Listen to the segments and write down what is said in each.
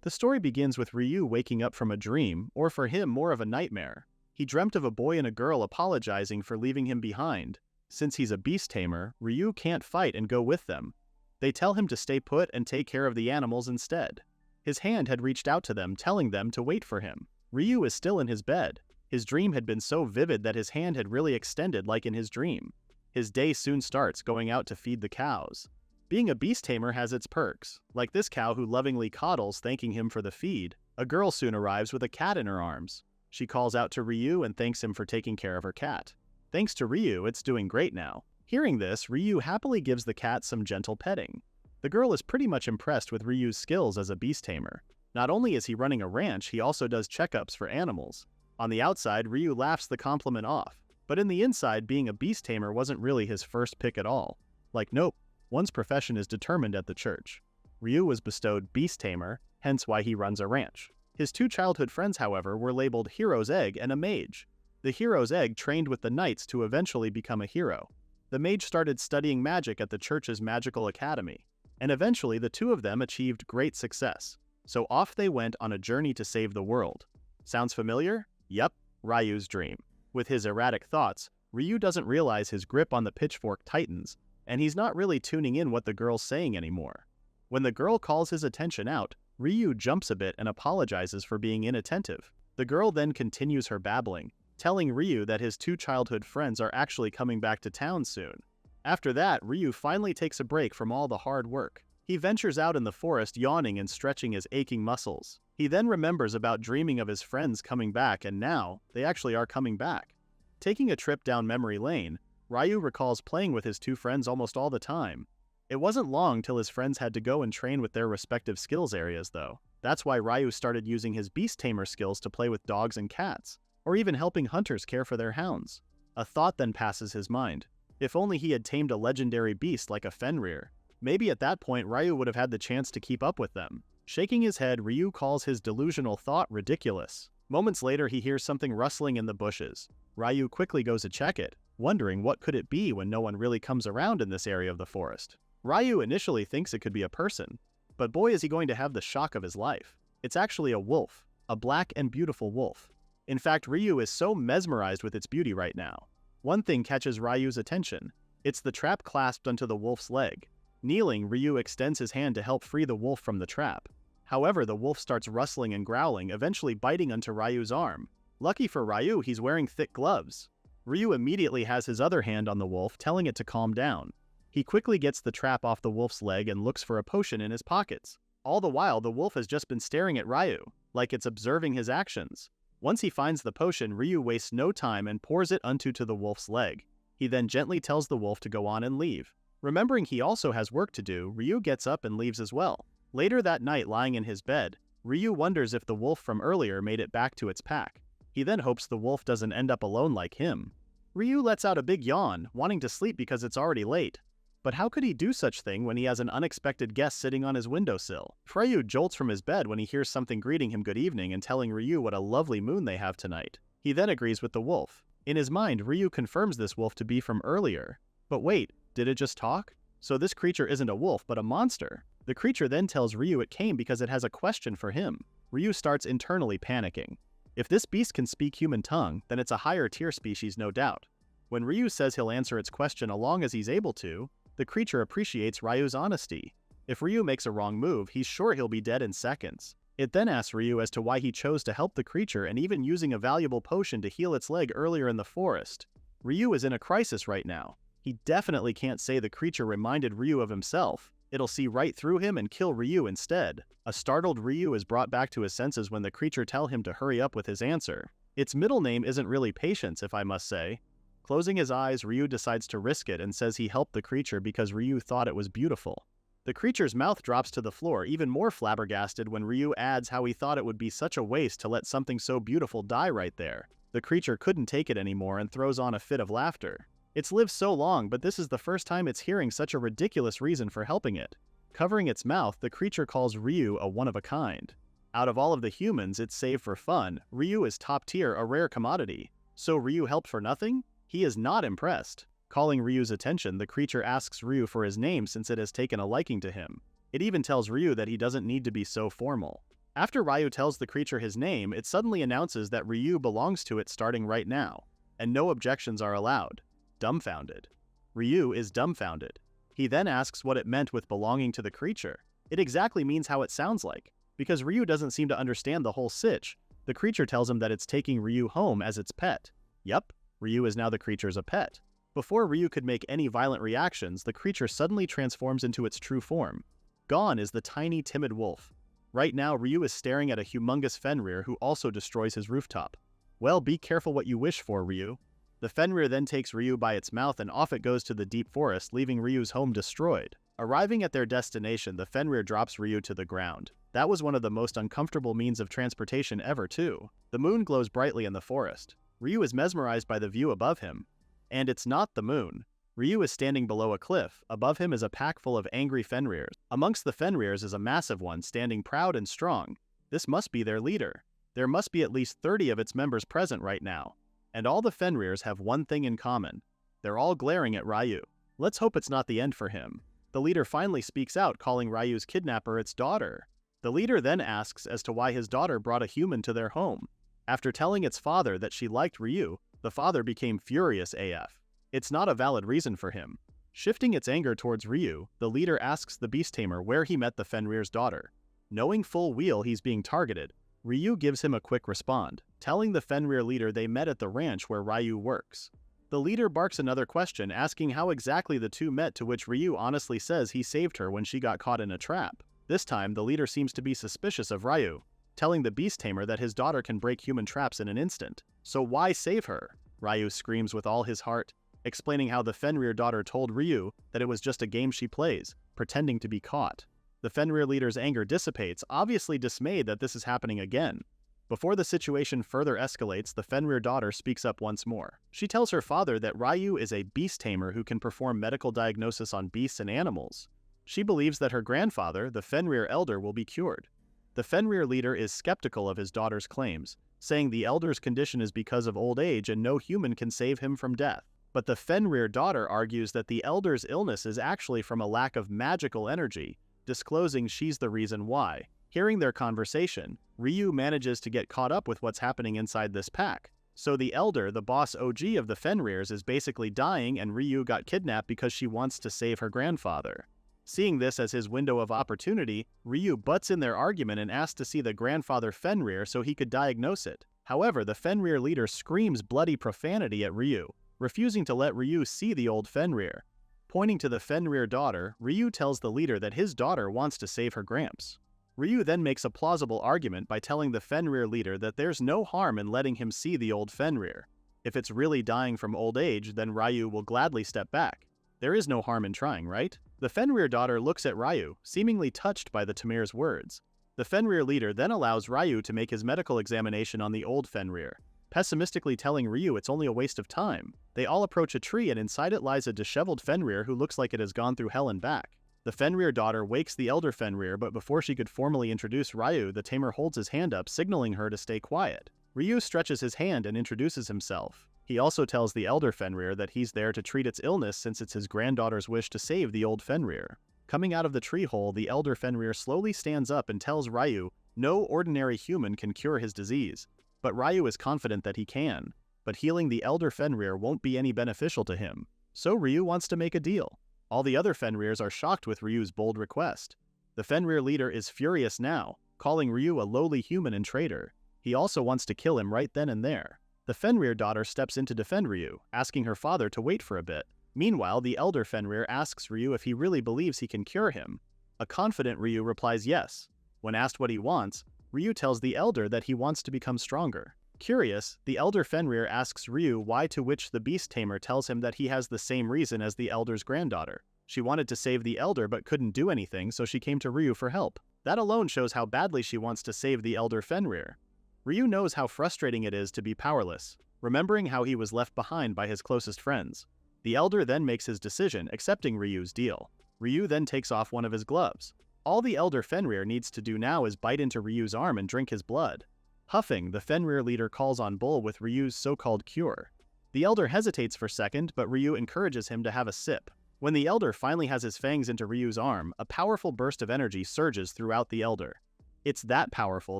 The story begins with Ryu waking up from a dream, or for him more of a nightmare. He dreamt of a boy and a girl apologizing for leaving him behind. Since he's a beast tamer, Ryu can't fight and go with them. They tell him to stay put and take care of the animals instead. His hand had reached out to them, telling them to wait for him. Ryu is still in his bed. His dream had been so vivid that his hand had really extended like in his dream. His day soon starts going out to feed the cows. Being a beast tamer has its perks, like this cow who lovingly coddles, thanking him for the feed. A girl soon arrives with a cat in her arms. She calls out to Ryu and thanks him for taking care of her cat. Thanks to Ryu, it's doing great now. Hearing this, Ryu happily gives the cat some gentle petting. The girl is pretty much impressed with Ryu's skills as a beast tamer. Not only is he running a ranch, he also does checkups for animals. On the outside, Ryu laughs the compliment off. But in the inside, being a beast tamer wasn't really his first pick at all. Like, nope, one's profession is determined at the church. Ryu was bestowed beast tamer, hence why he runs a ranch. His two childhood friends, however, were labeled Hero's Egg and a Mage. The Hero's Egg trained with the knights to eventually become a hero. The Mage started studying magic at the church's magical academy, and eventually the two of them achieved great success. So off they went on a journey to save the world. Sounds familiar? Yep, Ryu's dream. With his erratic thoughts, Ryu doesn't realize his grip on the pitchfork tightens, and he's not really tuning in what the girl's saying anymore. When the girl calls his attention out, Ryu jumps a bit and apologizes for being inattentive. The girl then continues her babbling, telling Ryu that his two childhood friends are actually coming back to town soon. After that, Ryu finally takes a break from all the hard work. He ventures out in the forest yawning and stretching his aching muscles. He then remembers about dreaming of his friends coming back, and now, they actually are coming back. Taking a trip down memory lane, Ryu recalls playing with his two friends almost all the time. It wasn't long till his friends had to go and train with their respective skills areas though. That's why Ryu started using his beast tamer skills to play with dogs and cats, or even helping hunters care for their hounds. A thought then passes his mind. If only he had tamed a legendary beast like a Fenrir. Maybe at that point Ryu would have had the chance to keep up with them. Shaking his head, Ryu calls his delusional thought ridiculous. Moments later, he hears something rustling in the bushes. Ryu quickly goes to check it, wondering what could it be when no one really comes around in this area of the forest. Ryu initially thinks it could be a person, but boy is he going to have the shock of his life. It's actually a wolf, a black and beautiful wolf. In fact, Ryu is so mesmerized with its beauty right now. One thing catches Ryu's attention. It's the trap clasped onto the wolf's leg. Kneeling, Ryu extends his hand to help free the wolf from the trap. However, the wolf starts rustling and growling, eventually biting onto Ryu's arm. Lucky for Ryu, he's wearing thick gloves. Ryu immediately has his other hand on the wolf, telling it to calm down. He quickly gets the trap off the wolf's leg and looks for a potion in his pockets. All the while, the wolf has just been staring at Ryu, like it's observing his actions. Once he finds the potion, Ryu wastes no time and pours it onto the wolf's leg. He then gently tells the wolf to go on and leave. Remembering he also has work to do, Ryu gets up and leaves as well. Later that night, lying in his bed, Ryu wonders if the wolf from earlier made it back to its pack. He then hopes the wolf doesn't end up alone like him. Ryu lets out a big yawn, wanting to sleep because it's already late. But how could he do such thing when he has an unexpected guest sitting on his windowsill? Ryu jolts from his bed when he hears something greeting him good evening and telling Ryu what a lovely moon they have tonight. He then agrees with the wolf. In his mind, Ryu confirms this wolf to be from earlier. But wait, did it just talk? So this creature isn't a wolf but a monster. The creature then tells Ryu it came because it has a question for him. Ryu starts internally panicking. If this beast can speak human tongue, then it's a higher tier species no doubt. When Ryu says he'll answer its question as long as he's able to, the creature appreciates Ryu's honesty. If Ryu makes a wrong move, he's sure he'll be dead in seconds. It then asks Ryu as to why he chose to help the creature and even using a valuable potion to heal its leg earlier in the forest. Ryu is in a crisis right now. He definitely can't say the creature reminded Ryu of himself. It'll see right through him and kill Ryu instead. A startled Ryu is brought back to his senses when the creature tells him to hurry up with his answer. Its middle name isn't really Patience, if I must say. Closing his eyes, Ryu decides to risk it and says he helped the creature because Ryu thought it was beautiful. The creature's mouth drops to the floor, even more flabbergasted when Ryu adds how he thought it would be such a waste to let something so beautiful die right there. The creature couldn't take it anymore and throws on a fit of laughter. It's lived so long, but this is the first time it's hearing such a ridiculous reason for helping it. Covering its mouth, the creature calls Ryu a one-of-a-kind. Out of all of the humans it's saved for fun, Ryu is top tier, a rare commodity. So Ryu helped for nothing? He is not impressed. Calling Ryu's attention, the creature asks Ryu for his name since it has taken a liking to him. It even tells Ryu that he doesn't need to be so formal. After Ryu tells the creature his name, it suddenly announces that Ryu belongs to it starting right now, and no objections are allowed. Dumbfounded. Ryu is dumbfounded. He then asks what it meant with belonging to the creature. It exactly means how it sounds like. Because Ryu doesn't seem to understand the whole sitch, the creature tells him that it's taking Ryu home as its pet. Yup, Ryu is now the creature's a pet. Before Ryu could make any violent reactions, the creature suddenly transforms into its true form. Gone is the tiny, timid wolf. Right now, Ryu is staring at a humongous Fenrir who also destroys his rooftop. Well, be careful what you wish for, Ryu. The Fenrir then takes Ryu by its mouth and off it goes to the deep forest, leaving Ryu's home destroyed. Arriving at their destination, the Fenrir drops Ryu to the ground. That was one of the most uncomfortable means of transportation ever, too. The moon glows brightly in the forest. Ryu is mesmerized by the view above him. And it's not the moon. Ryu is standing below a cliff. Above him is a pack full of angry Fenrirs. Amongst the Fenrirs is a massive one, standing proud and strong. This must be their leader. There must be at least 30 of its members present right now. And all the Fenrirs have one thing in common. They're all glaring at Ryu. Let's hope it's not the end for him. The leader finally speaks out, calling Ryu's kidnapper its daughter. The leader then asks as to why his daughter brought a human to their home. After telling its father that she liked Ryu, the father became furious AF. It's not a valid reason for him. Shifting its anger towards Ryu, the leader asks the beast tamer where he met the Fenrir's daughter. Knowing full well he's being targeted, Ryu gives him a quick respond, telling the Fenrir leader they met at the ranch where Ryu works. The leader barks another question, asking how exactly the two met, to which Ryu honestly says he saved her when she got caught in a trap. This time, the leader seems to be suspicious of Ryu, telling the beast tamer that his daughter can break human traps in an instant. So why save her? Ryu screams with all his heart, explaining how the Fenrir daughter told Ryu that it was just a game she plays, pretending to be caught. The Fenrir leader's anger dissipates, obviously dismayed that this is happening again. Before the situation further escalates, the Fenrir daughter speaks up once more. She tells her father that Ryu is a beast tamer who can perform medical diagnosis on beasts and animals. She believes that her grandfather, the Fenrir elder, will be cured. The Fenrir leader is skeptical of his daughter's claims, saying the elder's condition is because of old age and no human can save him from death. But the Fenrir daughter argues that the elder's illness is actually from a lack of magical energy, disclosing she's the reason why. Hearing their conversation, Ryu manages to get caught up with what's happening inside this pack. So the elder, the boss OG of the Fenrirs, is basically dying and Ryu got kidnapped because she wants to save her grandfather. Seeing this as his window of opportunity, Ryu butts in their argument and asks to see the grandfather Fenrir so he could diagnose it. However, the Fenrir leader screams bloody profanity at Ryu, refusing to let Ryu see the old Fenrir. Pointing to the Fenrir daughter, Ryu tells the leader that his daughter wants to save her gramps. Ryu then makes a plausible argument by telling the Fenrir leader that there's no harm in letting him see the old Fenrir. If it's really dying from old age, then Ryu will gladly step back. There is no harm in trying, right? The Fenrir daughter looks at Ryu, seemingly touched by the Tamir's words. The Fenrir leader then allows Ryu to make his medical examination on the old Fenrir, pessimistically telling Ryu it's only a waste of time. They all approach a tree and inside it lies a disheveled Fenrir who looks like it has gone through hell and back. The Fenrir daughter wakes the elder Fenrir, but before she could formally introduce Ryu, the tamer holds his hand up, signaling her to stay quiet. Ryu stretches his hand and introduces himself. He also tells the elder Fenrir that he's there to treat its illness since it's his granddaughter's wish to save the old Fenrir. Coming out of the tree hole, the elder Fenrir slowly stands up and tells Ryu no ordinary human can cure his disease, but Ryu is confident that he can. But healing the elder Fenrir won't be any beneficial to him. So Ryu wants to make a deal. All the other Fenrirs are shocked with Ryu's bold request. The Fenrir leader is furious now, calling Ryu a lowly human and traitor. He also wants to kill him right then and there. The Fenrir daughter steps in to defend Ryu, asking her father to wait for a bit. Meanwhile, the elder Fenrir asks Ryu if he really believes he can cure him. A confident Ryu replies yes. When asked what he wants, Ryu tells the elder that he wants to become stronger. Curious, the elder Fenrir asks Ryu why, to which the beast tamer tells him that he has the same reason as the elder's granddaughter. She wanted to save the elder but couldn't do anything, so she came to Ryu for help. That alone shows how badly she wants to save the elder Fenrir. Ryu knows how frustrating it is to be powerless, remembering how he was left behind by his closest friends. The elder then makes his decision, accepting Ryu's deal. Ryu then takes off one of his gloves. All the elder Fenrir needs to do now is bite into Ryu's arm and drink his blood. Huffing, the Fenrir leader calls on Bull with Ryu's so-called cure. The elder hesitates for a second, but Ryu encourages him to have a sip. When the elder finally has his fangs into Ryu's arm, a powerful burst of energy surges throughout the elder. It's that powerful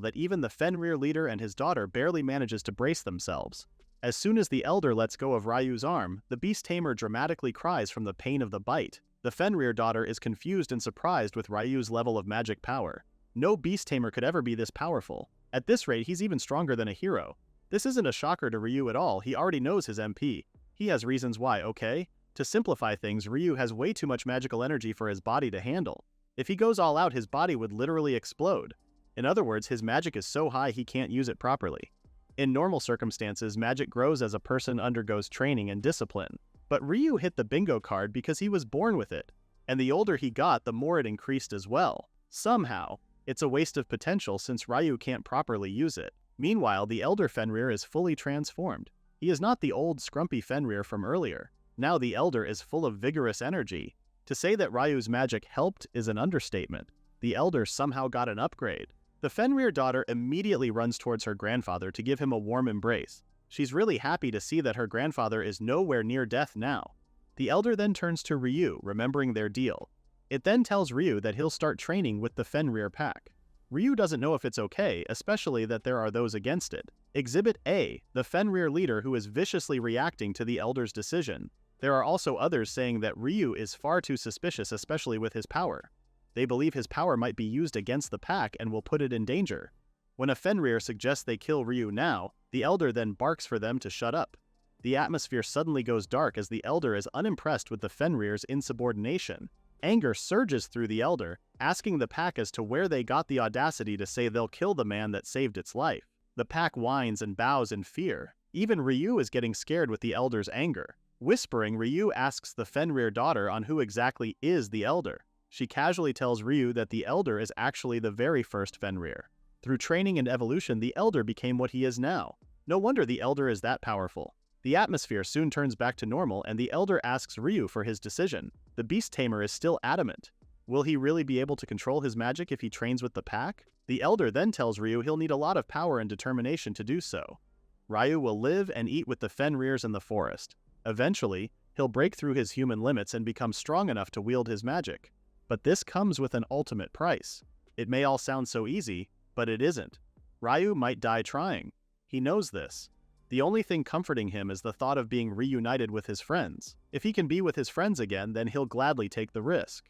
that even the Fenrir leader and his daughter barely manages to brace themselves. As soon as the elder lets go of Ryu's arm, the beast tamer dramatically cries from the pain of the bite. The Fenrir daughter is confused and surprised with Ryu's level of magic power. No beast tamer could ever be this powerful. At this rate, he's even stronger than a hero. This isn't a shocker to Ryu at all, he already knows his MP. He has reasons why, okay? To simplify things, Ryu has way too much magical energy for his body to handle. If he goes all out, his body would literally explode. In other words, his magic is so high he can't use it properly. In normal circumstances, magic grows as a person undergoes training and discipline. But Ryu hit the bingo card because he was born with it. And the older he got, the more it increased as well. Somehow. It's a waste of potential since Ryu can't properly use it. Meanwhile, the elder Fenrir is fully transformed. He is not the old, scrumpy Fenrir from earlier. Now the elder is full of vigorous energy. To say that Ryu's magic helped is an understatement. The elder somehow got an upgrade. The Fenrir daughter immediately runs towards her grandfather to give him a warm embrace. She's really happy to see that her grandfather is nowhere near death now. The elder then turns to Ryu, remembering their deal. It then tells Ryu that he'll start training with the Fenrir pack. Ryu doesn't know if it's okay, especially that there are those against it. Exhibit A, the Fenrir leader who is viciously reacting to the elder's decision. There are also others saying that Ryu is far too suspicious, especially with his power. They believe his power might be used against the pack and will put it in danger. When a Fenrir suggests they kill Ryu now, the elder then barks for them to shut up. The atmosphere suddenly goes dark as the elder is unimpressed with the Fenrir's insubordination. Anger surges through the elder, asking the pack as to where they got the audacity to say they'll kill the man that saved its life. The pack whines and bows in fear. Even Ryu is getting scared with the elder's anger. Whispering, Ryu asks the Fenrir daughter on who exactly is the elder. She casually tells Ryu that the elder is actually the very first Fenrir. Through training and evolution, the elder became what he is now. No wonder the elder is that powerful. The atmosphere soon turns back to normal and the elder asks Ryu for his decision. The beast tamer is still adamant. Will he really be able to control his magic if he trains with the pack? The elder then tells Ryu he'll need a lot of power and determination to do so. Ryu will live and eat with the Fenrirs in the forest. Eventually, he'll break through his human limits and become strong enough to wield his magic. But this comes with an ultimate price. It may all sound so easy, but it isn't. Ryu might die trying. He knows this. The only thing comforting him is the thought of being reunited with his friends. If he can be with his friends again, then he'll gladly take the risk.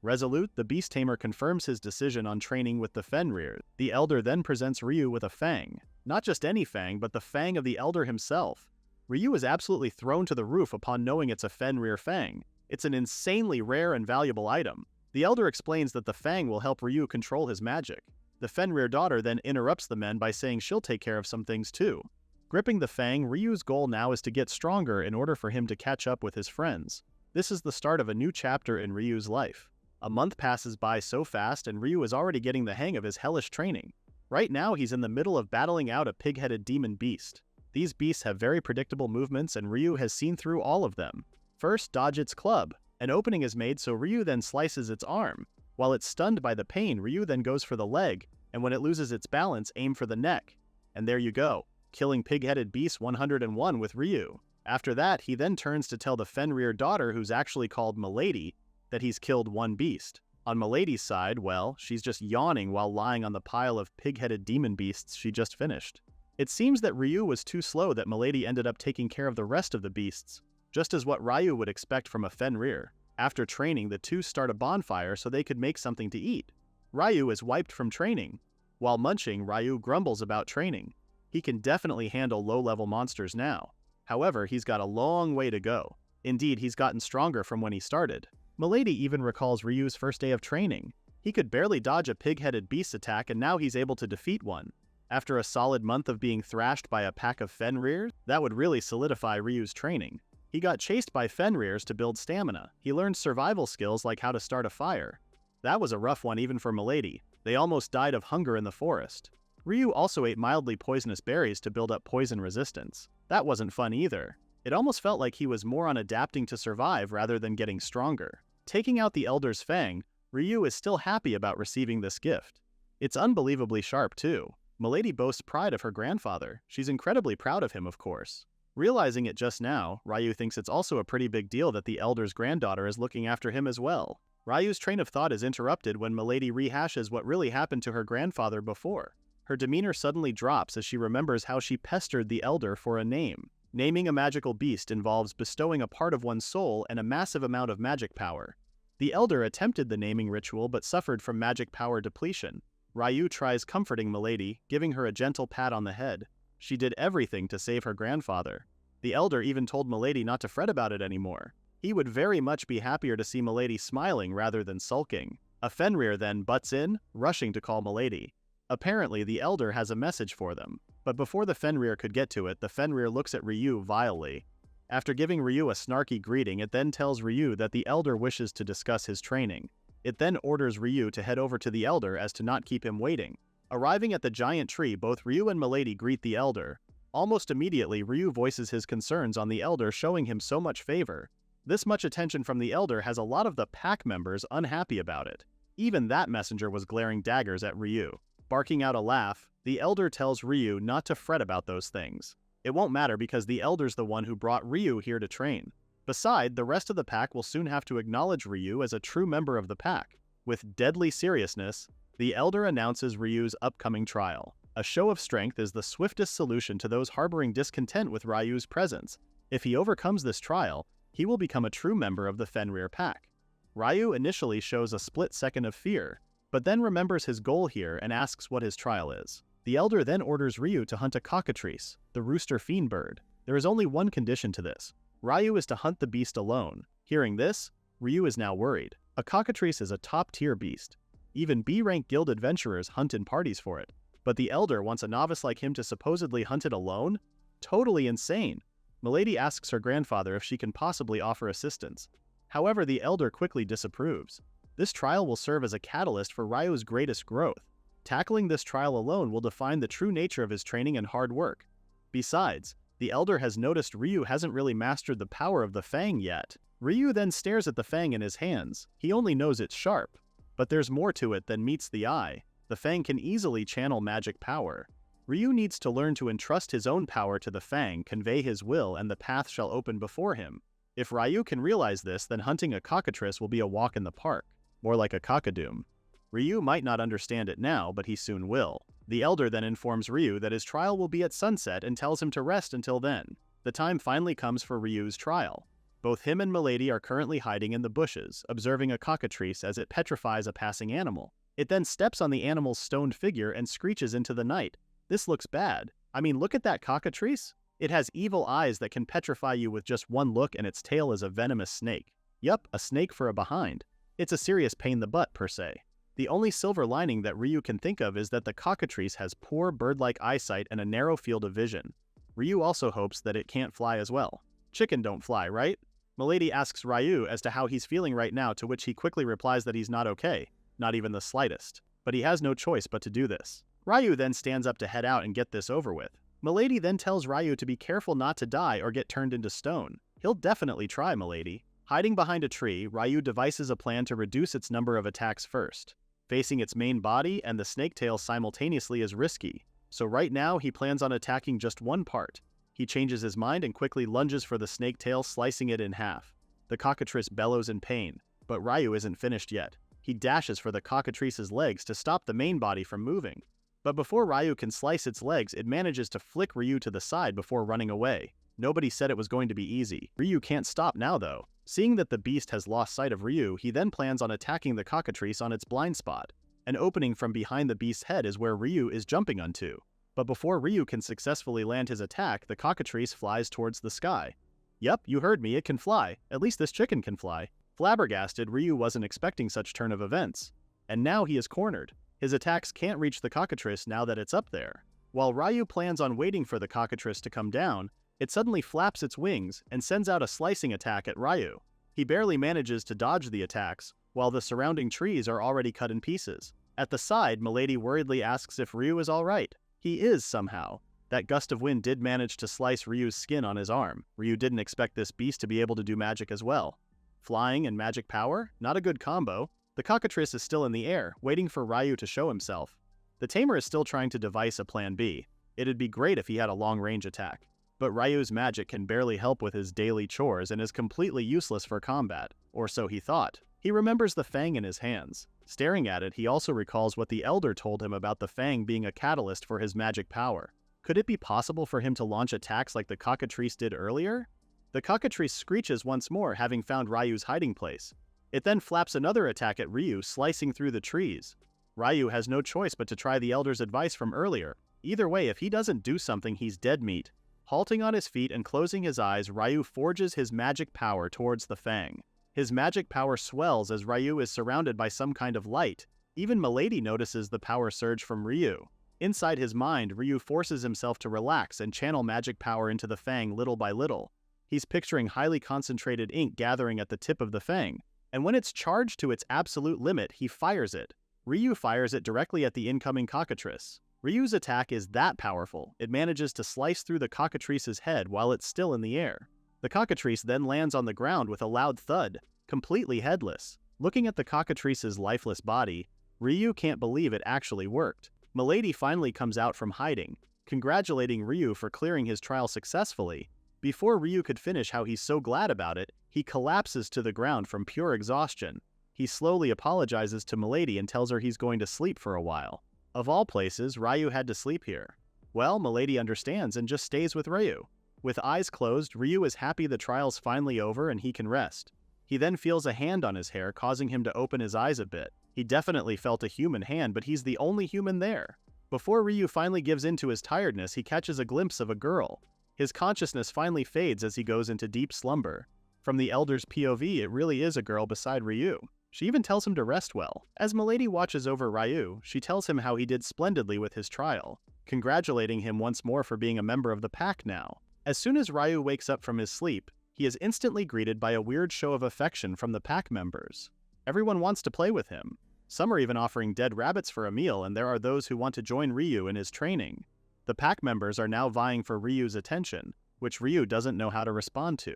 Resolute, the beast tamer confirms his decision on training with the Fenrir. The elder then presents Ryu with a fang. Not just any fang, but the fang of the elder himself. Ryu is absolutely thrown to the roof upon knowing it's a Fenrir fang. It's an insanely rare and valuable item. The elder explains that the fang will help Ryu control his magic. The Fenrir daughter then interrupts the men by saying she'll take care of some things too. Gripping the fang, Ryu's goal now is to get stronger in order for him to catch up with his friends. This is the start of a new chapter in Ryu's life. A month passes by so fast and Ryu is already getting the hang of his hellish training. Right now he's in the middle of battling out a pig-headed demon beast. These beasts have very predictable movements and Ryu has seen through all of them. First, dodge its club. An opening is made so Ryu then slices its arm. While it's stunned by the pain, Ryu then goes for the leg, and when it loses its balance, aim for the neck. And there you go, killing pig-headed beast 101 with Ryu. After that, he then turns to tell the Fenrir daughter, who's actually called Milady, that he's killed one beast. On Milady's side, well, she's just yawning while lying on the pile of pig-headed demon beasts she just finished. It seems that Ryu was too slow that Milady ended up taking care of the rest of the beasts, just as what Ryu would expect from a Fenrir. After training, the two start a bonfire so they could make something to eat. Ryu is wiped from training. While munching, Ryu grumbles about training. He can definitely handle low-level monsters now. However, he's got a long way to go. Indeed, he's gotten stronger from when he started. Milady even recalls Ryu's first day of training. He could barely dodge a pig-headed beast attack and now he's able to defeat one. After a solid month of being thrashed by a pack of Fenrir, that would really solidify Ryu's training. He got chased by Fenrirs to build stamina. He learned survival skills like how to start a fire. That was a rough one even for Milady. They almost died of hunger in the forest. Ryu also ate mildly poisonous berries to build up poison resistance. That wasn't fun either. It almost felt like he was more on adapting to survive rather than getting stronger. Taking out the elder's fang, Ryu is still happy about receiving this gift. It's unbelievably sharp too. Milady boasts pride of her grandfather. She's incredibly proud of him, of course. Realizing it just now, Ryu thinks it's also a pretty big deal that the elder's granddaughter is looking after him as well. Ryu's train of thought is interrupted when Milady rehashes what really happened to her grandfather before. Her demeanor suddenly drops as she remembers how she pestered the elder for a name. Naming a magical beast involves bestowing a part of one's soul and a massive amount of magic power. The elder attempted the naming ritual but suffered from magic power depletion. Ryu tries comforting Milady, giving her a gentle pat on the head. She did everything to save her grandfather. The elder even told Milady not to fret about it anymore. He would very much be happier to see Milady smiling rather than sulking. A Fenrir then butts in, rushing to call Milady. Apparently, the elder has a message for them. But before the Fenrir could get to it, the Fenrir looks at Ryu vilely. After giving Ryu a snarky greeting, it then tells Ryu that the elder wishes to discuss his training. It then orders Ryu to head over to the elder as to not keep him waiting. Arriving at the giant tree, both Ryu and Milady greet the elder. Almost immediately, Ryu voices his concerns on the elder showing him so much favor. This much attention from the elder has a lot of the pack members unhappy about it. Even that messenger was glaring daggers at Ryu. Barking out a laugh, the elder tells Ryu not to fret about those things. It won't matter because the elder's the one who brought Ryu here to train. Besides, the rest of the pack will soon have to acknowledge Ryu as a true member of the pack. With deadly seriousness, the elder announces Ryu's upcoming trial. A show of strength is the swiftest solution to those harboring discontent with Ryu's presence. If he overcomes this trial, he will become a true member of the Fenrir pack. Ryu initially shows a split second of fear, but then remembers his goal here and asks what his trial is. The elder then orders Ryu to hunt a cockatrice, the rooster fiend bird. There is only one condition to this. Ryu is to hunt the beast alone. Hearing this, Ryu is now worried. A cockatrice is a top-tier beast. Even B-rank guild adventurers hunt in parties for it. But the elder wants a novice like him to supposedly hunt it alone? Totally insane. Milady asks her grandfather if she can possibly offer assistance. However, the elder quickly disapproves. This trial will serve as a catalyst for Ryu's greatest growth. Tackling this trial alone will define the true nature of his training and hard work. Besides, the elder has noticed Ryu hasn't really mastered the power of the fang yet. Ryu then stares at the fang in his hands. He only knows it's sharp. But there's more to it than meets the eye. The fang can easily channel magic power. Ryu needs to learn to entrust his own power to the fang, convey his will, and the path shall open before him. If Ryu can realize this, then hunting a cockatrice will be a walk in the park. More like a cockadoom. Ryu might not understand it now, but he soon will. The elder then informs Ryu that his trial will be at sunset and tells him to rest until then. The time finally comes for Ryu's trial. Both him and Milady are currently hiding in the bushes, observing a cockatrice as it petrifies a passing animal. It then steps on the animal's stoned figure and screeches into the night. This looks bad. I mean, look at that cockatrice. It has evil eyes that can petrify you with just one look, and its tail is a venomous snake. Yup, a snake for a behind. It's a serious pain in the butt, per se. The only silver lining that Ryu can think of is that the cockatrice has poor bird-like eyesight and a narrow field of vision. Ryu also hopes that it can't fly as well. Chicken don't fly, right? Milady asks Ryu as to how he's feeling right now, to which he quickly replies that he's not okay, not even the slightest. But he has no choice but to do this. Ryu then stands up to head out and get this over with. Milady then tells Ryu to be careful not to die or get turned into stone. He'll definitely try, Milady. Hiding behind a tree, Ryu devises a plan to reduce its number of attacks first. Facing its main body and the snake tail simultaneously is risky, so right now he plans on attacking just one part. He changes his mind and quickly lunges for the snake tail, slicing it in half. The cockatrice bellows in pain, but Ryu isn't finished yet. He dashes for the cockatrice's legs to stop the main body from moving. But before Ryu can slice its legs, it manages to flick Ryu to the side before running away. Nobody said it was going to be easy. Ryu can't stop now though. Seeing that the beast has lost sight of Ryu, he then plans on attacking the cockatrice on its blind spot. An opening from behind the beast's head is where Ryu is jumping onto. But before Ryu can successfully land his attack, the cockatrice flies towards the sky. Yep, you heard me, it can fly. At least this chicken can fly. Flabbergasted, Ryu wasn't expecting such turn of events. And now he is cornered. His attacks can't reach the cockatrice now that it's up there. While Ryu plans on waiting for the cockatrice to come down, it suddenly flaps its wings and sends out a slicing attack at Ryu. He barely manages to dodge the attacks, while the surrounding trees are already cut in pieces. At the side, Milady worriedly asks if Ryu is alright. He is somehow. That gust of wind did manage to slice Ryu's skin on his arm. Ryu didn't expect this beast to be able to do magic as well. Flying and magic power? Not a good combo. The cockatrice is still in the air, waiting for Ryu to show himself. The tamer is still trying to devise a plan B. It'd be great if he had a long-range attack. But Ryu's magic can barely help with his daily chores and is completely useless for combat, or so he thought. He remembers the fang in his hands. Staring at it, he also recalls what the elder told him about the fang being a catalyst for his magic power. Could it be possible for him to launch attacks like the cockatrice did earlier? The cockatrice screeches once more, having found Ryu's hiding place. It then flaps another attack at Ryu, slicing through the trees. Ryu has no choice but to try the elder's advice from earlier. Either way, if he doesn't do something, he's dead meat. Halting on his feet and closing his eyes, Ryu forges his magic power towards the fang. His magic power swells as Ryu is surrounded by some kind of light. Even Milady notices the power surge from Ryu. Inside his mind, Ryu forces himself to relax and channel magic power into the fang little by little. He's picturing highly concentrated ink gathering at the tip of the fang, and when it's charged to its absolute limit, he fires it. Ryu fires it directly at the incoming cockatrice. Ryu's attack is that powerful, it manages to slice through the cockatrice's head while it's still in the air. The cockatrice then lands on the ground with a loud thud, completely headless. Looking at the cockatrice's lifeless body, Ryu can't believe it actually worked. Milady finally comes out from hiding, congratulating Ryu for clearing his trial successfully. Before Ryu could finish how he's so glad about it, he collapses to the ground from pure exhaustion. He slowly apologizes to Milady and tells her he's going to sleep for a while. Of all places, Ryu had to sleep here. Well, Milady understands and just stays with Ryu. With eyes closed, Ryu is happy the trial's finally over and he can rest. He then feels a hand on his hair, causing him to open his eyes a bit. He definitely felt a human hand, but he's the only human there. Before Ryu finally gives in to his tiredness, he catches a glimpse of a girl. His consciousness finally fades as he goes into deep slumber. From the elder's POV, it really is a girl beside Ryu. She even tells him to rest well. As Milady watches over Ryu, she tells him how he did splendidly with his trial, congratulating him once more for being a member of the pack now. As soon as Ryu wakes up from his sleep, he is instantly greeted by a weird show of affection from the pack members. Everyone wants to play with him. Some are even offering dead rabbits for a meal, and there are those who want to join Ryu in his training. The pack members are now vying for Ryu's attention, which Ryu doesn't know how to respond to.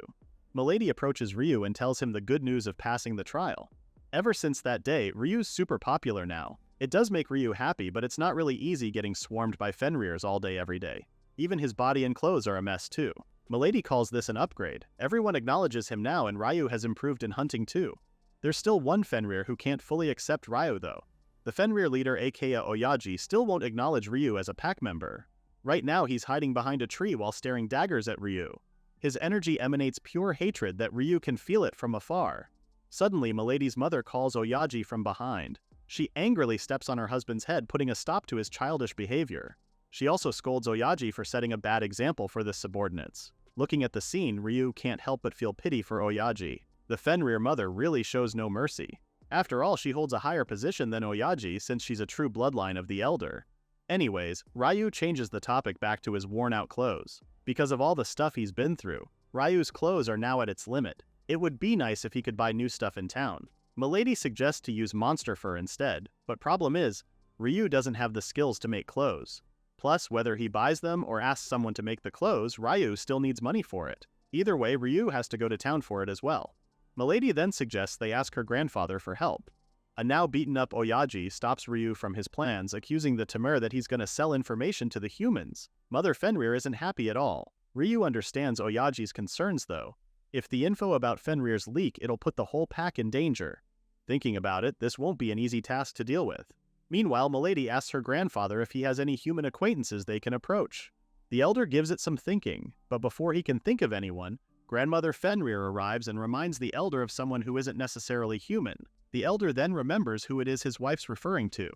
Milady approaches Ryu and tells him the good news of passing the trial. Ever since that day, Ryu's super popular now. It does make Ryu happy, but it's not really easy getting swarmed by Fenrirs all day every day. Even his body and clothes are a mess too. Milady calls this an upgrade. Everyone acknowledges him now, and Ryu has improved in hunting too. There's still one Fenrir who can't fully accept Ryu though. The Fenrir leader aka Oyaji still won't acknowledge Ryu as a pack member. Right now he's hiding behind a tree while staring daggers at Ryu. His energy emanates pure hatred that Ryu can feel it from afar. Suddenly, Milady's mother calls Oyaji from behind. She angrily steps on her husband's head, putting a stop to his childish behavior. She also scolds Oyaji for setting a bad example for the subordinates. Looking at the scene, Ryu can't help but feel pity for Oyaji. The Fenrir mother really shows no mercy. After all, she holds a higher position than Oyaji since she's a true bloodline of the elder. Anyways, Ryu changes the topic back to his worn-out clothes. Because of all the stuff he's been through, Ryu's clothes are now at its limit. It would be nice if he could buy new stuff in town. Milady suggests to use monster fur instead, but problem is, Ryu doesn't have the skills to make clothes. Plus, whether he buys them or asks someone to make the clothes, Ryu still needs money for it. Either way, Ryu has to go to town for it as well. Milady then suggests they ask her grandfather for help. A now beaten up Oyaji stops Ryu from his plans, accusing the Tamer that he's gonna sell information to the humans. Mother Fenrir isn't happy at all. Ryu understands Oyaji's concerns though. If the info about Fenrir's leak, it'll put the whole pack in danger. Thinking about it, this won't be an easy task to deal with. Meanwhile, Milady asks her grandfather if he has any human acquaintances they can approach. The elder gives it some thinking, but before he can think of anyone, Grandmother Fenrir arrives and reminds the elder of someone who isn't necessarily human. The elder then remembers who it is his wife's referring to.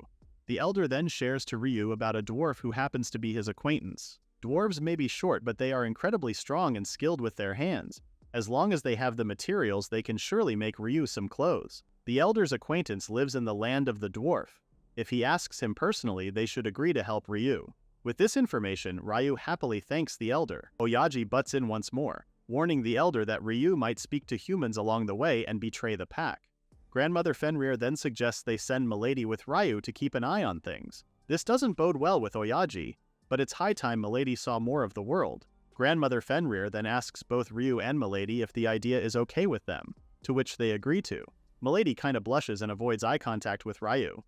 The elder then shares to Ryu about a dwarf who happens to be his acquaintance. Dwarves may be short, but they are incredibly strong and skilled with their hands. As long as they have the materials, they can surely make Ryu some clothes. The elder's acquaintance lives in the land of the dwarf. If he asks him personally, they should agree to help Ryu. With this information, Ryu happily thanks the elder. Oyaji butts in once more, warning the elder that Ryu might speak to humans along the way and betray the pack. Grandmother Fenrir then suggests they send Milady with Ryu to keep an eye on things. This doesn't bode well with Oyaji, but it's high time Milady saw more of the world. Grandmother Fenrir then asks both Ryu and Milady if the idea is okay with them, to which they agree to. Milady kinda blushes and avoids eye contact with Ryu.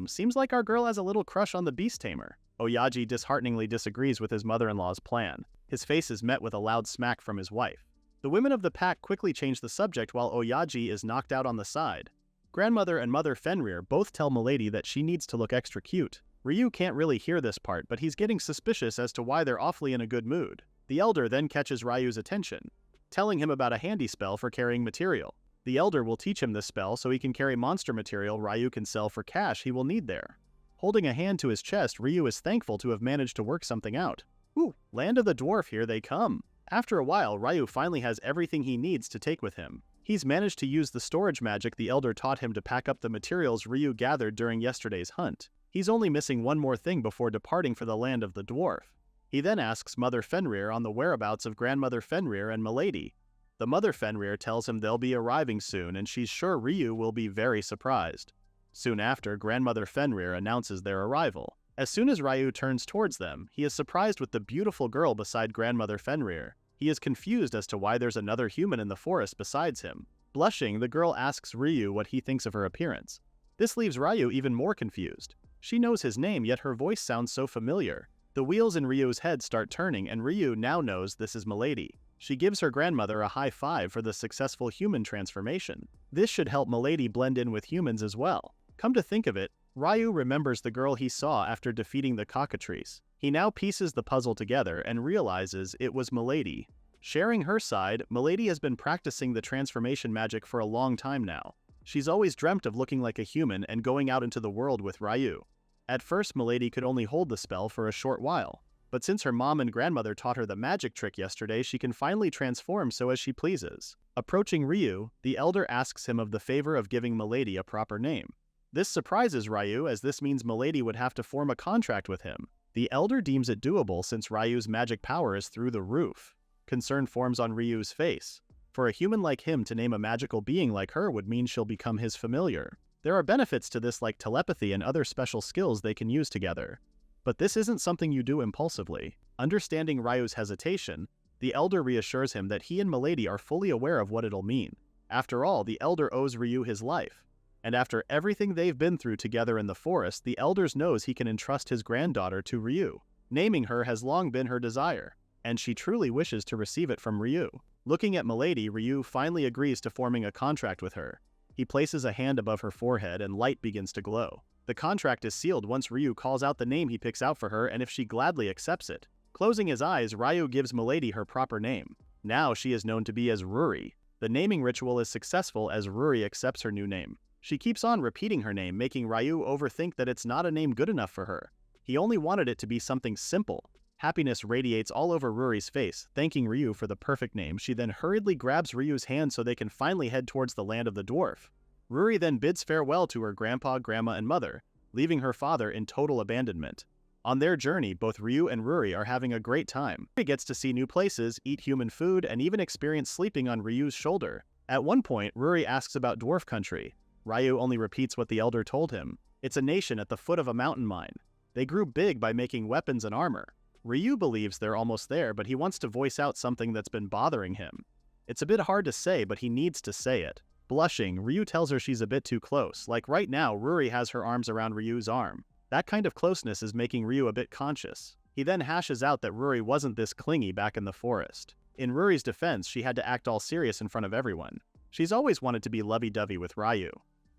Seems like our girl has a little crush on the beast tamer. Oyaji dishearteningly disagrees with his mother-in-law's plan. His face is met with a loud smack from his wife. The women of the pack quickly change the subject while Oyaji is knocked out on the side. Grandmother and Mother Fenrir both tell Milady that she needs to look extra cute. Ryu can't really hear this part, but he's getting suspicious as to why they're awfully in a good mood. The elder then catches Ryu's attention, telling him about a handy spell for carrying material. The elder will teach him this spell so he can carry monster material Ryu can sell for cash he will need there. Holding a hand to his chest, Ryu is thankful to have managed to work something out. Ooh, land of the dwarf, here they come. After a while, Ryu finally has everything he needs to take with him. He's managed to use the storage magic the elder taught him to pack up the materials Ryu gathered during yesterday's hunt. He's only missing one more thing before departing for the land of the dwarf. He then asks Mother Fenrir on the whereabouts of Grandmother Fenrir and Milady. The Mother Fenrir tells him they'll be arriving soon, and she's sure Ryu will be very surprised. Soon after, Grandmother Fenrir announces their arrival. As soon as Ryu turns towards them, he is surprised with the beautiful girl beside Grandmother Fenrir. He is confused as to why there's another human in the forest besides him. Blushing, the girl asks Ryu what he thinks of her appearance. This leaves Ryu even more confused. She knows his name, yet her voice sounds so familiar. The wheels in Ryu's head start turning, and Ryu now knows this is Milady. She gives her grandmother a high five for the successful human transformation. This should help Milady blend in with humans as well. Come to think of it, Ryu remembers the girl he saw after defeating the cockatrice. He now pieces the puzzle together and realizes it was Milady. Sharing her side, Milady has been practicing the transformation magic for a long time now. She's always dreamt of looking like a human and going out into the world with Ryu. At first, Milady could only hold the spell for a short while, but since her mom and grandmother taught her the magic trick yesterday, she can finally transform so as she pleases. Approaching Ryu, the elder asks him of the favor of giving Milady a proper name. This surprises Ryu, as this means Milady would have to form a contract with him. The elder deems it doable since Ryu's magic power is through the roof. Concern forms on Ryu's face. For a human like him to name a magical being like her would mean she'll become his familiar. There are benefits to this like telepathy and other special skills they can use together. But this isn't something you do impulsively. Understanding Ryu's hesitation, the elder reassures him that he and Milady are fully aware of what it'll mean. After all, the elder owes Ryu his life. And after everything they've been through together in the forest, the elder knows he can entrust his granddaughter to Ryu. Naming her has long been her desire, and she truly wishes to receive it from Ryu. Looking at Milady, Ryu finally agrees to forming a contract with her. He places a hand above her forehead and light begins to glow. The contract is sealed once Ryu calls out the name he picks out for her and if she gladly accepts it. Closing his eyes, Ryu gives Milady her proper name. Now she is known to be as Ruri. The naming ritual is successful as Ruri accepts her new name. She keeps on repeating her name, making Ryu overthink that it's not a name good enough for her. He only wanted it to be something simple. Happiness radiates all over Ruri's face. Thanking Ryu for the perfect name, she then hurriedly grabs Ryu's hand so they can finally head towards the land of the dwarf. Ruri then bids farewell to her grandpa, grandma, and mother, leaving her father in total abandonment. On their journey, both Ryu and Ruri are having a great time. Ruri gets to see new places, eat human food, and even experience sleeping on Ryu's shoulder. At one point, Ruri asks about dwarf country. Ryu only repeats what the elder told him. It's a nation at the foot of a mountain mine. They grew big by making weapons and armor. Ryu believes they're almost there, but he wants to voice out something that's been bothering him. It's a bit hard to say, but he needs to say it. Blushing, Ryu tells her she's a bit too close. Like right now, Ruri has her arms around Ryu's arm. That kind of closeness is making Ryu a bit conscious. He then hashes out that Ruri wasn't this clingy back in the forest. In Ruri's defense, she had to act all serious in front of everyone. She's always wanted to be lovey-dovey with Ryu.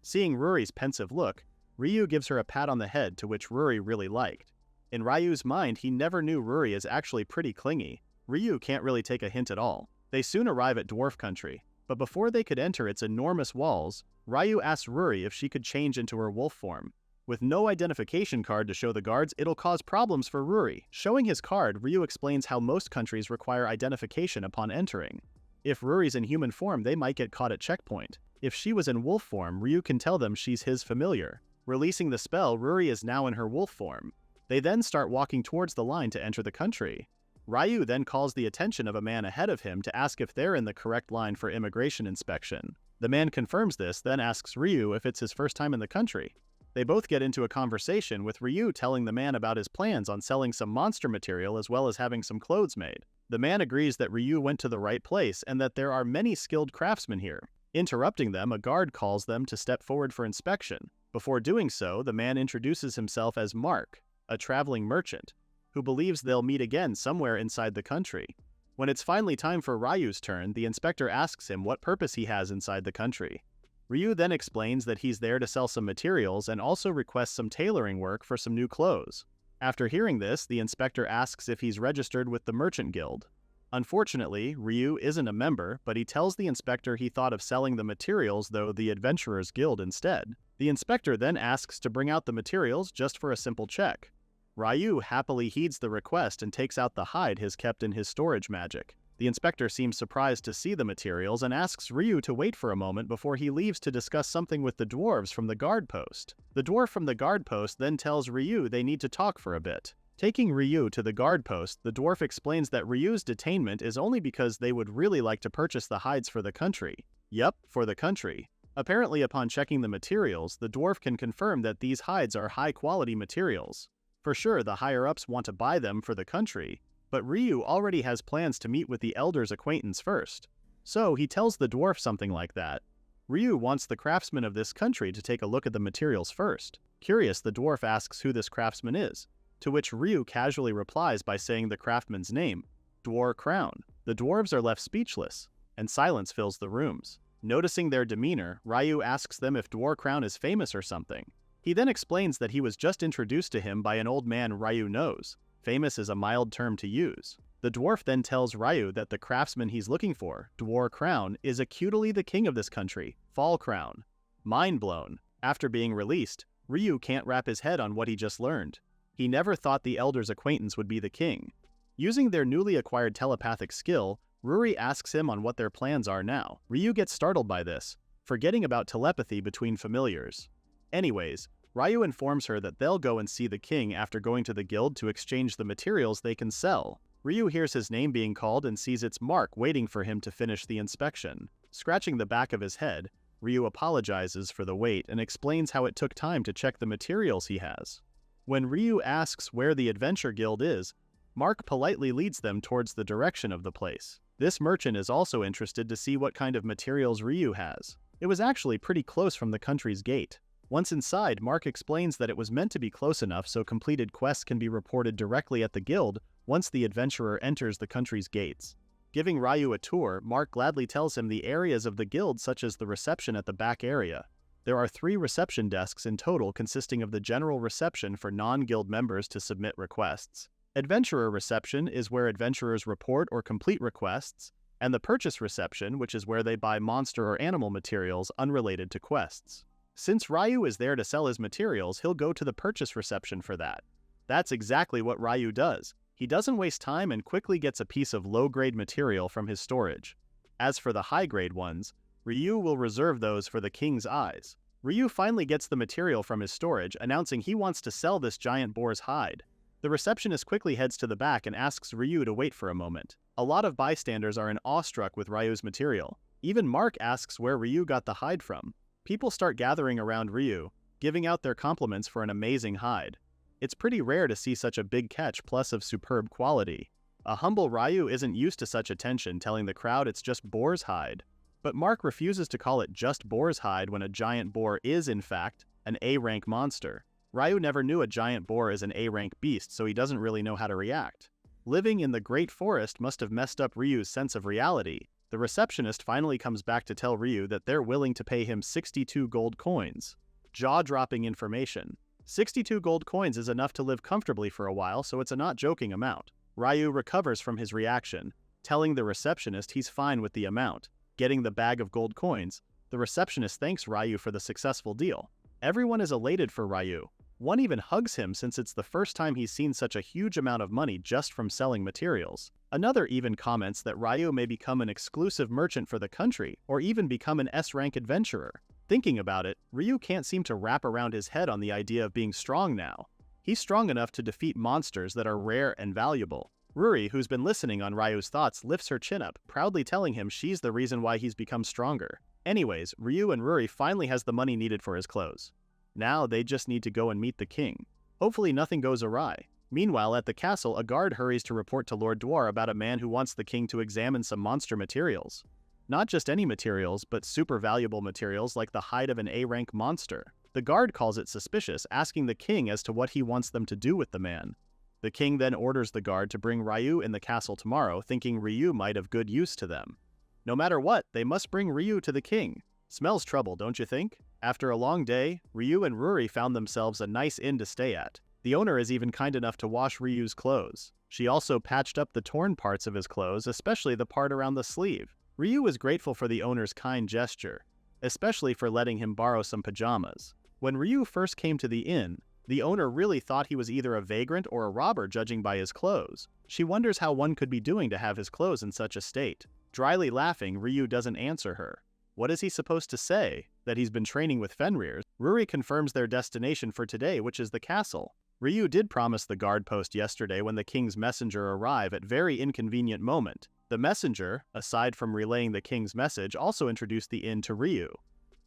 Seeing Ruri's pensive look, Ryu gives her a pat on the head, to which Ruri really liked. In Ryu's mind, he never knew Ruri is actually pretty clingy. Ryu can't really take a hint at all. They soon arrive at dwarf country, but before they could enter its enormous walls, Ryu asks Ruri if she could change into her wolf form. With no identification card to show the guards, it'll cause problems for Ruri. Showing his card, Ryu explains how most countries require identification upon entering. If Ruri's in human form, they might get caught at checkpoint. If she was in wolf form, Ryu can tell them she's his familiar. Releasing the spell, Ruri is now in her wolf form. They then start walking towards the line to enter the country. Ryu then calls the attention of a man ahead of him to ask if they're in the correct line for immigration inspection. The man confirms this, then asks Ryu if it's his first time in the country. They both get into a conversation, with Ryu telling the man about his plans on selling some monster material as well as having some clothes made. The man agrees that Ryu went to the right place and that there are many skilled craftsmen here. Interrupting them, a guard calls them to step forward for inspection. Before doing so, the man introduces himself as Mark, a traveling merchant, who believes they'll meet again somewhere inside the country. When it's finally time for Ryu's turn, the inspector asks him what purpose he has inside the country. Ryu then explains that he's there to sell some materials and also requests some tailoring work for some new clothes. After hearing this, the inspector asks if he's registered with the Merchant Guild. Unfortunately, Ryu isn't a member, but he tells the inspector he thought of selling the materials though the Adventurers Guild instead. The inspector then asks to bring out the materials just for a simple check. Ryu happily heeds the request and takes out the hide he's kept in his storage magic. The inspector seems surprised to see the materials and asks Ryu to wait for a moment before he leaves to discuss something with the dwarves from the guard post. The dwarf from the guard post then tells Ryu they need to talk for a bit. Taking Ryu to the guard post, the dwarf explains that Ryu's detainment is only because they would really like to purchase the hides for the country. Yup, for the country. Apparently, upon checking the materials, the dwarf can confirm that these hides are high-quality materials. For sure, the higher-ups want to buy them for the country, but Ryu already has plans to meet with the elder's acquaintance first. So he tells the dwarf something like that. Ryu wants the craftsman of this country to take a look at the materials first. Curious, the dwarf asks who this craftsman is, to which Ryu casually replies by saying the craftsman's name, Dwar Crown. The dwarves are left speechless, and silence fills the rooms. Noticing their demeanor, Ryu asks them if Dwar Crown is famous or something. He then explains that he was just introduced to him by an old man Ryu knows. Famous is a mild term to use. The dwarf then tells Ryu that the craftsman he's looking for, Dwar Crown, is actually the king of this country, Fall Crown. Mind blown. After being released, Ryu can't wrap his head on what he just learned. He never thought the elder's acquaintance would be the king. Using their newly acquired telepathic skill, Ruri asks him on what their plans are now. Ryu gets startled by this, forgetting about telepathy between familiars. Anyways, Ryu informs her that they'll go and see the king after going to the guild to exchange the materials they can sell. Ryu hears his name being called and sees its mark waiting for him to finish the inspection. Scratching the back of his head, Ryu apologizes for the wait and explains how it took time to check the materials he has. When Ryu asks where the Adventure Guild is, Mark politely leads them towards the direction of the place. This merchant is also interested to see what kind of materials Ryu has. It was actually pretty close from the country's gate. Once inside, Mark explains that it was meant to be close enough so completed quests can be reported directly at the guild once the adventurer enters the country's gates. Giving Ryu a tour, Mark gladly tells him the areas of the guild such as the reception at the back area. There are 3 reception desks in total consisting of the general reception for non-guild members to submit requests. Adventurer reception is where adventurers report or complete requests, and the purchase reception, which is where they buy monster or animal materials unrelated to quests. Since Ryu is there to sell his materials, he'll go to the purchase reception for that. That's exactly what Ryu does. He doesn't waste time and quickly gets a piece of low-grade material from his storage. As for the high-grade ones, Ryu will reserve those for the king's eyes. Ryu finally gets the material from his storage, announcing he wants to sell this giant boar's hide. The receptionist quickly heads to the back and asks Ryu to wait for a moment. A lot of bystanders are awestruck with Ryu's material. Even Mark asks where Ryu got the hide from. People start gathering around Ryu, giving out their compliments for an amazing hide. It's pretty rare to see such a big catch plus of superb quality. A humble Ryu isn't used to such attention, telling the crowd it's just boar's hide. But Mark refuses to call it just boar's hide when a giant boar is, in fact, an A-rank monster. Ryu never knew a giant boar is an A-rank beast, so he doesn't really know how to react. Living in the Great Forest must have messed up Ryu's sense of reality. The receptionist finally comes back to tell Ryu that they're willing to pay him 62 gold coins. Jaw-dropping information. 62 gold coins is enough to live comfortably for a while, so it's a not joking amount. Ryu recovers from his reaction, telling the receptionist he's fine with the amount. Getting the bag of gold coins, the receptionist thanks Ryu for the successful deal. Everyone is elated for Ryu. One even hugs him since it's the first time he's seen such a huge amount of money just from selling materials. Another even comments that Ryu may become an exclusive merchant for the country, or even become an S-rank adventurer. Thinking about it, Ryu can't seem to wrap around his head on the idea of being strong now. He's strong enough to defeat monsters that are rare and valuable. Ruri, who's been listening on Ryu's thoughts, lifts her chin up, proudly telling him she's the reason why he's become stronger. Anyways, Ryu and Ruri finally has the money needed for his clothes. Now they just need to go and meet the king. Hopefully nothing goes awry. Meanwhile, at the castle, a guard hurries to report to Lord Dwar about a man who wants the king to examine some monster materials. Not just any materials, but super valuable materials like the hide of an A-rank monster. The guard calls it suspicious, asking the king as to what he wants them to do with the man. The king then orders the guard to bring Ryu in the castle tomorrow, thinking Ryu might have good use to them. No matter what, they must bring Ryu to the king. Smells trouble, don't you think? After a long day, Ryu and Ruri found themselves a nice inn to stay at. The owner is even kind enough to wash Ryu's clothes. She also patched up the torn parts of his clothes, especially the part around the sleeve. Ryu was grateful for the owner's kind gesture, especially for letting him borrow some pajamas. When Ryu first came to the inn, the owner really thought he was either a vagrant or a robber judging by his clothes. She wonders how one could be doing to have his clothes in such a state. Dryly laughing, Ryu doesn't answer her. What is he supposed to say? That he's been training with Fenrir? Ruri confirms their destination for today, which is the castle. Ryu did promise the guard post yesterday when the king's messenger arrived at very inconvenient moment. The messenger, aside from relaying the king's message, also introduced the inn to Ryu.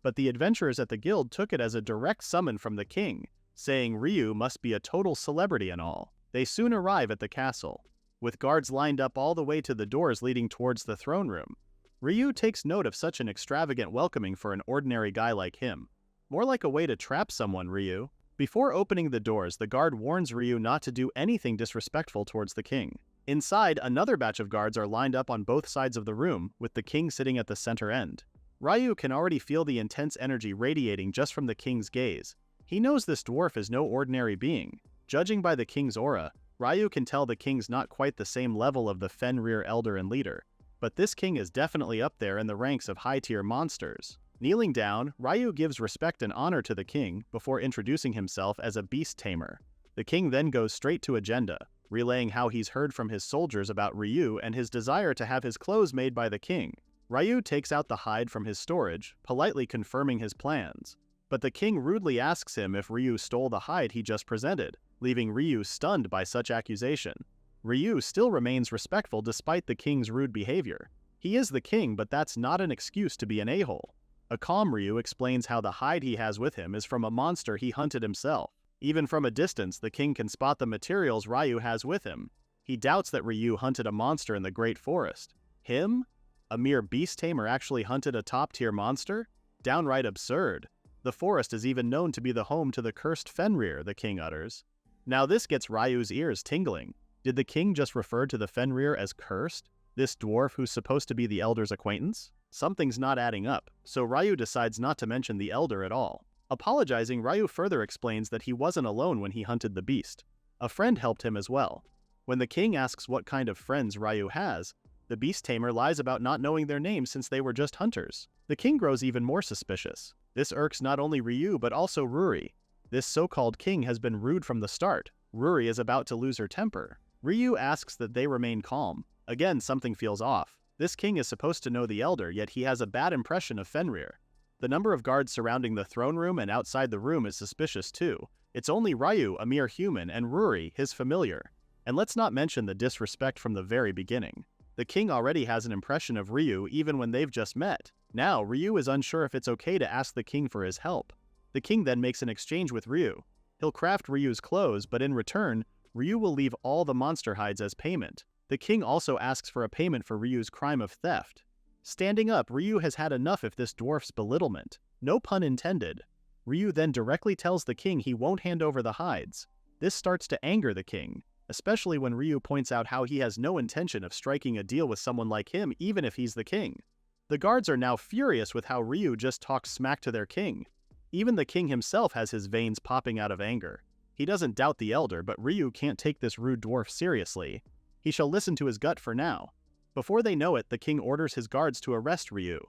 But the adventurers at the guild took it as a direct summon from the king, saying Ryu must be a total celebrity and all. They soon arrive at the castle, with guards lined up all the way to the doors leading towards the throne room. Ryu takes note of such an extravagant welcoming for an ordinary guy like him. More like a way to trap someone, Ryu. Before opening the doors, the guard warns Ryu not to do anything disrespectful towards the king. Inside, another batch of guards are lined up on both sides of the room, with the king sitting at the center end. Ryu can already feel the intense energy radiating just from the king's gaze. He knows this dwarf is no ordinary being. Judging by the king's aura, Ryu can tell the king's not quite the same level of the Fenrir elder and leader, but this king is definitely up there in the ranks of high-tier monsters. Kneeling down, Ryu gives respect and honor to the king before introducing himself as a beast tamer. The king then goes straight to agenda, relaying how he's heard from his soldiers about Ryu and his desire to have his clothes made by the king. Ryu takes out the hide from his storage, politely confirming his plans. But the king rudely asks him if Ryu stole the hide he just presented, leaving Ryu stunned by such accusation. Ryu still remains respectful despite the king's rude behavior. He is the king, but that's not an excuse to be an a-hole. A calm Ryu explains how the hide he has with him is from a monster he hunted himself. Even from a distance, the king can spot the materials Ryu has with him. He doubts that Ryu hunted a monster in the Great Forest. Him? A mere beast tamer actually hunted a top-tier monster? Downright absurd. The forest is even known to be the home to the cursed Fenrir, the king utters. Now this gets Ryu's ears tingling. Did the king just refer to the Fenrir as cursed? This dwarf who's supposed to be the elder's acquaintance? Something's not adding up, so Ryu decides not to mention the elder at all. Apologizing, Ryu further explains that he wasn't alone when he hunted the beast. A friend helped him as well. When the king asks what kind of friends Ryu has, the beast tamer lies about not knowing their names since they were just hunters. The king grows even more suspicious. This irks not only Ryu but also Ruri. This so-called king has been rude from the start. Ruri is about to lose her temper. Ryu asks that they remain calm. Again, something feels off. This king is supposed to know the elder, yet he has a bad impression of Fenrir. The number of guards surrounding the throne room and outside the room is suspicious too. It's only Ryu, a mere human, and Ruri, his familiar. And let's not mention the disrespect from the very beginning. The king already has an impression of Ryu even when they've just met. Now, Ryu is unsure if it's okay to ask the king for his help. The king then makes an exchange with Ryu. He'll craft Ryu's clothes, but in return, Ryu will leave all the monster hides as payment. The king also asks for a payment for Ryu's crime of theft. Standing up, Ryu has had enough of this dwarf's belittlement. No pun intended. Ryu then directly tells the king he won't hand over the hides. This starts to anger the king, especially when Ryu points out how he has no intention of striking a deal with someone like him even if he's the king. The guards are now furious with how Ryu just talked smack to their king. Even the king himself has his veins popping out of anger. He doesn't doubt the elder, but Ryu can't take this rude dwarf seriously. He shall listen to his gut for now. Before they know it, the king orders his guards to arrest Ryu.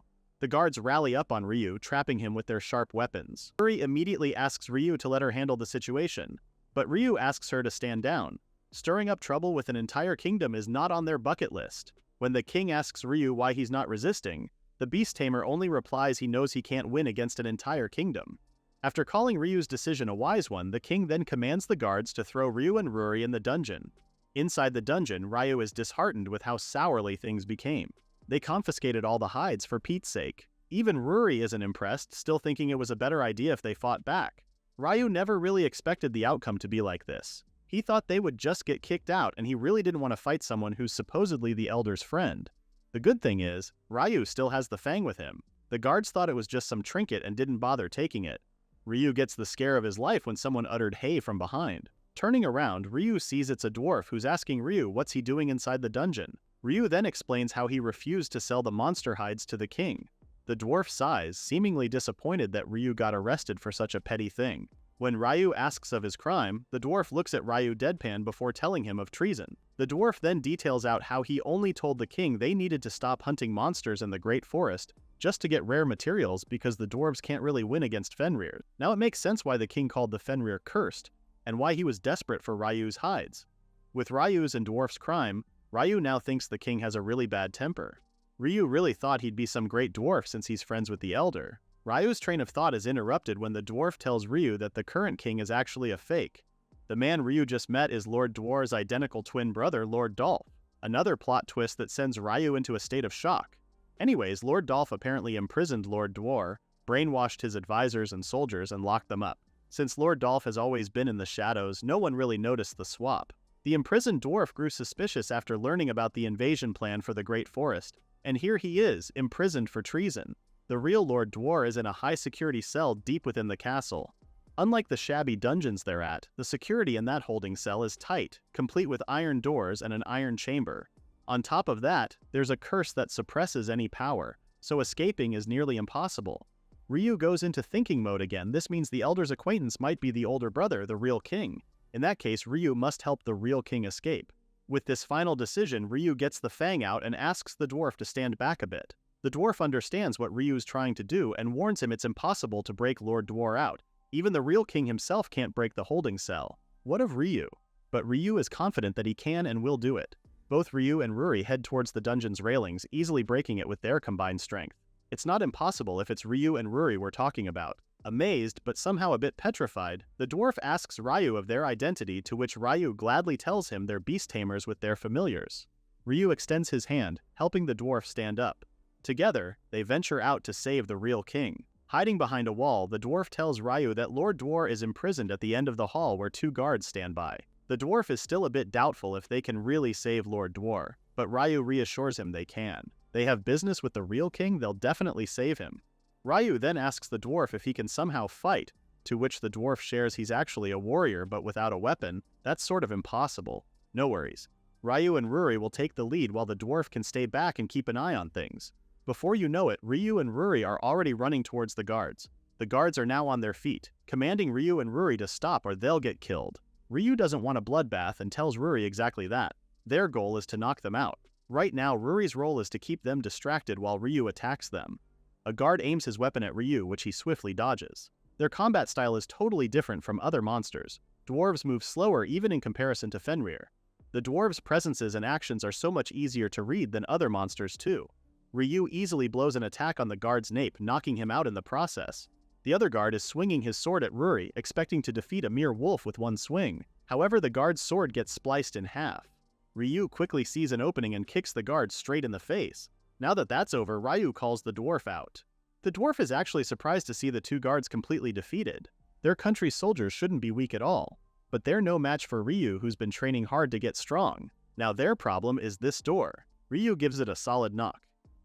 The guards rally up on Ryu, trapping him with their sharp weapons. Ruri immediately asks Ryu to let her handle the situation, but Ryu asks her to stand down. Stirring up trouble with an entire kingdom is not on their bucket list. When the king asks Ryu why he's not resisting, the beast tamer only replies he knows he can't win against an entire kingdom. After calling Ryu's decision a wise one, the king then commands the guards to throw Ryu and Ruri in the dungeon. Inside the dungeon, Ryu is disheartened with how sourly things became. They confiscated all the hides for Pete's sake. Even Ruri isn't impressed, still thinking it was a better idea if they fought back. Ryu never really expected the outcome to be like this. He thought they would just get kicked out, and he really didn't want to fight someone who's supposedly the elder's friend. The good thing is, Ryu still has the fang with him. The guards thought it was just some trinket and didn't bother taking it. Ryu gets the scare of his life when someone uttered "hey" from behind. Turning around, Ryu sees it's a dwarf who's asking Ryu what's he doing inside the dungeon. Ryu then explains how he refused to sell the monster hides to the king. The The dwarf sighs, seemingly disappointed that Ryu got arrested for such a petty thing. When Ryu asks of his crime, the dwarf looks at Ryu deadpan before telling him of treason. The dwarf then details out how he only told the king they needed to stop hunting monsters in the Great Forest just to get rare materials because the dwarves can't really win against Fenrir. Now it makes sense why the king called the Fenrir cursed, and why he was desperate for Ryu's hides. With Ryu's and dwarf's crime, Ryu now thinks the king has a really bad temper. Ryu really thought he'd be some great dwarf since he's friends with the elder. Ryu's train of thought is interrupted when the dwarf tells Ryu that the current king is actually a fake. The man Ryu just met is Lord Dwar's identical twin brother, Lord Dolph. Another plot twist that sends Ryu into a state of shock. Anyways, Lord Dolph apparently imprisoned Lord Dwar, brainwashed his advisors and soldiers, and locked them up. Since Lord Dolph has always been in the shadows, no one really noticed the swap. The imprisoned dwarf grew suspicious after learning about the invasion plan for the Great Forest, and here he is, imprisoned for treason. The real Lord Dwar is in a high-security cell deep within the castle. Unlike the shabby dungeons they're at, the security in that holding cell is tight, complete with iron doors and an iron chamber. On top of that, there's a curse that suppresses any power, so escaping is nearly impossible. Ryu goes into thinking mode again. This means the elder's acquaintance might be the older brother, the real king. In that case, Ryu must help the real king escape. With this final decision, Ryu gets the fang out and asks the dwarf to stand back a bit. The dwarf understands what Ryu's trying to do and warns him it's impossible to break Lord Dwar out. Even the real king himself can't break the holding cell. What of Ryu? But Ryu is confident that he can and will do it. Both Ryu and Ruri head towards the dungeon's railings, easily breaking it with their combined strength. It's not impossible if it's Ryu and Ruri we're talking about. Amazed, but somehow a bit petrified, the dwarf asks Ryu of their identity, to which Ryu gladly tells him they're beast tamers with their familiars. Ryu extends his hand, helping the dwarf stand up. Together, they venture out to save the real king. Hiding behind a wall, the dwarf tells Ryu that Lord Dwar is imprisoned at the end of the hall where 2 guards stand by. The dwarf is still a bit doubtful if they can really save Lord Dwar, but Ryu reassures him they can. They have business with the real king, they'll definitely save him. Ryu then asks the dwarf if he can somehow fight, to which the dwarf shares he's actually a warrior but without a weapon. That's sort of impossible. No worries. Ryu and Ruri will take the lead while the dwarf can stay back and keep an eye on things. Before you know it, Ryu and Ruri are already running towards the guards. The guards are now on their feet, commanding Ryu and Ruri to stop or they'll get killed. Ryu doesn't want a bloodbath and tells Ruri exactly that. Their goal is to knock them out. Right now, Ruri's role is to keep them distracted while Ryu attacks them. A guard aims his weapon at Ryu, which he swiftly dodges. Their combat style is totally different from other monsters. Dwarves move slower even in comparison to Fenrir. The dwarves' presences and actions are so much easier to read than other monsters too. Ryu easily blows an attack on the guard's nape, knocking him out in the process. The other guard is swinging his sword at Ruri, expecting to defeat a mere wolf with one swing. However, the guard's sword gets spliced in half. Ryu quickly sees an opening and kicks the guard straight in the face. Now that that's over, Ryu calls the dwarf out. The dwarf is actually surprised to see the 2 guards completely defeated. Their country's soldiers shouldn't be weak at all. But they're no match for Ryu, who's been training hard to get strong. Now their problem is this door. Ryu gives it a solid knock.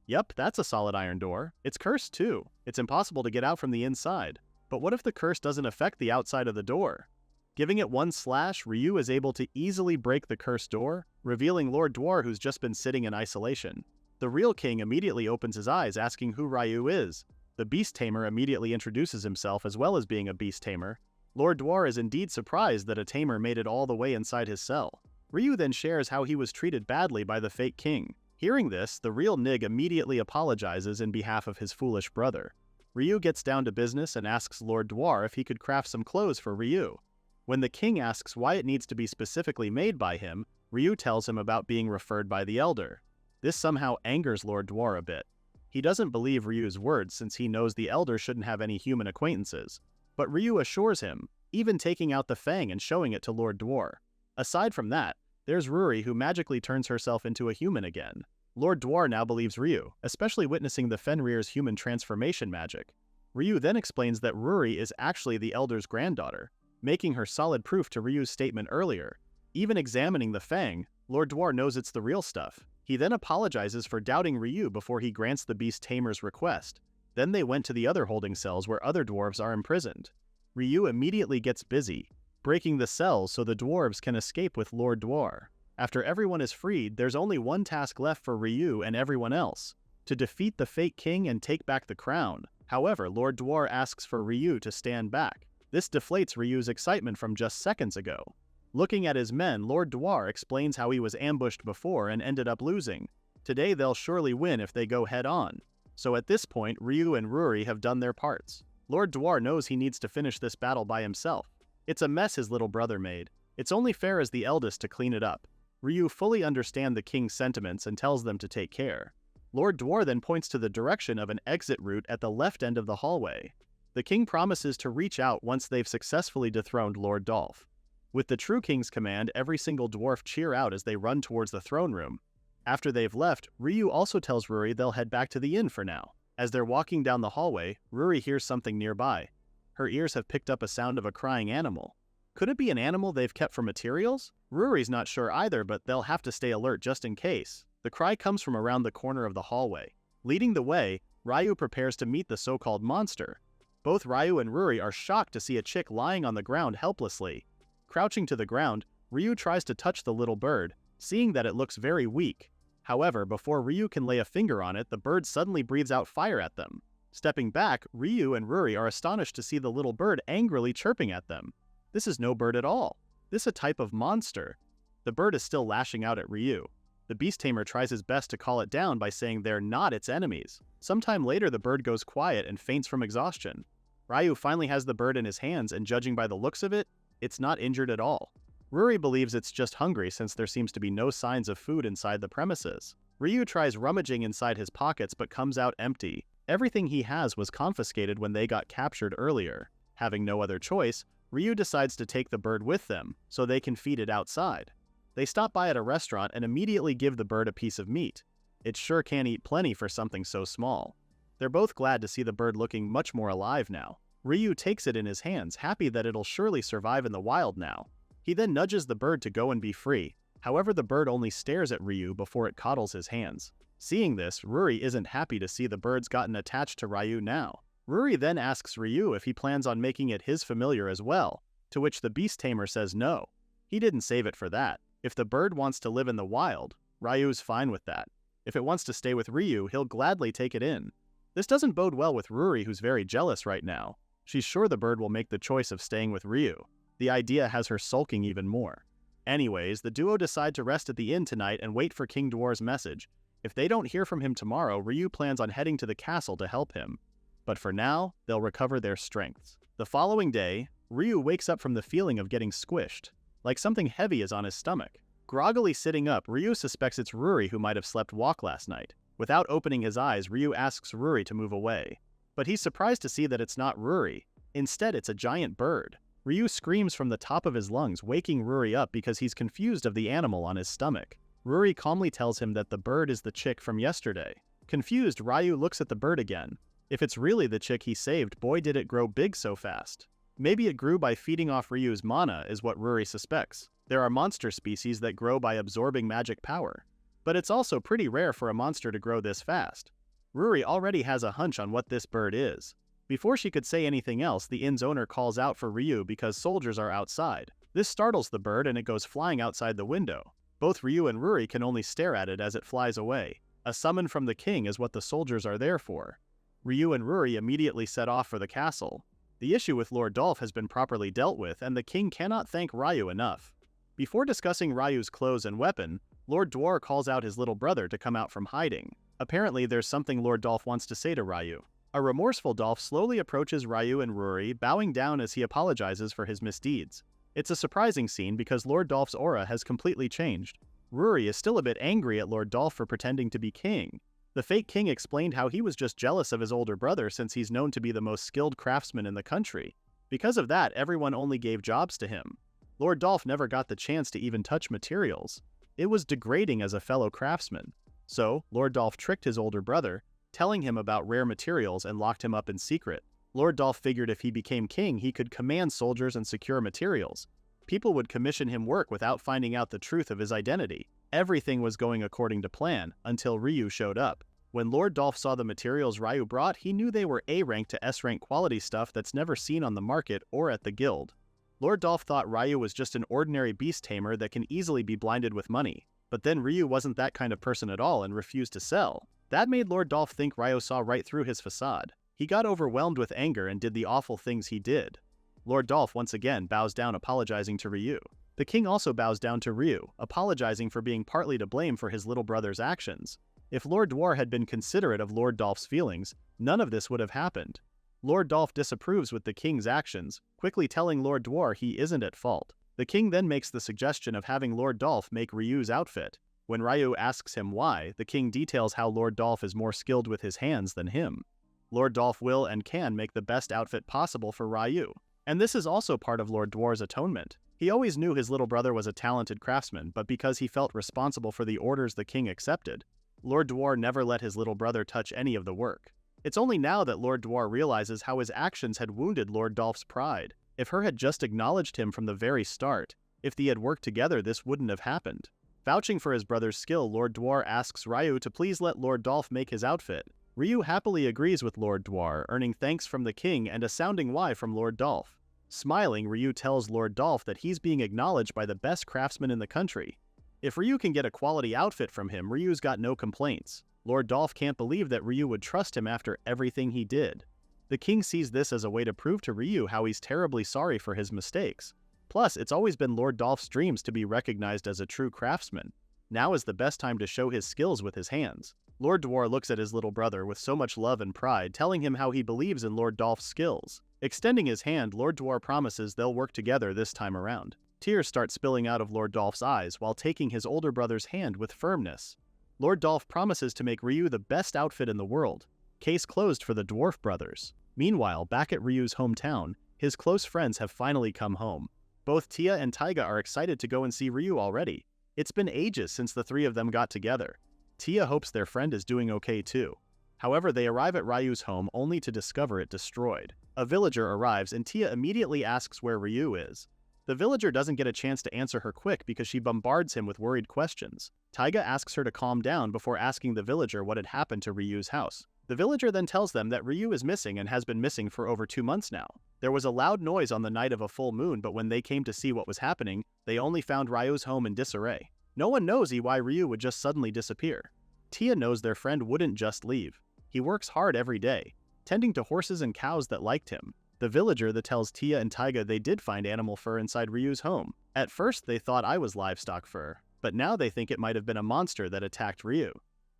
Yup, that's a solid iron door. It's cursed too. It's impossible to get out from the inside. But what if the curse doesn't affect the outside of the door? Giving it one slash, Ryu is able to easily break the cursed door, revealing Lord Dwar, who's just been sitting in isolation. The real king immediately opens his eyes, asking who Ryu is. The beast tamer immediately introduces himself as well as being a beast tamer. Lord Dwar is indeed surprised that a tamer made it all the way inside his cell. Ryu then shares how he was treated badly by the fake king. Hearing this, the real Nig immediately apologizes in behalf of his foolish brother. Ryu gets down to business and asks Lord Dwar if he could craft some clothes for Ryu. When the king asks why it needs to be specifically made by him, Ryu tells him about being referred by the elder. This somehow angers Lord Dwar a bit. He doesn't believe Ryu's words since he knows the elder shouldn't have any human acquaintances. But Ryu assures him, even taking out the fang and showing it to Lord Dwar. Aside from that, there's Ruri, who magically turns herself into a human again. Lord Dwar now believes Ryu, especially witnessing the Fenrir's human transformation magic. Ryu then explains that Ruri is actually the elder's granddaughter, making her solid proof to Ryu's statement earlier. Even examining the fang, Lord Dwar knows it's the real stuff. He then apologizes for doubting Ryu before he grants the beast tamer's request. Then they went to the other holding cells where other dwarves are imprisoned. Ryu immediately gets busy, breaking the cells so the dwarves can escape with Lord Dwar. After everyone is freed, there's only one task left for Ryu and everyone else. to defeat the fake king and take back the crown. However, Lord Dwar asks for Ryu to stand back. This deflates Ryu's excitement from just seconds ago. Looking at his men, Lord Dwar explains how he was ambushed before and ended up losing. Today they'll surely win if they go head-on. So at this point, Ryu and Ruri have done their parts. Lord Dwar knows he needs to finish this battle by himself. It's a mess his little brother made. It's only fair as the eldest to clean it up. Ryu fully understands the king's sentiments and tells them to take care. Lord Dwar then points to the direction of an exit route at the left end of the hallway. The king promises to reach out once they've successfully dethroned Lord Dolph. With the true king's command, every single dwarf cheer out as they run towards the throne room. After they've left, Ryu also tells Ruri they'll head back to the inn for now. As they're walking down the hallway, Ruri hears something nearby. Her ears have picked up a sound of a crying animal. Could it be an animal they've kept for materials? Ruri's not sure either, but they'll have to stay alert just in case. The cry comes from around the corner of the hallway. Leading the way, Ryu prepares to meet the so-called monster. Both Ryu and Ruri are shocked to see a chick lying on the ground helplessly. Crouching to the ground, Ryu tries to touch the little bird, seeing that it looks very weak. However, before Ryu can lay a finger on it, the bird suddenly breathes out fire at them. Stepping back, Ryu and Ruri are astonished to see the little bird angrily chirping at them. This is no bird at all. This is a type of monster. The bird is still lashing out at Ryu. The beast tamer tries his best to call it down by saying they're not its enemies. Sometime later, the bird goes quiet and faints from exhaustion. Ryu finally has the bird in his hands, and judging by the looks of it, it's not injured at all. Ruri believes it's just hungry since there seems to be no signs of food inside the premises. Ryu tries rummaging inside his pockets but comes out empty. Everything he has was confiscated when they got captured earlier. Having no other choice, Ryu decides to take the bird with them so they can feed it outside. They stop by at a restaurant and immediately give the bird a piece of meat. It sure can eat plenty for something so small. They're both glad to see the bird looking much more alive now. Ryu takes it in his hands, happy that it'll surely survive in the wild now. He then nudges the bird to go and be free. However, the bird only stares at Ryu before it coddles his hands. Seeing this, Ruri isn't happy to see the bird's gotten attached to Ryu now. Ruri then asks Ryu if he plans on making it his familiar as well, to which the beast tamer says no. He didn't save it for that. If the bird wants to live in the wild, Ryu's fine with that. If it wants to stay with Ryu, he'll gladly take it in. This doesn't bode well with Ruri, who's very jealous right now. She's sure the bird will make the choice of staying with Ryu. The idea has her sulking even more. Anyways, the duo decide to rest at the inn tonight and wait for King Dwar's message. If they don't hear from him tomorrow, Ryu plans on heading to the castle to help him. But for now, they'll recover their strengths. The following day, Ryu wakes up from the feeling of getting squished, like something heavy is on his stomach. Groggily sitting up, Ryu suspects it's Ruri who might have slept walk last night. Without opening his eyes, Ryu asks Ruri to move away. But he's surprised to see that it's not Ruri. Instead, it's a giant bird. Ryu screams from the top of his lungs, waking Ruri up because he's confused of the animal on his stomach. Ruri calmly tells him that the bird is the chick from yesterday. Confused, Ryu looks at the bird again. If it's really the chick he saved, boy did it grow big so fast. Maybe it grew by feeding off Ryu's mana, is what Ruri suspects. There are monster species that grow by absorbing magic power. But it's also pretty rare for a monster to grow this fast. Ruri already has a hunch on what this bird is. Before she could say anything else, the inn's owner calls out for Ryu because soldiers are outside. This startles the bird and it goes flying outside the window. Both Ryu and Ruri can only stare at it as it flies away. A summon from the king is what the soldiers are there for. Ryu and Ruri immediately set off for the castle. The issue with Lord Dolph has been properly dealt with, and the king cannot thank Ryu enough. Before discussing Ryu's clothes and weapon, Lord Dwar calls out his little brother to come out from hiding. Apparently, there's something Lord Dolph wants to say to Ryu. A remorseful Dolph slowly approaches Ryu and Ruri, bowing down as he apologizes for his misdeeds. It's a surprising scene because Lord Dolph's aura has completely changed. Ruri is still a bit angry at Lord Dolph for pretending to be king. The fake king explained how he was just jealous of his older brother since he's known to be the most skilled craftsman in the country. Because of that, everyone only gave jobs to him. Lord Dolph never got the chance to even touch materials. It was degrading as a fellow craftsman. So, Lord Dolph tricked his older brother, telling him about rare materials and locked him up in secret. Lord Dolph figured if he became king, he could command soldiers and secure materials. People would commission him work without finding out the truth of his identity. Everything was going according to plan, until Ryu showed up. When Lord Dolph saw the materials Ryu brought, he knew they were A-rank to S-rank quality stuff that's never seen on the market or at the guild. Lord Dolph thought Ryu was just an ordinary beast tamer that can easily be blinded with money. But then Ryu wasn't that kind of person at all and refused to sell. That made Lord Dolph think Ryo saw right through his facade. He got overwhelmed with anger and did the awful things he did. Lord Dolph once again bows down, apologizing to Ryu. The king also bows down to Ryu, apologizing for being partly to blame for his little brother's actions. If Lord Dwar had been considerate of Lord Dolph's feelings, none of this would have happened. Lord Dolph disapproves with the king's actions, quickly telling Lord Dwar he isn't at fault. The king then makes the suggestion of having Lord Dolph make Ryu's outfit. When Ryu asks him why, the king details how Lord Dolph is more skilled with his hands than him. Lord Dolph will and can make the best outfit possible for Ryu. And this is also part of Lord Dwar's atonement. He always knew his little brother was a talented craftsman, but because he felt responsible for the orders the king accepted, Lord Dwar never let his little brother touch any of the work. It's only now that Lord Dwar realizes how his actions had wounded Lord Dolph's pride. If her had just acknowledged him from the very start, if they had worked together, this wouldn't have happened. Vouching for his brother's skill, Lord Dwar asks Ryu to please let Lord Dolph make his outfit. Ryu happily agrees with Lord Dwar, earning thanks from the king and a sounding why from Lord Dolph. Smiling, Ryu tells Lord Dolph that he's being acknowledged by the best craftsman in the country. If Ryu can get a quality outfit from him, Ryu's got no complaints. Lord Dolph can't believe that Ryu would trust him after everything he did. The king sees this as a way to prove to Ryu how he's terribly sorry for his mistakes. Plus, it's always been Lord Dolph's dreams to be recognized as a true craftsman. Now is the best time to show his skills with his hands. Lord Dwar looks at his little brother with so much love and pride, telling him how he believes in Lord Dolph's skills. Extending his hand, Lord Dwar promises they'll work together this time around. Tears start spilling out of Lord Dolph's eyes while taking his older brother's hand with firmness. Lord Dolph promises to make Ryu the best outfit in the world. Case closed for the dwarf brothers. Meanwhile, back at Ryu's hometown, his close friends have finally come home. Both Tia and Taiga are excited to go and see Ryu already. It's been ages since the three of them got together. Tia hopes their friend is doing okay too. However, they arrive at Ryu's home only to discover it destroyed. A villager arrives and Tia immediately asks where Ryu is. The villager doesn't get a chance to answer her quick because she bombards him with worried questions. Taiga asks her to calm down before asking the villager what had happened to Ryu's house. The villager then tells them that Ryu is missing and has been missing for over 2 months now. There was a loud noise on the night of a full moon, but when they came to see what was happening, they only found Ryu's home in disarray. No one knows why Ryu would just suddenly disappear. Tia knows their friend wouldn't just leave. He works hard every day, tending to horses and cows that liked him. The villager that tells Tia and Taiga they did find animal fur inside Ryu's home. At first they thought I was livestock fur, but now they think it might have been a monster that attacked Ryu.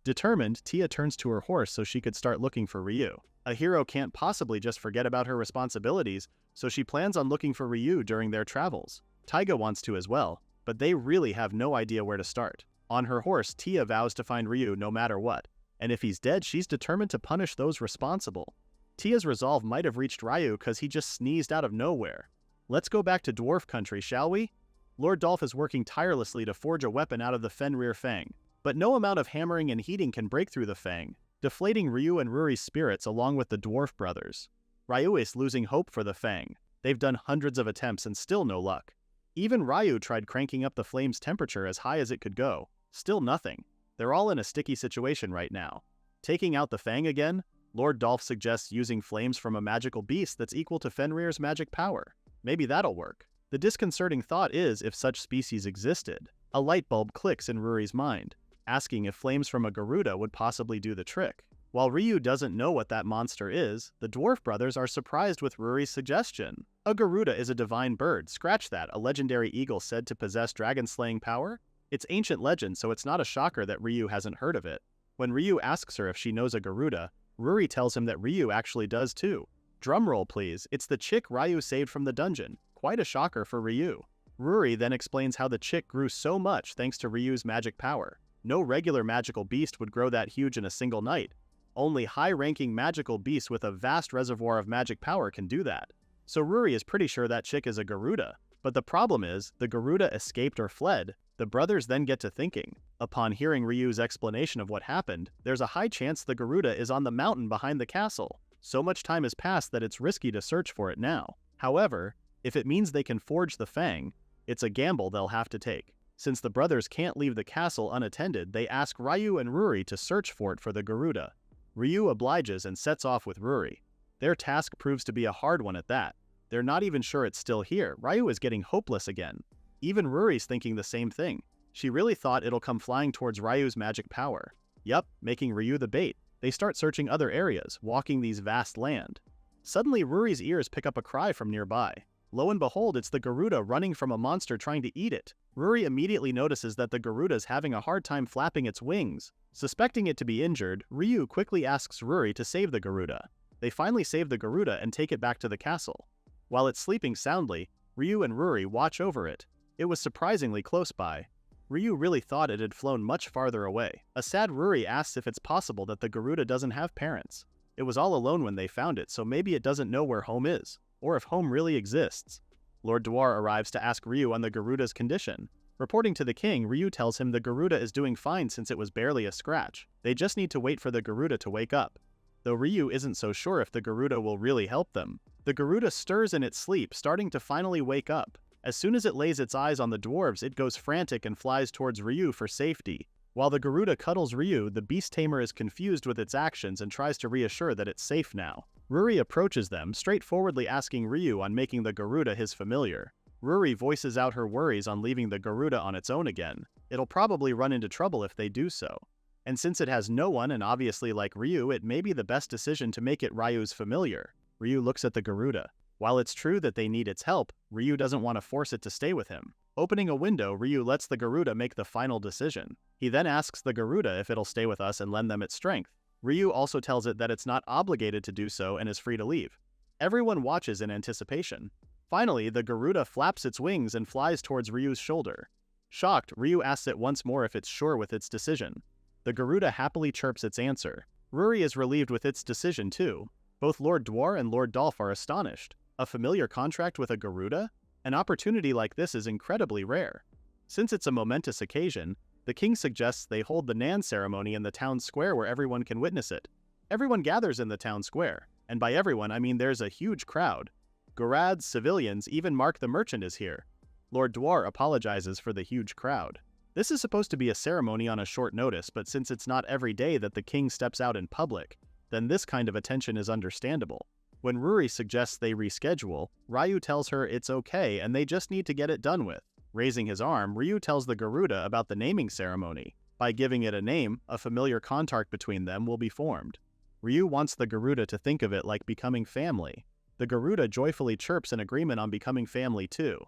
Determined, Tia turns to her horse so she could start looking for Ryu. A hero can't possibly just forget about her responsibilities, so she plans on looking for Ryu during their travels. Taiga wants to as well, but they really have no idea where to start. On her horse, Tia vows to find Ryu no matter what, and if he's dead, she's determined to punish those responsible. Tia's resolve might have reached Ryu because he just sneezed out of nowhere. Let's go back to Dwarf Country, shall we? Lord Dolph is working tirelessly to forge a weapon out of the Fenrir fang, but no amount of hammering and heating can break through the fang, deflating Ryu and Ruri's spirits along with the dwarf brothers. Ryu is losing hope for the fang. They've done hundreds of attempts and still no luck. Even Ryu tried cranking up the flame's temperature as high as it could go. Still nothing. They're all in a sticky situation right now. Taking out the fang again, Lord Dolph suggests using flames from a magical beast that's equal to Fenrir's magic power. Maybe that'll work. The disconcerting thought is if such species existed. A light bulb clicks in Ruri's mind, asking if flames from a Garuda would possibly do the trick. While Ryu doesn't know what that monster is, the dwarf brothers are surprised with Ruri's suggestion. A Garuda is a divine bird, scratch that, a legendary eagle said to possess dragon-slaying power? It's ancient legend, so it's not a shocker that Ryu hasn't heard of it. When Ryu asks her if she knows a Garuda, Ruri tells him that Ryu actually does too. Drumroll please, it's the chick Ryu saved from the dungeon. Quite a shocker for Ryu. Ruri then explains how the chick grew so much thanks to Ryu's magic power. No regular magical beast would grow that huge in a single night. Only high-ranking magical beasts with a vast reservoir of magic power can do that. So Ruri is pretty sure that chick is a Garuda. But the problem is, the Garuda escaped or fled. The brothers then get to thinking. Upon hearing Ryu's explanation of what happened, there's a high chance the Garuda is on the mountain behind the castle. So much time has passed that it's risky to search for it now. However, if it means they can forge the fang, it's a gamble they'll have to take. Since the brothers can't leave the castle unattended, they ask Ryu and Ruri to search for it for the Garuda. Ryu obliges and sets off with Ruri. Their task proves to be a hard one at that. They're not even sure it's still here. Ryu is getting hopeless again. Even Ruri's thinking the same thing. She really thought it'll come flying towards Ryu's magic power. Yup, making Ryu the bait. They start searching other areas, walking these vast land. Suddenly, Ruri's ears pick up a cry from nearby. Lo and behold, it's the Garuda running from a monster trying to eat it. Ruri immediately notices that the Garuda's having a hard time flapping its wings. Suspecting it to be injured, Ryu quickly asks Ruri to save the Garuda. They finally save the Garuda and take it back to the castle. While it's sleeping soundly, Ryu and Ruri watch over it. It was surprisingly close by. Ryu really thought it had flown much farther away. A sad Ruri asks if it's possible that the Garuda doesn't have parents. It was all alone when they found it, so maybe it doesn't know where home is, or if home really exists. Lord Dwar arrives to ask Ryu on the Garuda's condition. Reporting to the king, Ryu tells him the Garuda is doing fine since it was barely a scratch. They just need to wait for the Garuda to wake up. Though Ryu isn't so sure if the Garuda will really help them. The Garuda stirs in its sleep, starting to finally wake up. As soon as it lays its eyes on the dwarves, it goes frantic and flies towards Ryu for safety. While the Garuda cuddles Ryu, the beast tamer is confused with its actions and tries to reassure that it's safe now. Ruri approaches them, straightforwardly asking Ryu on making the Garuda his familiar. Ruri voices out her worries on leaving the Garuda on its own again. It'll probably run into trouble if they do so. And since it has no one and obviously like Ryu, it may be the best decision to make it Ryu's familiar. Ryu looks at the Garuda. While it's true that they need its help, Ryu doesn't want to force it to stay with him. Opening a window, Ryu lets the Garuda make the final decision. He then asks the Garuda if it'll stay with us and lend them its strength. Ryu also tells it that it's not obligated to do so and is free to leave. Everyone watches in anticipation. Finally, the Garuda flaps its wings and flies towards Ryu's shoulder. Shocked, Ryu asks it once more if it's sure with its decision. The Garuda happily chirps its answer. Ruri is relieved with its decision too. Both Lord Dwar and Lord Dolph are astonished. A familiar contract with a Garuda? An opportunity like this is incredibly rare. Since it's a momentous occasion, the king suggests they hold the Nan ceremony in the town square where everyone can witness it. Everyone gathers in the town square, and by everyone I mean there's a huge crowd. Gorads, civilians, even Mark the merchant is here. Lord Dwar apologizes for the huge crowd. This is supposed to be a ceremony on a short notice, but since it's not every day that the king steps out in public, then this kind of attention is understandable. When Ruri suggests they reschedule, Ryu tells her it's okay and they just need to get it done with. Raising his arm, Ryu tells the Garuda about the naming ceremony. By giving it a name, a familiar contact between them will be formed. Ryu wants the Garuda to think of it like becoming family. The Garuda joyfully chirps in agreement on becoming family too.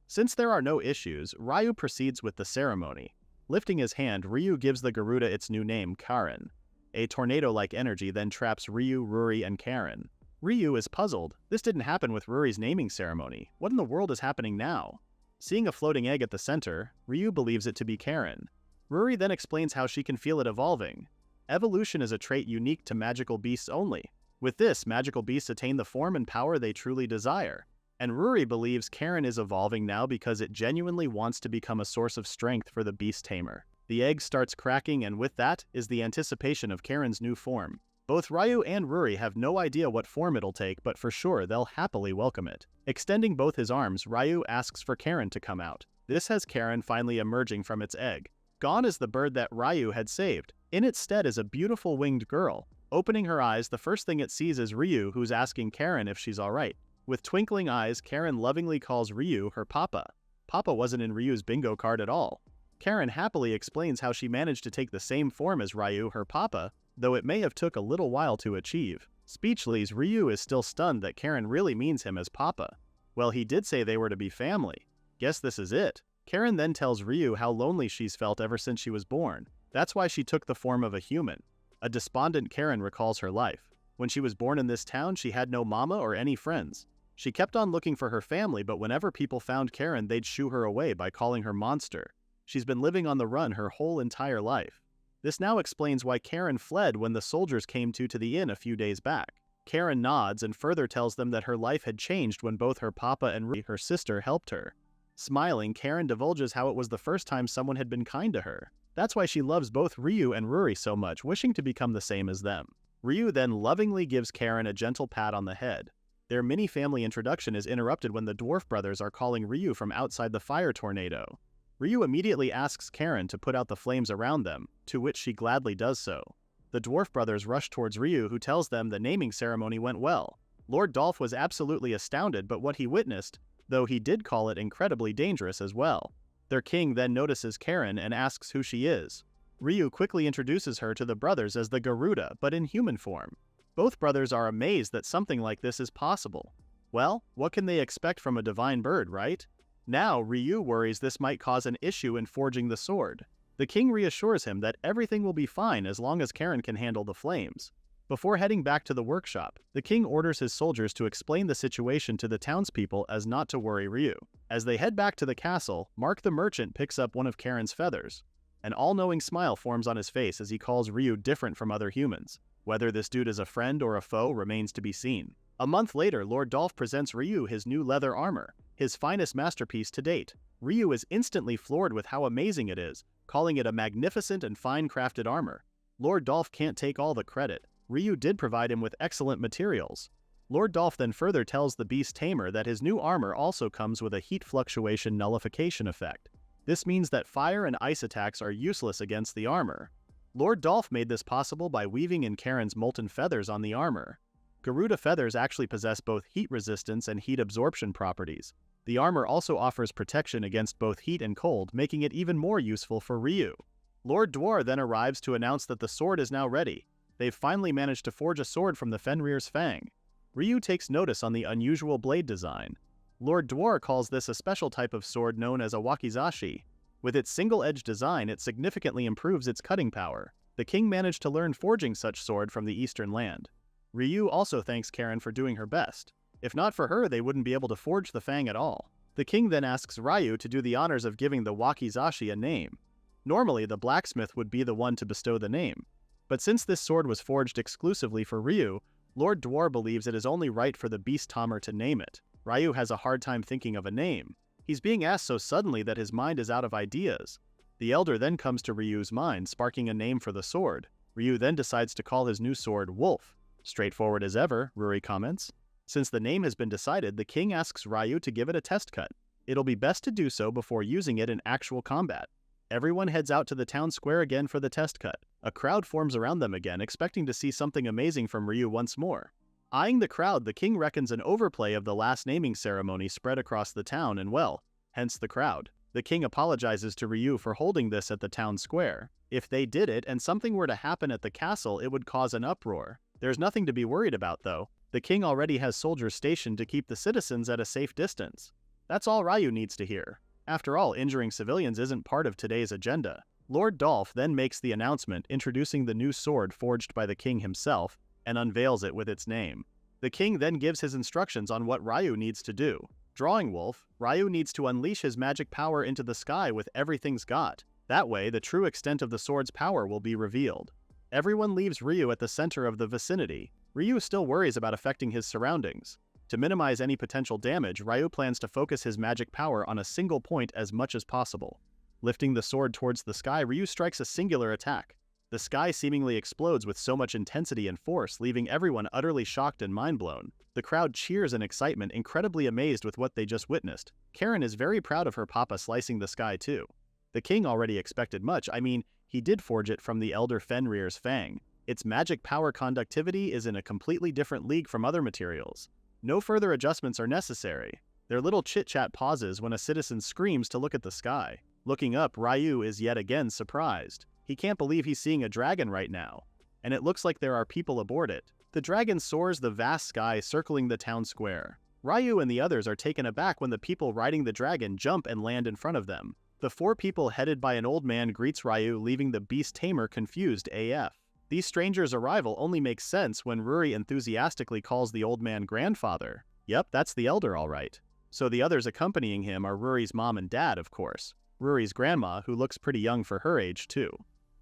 Since there are no issues, Ryu proceeds with the ceremony. Lifting his hand, Ryu gives the Garuda its new name, Karen. A tornado-like energy then traps Ryu, Ruri, and Karen. Ryu is puzzled. This didn't happen with Ruri's naming ceremony. What in the world is happening now? Seeing a floating egg at the center, Ryu believes it to be Karen. Ruri then explains how she can feel it evolving. Evolution is a trait unique to magical beasts only. With this, magical beasts attain the form and power they truly desire. And Ruri believes Karen is evolving now because it genuinely wants to become a source of strength for the beast tamer. The egg starts cracking, and with that is the anticipation of Karen's new form. Both Ryu and Ruri have no idea what form it'll take, but for sure they'll happily welcome it. Extending both his arms, Ryu asks for Karen to come out. This has Karen finally emerging from its egg. Gone is the bird that Ryu had saved. In its stead is a beautiful winged girl. Opening her eyes, the first thing it sees is Ryu, who's asking Karen if she's alright. With twinkling eyes, Karen lovingly calls Ryu her papa. Papa wasn't in Ryu's bingo card at all. Karen happily explains how she managed to take the same form as Ryu, her papa, though it may have took a little while to achieve. Speechless, Ryu is still stunned that Karen really means him as papa. Well, he did say they were to be family. Guess this is it. Karen then tells Ryu how lonely she's felt ever since she was born. That's why she took the form of a human. A despondent Karen recalls her life. When she was born in this town, she had no mama or any friends. She kept on looking for her family, but whenever people found Karen, they'd shoo her away by calling her monster. She's been living on the run her whole entire life. This now explains why Karen fled when the soldiers came to the inn a few days back. Karen nods and further tells them that her life had changed when both her papa and Ruri, her sister, helped her. Smiling, Karen divulges how it was the first time someone had been kind to her. That's why she loves both Ryu and Ruri so much, wishing to become the same as them. Ryu then lovingly gives Karen a gentle pat on the head. Their mini-family introduction is interrupted when the dwarf brothers are calling Ryu from outside the fire tornado. Ryu immediately asks Karen to put out the flames around them, to which she gladly does so. The dwarf brothers rush towards Ryu, who tells them the naming ceremony went well. Lord Dolph was absolutely astounded by what he witnessed, though he did call it incredibly dangerous as well. Their king then notices Karen and asks who she is. Ryu quickly introduces her to the brothers as the Garuda, but in human form. Both brothers are amazed that something like this is possible. Well, what can they expect from a divine bird, right? Now, Ryu worries this might cause an issue in forging the sword. The king reassures him that everything will be fine as long as Karen can handle the flames. Before heading back to the workshop, the king orders his soldiers to explain the situation to the townspeople as not to worry Ryu. As they head back to the castle, Mark the merchant picks up one of Karen's feathers. An all-knowing smile forms on his face as he calls Ryu different from other humans. Whether this dude is a friend or a foe remains to be seen. A month later, Lord Dolph presents Ryu his new leather armor, his finest masterpiece to date. Ryu is instantly floored with how amazing it is, calling it a magnificent and fine-crafted armor. Lord Dolph can't take all the credit. Ryu did provide him with excellent materials. Lord Dolph then further tells the beast tamer that his new armor also comes with a heat fluctuation nullification effect. This means that fire and ice attacks are useless against the armor. Lord Dolph made this possible by weaving in Karen's molten feathers on the armor. Garuda feathers actually possess both heat resistance and heat absorption properties. The armor also offers protection against both heat and cold, making it even more useful for Ryu. Lord Dwar then arrives to announce that the sword is now ready. They've finally managed to forge a sword from the Fenrir's fang. Ryu takes notice on the unusual blade design. Lord Dwar calls this a special type of sword known as a wakizashi. With its single-edged design, it significantly improves its cutting power. The king managed to learn forging such sword from the eastern land. Ryu also thanks Karen for doing her best. If not for her, they wouldn't be able to forge the fang at all. The king then asks Ryu to do the honors of giving the wakizashi a name. Normally, the blacksmith would be the one to bestow the name. But since this sword was forged exclusively for Ryu, Lord Dwar believes it is only right for the beast tamer to name it. Ryu has a hard time thinking of a name. He's being asked so suddenly that his mind is out of ideas. The elder then comes to Ryu's mind, sparking a name for the sword. Ryu then decides to call his new sword Wolf. Straightforward as ever, Ruri comments. Since the name has been decided, the king asks Ryu to give it a test cut. It'll be best to do so before using it in actual combat. Everyone heads out to the town square again for the test cut. A crowd forms around them again, expecting to see something amazing from Ryu once more. Eyeing the crowd, the king reckons an overplay of the last naming ceremony spread across the town and well, hence the crowd. The king apologizes to Ryu for holding this at the town square. If they did it and something were to happen at the castle, it would cause an uproar. There's nothing to be worried about though. The king already has soldiers stationed to keep the citizens at a safe distance. That's all Ryu needs to hear. After all, injuring civilians isn't part of today's agenda. Lord Dolph then makes the announcement introducing the new sword forged by the king himself and unveils it with its name. The king then gives his instructions on what Ryu needs to do. Drawing Wolf, Ryu needs to unleash his magic power into the sky with everything's got. That way, the true extent of the sword's power will be revealed. Everyone leaves Ryu at the center of the vicinity. Ryu still worries about affecting his surroundings. To minimize any potential damage, Ryu plans to focus his magic power on a single point as much as possible. Lifting the sword towards the sky, Ryu strikes a singular attack. The sky seemingly explodes with so much intensity and force, leaving everyone utterly shocked and mind-blown. The crowd cheers in excitement, incredibly amazed with what they just witnessed. Karen is very proud of her papa slicing the sky too. The king already expected much. I mean, he did forge it from the elder Fenrir's fang. Its magic power conductivity is in a completely different league from other materials. No further adjustments are necessary. Their little chit-chat pauses when a citizen screams to look at the sky. Looking up, Ryu is yet again surprised. He can't believe he's seeing a dragon right now, and it looks like there are people aboard it. The dragon soars the vast sky circling the town square. Ryu and the others are taken aback when the people riding the dragon jump and land in front of them. The four people headed by an old man greets Ryu, leaving the beast tamer confused AF. These strangers' arrival only makes sense when Ruri enthusiastically calls the old man grandfather. Yep, that's the elder all right. So the others accompanying him are Ruri's mom and dad, of course. Ruri's grandma, who looks pretty young for her age too.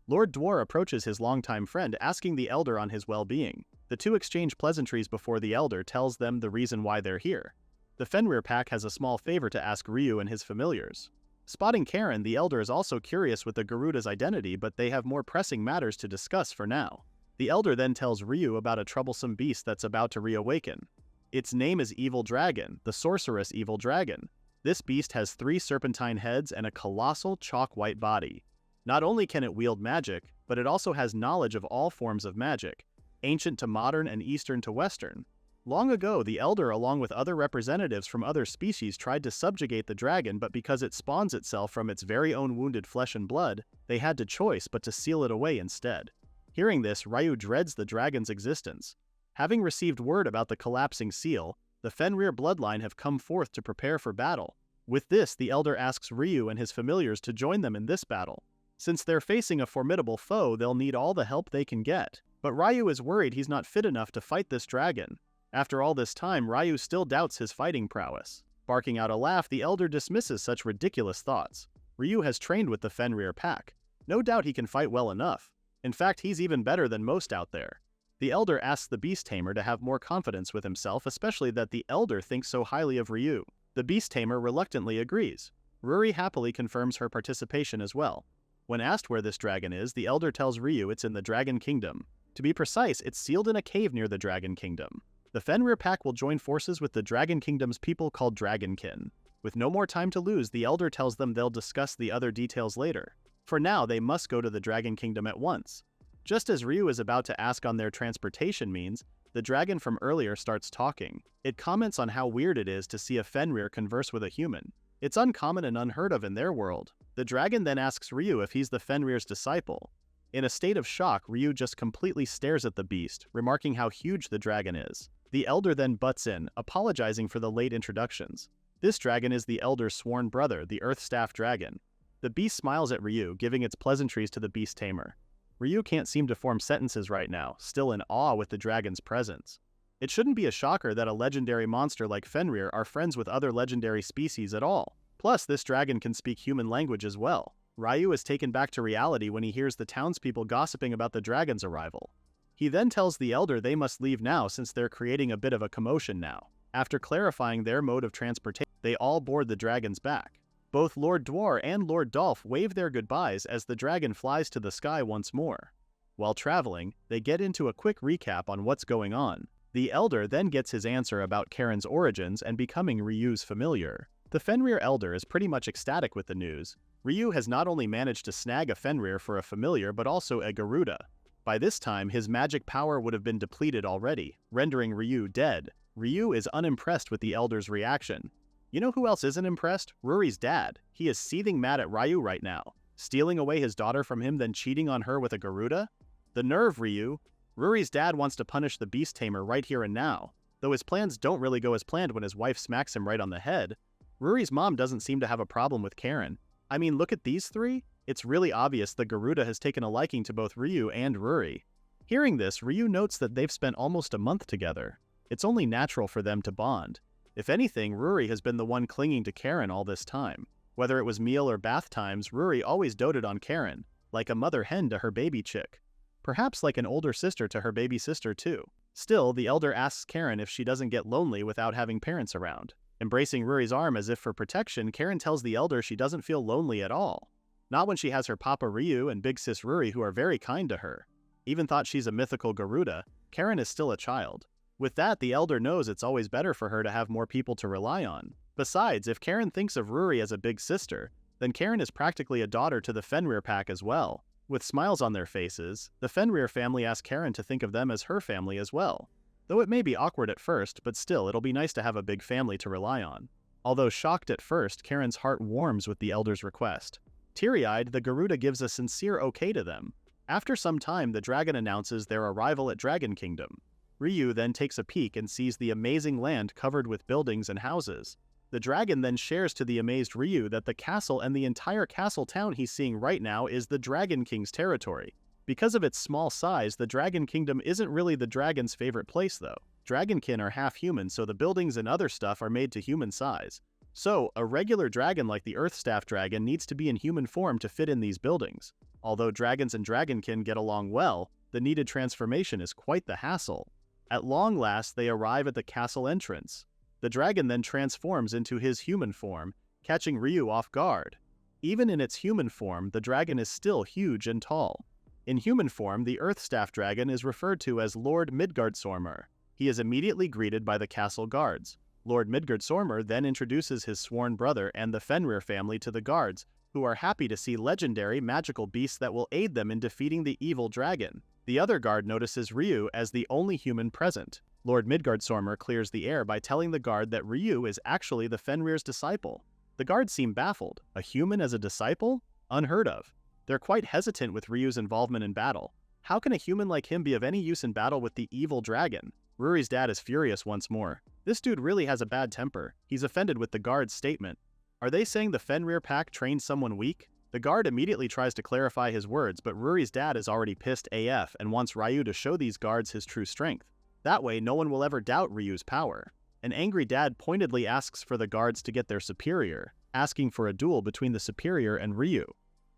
Lord Dwar approaches his longtime friend, asking the elder on his well-being. The two exchange pleasantries before the elder tells them the reason why they're here. The Fenrir pack has a small favor to ask Ryu and his familiars. Spotting Karen, the elder is also curious with the Garuda's identity, but they have more pressing matters to discuss for now. The elder then tells Ryu about a troublesome beast that's about to reawaken. Its name is Evil Dragon, the sorceress Evil Dragon. This beast has 3 serpentine heads and a colossal chalk-white body. Not only can it wield magic, but it also has knowledge of all forms of magic, ancient to modern and eastern to western. Long ago, the Elder along with other representatives from other species tried to subjugate the dragon, but because it spawns itself from its very own wounded flesh and blood, they had no choice but to seal it away instead. Hearing this, Ryu dreads the dragon's existence. Having received word about the collapsing seal, the Fenrir bloodline have come forth to prepare for battle. With this, the Elder asks Ryu and his familiars to join them in this battle. Since they're facing a formidable foe, they'll need all the help they can get. But Ryu is worried he's not fit enough to fight this dragon. After all this time, Ryu still doubts his fighting prowess. Barking out a laugh, the Elder dismisses such ridiculous thoughts. Ryu has trained with the Fenrir pack. No doubt he can fight well enough. In fact, he's even better than most out there. The Elder asks the Beast Tamer to have more confidence with himself, especially that the Elder thinks so highly of Ryu. The Beast Tamer reluctantly agrees. Ruri happily confirms her participation as well. When asked where this dragon is, the Elder tells Ryu it's in the Dragon Kingdom. To be precise, it's sealed in a cave near the Dragon Kingdom. The Fenrir pack will join forces with the Dragon Kingdom's people called Dragonkin. With no more time to lose, the Elder tells them they'll discuss the other details later. For now, they must go to the Dragon Kingdom at once. Just as Ryu is about to ask on their transportation means, the dragon from earlier starts talking. It comments on how weird it is to see a Fenrir converse with a human. It's uncommon and unheard of in their world. The dragon then asks Ryu if he's the Fenrir's disciple. In a state of shock, Ryu just completely stares at the beast, remarking how huge the dragon is. The Elder then butts in, apologizing for the late introductions. This dragon is the Elder's sworn brother, the Earth Staff Dragon. The beast smiles at Ryu, giving its pleasantries to the Beast Tamer. Ryu can't seem to form sentences right now, still in awe with the dragon's presence. It shouldn't be a shocker that a legendary monster like Fenrir are friends with other legendary species at all. Plus, this dragon can speak human language as well. Ryu is taken back to reality when he hears the townspeople gossiping about the dragon's arrival. He then tells the Elder they must leave now since they're creating a bit of a commotion now. After clarifying their mode of transportation, they all board the dragon's back. Both Lord Dwar and Lord Dolph wave their goodbyes as the dragon flies to the sky once more. While traveling, they get into a quick recap on what's going on. The Elder then gets his answer about Karen's origins and becoming Ryu's familiar. The Fenrir Elder is pretty much ecstatic with the news. Ryu has not only managed to snag a Fenrir for a familiar but also a Garuda. By this time, his magic power would have been depleted already, rendering Ryu dead. Ryu is unimpressed with the Elder's reaction. You know who else isn't impressed? Ruri's dad. He is seething mad at Ryu right now. Stealing away his daughter from him, then cheating on her with a Garuda? The nerve, Ryu. Ruri's dad wants to punish the Beast Tamer right here and now. Though his plans don't really go as planned when his wife smacks him right on the head. Ruri's mom doesn't seem to have a problem with Karen. I mean, look at these three. It's really obvious the Garuda has taken a liking to both Ryu and Ruri. Hearing this, Ryu notes that they've spent almost a month together. It's only natural for them to bond. If anything, Ruri has been the one clinging to Karen all this time. Whether it was meal or bath times, Ruri always doted on Karen, like a mother hen to her baby chick. Perhaps like an older sister to her baby sister too. Still, the Elder asks Karen if she doesn't get lonely without having parents around. Embracing Ruri's arm as if for protection, Karen tells the Elder she doesn't feel lonely at all. Not when she has her Papa Ryu and Big Sis Ruri who are very kind to her. Even thought she's a mythical Garuda, Karen is still a child. With that, the Elder knows it's always better for her to have more people to rely on. Besides, if Karen thinks of Ruri as a big sister, then Karen is practically a daughter to the Fenrir pack as well. With smiles on their faces, the Fenrir family asks Karen to think of them as her family as well. Though it may be awkward at first, but still it'll be nice to have a big family to rely on. Although shocked at first, Karen's heart warms with the Elder's request. Teary-eyed, the Garuda gives a sincere okay to them. After some time, the dragon announces their arrival at Dragon Kingdom. Ryu then takes a peek and sees the amazing land covered with buildings and houses. The dragon then shares to the amazed Ryu that the castle and the entire castle town he's seeing right now is the Dragon King's territory. Because of its small size, the Dragon Kingdom isn't really the dragon's favorite place though. Dragonkin are half human, so the buildings and other stuff are made to human size. So, a regular dragon like the Earth Staff Dragon needs to be in human form to fit in these buildings. Although dragons and dragonkin get along well, the needed transformation is quite the hassle. At long last, they arrive at the castle entrance. The dragon then transforms into his human form, catching Ryu off guard. Even in its human form, the dragon is still huge and tall. In human form, the Earth Staff Dragon is referred to as Lord Midgardsormr. He is immediately greeted by the castle guards. Lord Midgardsormr then introduces his sworn brother and the Fenrir family to the guards, who are happy to see legendary magical beasts that will aid them in defeating the evil dragon. The other guard notices Ryu as the only human present. Lord Midgardsormr clears the air by telling the guard that Ryu is actually the Fenrir's disciple. The guards seem baffled. A human as a disciple? Unheard of. They're quite hesitant with Ryu's involvement in battle. How can a human like him be of any use in battle with the evil dragon? Ruri's dad is furious once more. This dude really has a bad temper. He's offended with the guard's statement. Are they saying the Fenrir pack trained someone weak? The guard immediately tries to clarify his words, but Ruri's dad is already pissed AF and wants Ryu to show these guards his true strength. That way, no one will ever doubt Ryu's power. An angry dad pointedly asks for the guards to get their superior, asking for a duel between the superior and Ryu.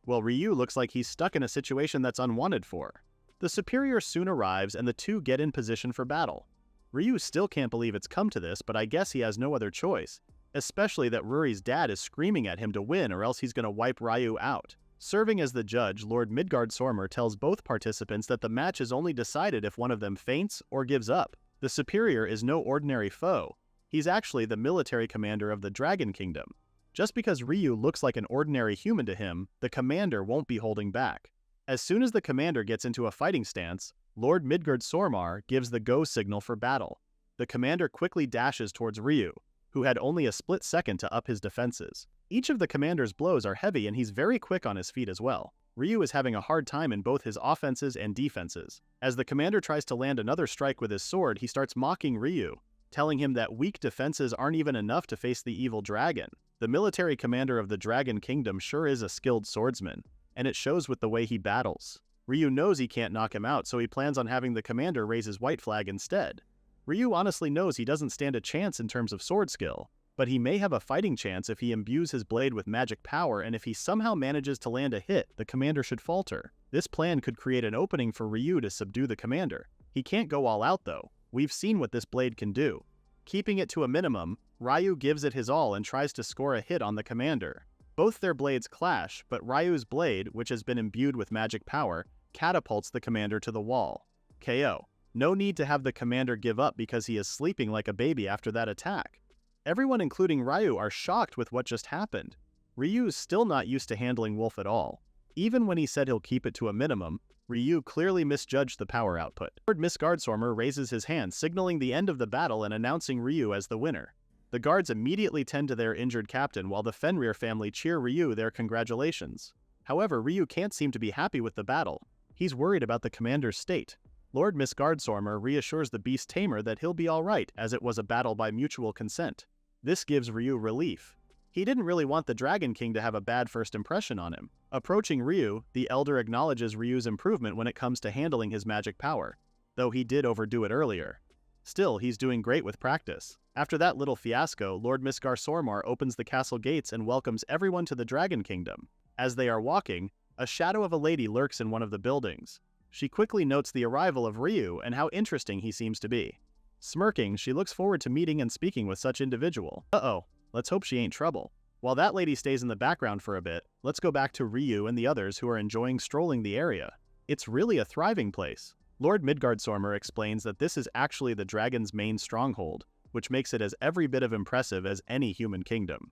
Well, Ryu looks like he's stuck in a situation that's unwanted for. The superior soon arrives and the two get in position for battle. Ryu still can't believe it's come to this, but I guess he has no other choice, especially that Ruri's dad is screaming at him to win or else he's gonna wipe Ryu out. Serving as the judge, Lord Midgardsormr tells both participants that the match is only decided if one of them faints or gives up. The superior is no ordinary foe. He's actually the military commander of the Dragon Kingdom. Just because Ryu looks like an ordinary human to him, the commander won't be holding back. As soon as the commander gets into a fighting stance, Lord Midgardsormr gives the go signal for battle. The commander quickly dashes towards Ryu, who had only a split second to up his defenses. Each of the commander's blows are heavy and he's very quick on his feet as well. Ryu is having a hard time in both his offenses and defenses. As the commander tries to land another strike with his sword, he starts mocking Ryu, telling him that weak defenses aren't even enough to face the evil dragon. The military commander of the Dragon Kingdom sure is a skilled swordsman, and it shows with the way he battles. Ryu knows he can't knock him out, so he plans on having the commander raise his white flag instead. Ryu honestly knows he doesn't stand a chance in terms of sword skill, but he may have a fighting chance if he imbues his blade with magic power, and if he somehow manages to land a hit, the commander should falter. This plan could create an opening for Ryu to subdue the commander. He can't go all out though. We've seen what this blade can do. Keeping it to a minimum, Ryu gives it his all and tries to score a hit on the commander. Both their blades clash, but Ryu's blade, which has been imbued with magic power, catapults the commander to the wall. KO. No need to have the commander give up because he is sleeping like a baby after that attack. Everyone including Ryu are shocked with what just happened. Ryu's still not used to handling Wolf at all. Even when he said he'll keep it to a minimum, Ryu clearly misjudged the power output. Lord Midgardsormr raises his hand, signaling the end of the battle and announcing Ryu as the winner. The guards immediately tend to their injured captain while the Fenrir family cheer Ryu their congratulations. However, Ryu can't seem to be happy with the battle. He's worried about the commander's state. Lord Midgardsormr reassures the beast tamer that he'll be alright as it was a battle by mutual consent. This gives Ryu relief. He didn't really want the Dragon King to have a bad first impression on him. Approaching Ryu, the elder acknowledges Ryu's improvement when it comes to handling his magic power, though he did overdo it earlier. Still, he's doing great with practice. After that little fiasco, Lord Midgardsormr opens the castle gates and welcomes everyone to the Dragon Kingdom. As they are walking, a shadow of a lady lurks in one of the buildings. She quickly notes the arrival of Ryu and how interesting he seems to be. Smirking, she looks forward to meeting and speaking with such individual. Uh-oh, let's hope she ain't trouble. While that lady stays in the background for a bit, let's go back to Ryu and the others who are enjoying strolling the area. It's really a thriving place. Lord Midgardsormr explains that this is actually the dragon's main stronghold, which makes it as every bit of impressive as any human kingdom.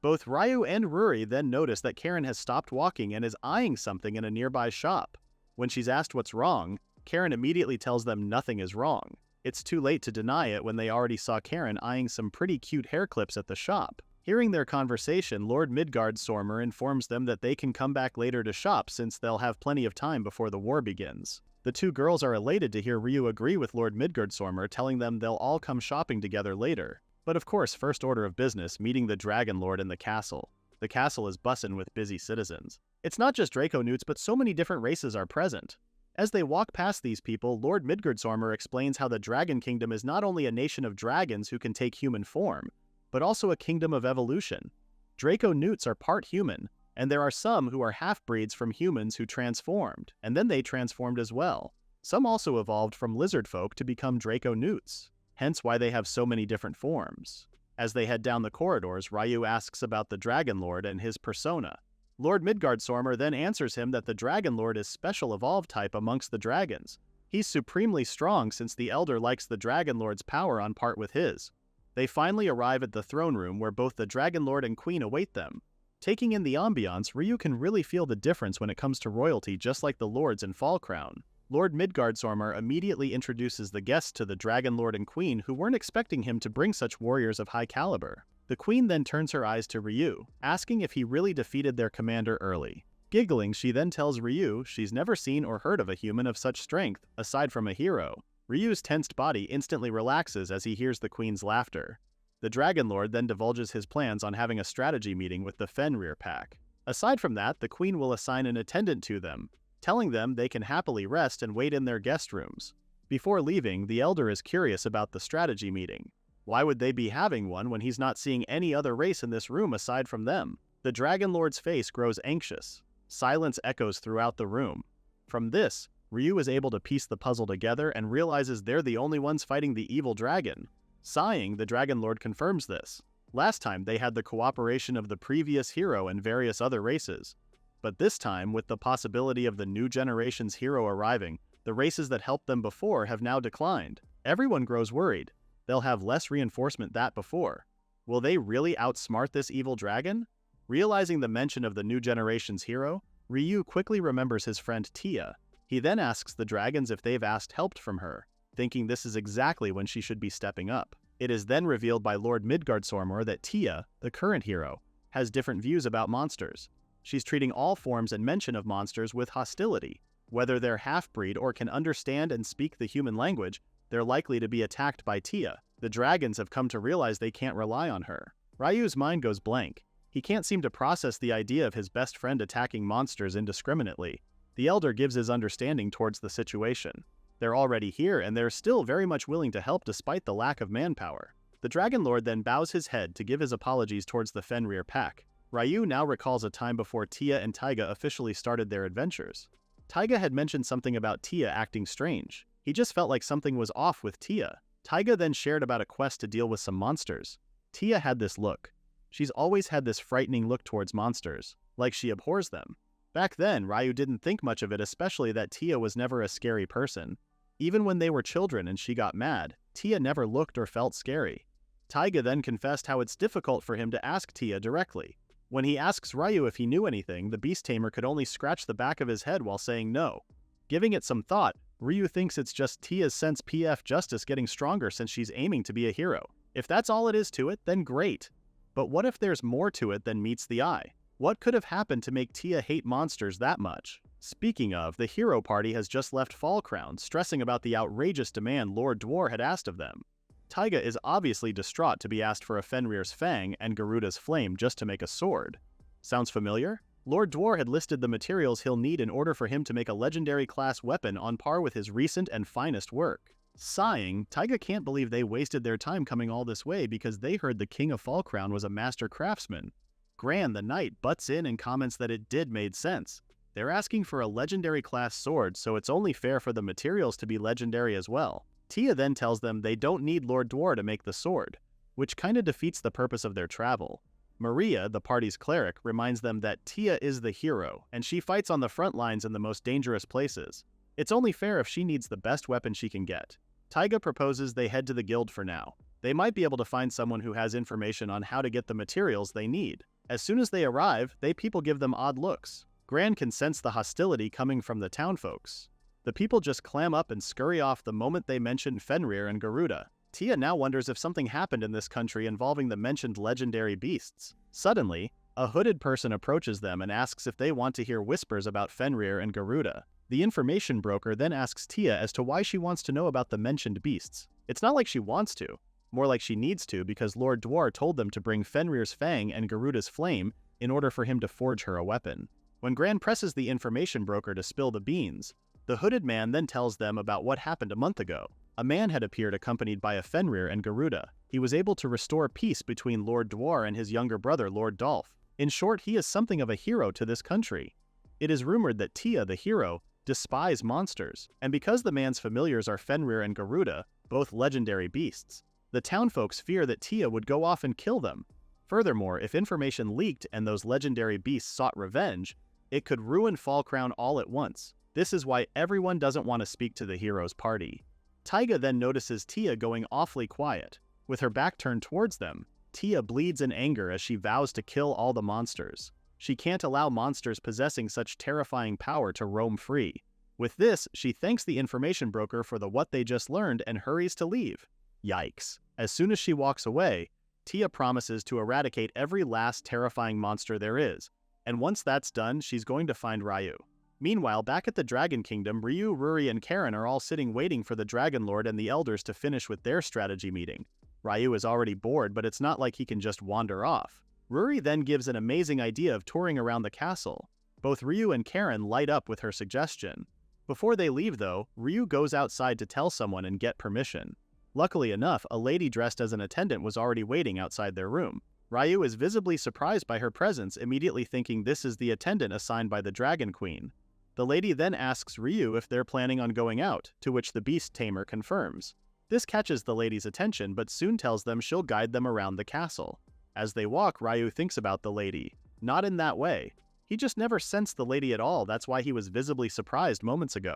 Both Ryu and Ruri then notice that Karen has stopped walking and is eyeing something in a nearby shop. When she's asked what's wrong, Karen immediately tells them nothing is wrong. It's too late to deny it when they already saw Karen eyeing some pretty cute hair clips at the shop. Hearing their conversation, Lord Midgardsormr informs them that they can come back later to shop since they'll have plenty of time before the war begins. The two girls are elated to hear Ryu agree with Lord Midgardsormr, telling them they'll all come shopping together later. But of course, first order of business, meeting the Dragon Lord in the castle. The castle is bussin' with busy citizens. It's not just Draco Newts, but so many different races are present. As they walk past these people, Lord Midgardsormr explains how the Dragon Kingdom is not only a nation of dragons who can take human form, but also a kingdom of evolution. Draco Newts are part human, and there are some who are half-breeds from humans who transformed, and then they transformed as well. Some also evolved from lizard folk to become Draco Newts, hence why they have so many different forms. As they head down the corridors, Ryu asks about the Dragon Lord and his persona. Lord Midgardsormr then answers him that the Dragon Lord is special evolved type amongst the dragons. He's supremely strong since the Elder likes the Dragon Lord's power on par with his. They finally arrive at the throne room where both the Dragon Lord and Queen await them. Taking in the ambiance, Ryu can really feel the difference when it comes to royalty, just like the lords in Fall Crown. Lord Midgardsormr immediately introduces the guests to the Dragon Lord and Queen, who weren't expecting him to bring such warriors of high caliber. The Queen then turns her eyes to Ryu, asking if he really defeated their commander early. Giggling, she then tells Ryu she's never seen or heard of a human of such strength, aside from a hero. Ryu's tensed body instantly relaxes as he hears the Queen's laughter. The Dragon Lord then divulges his plans on having a strategy meeting with the Fenrir pack. Aside from that, the Queen will assign an attendant to them, telling them they can happily rest and wait in their guest rooms. Before leaving, the Elder is curious about the strategy meeting. Why would they be having one when he's not seeing any other race in this room aside from them? The Dragon Lord's face grows anxious. Silence echoes throughout the room. From this, Ryu is able to piece the puzzle together and realizes they're the only ones fighting the evil dragon. Sighing, the Dragon Lord confirms this. Last time they had the cooperation of the previous hero and various other races. But this time, with the possibility of the new generation's hero arriving, the races that helped them before have now declined. Everyone grows worried. They'll have less reinforcement than before. Will they really outsmart this evil dragon? Realizing the mention of the new generation's hero, Ryu quickly remembers his friend Tia. He then asks the dragons if they've asked help from her, thinking this is exactly when she should be stepping up. It is then revealed by Lord Midgardsormr that Tia, the current hero, has different views about monsters. She's treating all forms and mention of monsters with hostility. Whether they're half-breed or can understand and speak the human language, they're likely to be attacked by Tia. The dragons have come to realize they can't rely on her. Ryu's mind goes blank. He can't seem to process the idea of his best friend attacking monsters indiscriminately. The Elder gives his understanding towards the situation. They're already here, and they're still very much willing to help despite the lack of manpower. The Dragon Lord then bows his head to give his apologies towards the Fenrir pack. Ryu now recalls a time before Tia and Taiga officially started their adventures. Taiga had mentioned something about Tia acting strange. He just felt like something was off with Tia. Taiga then shared about a quest to deal with some monsters. Tia had this look. She's always had this frightening look towards monsters, like she abhors them. Back then, Ryu didn't think much of it, especially that Tia was never a scary person. Even when they were children and she got mad, Tia never looked or felt scary. Taiga then confessed how it's difficult for him to ask Tia directly. When he asks Ryu if he knew anything, the beast tamer could only scratch the back of his head while saying no. Giving it some thought, Ryu thinks it's just Tia's sense PF justice getting stronger since she's aiming to be a hero. If that's all it is to it, then great. But what if there's more to it than meets the eye? What could have happened to make Tia hate monsters that much? Speaking of, the hero party has just left Fallcrown, stressing about the outrageous demand Lord Dwar had asked of them. Taiga is obviously distraught to be asked for a Fenrir's Fang and Garuda's Flame just to make a sword. Sounds familiar? Lord Dwar had listed the materials he'll need in order for him to make a legendary class weapon on par with his recent and finest work. Sighing, Taiga can't believe they wasted their time coming all this way because they heard the King of Fallcrown was a master craftsman. Gran the Knight butts in and comments that it did made sense. They're asking for a legendary class sword, so it's only fair for the materials to be legendary as well. Tia then tells them they don't need Lord Dwar to make the sword, which kinda defeats the purpose of their travel. Maria, the party's cleric, reminds them that Tia is the hero, and she fights on the front lines in the most dangerous places. It's only fair if she needs the best weapon she can get. Taiga proposes they head to the guild for now. They might be able to find someone who has information on how to get the materials they need. As soon as they arrive, people give them odd looks. Gran can sense the hostility coming from the townfolks. The people just clam up and scurry off the moment they mention Fenrir and Garuda. Tia now wonders if something happened in this country involving the mentioned legendary beasts. Suddenly, a hooded person approaches them and asks if they want to hear whispers about Fenrir and Garuda. The information broker then asks Tia as to why she wants to know about the mentioned beasts. It's not like she wants to, more like she needs to because Lord Dwar told them to bring Fenrir's Fang and Garuda's Flame in order for him to forge her a weapon. When Gran presses the information broker to spill the beans, the hooded man then tells them about what happened a month ago. A man had appeared accompanied by a Fenrir and Garuda. He was able to restore peace between Lord Dwar and his younger brother Lord Dolph. In short, he is something of a hero to this country. It is rumored that Tia, the hero, despise monsters, and because the man's familiars are Fenrir and Garuda, both legendary beasts, the townfolks fear that Tia would go off and kill them. Furthermore, if information leaked and those legendary beasts sought revenge, it could ruin Fallcrown all at once. This is why everyone doesn't want to speak to the hero's party. Taiga then notices Tia going awfully quiet. With her back turned towards them, Tia bleeds in anger as she vows to kill all the monsters. She can't allow monsters possessing such terrifying power to roam free. With this, she thanks the information broker for what they just learned and hurries to leave. Yikes. As soon as she walks away, Tia promises to eradicate every last terrifying monster there is, and once that's done, she's going to find Ryu. Meanwhile, back at the Dragon Kingdom, Ryu, Ruri, and Karen are all sitting waiting for the Dragon Lord and the Elders to finish with their strategy meeting. Ryu is already bored, but it's not like he can just wander off. Ruri then gives an amazing idea of touring around the castle. Both Ryu and Karen light up with her suggestion. Before they leave though, Ryu goes outside to tell someone and get permission. Luckily enough, a lady dressed as an attendant was already waiting outside their room. Ryu is visibly surprised by her presence, immediately thinking this is the attendant assigned by the Dragon Queen. The lady then asks Ryu if they're planning on going out, to which the beast tamer confirms. This catches the lady's attention, but soon tells them she'll guide them around the castle. As they walk, Ryu thinks about the lady. Not in that way. He just never sensed the lady at all, that's why he was visibly surprised moments ago.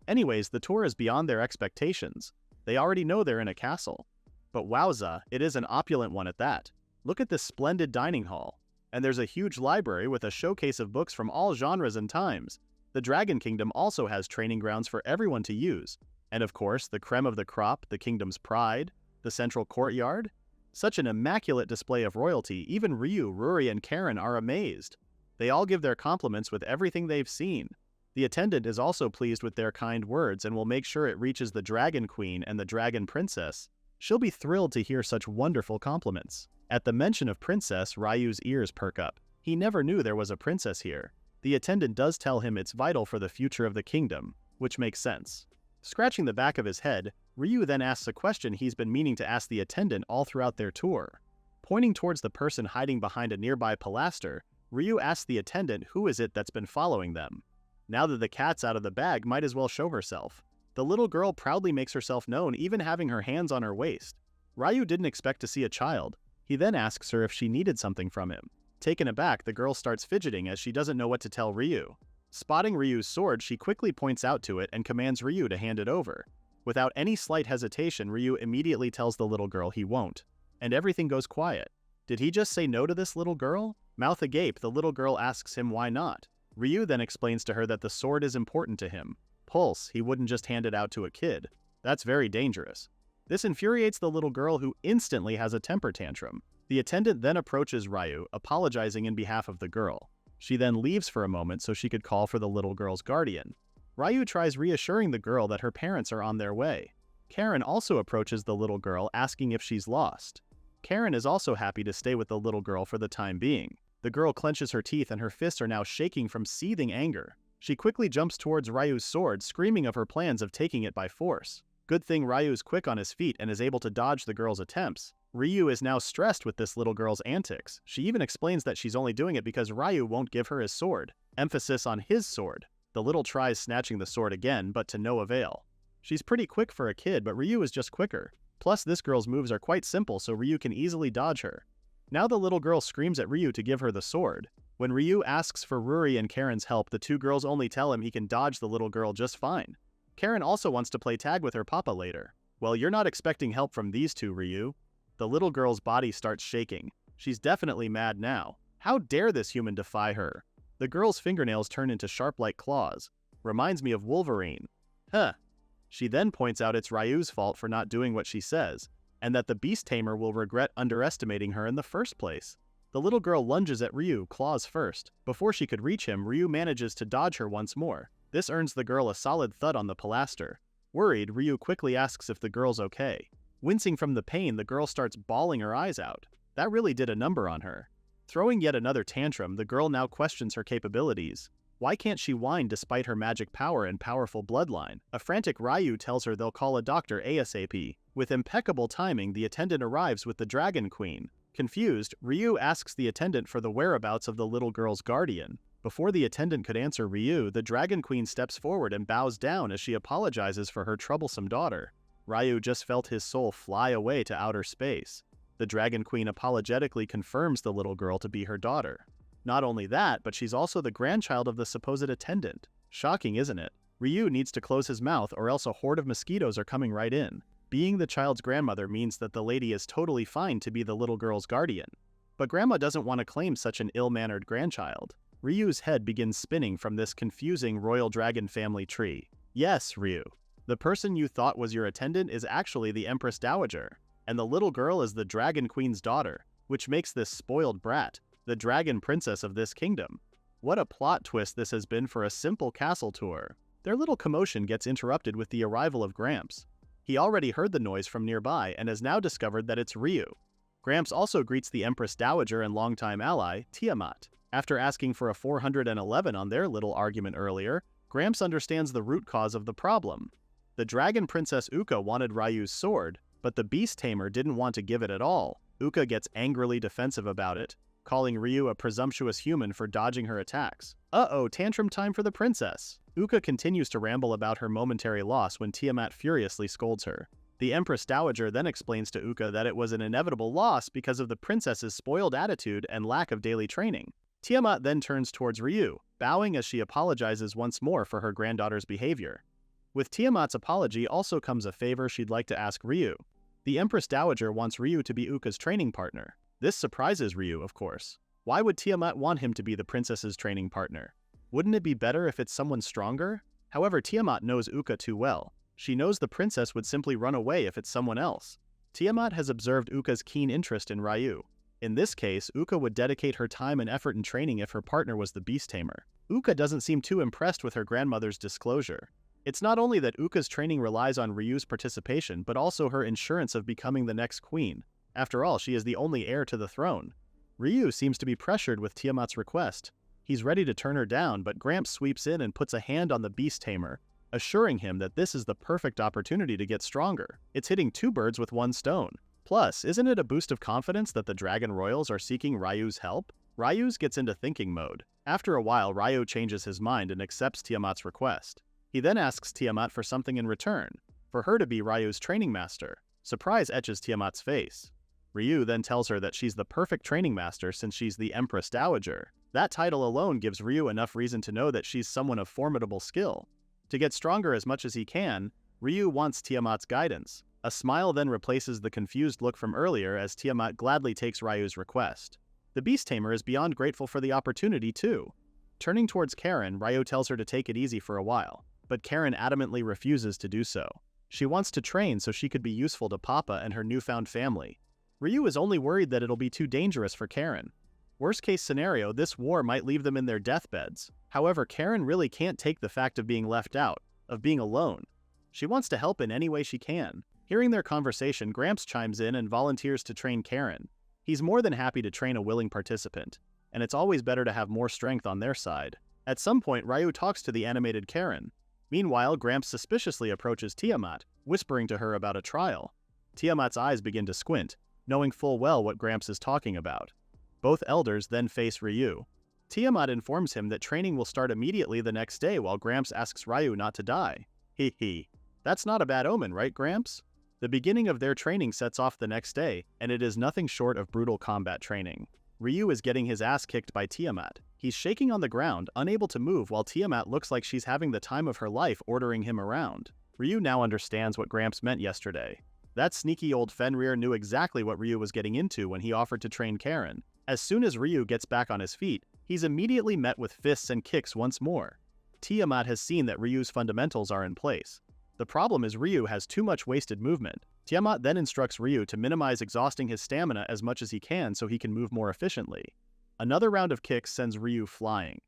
Anyways, the tour is beyond their expectations. They already know they're in a castle. But wowza, it is an opulent one at that. Look at this splendid dining hall. And there's a huge library with a showcase of books from all genres and times. The Dragon Kingdom also has training grounds for everyone to use. And of course, the creme of the crop, the kingdom's pride, the central courtyard. Such an immaculate display of royalty, even Ryu, Ruri, and Karen are amazed. They all give their compliments with everything they've seen. The attendant is also pleased with their kind words and will make sure it reaches the Dragon Queen and the Dragon Princess. She'll be thrilled to hear such wonderful compliments. At the mention of princess, Ryu's ears perk up. He never knew there was a princess here. The attendant does tell him it's vital for the future of the kingdom, which makes sense. Scratching the back of his head, Ryu then asks a question he's been meaning to ask the attendant all throughout their tour. Pointing towards the person hiding behind a nearby pilaster, Ryu asks the attendant who is it that's been following them. Now that the cat's out of the bag, might as well show herself. The little girl proudly makes herself known, even having her hands on her waist. Ryu didn't expect to see a child. He then asks her if she needed something from him. Taken aback, the girl starts fidgeting as she doesn't know what to tell Ryu. Spotting Ryu's sword, she quickly points out to it and commands Ryu to hand it over. Without any slight hesitation, Ryu immediately tells the little girl he won't. And everything goes quiet. Did he just say no to this little girl? Mouth agape, the little girl asks him why not. Ryu then explains to her that the sword is important to him. Pulse, he wouldn't just hand it out to a kid. That's very dangerous. This infuriates the little girl, who instantly has a temper tantrum. The attendant then approaches Ryu, apologizing in behalf of the girl. She then leaves for a moment so she could call for the little girl's guardian. Ryu tries reassuring the girl that her parents are on their way. Karen also approaches the little girl, asking if she's lost. Karen is also happy to stay with the little girl for the time being. The girl clenches her teeth and her fists are now shaking from seething anger. She quickly jumps towards Ryu's sword, screaming of her plans of taking it by force. Good thing Ryu's quick on his feet and is able to dodge the girl's attempts. Ryu is now stressed with this little girl's antics. She even explains that she's only doing it because Ryu won't give her his sword. Emphasis on his sword. The little tries snatching the sword again, but to no avail. She's pretty quick for a kid, but Ryu is just quicker. Plus, this girl's moves are quite simple, so Ryu can easily dodge her. Now the little girl screams at Ryu to give her the sword. When Ryu asks for Ruri and Karen's help, the two girls only tell him he can dodge the little girl just fine. Karen also wants to play tag with her papa later. Well, you're not expecting help from these two, Ryu. The little girl's body starts shaking. She's definitely mad now. How dare this human defy her? The girl's fingernails turn into sharp-like claws. Reminds me of Wolverine. Huh. She then points out it's Ryu's fault for not doing what she says, and that the beast tamer will regret underestimating her in the first place. The little girl lunges at Ryu, claws first. Before she could reach him, Ryu manages to dodge her once more. This earns the girl a solid thud on the pilaster. Worried, Ryu quickly asks if the girl's okay. Wincing from the pain, the girl starts bawling her eyes out. That really did a number on her. Throwing yet another tantrum, the girl now questions her capabilities. Why can't she whine despite her magic power and powerful bloodline? A frantic Ryu tells her they'll call a doctor ASAP. With impeccable timing, the attendant arrives with the Dragon Queen. Confused, Ryu asks the attendant for the whereabouts of the little girl's guardian. Before the attendant could answer Ryu, the Dragon Queen steps forward and bows down as she apologizes for her troublesome daughter. Ryu just felt his soul fly away to outer space. The Dragon Queen apologetically confirms the little girl to be her daughter. Not only that, but she's also the grandchild of the supposed attendant. Shocking, isn't it? Ryu needs to close his mouth or else a horde of mosquitoes are coming right in. Being the child's grandmother means that the lady is totally fine to be the little girl's guardian. But Grandma doesn't want to claim such an ill-mannered grandchild. Ryu's head begins spinning from this confusing royal dragon family tree. Yes, Ryu. The person you thought was your attendant is actually the Empress Dowager, and the little girl is the Dragon Queen's daughter, which makes this spoiled brat the Dragon Princess of this kingdom. What a plot twist this has been for a simple castle tour. Their little commotion gets interrupted with the arrival of Gramps. He already heard the noise from nearby and has now discovered that it's Ryu. Gramps also greets the Empress Dowager and longtime ally, Tiamat. After asking for a 411 on their little argument earlier, Gramps understands the root cause of the problem. The Dragon Princess Uka wanted Ryu's sword, but the Beast Tamer didn't want to give it at all. Uka gets angrily defensive about it, calling Ryu a presumptuous human for dodging her attacks. Uh-oh, tantrum time for the princess. Uka continues to ramble about her momentary loss when Tiamat furiously scolds her. The Empress Dowager then explains to Uka that it was an inevitable loss because of the princess's spoiled attitude and lack of daily training. Tiamat then turns towards Ryu, bowing as she apologizes once more for her granddaughter's behavior. With Tiamat's apology also comes a favor she'd like to ask Ryu. The Empress Dowager wants Ryu to be Uka's training partner. This surprises Ryu, of course. Why would Tiamat want him to be the princess's training partner? Wouldn't it be better if it's someone stronger? However, Tiamat knows Uka too well. She knows the princess would simply run away if it's someone else. Tiamat has observed Uka's keen interest in Ryu. In this case, Uka would dedicate her time and effort in training if her partner was the Beast Tamer. Uka doesn't seem too impressed with her grandmother's disclosure. It's not only that Uka's training relies on Ryu's participation, but also her assurance of becoming the next queen. After all, she is the only heir to the throne. Ryu seems to be pressured with Tiamat's request. He's ready to turn her down, but Gramps sweeps in and puts a hand on the Beast Tamer, assuring him that this is the perfect opportunity to get stronger. It's hitting two birds with one stone. Plus, isn't it a boost of confidence that the Dragon Royals are seeking Ryu's help? Ryu gets into thinking mode. After a while, Ryu changes his mind and accepts Tiamat's request. He then asks Tiamat for something in return, for her to be Ryu's training master. Surprise etches Tiamat's face. Ryu then tells her that she's the perfect training master since she's the Empress Dowager. That title alone gives Ryu enough reason to know that she's someone of formidable skill. To get stronger as much as he can, Ryu wants Tiamat's guidance. A smile then replaces the confused look from earlier as Tiamat gladly takes Ryu's request. The Beast Tamer is beyond grateful for the opportunity too. Turning towards Karen, Ryu tells her to take it easy for a while, but Karen adamantly refuses to do so. She wants to train so she could be useful to Papa and her newfound family. Ryu is only worried that it'll be too dangerous for Karen. Worst case scenario, this war might leave them in their deathbeds. However, Karen really can't take the fact of being left out, of being alone. She wants to help in any way she can. Hearing their conversation, Gramps chimes in and volunteers to train Karen. He's more than happy to train a willing participant, and it's always better to have more strength on their side. At some point, Ryu talks to the animated Karen. Meanwhile, Gramps suspiciously approaches Tiamat, whispering to her about a trial. Tiamat's eyes begin to squint, knowing full well what Gramps is talking about. Both elders then face Ryu. Tiamat informs him that training will start immediately the next day while Gramps asks Ryu not to die. Hee. That's not a bad omen, right, Gramps? The beginning of their training sets off the next day, and it is nothing short of brutal combat training. Ryu is getting his ass kicked by Tiamat. He's shaking on the ground, unable to move, while Tiamat looks like she's having the time of her life ordering him around. Ryu now understands what Gramps meant yesterday. That sneaky old Fenrir knew exactly what Ryu was getting into when he offered to train Karen. As soon as Ryu gets back on his feet, he's immediately met with fists and kicks once more. Tiamat has seen that Ryu's fundamentals are in place. The problem is Ryu has too much wasted movement. Tiamat then instructs Ryu to minimize exhausting his stamina as much as he can so he can move more efficiently. Another round of kicks sends Ryu flying.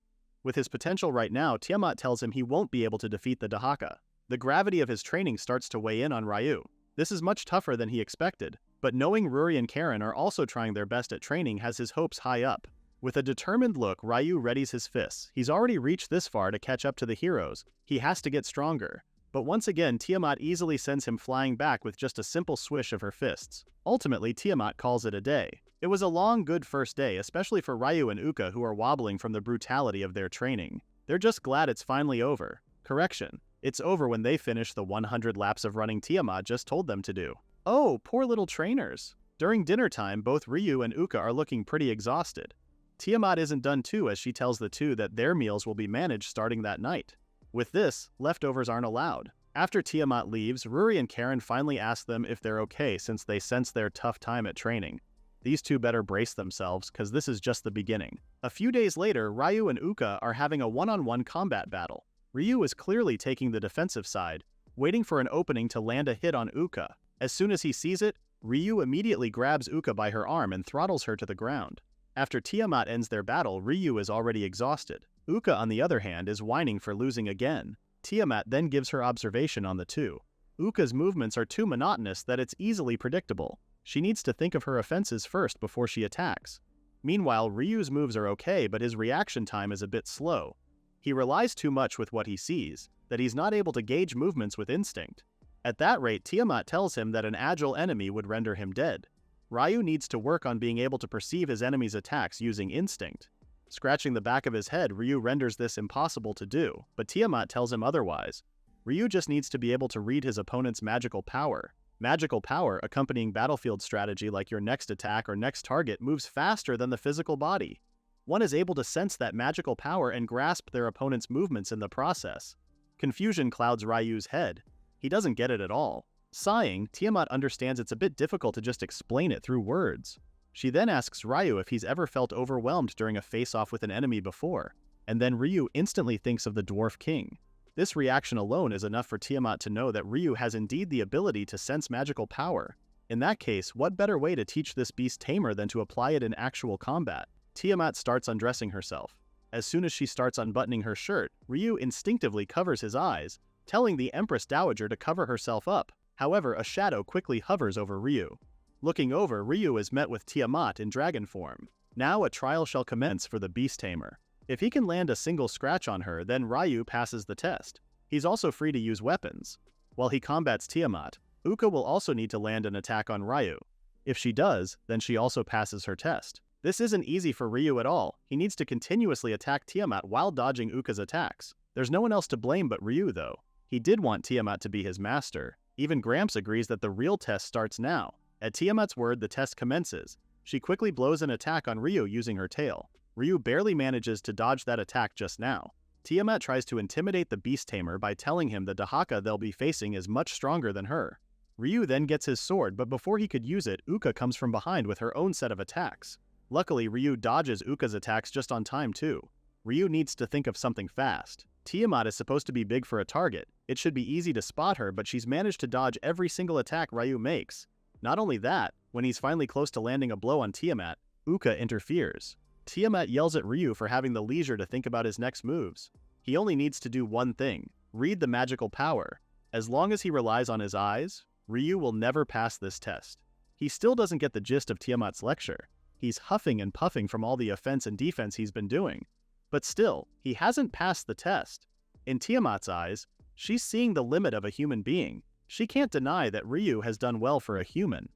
With his potential right now, Tiamat tells him he won't be able to defeat the Dahaka. The gravity of his training starts to weigh in on Ryu. This is much tougher than he expected, but knowing Ruri and Karen are also trying their best at training has his hopes high up. With a determined look, Ryu readies his fists. He's already reached this far to catch up to the heroes. He has to get stronger. But once again, Tiamat easily sends him flying back with just a simple swish of her fists. Ultimately, Tiamat calls it a day. It was a long, good first day, especially for Ryu and Uka, who are wobbling from the brutality of their training. They're just glad it's finally over. Correction. It's over when they finish the 100 laps of running Tiamat just told them to do. Oh, poor little trainers. During dinner time, both Ryu and Uka are looking pretty exhausted. Tiamat isn't done too, as she tells the two that their meals will be managed starting that night. With this, leftovers aren't allowed. After Tiamat leaves, Ruri and Karen finally ask them if they're okay since they sense their tough time at training. These two better brace themselves, cause this is just the beginning. A few days later, Ryu and Uka are having a one-on-one combat battle. Ryu is clearly taking the defensive side, waiting for an opening to land a hit on Uka. As soon as he sees it, Ryu immediately grabs Uka by her arm and throttles her to the ground. After Tiamat ends their battle, Ryu is already exhausted. Uka, on the other hand, is whining for losing again. Tiamat then gives her observation on the two. Uka's movements are too monotonous that it's easily predictable. She needs to think of her offenses first before she attacks. Meanwhile, Ryu's moves are okay, but his reaction time is a bit slow. He relies too much with what he sees, that he's not able to gauge movements with instinct. At that rate, Tiamat tells him that an agile enemy would render him dead. Ryu needs to work on being able to perceive his enemy's attacks using instinct. Scratching the back of his head, Ryu renders this impossible to do, but Tiamat tells him otherwise. Ryu just needs to be able to read his opponent's magical power. Magical power, accompanying battlefield strategy like your next attack or next target, moves faster than the physical body. One is able to sense that magical power and grasp their opponent's movements in the process. Confusion clouds Ryu's head. He doesn't get it at all. Sighing, Tiamat understands it's a bit difficult to just explain it through words. She then asks Ryu if he's ever felt overwhelmed during a face-off with an enemy before, and then Ryu instantly thinks of the Dwarf King. This reaction alone is enough for Tiamat to know that Ryu has indeed the ability to sense magical power. In that case, what better way to teach this beast tamer than to apply it in actual combat? Tiamat starts undressing herself. As soon as she starts unbuttoning her shirt, Ryu instinctively covers his eyes, telling the Empress Dowager to cover herself up. However, a shadow quickly hovers over Ryu. Looking over, Ryu is met with Tiamat in dragon form. Now a trial shall commence for the beast tamer. If he can land a single scratch on her, then Ryu passes the test. He's also free to use weapons. While he combats Tiamat, Uka will also need to land an attack on Ryu. If she does, then she also passes her test. This isn't easy for Ryu at all. He needs to continuously attack Tiamat while dodging Uka's attacks. There's no one else to blame but Ryu though. He did want Tiamat to be his master. Even Gramps agrees that the real test starts now. At Tiamat's word, the test commences. She quickly blows an attack on Ryu using her tail. Ryu barely manages to dodge that attack just now. Tiamat tries to intimidate the beast tamer by telling him the Dahaka they'll be facing is much stronger than her. Ryu then gets his sword, but before he could use it, Uka comes from behind with her own set of attacks. Luckily, Ryu dodges Uka's attacks just on time too. Ryu needs to think of something fast. Tiamat is supposed to be big for a target. It should be easy to spot her, but she's managed to dodge every single attack Ryu makes. Not only that, when he's finally close to landing a blow on Tiamat, Uka interferes. Tiamat yells at Ryu for having the leisure to think about his next moves. He only needs to do one thing: read the magical power. As long as he relies on his eyes, Ryu will never pass this test. He still doesn't get the gist of Tiamat's lecture. He's huffing and puffing from all the offense and defense he's been doing. But still, he hasn't passed the test. In Tiamat's eyes, she's seeing the limit of a human being. She can't deny that Ryu has done well for a human.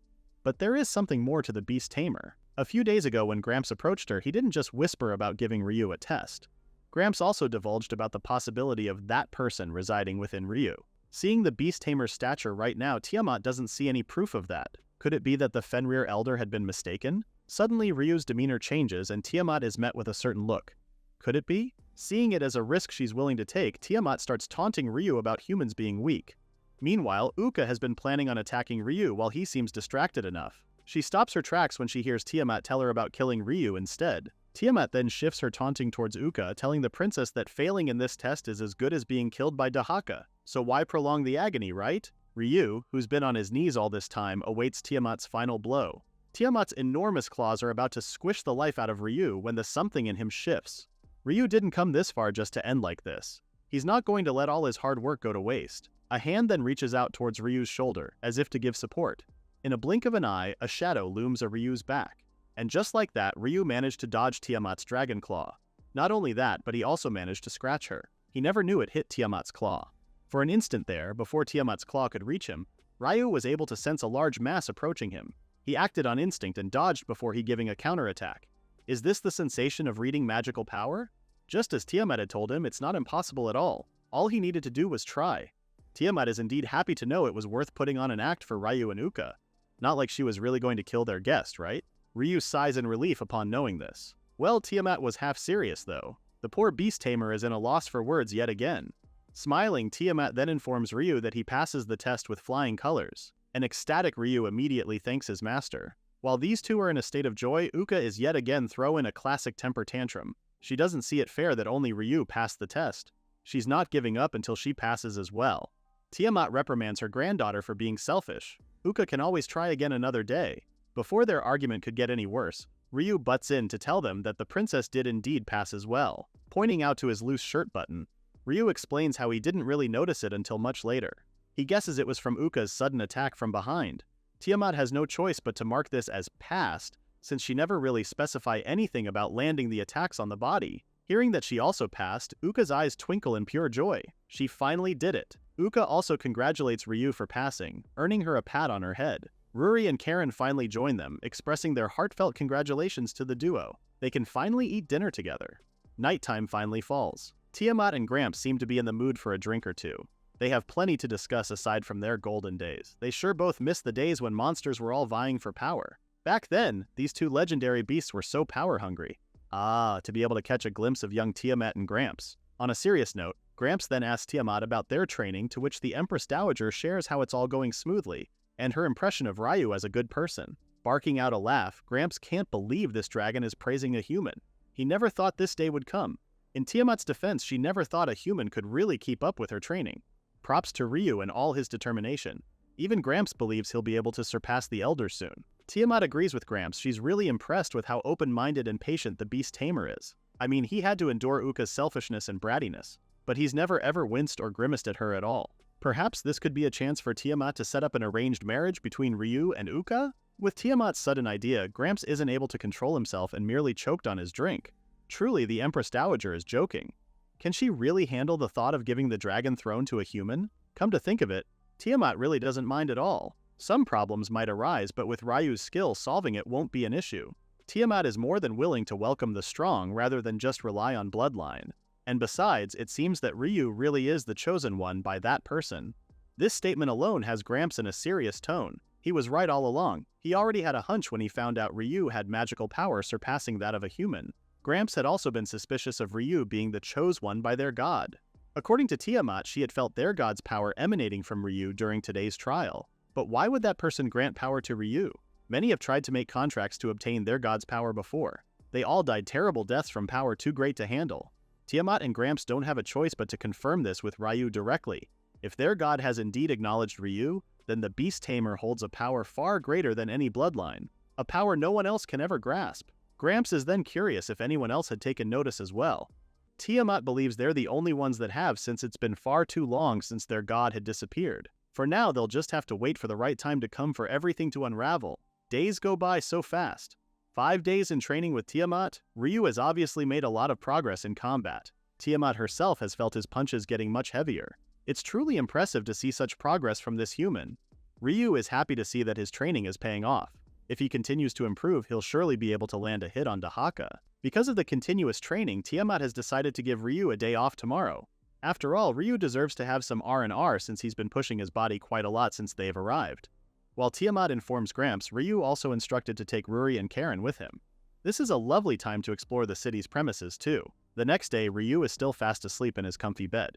But there is something more to the beast tamer. A few days ago when Gramps approached her, he didn't just whisper about giving Ryu a test. Gramps also divulged about the possibility of that person residing within Ryu. Seeing the beast tamer's stature right now, Tiamat doesn't see any proof of that. Could it be that the Fenrir elder had been mistaken? Suddenly, Ryu's demeanor changes and Tiamat is met with a certain look. Could it be? Seeing it as a risk she's willing to take, Tiamat starts taunting Ryu about humans being weak. Meanwhile, Uka has been planning on attacking Ryu while he seems distracted enough. She stops her tracks when she hears Tiamat tell her about killing Ryu instead. Tiamat then shifts her taunting towards Uka, telling the princess that failing in this test is as good as being killed by Dahaka. So why prolong the agony, right? Ryu, who's been on his knees all this time, awaits Tiamat's final blow. Tiamat's enormous claws are about to squish the life out of Ryu when the something in him shifts. Ryu didn't come this far just to end like this. He's not going to let all his hard work go to waste. A hand then reaches out towards Ryu's shoulder, as if to give support. In a blink of an eye, a shadow looms at Ryu's back. And just like that, Ryu managed to dodge Tiamat's dragon claw. Not only that, but he also managed to scratch her. He never knew it hit Tiamat's claw. For an instant there, before Tiamat's claw could reach him, Ryu was able to sense a large mass approaching him. He acted on instinct and dodged before he giving a counterattack. Is this the sensation of reading magical power? Just as Tiamat had told him, it's not impossible at all. All he needed to do was try. Tiamat is indeed happy to know it was worth putting on an act for Ryu and Uka. Not like she was really going to kill their guest, right? Ryu sighs in relief upon knowing this. Well, Tiamat was half serious though. The poor beast tamer is in a loss for words yet again. Smiling, Tiamat then informs Ryu that he passes the test with flying colors. An ecstatic Ryu immediately thanks his master. While these two are in a state of joy, Uka is yet again throwing a classic temper tantrum. She doesn't see it fair that only Ryu passed the test. She's not giving up until she passes as well. Tiamat reprimands her granddaughter for being selfish. Uka can always try again another day. Before their argument could get any worse, Ryu butts in to tell them that the princess did indeed pass as well, pointing out to his loose shirt button. Ryu explains how he didn't really notice it until much later. He guesses it was from Uka's sudden attack from behind. Tiamat has no choice but to mark this as passed, since she never really specified anything about landing the attacks on the body. Hearing that she also passed, Uka's eyes twinkle in pure joy. She finally did it. Uka also congratulates Ryu for passing, earning her a pat on her head. Ruri and Karen finally join them, expressing their heartfelt congratulations to the duo. They can finally eat dinner together. Nighttime finally falls. Tiamat and Gramps seem to be in the mood for a drink or two. They have plenty to discuss aside from their golden days. They sure both miss the days when monsters were all vying for power. Back then, these two legendary beasts were so power-hungry. To be able to catch a glimpse of young Tiamat and Gramps. On a serious note, Gramps then asks Tiamat about their training, to which the Empress Dowager shares how it's all going smoothly, and her impression of Ryu as a good person. Barking out a laugh, Gramps can't believe this dragon is praising a human. He never thought this day would come. In Tiamat's defense, she never thought a human could really keep up with her training. Props to Ryu and all his determination. Even Gramps believes he'll be able to surpass the elders soon. Tiamat agrees with Gramps. She's really impressed with how open-minded and patient the beast tamer is. I mean, he had to endure Uka's selfishness and brattiness, but he's never ever winced or grimaced at her at all. Perhaps this could be a chance for Tiamat to set up an arranged marriage between Ryu and Uka? With Tiamat's sudden idea, Gramps isn't able to control himself and merely choked on his drink. Truly, the Empress Dowager is joking. Can she really handle the thought of giving the dragon throne to a human? Come to think of it, Tiamat really doesn't mind at all. Some problems might arise, but with Ryu's skill, solving it won't be an issue. Tiamat is more than willing to welcome the strong rather than just rely on bloodline. And besides, it seems that Ryu really is the chosen one by that person. This statement alone has Gramps in a serious tone. He was right all along. He already had a hunch when he found out Ryu had magical power surpassing that of a human. Gramps had also been suspicious of Ryu being the chose one by their god. According to Tiamat, she had felt their god's power emanating from Ryu during today's trial. But why would that person grant power to Ryu? Many have tried to make contracts to obtain their god's power before. They all died terrible deaths from power too great to handle. Tiamat and Gramps don't have a choice but to confirm this with Ryu directly. If their god has indeed acknowledged Ryu, then the beast tamer holds a power far greater than any bloodline, a power no one else can ever grasp. Gramps is then curious if anyone else had taken notice as well. Tiamat believes they're the only ones that have, since it's been far too long since their god had disappeared. For now, they'll just have to wait for the right time to come for everything to unravel. Days go by so fast. 5 days in training with Tiamat, Ryu has obviously made a lot of progress in combat. Tiamat herself has felt his punches getting much heavier. It's truly impressive to see such progress from this human. Ryu is happy to see that his training is paying off. If he continues to improve, he'll surely be able to land a hit on Dahaka. Because of the continuous training, Tiamat has decided to give Ryu a day off tomorrow. After all, Ryu deserves to have some R&R since he's been pushing his body quite a lot since they've arrived. While Tiamat informs Gramps, Ryu also instructed to take Ruri and Karen with him. This is a lovely time to explore the city's premises too. The next day, Ryu is still fast asleep in his comfy bed.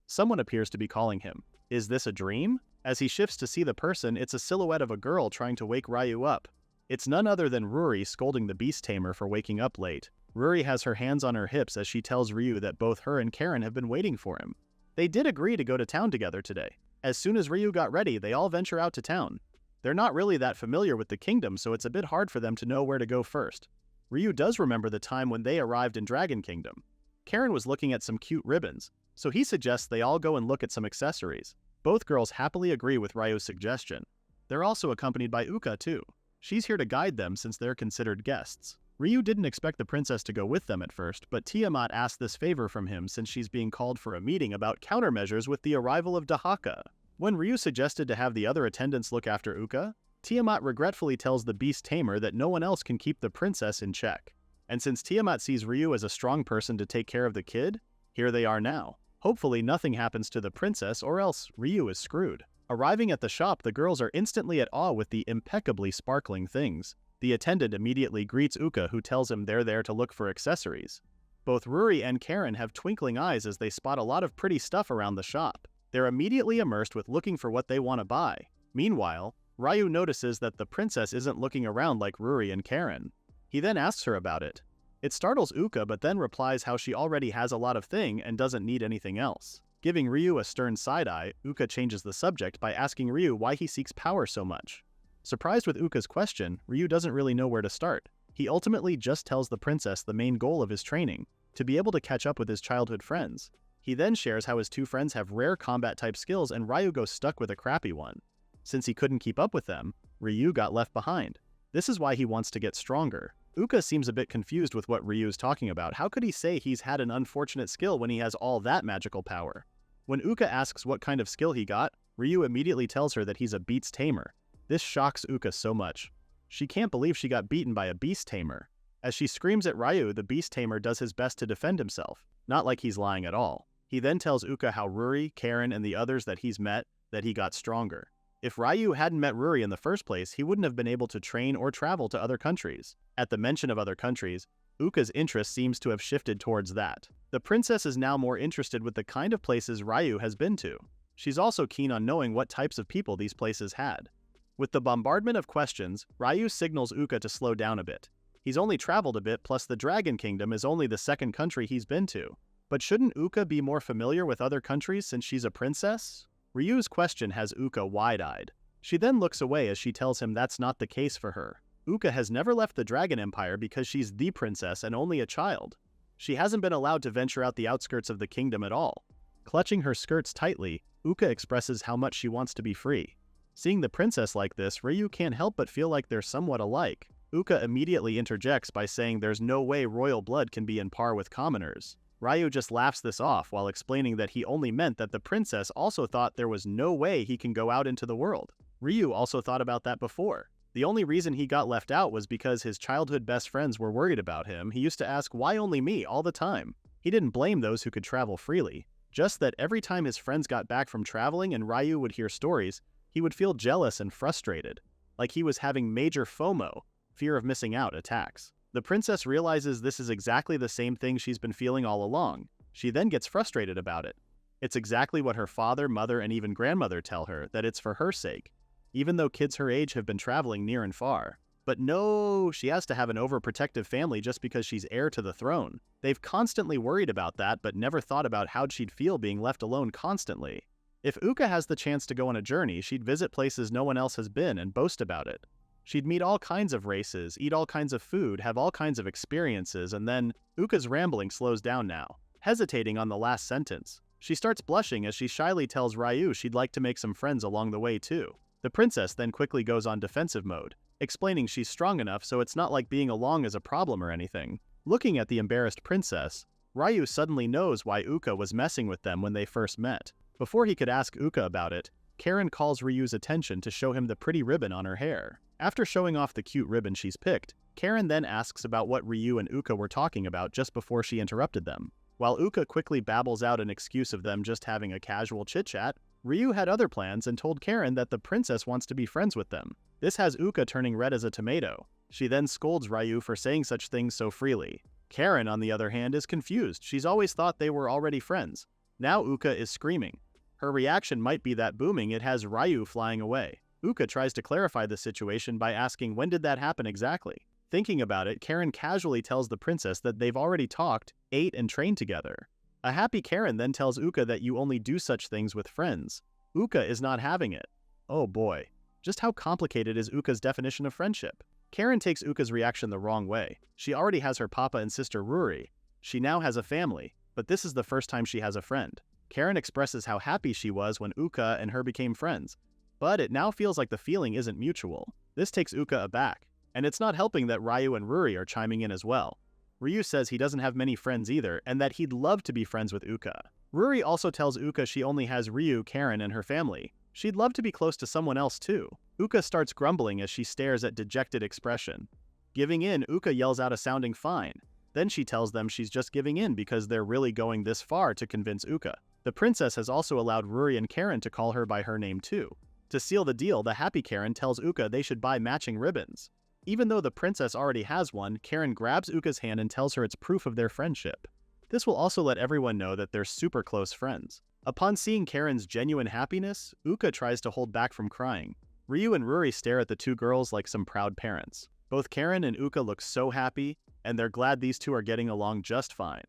Someone appears to be calling him. Is this a dream? As he shifts to see the person, it's a silhouette of a girl trying to wake Ryu up. It's none other than Ruri scolding the beast tamer for waking up late. Ruri has her hands on her hips as she tells Ryu that both her and Karen have been waiting for him. They did agree to go to town together today. As soon as Ryu got ready, they all venture out to town. They're not really that familiar with the kingdom, so it's a bit hard for them to know where to go first. Ryu does remember the time when they arrived in Dragon Kingdom. Karen was looking at some cute ribbons, so he suggests they all go and look at some accessories. Both girls happily agree with Ryu's suggestion. They're also accompanied by Uka too. She's here to guide them since they're considered guests. Ryu didn't expect the princess to go with them at first, but Tiamat asked this favor from him since she's being called for a meeting about countermeasures with the arrival of Dahaka. When Ryu suggested to have the other attendants look after Uka, Tiamat regretfully tells the beast tamer that no one else can keep the princess in check. And since Tiamat sees Ryu as a strong person to take care of the kid, here they are now. Hopefully nothing happens to the princess or else Ryu is screwed. Arriving at the shop, the girls are instantly at awe with the impeccably sparkling things. The attendant immediately greets Uka, who tells him they're there to look for accessories. Both Ruri and Karen have twinkling eyes as they spot a lot of pretty stuff around the shop. They're immediately immersed with looking for what they want to buy. Meanwhile, Ryu notices that the princess isn't looking around like Ruri and Karen. He then asks her about it. It startles Uka but then replies how she already has a lot of thing and doesn't need anything else. Giving Ryu a stern side-eye, Uka changes the subject by asking Ryu why he seeks power so much. Surprised with Uka's question, Ryu doesn't really know where to start. He ultimately just tells the princess the main goal of his training, to be able to catch up with his childhood friends. He then shares how his two friends have rare combat-type skills and Ryu goes stuck with a crappy one. Since he couldn't keep up with them, Ryu got left behind. This is why he wants to get stronger. Uka seems a bit confused with what Ryu is talking about. How could he say he's had an unfortunate skill when he has all that magical power? When Uka asks what kind of skill he got, Ryu immediately tells her that he's a beast tamer. This shocks Uka so much. She can't believe she got beaten by a beast tamer. As she screams at Ryu, the beast tamer does his best to defend himself, not like he's lying at all. He then tells Uka how Ruri, Karen, and the others that he's met, that he got stronger. If Ryu hadn't met Ruri in the first place, he wouldn't have been able to train or travel to other countries. At the mention of other countries, Uka's interest seems to have shifted towards that. The princess is now more interested with the kind of places Ryu has been to. She's also keen on knowing what types of people these places had. With the bombardment of questions, Ryu signals Uka to slow down a bit. He's only traveled a bit, plus the Dragon Kingdom is only the second country he's been to. But shouldn't Uka be more familiar with other countries since she's a princess? Ryu's question has Uka wide-eyed. She then looks away as she tells him that's not the case for her. Uka has never left the Dragon Empire because she's the princess and only a child. She hasn't been allowed to venture out the outskirts of the kingdom at all. Clutching her skirts tightly, Uka expresses how much she wants to be free. Seeing the princess like this, Ryu can't help but feel like they're somewhat alike. Uka immediately interjects by saying there's no way royal blood can be in par with commoners. Ryu just laughs this off while explaining that he only meant that the princess also thought there was no way he can go out into the world. Ryu also thought about that before. The only reason he got left out was because his childhood best friends were worried about him. He used to ask, why only me, all the time. He didn't blame those who could travel freely. Just that every time his friends got back from traveling and Ryu would hear stories, he would feel jealous and frustrated. Like he was having major FOMO, fear of missing out, attacks. The princess realizes this is exactly the same thing she's been feeling all along. She then gets frustrated about it. It's exactly what her father, mother, and even grandmother tell her, that it's for her sake, even though kids her age have been traveling near and far. But no, she has to have an overprotective family just because she's heir to the throne. They've constantly worried about that, but never thought about how she'd feel being left alone constantly. If Uka has the chance to go on a journey, she'd visit places no one else has been and boast about it. She'd meet all kinds of races, eat all kinds of food, have all kinds of experiences, and then Uka's rambling slows down now, hesitating on the last sentence. She starts blushing as she shyly tells Ryu she'd like to make some friends along the way too. The princess then quickly goes on defensive mode, explaining she's strong enough so it's not like being along is a problem or anything. Looking at the embarrassed princess, Ryu suddenly knows why Uka was messing with them when they first met. Before he could ask Uka about it, Karen calls Ryu's attention to show him the pretty ribbon on her hair. After showing off the cute ribbon she's picked, Karen then asks about what Ryu and Uka were talking about just before she interrupted them. While Uka quickly babbles out an excuse of them just having a casual chit-chat, Ryu had other plans and told Karen that the princess wants to be friends with them. This has Uka turning red as a tomato. She then scolds Ryu for saying such things so freely. Karen, on the other hand, is confused. She's always thought they were already friends. Now Uka is screaming. Her reaction might be that booming it has Ryu flying away. Uka tries to clarify the situation by asking when did that happen exactly. Thinking about it, Karen casually tells the princess that they've already talked, ate, and trained together. A happy Karen then tells Uka that you only do such things with friends. Uka is not having it. Oh boy. Just how complicated is Uka's definition of friendship? Karen takes Uka's reaction the wrong way. She already has her papa and sister Ruri. She now has a family, but this is the first time she has a friend. Karen expresses how happy she was when Uka and her became friends, but it now feels like the feeling isn't mutual. This takes Uka aback, and it's not helping that Ryu and Ruri are chiming in as well. Ryu says he doesn't have many friends either, and that he'd love to be friends with Uka. Ruri also tells Uka she only has Ryu, Karen, and her family. She'd love to be close to someone else too. Uka starts grumbling as she stares at dejected expression. Giving in, Uka yells out a sounding fine. Then she tells them she's just giving in because they're really going this far to convince Uka. The princess has also allowed Ruri and Karen to call her by her name too. To seal the deal, the happy Karen tells Uka they should buy matching ribbons. Even though the princess already has one, Karen grabs Uka's hand and tells her it's proof of their friendship. This will also let everyone know that they're super close friends. Upon seeing Karen's genuine happiness, Uka tries to hold back from crying. Ryu and Ruri stare at the two girls like some proud parents. Both Karen and Uka look so happy, and they're glad these two are getting along just fine.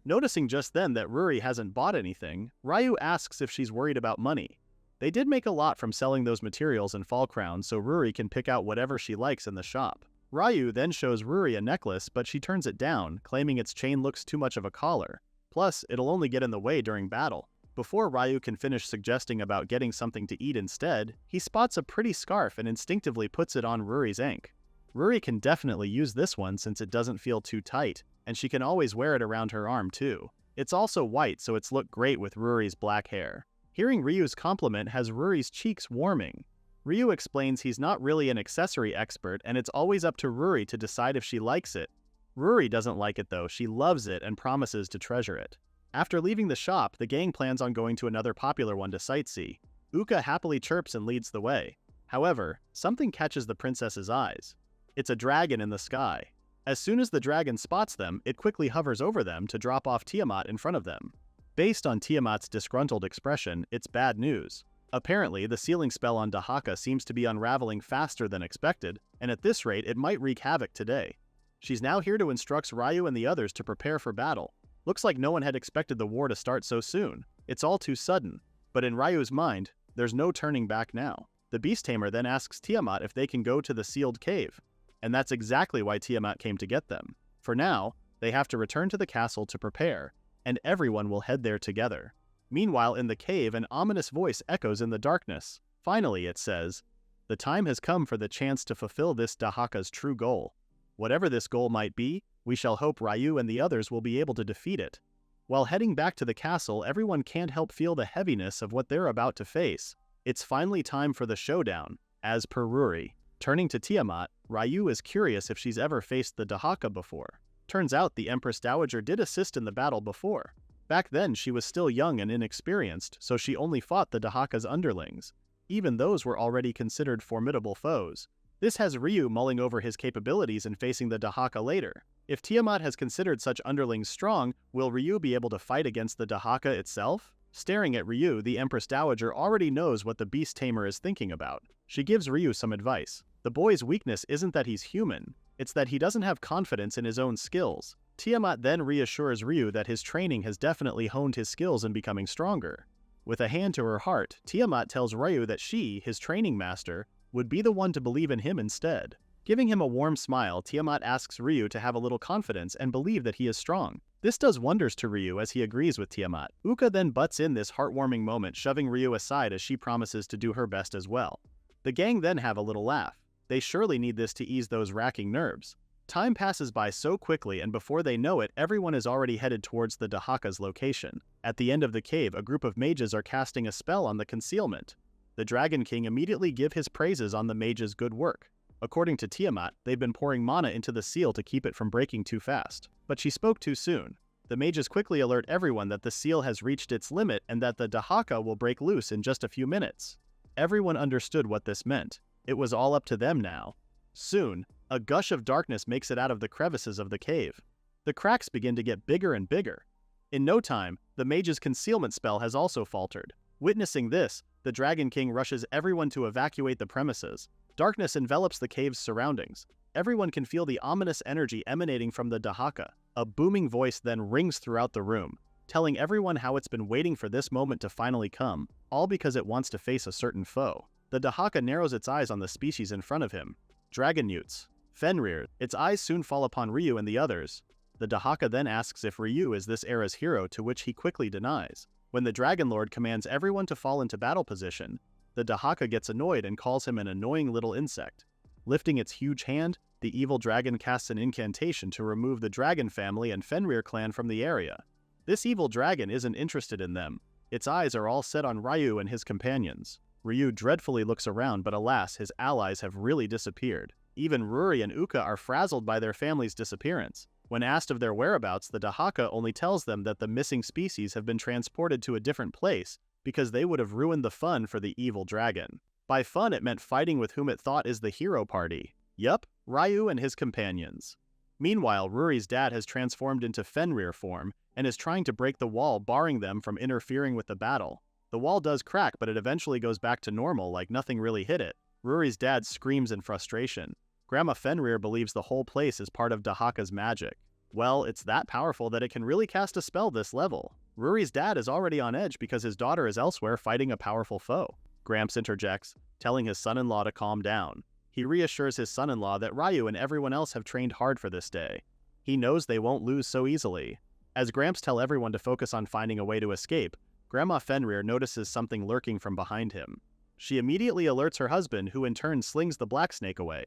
Noticing just then that Ruri hasn't bought anything, Ryu asks if she's worried about money. They did make a lot from selling those materials and fall crowns, so Ruri can pick out whatever she likes in the shop. Ryu then shows Ruri a necklace, but she turns it down, claiming its chain looks too much of a collar. Plus, it'll only get in the way during battle. Before Ryu can finish suggesting about getting something to eat instead, he spots a pretty scarf and instinctively puts it on Ruri's ankle. Ruri can definitely use this one since it doesn't feel too tight, and she can always wear it around her arm too. It's also white, so it's look great with Ruri's black hair. Hearing Ryu's compliment has Ruri's cheeks warming. Ryu explains he's not really an accessory expert and it's always up to Ruri to decide if she likes it. Ruri doesn't like it though, she loves it and promises to treasure it. After leaving the shop, the gang plans on going to another popular one to sightsee. Uka happily chirps and leads the way. However, something catches the princess's eyes. It's a dragon in the sky. As soon as the dragon spots them, it quickly hovers over them to drop off Tiamat in front of them. Based on Tiamat's disgruntled expression, it's bad news. Apparently, the sealing spell on Dahaka seems to be unraveling faster than expected, and at this rate it might wreak havoc today. She's now here to instruct Ryu and the others to prepare for battle. Looks like no one had expected the war to start so soon. It's all too sudden. But in Ryu's mind, there's no turning back now. The beast tamer then asks Tiamat if they can go to the sealed cave. And that's exactly why Tiamat came to get them. For now, they have to return to the castle to prepare, and everyone will head there together. Meanwhile, in the cave, an ominous voice echoes in the darkness. Finally, it says, "The time has come for the chance to fulfill this Dahaka's true goal. Whatever this goal might be, we shall hope Ryu and the others will be able to defeat it." While heading back to the castle, everyone can't help feel the heaviness of what they're about to face. It's finally time for the showdown, as per Ruri. Turning to Tiamat, Ryu is curious if she's ever faced the Dahaka before. Turns out the Empress Dowager did assist in the battle before. Back then she was still young and inexperienced, so she only fought the Dahaka's underlings. Even those were already considered formidable foes. This has Ryu mulling over his capabilities in facing the Dahaka later. If Tiamat has considered such underlings strong, will Ryu be able to fight against the Dahaka itself? Staring at Ryu, the Empress Dowager already knows what the beast tamer is thinking about. She gives Ryu some advice. The boy's weakness isn't that he's human, it's that he doesn't have confidence in his own skills. Tiamat then reassures Ryu that his training has definitely honed his skills in becoming stronger. With a hand to her heart, Tiamat tells Ryu that she, his training master, would be the one to believe in him instead. Giving him a warm smile, Tiamat asks Ryu to have a little confidence and believe that he is strong. This does wonders to Ryu as he agrees with Tiamat. Uka then butts in this heartwarming moment, shoving Ryu aside as she promises to do her best as well. The gang then have a little laugh. They surely need this to ease those racking nerves. Time passes by so quickly, and before they know it, everyone is already headed towards the Dahaka's location. At the end of the cave, a group of mages are casting a spell on the concealment. The Dragon King immediately gives his praises on the mages' good work. According to Tiamat, they've been pouring mana into the seal to keep it from breaking too fast. But she spoke too soon. The mages quickly alert everyone that the seal has reached its limit and that the Dahaka will break loose in just a few minutes. Everyone understood what this meant. It was all up to them now. Soon, a gush of darkness makes it out of the crevices of the cave. The cracks begin to get bigger and bigger. In no time, the mage's concealment spell has also faltered. Witnessing this, the Dragon King rushes everyone to evacuate the premises. Darkness envelops the cave's surroundings. Everyone can feel the ominous energy emanating from the Dahaka. A booming voice then rings throughout the room, telling everyone how it's been waiting for this moment to finally come, all because it wants to face a certain foe. The Dahaka narrows its eyes on the species in front of him. Dragon Newts. Fenrir. Its eyes soon fall upon Ryu and the others. The Dahaka then asks if Ryu is this era's hero, to which he quickly denies. When the Dragon Lord commands everyone to fall into battle position, the Dahaka gets annoyed and calls him an annoying little insect. Lifting its huge hand, the evil dragon casts an incantation to remove the Dragon family and Fenrir clan from the area. This evil dragon isn't interested in them. Its eyes are all set on Ryu and his companions. Ryu dreadfully looks around, but alas, his allies have really disappeared. Even Ruri and Uka are frazzled by their family's disappearance. When asked of their whereabouts, the Dahaka only tells them that the missing species have been transported to a different place because they would have ruined the fun for the evil dragon. By fun, it meant fighting with whom it thought is the hero party. Yup, Ryu and his companions. Meanwhile, Ruri's dad has transformed into Fenrir form and is trying to break the wall, barring them from interfering with the battle. The wall does crack, but it eventually goes back to normal like nothing really hit it. Rory's dad screams in frustration. Grandma Fenrir believes the whole place is part of Dahaka's magic. Well, it's that powerful that it can really cast a spell this level. Rory's dad is already on edge because his daughter is elsewhere fighting a powerful foe. Gramps interjects, telling his son-in-law to calm down. He reassures his son-in-law that Ryu and everyone else have trained hard for this day. He knows they won't lose so easily. As Gramps tells everyone to focus on finding a way to escape, Grandma Fenrir notices something lurking from behind him. She immediately alerts her husband, who in turn slings the black snake away.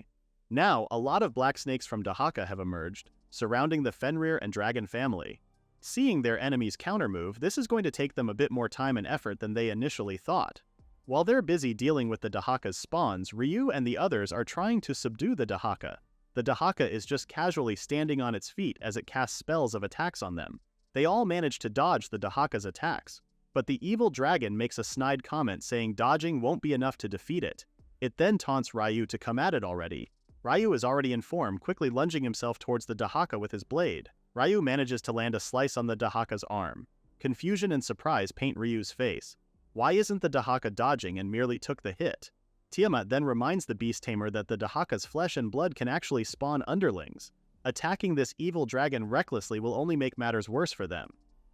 Now, a lot of black snakes from Dahaka have emerged, surrounding the Fenrir and Dragon family. Seeing their enemy's countermove, this is going to take them a bit more time and effort than they initially thought. While they're busy dealing with the Dahaka's spawns, Ryu and the others are trying to subdue the Dahaka. The Dahaka is just casually standing on its feet as it casts spells of attacks on them. They all manage to dodge the Dahaka's attacks, but the evil dragon makes a snide comment saying dodging won't be enough to defeat it. It then taunts Ryu to come at it already. Ryu is already in form, quickly lunging himself towards the Dahaka with his blade. Ryu manages to land a slice on the Dahaka's arm. Confusion and surprise paint Ryu's face. Why isn't the Dahaka dodging and merely took the hit? Tiamat then reminds the beast tamer that the Dahaka's flesh and blood can actually spawn underlings. Attacking this evil dragon recklessly will only make matters worse for them.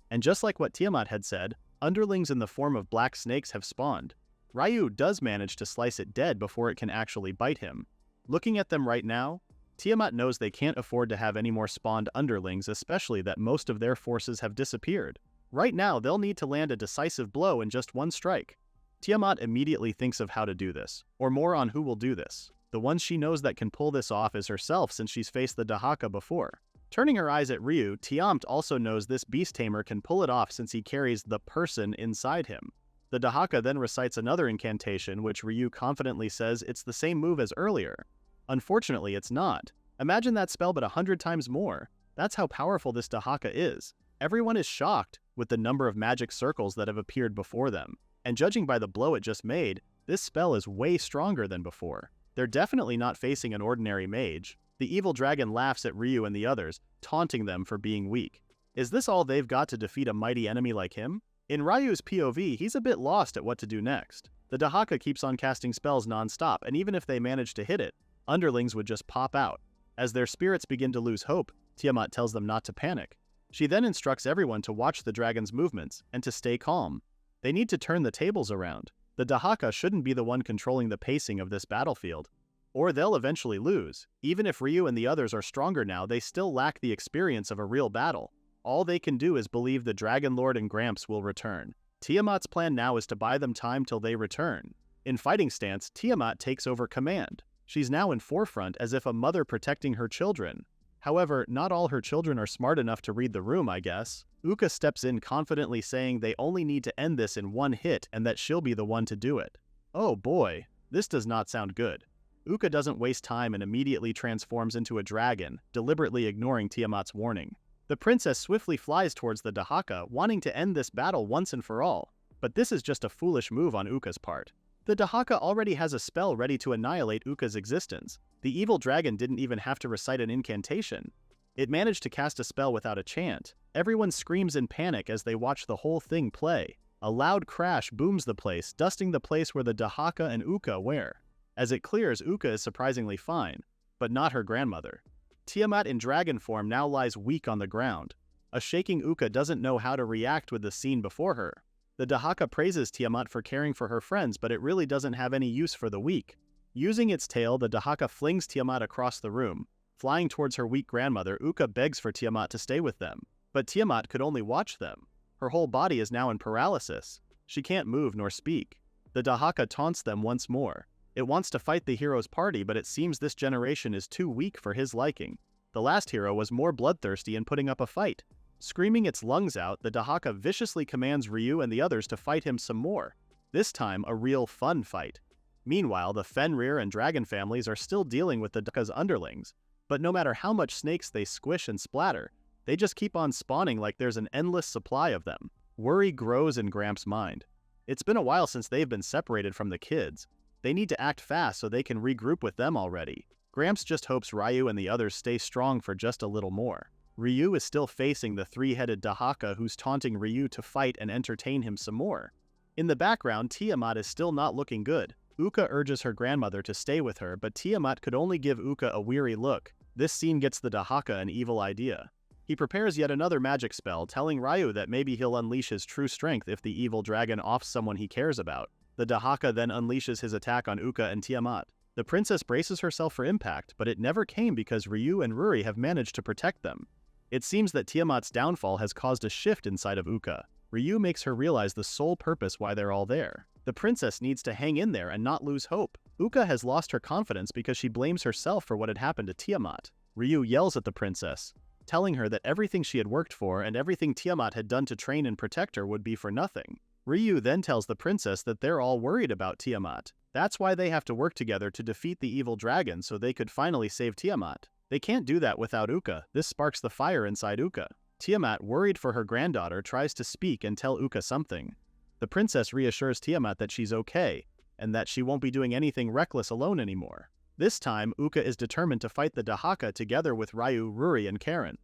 And just like what Tiamat had said, underlings in the form of black snakes have spawned. Ryu does manage to slice it dead before it can actually bite him. Looking at them right now, Tiamat knows they can't afford to have any more spawned underlings, especially that most of their forces have disappeared. Right now, they'll need to land a decisive blow in just one strike. Tiamat immediately thinks of how to do this, or more on who will do this. The one she knows that can pull this off is herself, since she's faced the Dahaka before. Turning her eyes at Ryu, Tiamat also knows this beast tamer can pull it off since he carries the person inside him. The Dahaka then recites another incantation, which Ryu confidently says it's the same move as earlier. Unfortunately, it's not. Imagine that spell but 100 times more. That's how powerful this Dahaka is. Everyone is shocked with the number of magic circles that have appeared before them. And judging by the blow it just made, this spell is way stronger than before. They're definitely not facing an ordinary mage. The evil dragon laughs at Ryu and the others, taunting them for being weak. Is this all they've got to defeat a mighty enemy like him? In Ryu's POV, he's a bit lost at what to do next. The Dahaka keeps on casting spells non-stop, and even if they manage to hit it, underlings would just pop out. As their spirits begin to lose hope, Tiamat tells them not to panic. She then instructs everyone to watch the dragon's movements and to stay calm. They need to turn the tables around. The Dahaka shouldn't be the one controlling the pacing of this battlefield, or they'll eventually lose. Even if Ryu and the others are stronger now, they still lack the experience of a real battle. All they can do is believe the Dragon Lord and Gramps will return. Tiamat's plan now is to buy them time till they return. In fighting stance, Tiamat takes over command. She's now in forefront as if a mother protecting her children. However, not all her children are smart enough to read the room, I guess. Uka steps in confidently saying they only need to end this in one hit and that she'll be the one to do it. Oh boy, this does not sound good. Uka doesn't waste time and immediately transforms into a dragon, deliberately ignoring Tiamat's warning. The princess swiftly flies towards the Dahaka, wanting to end this battle once and for all. But this is just a foolish move on Uka's part. The Dahaka already has a spell ready to annihilate Uka's existence. The evil dragon didn't even have to recite an incantation. It managed to cast a spell without a chant. Everyone screams in panic as they watch the whole thing play. A loud crash booms the place, dusting the place where the Dahaka and Uka were. As it clears, Uka is surprisingly fine, but not her grandmother. Tiamat in dragon form now lies weak on the ground. A shaking Uka doesn't know how to react with the scene before her. The Dahaka praises Tiamat for caring for her friends, but it really doesn't have any use for the weak. Using its tail, the Dahaka flings Tiamat across the room. Flying towards her weak grandmother, Uka begs for Tiamat to stay with them. But Tiamat could only watch them. Her whole body is now in paralysis. She can't move nor speak. The Dahaka taunts them once more. It wants to fight the hero's party, but it seems this generation is too weak for his liking. The last hero was more bloodthirsty in putting up a fight. Screaming its lungs out, the Dahaka viciously commands Ryu and the others to fight him some more. This time, a real fun fight. Meanwhile, the Fenrir and Dragon families are still dealing with the Dahaka's underlings, but no matter how much snakes they squish and splatter, they just keep on spawning like there's an endless supply of them. Worry grows in Gramps' mind. It's been a while since they've been separated from the kids. They need to act fast so they can regroup with them already. Gramps just hopes Ryu and the others stay strong for just a little more. Ryu is still facing the three-headed Dahaka who's taunting Ryu to fight and entertain him some more. In the background, Tiamat is still not looking good. Uka urges her grandmother to stay with her, but Tiamat could only give Uka a weary look. This scene gets the Dahaka an evil idea. He prepares yet another magic spell, telling Ryu that maybe he'll unleash his true strength if the evil dragon offs someone he cares about. The Dahaka then unleashes his attack on Uka and Tiamat. The princess braces herself for impact, but it never came because Ryu and Ruri have managed to protect them. It seems that Tiamat's downfall has caused a shift inside of Uka. Ryu makes her realize the sole purpose why they're all there. The princess needs to hang in there and not lose hope. Uka has lost her confidence because she blames herself for what had happened to Tiamat. Ryu yells at the princess, telling her that everything she had worked for and everything Tiamat had done to train and protect her would be for nothing. Ryu then tells the princess that they're all worried about Tiamat. That's why they have to work together to defeat the evil dragon so they could finally save Tiamat. They can't do that without Uka. This sparks the fire inside Uka. Tiamat, worried for her granddaughter, tries to speak and tell Uka something. The princess reassures Tiamat that she's okay, and that she won't be doing anything reckless alone anymore. This time, Uka is determined to fight the Dahaka together with Ryu, Ruri, and Karen.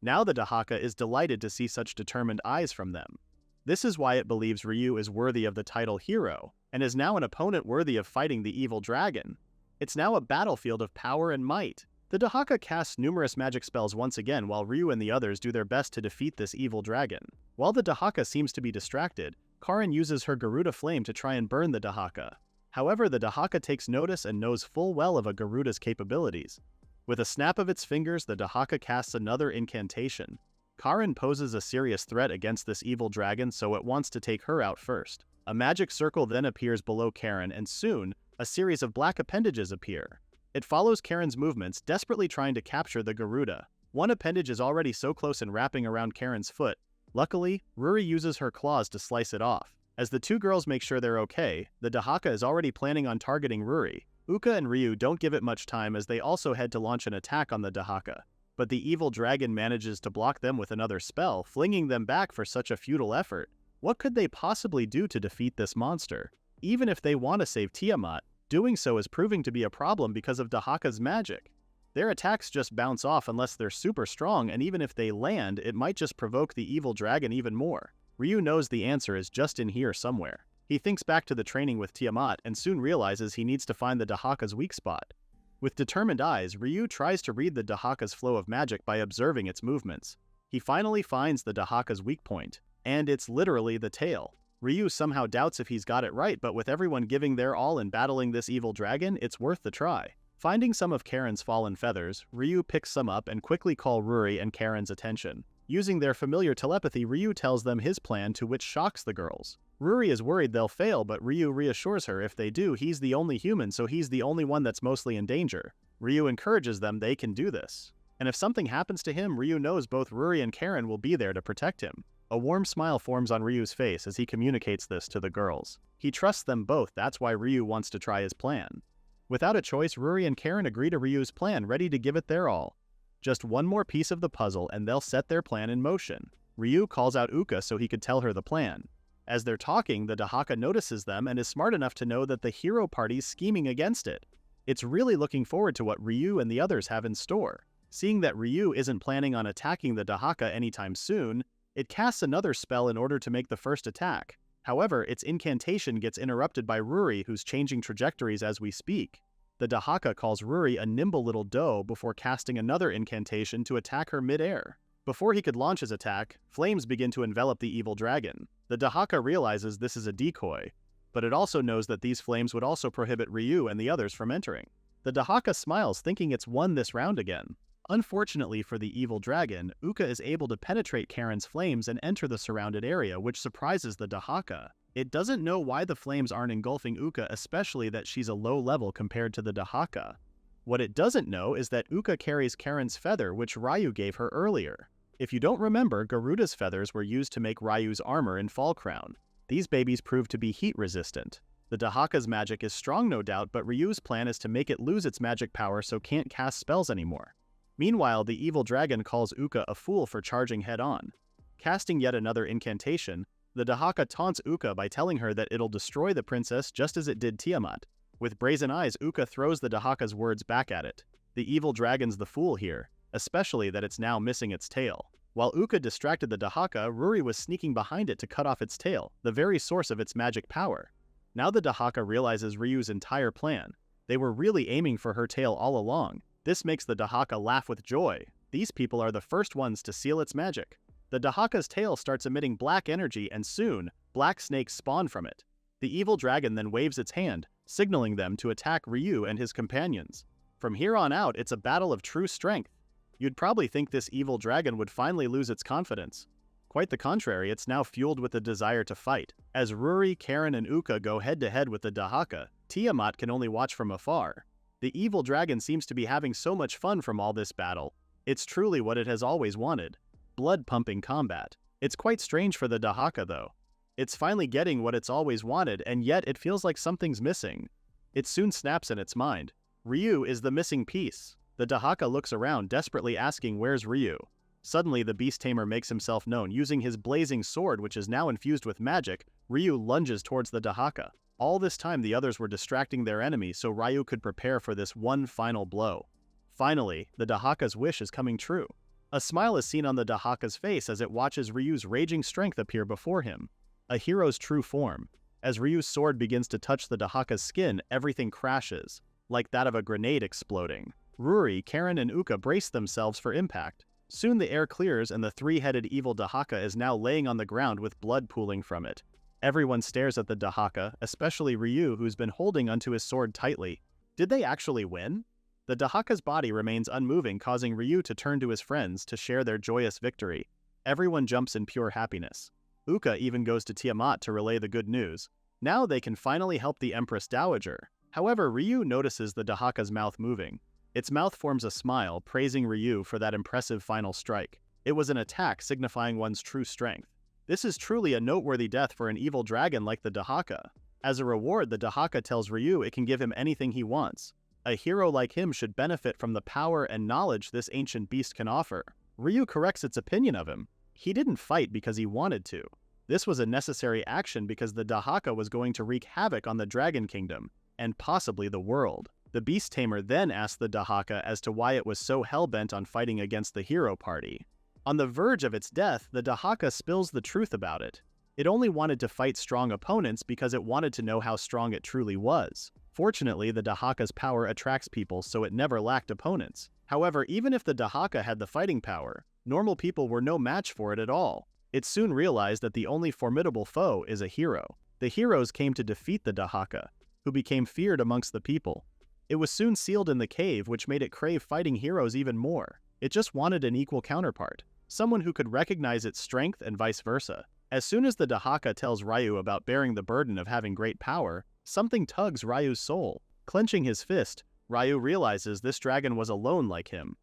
Now the Dahaka is delighted to see such determined eyes from them. This is why it believes Ryu is worthy of the title hero, and is now an opponent worthy of fighting the evil dragon. It's now a battlefield of power and might. The Dahaka casts numerous magic spells once again while Ryu and the others do their best to defeat this evil dragon. While the Dahaka seems to be distracted, Karen uses her Garuda flame to try and burn the Dahaka. However, the Dahaka takes notice and knows full well of a Garuda's capabilities. With a snap of its fingers, the Dahaka casts another incantation. Karen poses a serious threat against this evil dragon, so it wants to take her out first. A magic circle then appears below Karen, and soon, a series of black appendages appear. It follows Karen's movements, desperately trying to capture the Garuda. One appendage is already so close and wrapping around Karen's foot. Luckily, Ruri uses her claws to slice it off. As the two girls make sure they're okay, the Dahaka is already planning on targeting Ruri. Uka and Ryu don't give it much time as they also head to launch an attack on the Dahaka. But the evil dragon manages to block them with another spell, flinging them back for such a futile effort. What could they possibly do to defeat this monster? Even if they want to save Tiamat, doing so is proving to be a problem because of Dahaka's magic. Their attacks just bounce off unless they're super strong, and even if they land, it might just provoke the evil dragon even more. Ryu knows the answer is just in here somewhere. He thinks back to the training with Tiamat and soon realizes he needs to find the Dahaka's weak spot. With determined eyes, Ryu tries to read the Dahaka's flow of magic by observing its movements. He finally finds the Dahaka's weak point, and it's literally the tail. Ryu somehow doubts if he's got it right, but with everyone giving their all in battling this evil dragon, it's worth the try. Finding some of Karen's fallen feathers, Ryu picks some up and quickly calls Ruri and Karen's attention. Using their familiar telepathy, Ryu tells them his plan, to which shocks the girls. Ruri is worried they'll fail, but Ryu reassures her if they do, he's the only human, so he's the only one that's mostly in danger. Ryu encourages them they can do this. And if something happens to him, Ryu knows both Ruri and Karen will be there to protect him. A warm smile forms on Ryu's face as he communicates this to the girls. He trusts them both, that's why Ryu wants to try his plan. Without a choice, Ruri and Karen agree to Ryu's plan, ready to give it their all. Just one more piece of the puzzle and they'll set their plan in motion. Ryu calls out Uka so he could tell her the plan. As they're talking, the Dahaka notices them and is smart enough to know that the hero party's scheming against it. It's really looking forward to what Ryu and the others have in store. Seeing that Ryu isn't planning on attacking the Dahaka anytime soon, it casts another spell in order to make the first attack. However, its incantation gets interrupted by Ruri, who's changing trajectories as we speak. The Dahaka calls Ruri a nimble little doe before casting another incantation to attack her mid-air. Before he could launch his attack, flames begin to envelop the evil dragon. The Dahaka realizes this is a decoy, but it also knows that these flames would also prohibit Ryu and the others from entering. The Dahaka smiles, thinking it's won this round again. Unfortunately for the evil dragon, Uka is able to penetrate Karen's flames and enter the surrounded area, which surprises the Dahaka. It doesn't know why the flames aren't engulfing Uka, especially that she's a low level compared to the Dahaka. What it doesn't know is that Uka carries Karen's feather, which Ryu gave her earlier. If you don't remember, Garuda's feathers were used to make Ryu's armor in Fall Crown. These babies proved to be heat resistant. The Dahaka's magic is strong, no doubt, but Ryu's plan is to make it lose its magic power so can't cast spells anymore. Meanwhile, the evil dragon calls Uka a fool for charging head-on. Casting yet another incantation, the Dahaka taunts Uka by telling her that it'll destroy the princess just as it did Tiamat. With brazen eyes, Uka throws the Dahaka's words back at it. The evil dragon's the fool here, especially that it's now missing its tail. While Uka distracted the Dahaka, Ruri was sneaking behind it to cut off its tail, the very source of its magic power. Now the Dahaka realizes Ryu's entire plan. They were really aiming for her tail all along. This makes the Dahaka laugh with joy. These people are the first ones to seal its magic. The Dahaka's tail starts emitting black energy and soon, black snakes spawn from it. The evil dragon then waves its hand, signaling them to attack Ryu and his companions. From here on out, it's a battle of true strength. You'd probably think this evil dragon would finally lose its confidence. Quite the contrary, it's now fueled with a desire to fight. As Ruri, Karen, and Uka go head-to-head with the Dahaka, Tiamat can only watch from afar. The evil dragon seems to be having so much fun from all this battle. It's truly what it has always wanted. Blood-pumping combat. It's quite strange for the Dahaka though. It's finally getting what it's always wanted, and yet it feels like something's missing. It soon snaps in its mind. Ryu is the missing piece. The Dahaka looks around, desperately asking where's Ryu. Suddenly the beast tamer makes himself known. Using his blazing sword, which is now infused with magic, Ryu lunges towards the Dahaka. All this time the others were distracting their enemy so Ryu could prepare for this one final blow. Finally, the Dahaka's wish is coming true. A smile is seen on the Dahaka's face as it watches Ryu's raging strength appear before him. A hero's true form. As Ryu's sword begins to touch the Dahaka's skin, everything crashes, like that of a grenade exploding. Ruri, Karen, and Uka brace themselves for impact. Soon the air clears and the three-headed evil Dahaka is now laying on the ground with blood pooling from it. Everyone stares at the Dahaka, especially Ryu, who's been holding onto his sword tightly. Did they actually win? The Dahaka's body remains unmoving, causing Ryu to turn to his friends to share their joyous victory. Everyone jumps in pure happiness. Uka even goes to Tiamat to relay the good news. Now they can finally help the Empress Dowager. However, Ryu notices the Dahaka's mouth moving. Its mouth forms a smile, praising Ryu for that impressive final strike. It was an attack signifying one's true strength. This is truly a noteworthy death for an evil dragon like the Dahaka. As a reward, the Dahaka tells Ryu it can give him anything he wants. A hero like him should benefit from the power and knowledge this ancient beast can offer. Ryu corrects its opinion of him. He didn't fight because he wanted to. This was a necessary action because the Dahaka was going to wreak havoc on the Dragon Kingdom, and possibly the world. The Beast Tamer then asked the Dahaka as to why it was so hell-bent on fighting against the hero party. On the verge of its death, the Dahaka spills the truth about it. It only wanted to fight strong opponents because it wanted to know how strong it truly was. Fortunately, the Dahaka's power attracts people, so it never lacked opponents. However, even if the Dahaka had the fighting power, normal people were no match for it at all. It soon realized that the only formidable foe is a hero. The heroes came to defeat the Dahaka, who became feared amongst the people. It was soon sealed in the cave, which made it crave fighting heroes even more. It just wanted an equal counterpart, someone who could recognize its strength and vice versa. As soon as the Dahaka tells Ryu about bearing the burden of having great power, something tugs Ryu's soul. Clenching his fist, Ryu realizes this dragon was alone like him.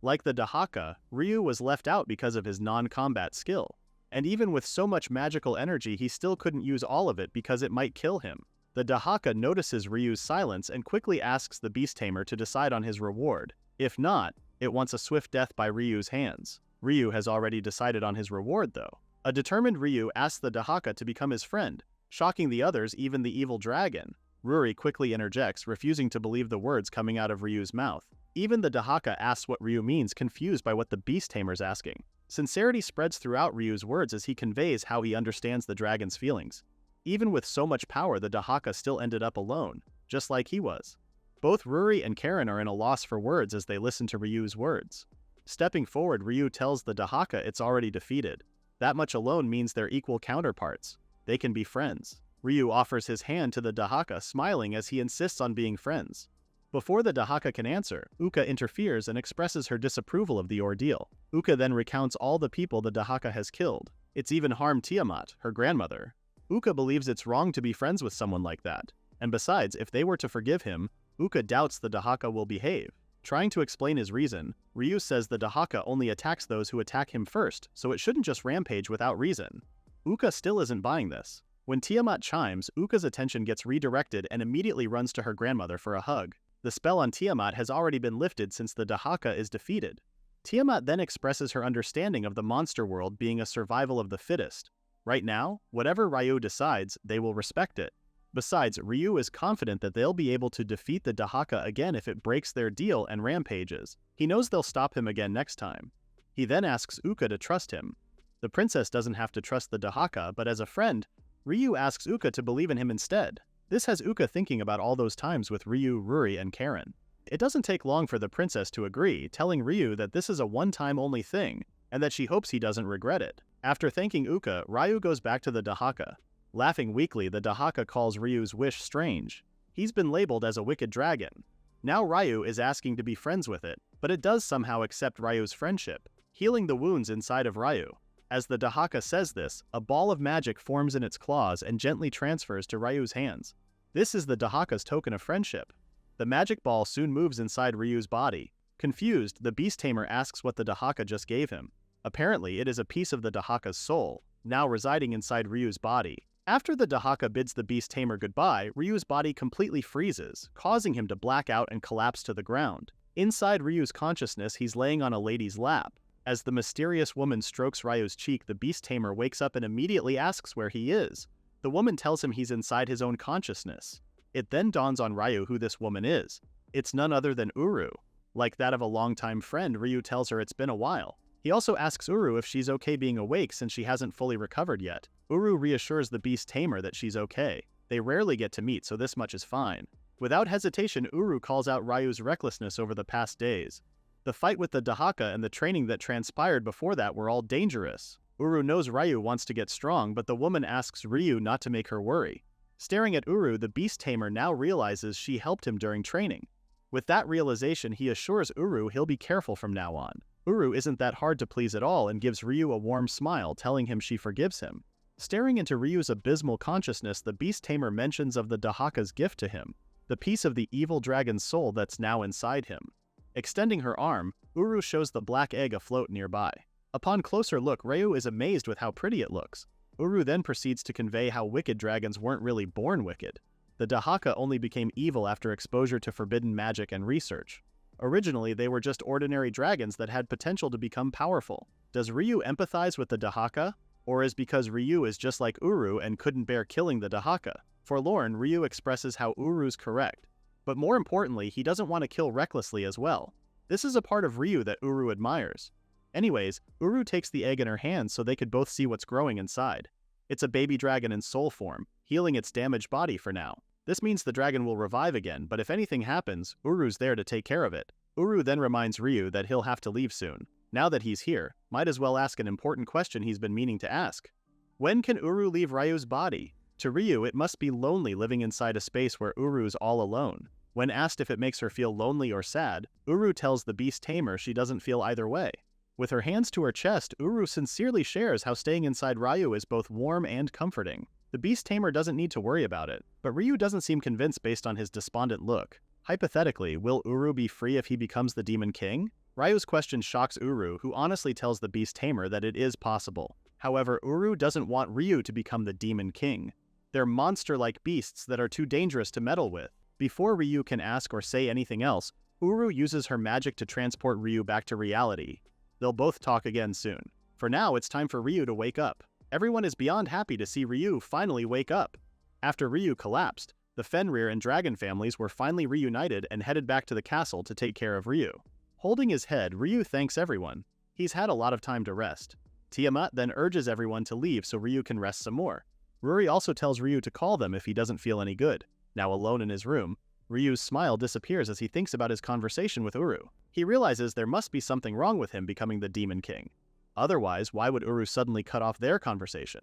Like the Dahaka, Ryu was left out because of his non-combat skill. And even with so much magical energy, he still couldn't use all of it because it might kill him. The Dahaka notices Ryu's silence and quickly asks the Beast Tamer to decide on his reward. If not, it wants a swift death by Ryu's hands. Ryu has already decided on his reward though. A determined Ryu asks the Dahaka to become his friend, shocking the others, even the evil dragon. Ruri quickly interjects, refusing to believe the words coming out of Ryu's mouth. Even the Dahaka asks what Ryu means, confused by what the Beast Tamer's asking. Sincerity spreads throughout Ryu's words as he conveys how he understands the dragon's feelings. Even with so much power, the Dahaka still ended up alone, just like he was. Both Ruri and Karen are in a loss for words as they listen to Ryu's words. Stepping forward, Ryu tells the Dahaka it's already defeated. That much alone means they're equal counterparts. They can be friends. Ryu offers his hand to the Dahaka, smiling as he insists on being friends. Before the Dahaka can answer, Uka interferes and expresses her disapproval of the ordeal. Uka then recounts all the people the Dahaka has killed. It's even harmed Tiamat, her grandmother. Uka believes it's wrong to be friends with someone like that. And besides, if they were to forgive him, Uka doubts the Dahaka will behave. Trying to explain his reason, Ryu says the Dahaka only attacks those who attack him first, so it shouldn't just rampage without reason. Uka still isn't buying this. When Tiamat chimes, Uka's attention gets redirected and immediately runs to her grandmother for a hug. The spell on Tiamat has already been lifted since the Dahaka is defeated. Tiamat then expresses her understanding of the monster world being a survival of the fittest. Right now, whatever Ryu decides, they will respect it. Besides, Ryu is confident that they'll be able to defeat the Dahaka again if it breaks their deal and rampages. He knows they'll stop him again next time. He then asks Uka to trust him. The princess doesn't have to trust the Dahaka, but as a friend, Ryu asks Uka to believe in him instead. This has Uka thinking about all those times with Ryu, Ruri, and Karen. It doesn't take long for the princess to agree, telling Ryu that this is a one-time only thing, and that she hopes he doesn't regret it. After thanking Uka, Ryu goes back to the Dahaka. Laughing weakly, the Dahaka calls Ryu's wish strange. He's been labeled as a wicked dragon. Now Ryu is asking to be friends with it, but it does somehow accept Ryu's friendship, healing the wounds inside of Ryu. As the Dahaka says this, a ball of magic forms in its claws and gently transfers to Ryu's hands. This is the Dahaka's token of friendship. The magic ball soon moves inside Ryu's body. Confused, the beast tamer asks what the Dahaka just gave him. Apparently, it is a piece of the Dahaka's soul, now residing inside Ryu's body. After the Dahaka bids the beast tamer goodbye, Ryu's body completely freezes, causing him to black out and collapse to the ground. Inside Ryu's consciousness, he's laying on a lady's lap. As the mysterious woman strokes Ryu's cheek, the beast tamer wakes up and immediately asks where he is. The woman tells him he's inside his own consciousness. It then dawns on Ryu who this woman is. It's none other than Uru. Like that of a longtime friend, Ryu tells her it's been a while. He also asks Uru if she's okay being awake since she hasn't fully recovered yet. Uru reassures the beast tamer that she's okay. They rarely get to meet, so this much is fine. Without hesitation, Uru calls out Ryu's recklessness over the past days. The fight with the Dahaka and the training that transpired before that were all dangerous. Uru knows Ryu wants to get strong, but the woman asks Ryu not to make her worry. Staring at Uru, the beast tamer now realizes she helped him during training. With that realization, he assures Uru he'll be careful from now on. Uru isn't that hard to please at all and gives Ryu a warm smile, telling him she forgives him. Staring into Ryu's abysmal consciousness, the beast tamer mentions of the Dahaka's gift to him, the piece of the evil dragon's soul that's now inside him. Extending her arm, Uru shows the black egg afloat nearby. Upon closer look, Ryu is amazed with how pretty it looks. Uru then proceeds to convey how wicked dragons weren't really born wicked. The Dahaka only became evil after exposure to forbidden magic and research. Originally, they were just ordinary dragons that had potential to become powerful. Does Ryu empathize with the Dahaka? Or is because Ryu is just like Uru and couldn't bear killing the Dahaka? Forlorn, Ryu expresses how Uru's correct. But more importantly, he doesn't want to kill recklessly as well. This is a part of Ryu that Uru admires. Anyways, Uru takes the egg in her hands so they could both see what's growing inside. It's a baby dragon in soul form, healing its damaged body for now. This means the dragon will revive again, but if anything happens, Uru's there to take care of it. Uru then reminds Ryu that he'll have to leave soon. Now that he's here, might as well ask an important question he's been meaning to ask. When can Uru leave Ryu's body? To Ryu, it must be lonely living inside a space where Uru's all alone. When asked if it makes her feel lonely or sad, Uru tells the beast tamer she doesn't feel either way. With her hands to her chest, Uru sincerely shares how staying inside Ryu is both warm and comforting. The beast tamer doesn't need to worry about it, but Ryu doesn't seem convinced based on his despondent look. Hypothetically, will Uru be free if he becomes the Demon King? Ryu's question shocks Uru, who honestly tells the beast tamer that it is possible. However, Uru doesn't want Ryu to become the Demon King. They're monster-like beasts that are too dangerous to meddle with. Before Ryu can ask or say anything else, Uru uses her magic to transport Ryu back to reality. They'll both talk again soon. For now, it's time for Ryu to wake up. Everyone is beyond happy to see Ryu finally wake up. After Ryu collapsed, the Fenrir and dragon families were finally reunited and headed back to the castle to take care of Ryu. Holding his head, Ryu thanks everyone. He's had a lot of time to rest. Tiamat then urges everyone to leave so Ryu can rest some more. Ruri also tells Ryu to call them if he doesn't feel any good. Now alone in his room, Ryu's smile disappears as he thinks about his conversation with Uru. He realizes there must be something wrong with him becoming the Demon King. Otherwise, why would Uru suddenly cut off their conversation?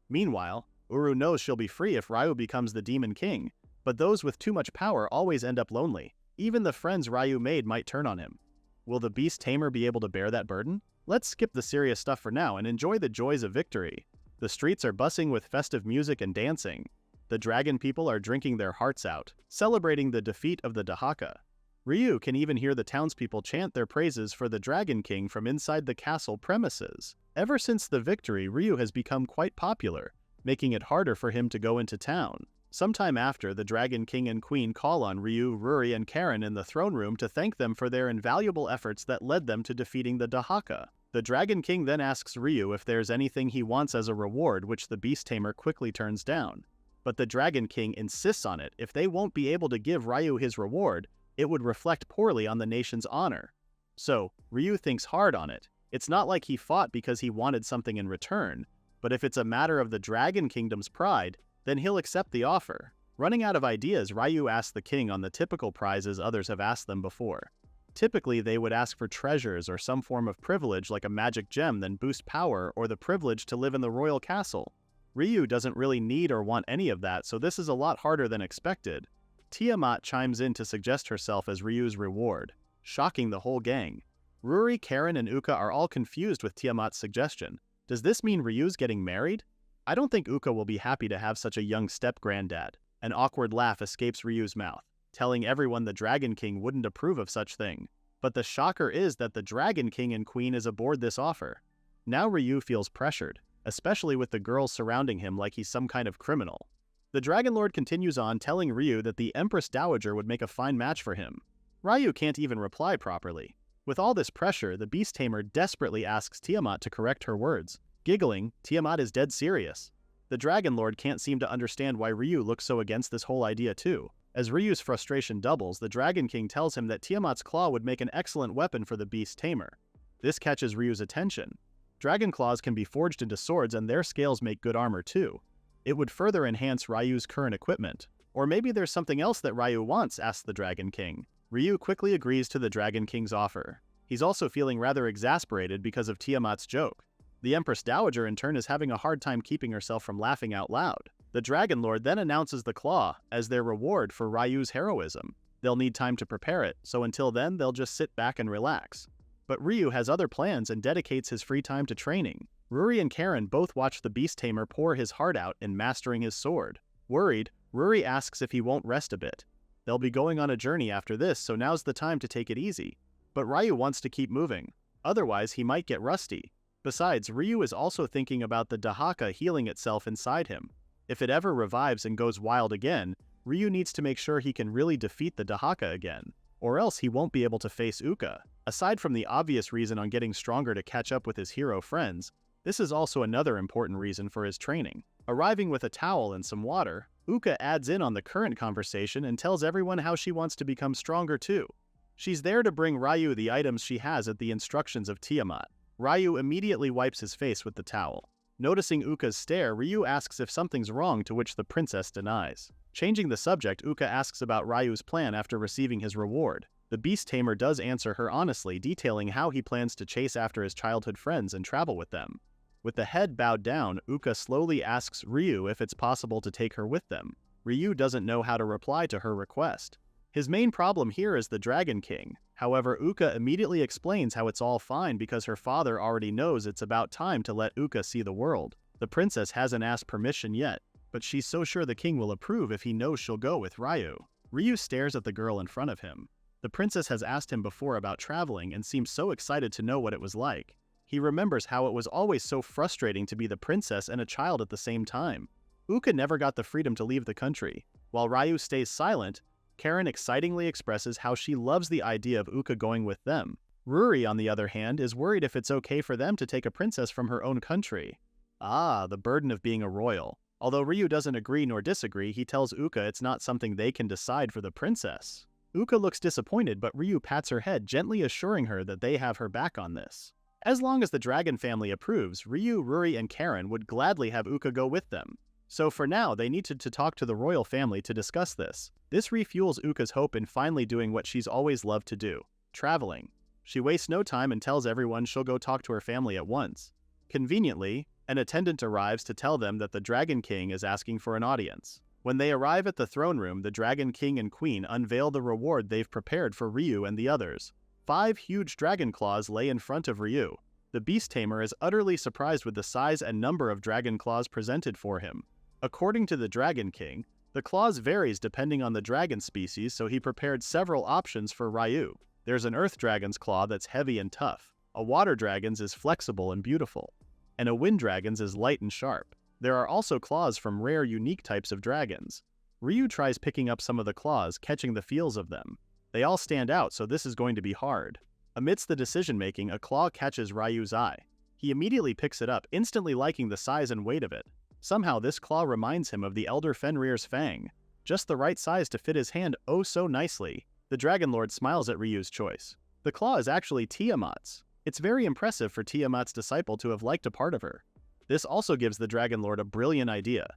Meanwhile, Uru knows she'll be free if Ryu becomes the Demon King, but those with too much power always end up lonely. Even the friends Ryu made might turn on him. Will the beast tamer be able to bear that burden? Let's skip the serious stuff for now and enjoy the joys of victory. The streets are buzzing with festive music and dancing. The dragon people are drinking their hearts out, celebrating the defeat of the Dahaka. Ryu can even hear the townspeople chant their praises for the Dragon King from inside the castle premises. Ever since the victory, Ryu has become quite popular, making it harder for him to go into town. Sometime after, the Dragon King and Queen call on Ryu, Ruri, and Karen in the throne room to thank them for their invaluable efforts that led them to defeating the Dahaka. The Dragon King then asks Ryu if there's anything he wants as a reward, which the beast tamer quickly turns down. But the Dragon King insists on it. If they won't be able to give Ryu his reward, it would reflect poorly on the nation's honor. So, Ryu thinks hard on it. It's not like he fought because he wanted something in return, but if it's a matter of the Dragon Kingdom's pride, then he'll accept the offer. Running out of ideas, Ryu asks the king on the typical prizes others have asked them before. Typically, they would ask for treasures or some form of privilege like a magic gem, then boost power or the privilege to live in the royal castle. Ryu doesn't really need or want any of that, so this is a lot harder than expected. Tiamat chimes in to suggest herself as Ryu's reward, shocking the whole gang. Ruri, Karen, and Uka are all confused with Tiamat's suggestion. Does this mean Ryu's getting married? I don't think Uka will be happy to have such a young step-granddad. An awkward laugh escapes Ryu's mouth, telling everyone the Dragon King wouldn't approve of such thing. But the shocker is that the Dragon King and Queen is aboard this offer. Now Ryu feels pressured, especially with the girls surrounding him like he's some kind of criminal. The Dragon Lord continues on, telling Ryu that the Empress Dowager would make a fine match for him. Ryu can't even reply properly. With all this pressure, the Beast Tamer desperately asks Tiamat to correct her words. Giggling, Tiamat is dead serious. The Dragon Lord can't seem to understand why Ryu looks so against this whole idea too. As Ryu's frustration doubles, the Dragon King tells him that Tiamat's claw would make an excellent weapon for the Beast Tamer. This catches Ryu's attention. Dragon claws can be forged into swords and their scales make good armor too. It would further enhance Ryu's current equipment. Or maybe there's something else that Ryu wants, asks the Dragon King. Ryu quickly agrees to the Dragon King's offer. He's also feeling rather exasperated because of Tiamat's joke. The Empress Dowager in turn is having a hard time keeping herself from laughing out loud. The Dragon Lord then announces the claw as their reward for Ryu's heroism. They'll need time to prepare it, so until then they'll just sit back and relax. But Ryu has other plans and dedicates his free time to training. Ruri and Karen both watch the Beast Tamer pour his heart out in mastering his sword. Worried, Ruri asks if he won't rest a bit. They'll be going on a journey after this, so now's the time to take it easy. But Ryu wants to keep moving. Otherwise, he might get rusty. Besides, Ryu is also thinking about the Dahaka healing itself inside him. If it ever revives and goes wild again, Ryu needs to make sure he can really defeat the Dahaka again, or else he won't be able to face Uka. Aside from the obvious reason on getting stronger to catch up with his hero friends, this is also another important reason for his training. Arriving with a towel and some water, Uka adds in on the current conversation and tells everyone how she wants to become stronger too. She's there to bring Ryu the items she has at the instructions of Tiamat. Ryu immediately wipes his face with the towel. Noticing Uka's stare, Ryu asks if something's wrong, to which the princess denies. Changing the subject, Uka asks about Ryu's plan after receiving his reward. The Beast Tamer does answer her honestly, detailing how he plans to chase after his childhood friends and travel with them. With the head bowed down, Uka slowly asks Ryu if it's possible to take her with them. Ryu doesn't know how to reply to her request. His main problem here is the Dragon King. However, Uka immediately explains how it's all fine because her father already knows it's about time to let Uka see the world. The princess hasn't asked permission yet, but she's so sure the king will approve if he knows she'll go with Ryu. Ryu stares at the girl in front of him. The princess has asked him before about traveling and seems so excited to know what it was like. He remembers how it was always so frustrating to be the princess and a child at the same time. Uka never got the freedom to leave the country. While Ryu stays silent, Karen excitingly expresses how she loves the idea of Uka going with them. Ruri, on the other hand, is worried if it's okay for them to take a princess from her own country. Ah, the burden of being a royal. Although Ryu doesn't agree nor disagree, he tells Uka it's not something they can decide for the princess. Uka looks disappointed, but Ryu pats her head, gently assuring her that they have her back on this. As long as the Dragon family approves, Ryu, Ruri, and Karen would gladly have Uka go with them. So for now, they needed to talk to the royal family to discuss this. This refuels Uka's hope in finally doing what she's always loved to do, traveling. She wastes no time and tells everyone she'll go talk to her family at once. Conveniently, an attendant arrives to tell them that the Dragon King is asking for an audience. When they arrive at the throne room, the Dragon King and Queen unveil the reward they've prepared for Ryu and the others. 5 huge dragon claws lay in front of Ryu. The Beast Tamer is utterly surprised with the size and number of dragon claws presented for him. According to the Dragon King, the claws varies depending on the dragon species, so he prepared several options for Ryu. There's an earth dragon's claw that's heavy and tough, a water dragon's is flexible and beautiful, and a wind dragon's is light and sharp. There are also claws from rare unique types of dragons. Ryu tries picking up some of the claws, catching the feels of them. They all stand out, so this is going to be hard. Amidst the decision-making, a claw catches Ryu's eye. He immediately picks it up, instantly liking the size and weight of it. Somehow this claw reminds him of the elder Fenrir's fang, just the right size to fit his hand oh so nicely. The Dragon Lord smiles at Ryu's choice. The claw is actually Tiamat's. It's very impressive for Tiamat's disciple to have liked a part of her. This also gives the Dragon Lord a brilliant idea.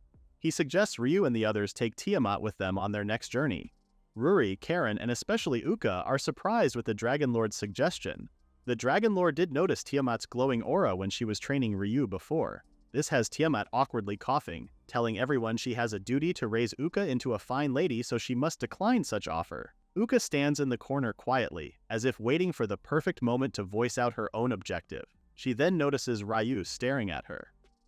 He suggests Ryu and the others take Tiamat with them on their next journey. Ruri, Karen, and especially Uka are surprised with the Dragon Lord's suggestion. The Dragon Lord did notice Tiamat's glowing aura when she was training Ryu before. This has Tiamat awkwardly coughing, telling everyone she has a duty to raise Uka into a fine lady, so she must decline such offer. Uka stands in the corner quietly, as if waiting for the perfect moment to voice out her own objective. She then notices Ryu staring at her.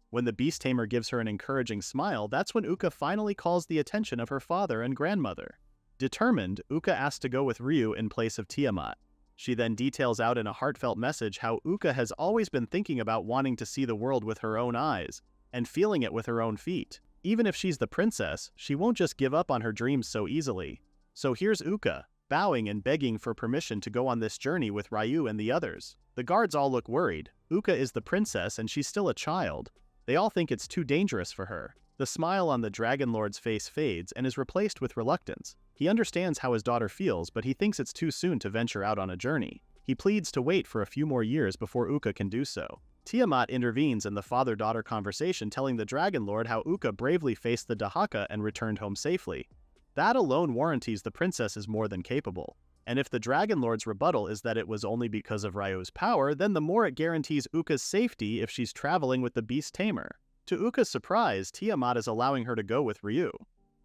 When the beast tamer gives her an encouraging smile, that's when Uka finally calls the attention of her father and grandmother. Determined, Uka asks to go with Ryu in place of Tiamat. She then details out in a heartfelt message how Uka has always been thinking about wanting to see the world with her own eyes, and feeling it with her own feet. Even if she's the princess, she won't just give up on her dreams so easily. So here's Uka, bowing and begging for permission to go on this journey with Ryu and the others. The guards all look worried. Uka is the princess and she's still a child. They all think it's too dangerous for her. The smile on the Dragon Lord's face fades and is replaced with reluctance. He understands how his daughter feels, but he thinks it's too soon to venture out on a journey. He pleads to wait for a few more years before Uka can do so. Tiamat intervenes in the father-daughter conversation, telling the Dragon Lord how Uka bravely faced the Dahaka and returned home safely. That alone warranties the princess is more than capable. And if the Dragon Lord's rebuttal is that it was only because of Ryu's power, then the more it guarantees Uka's safety if she's traveling with the beast tamer. To Uka's surprise, Tiamat is allowing her to go with Ryu.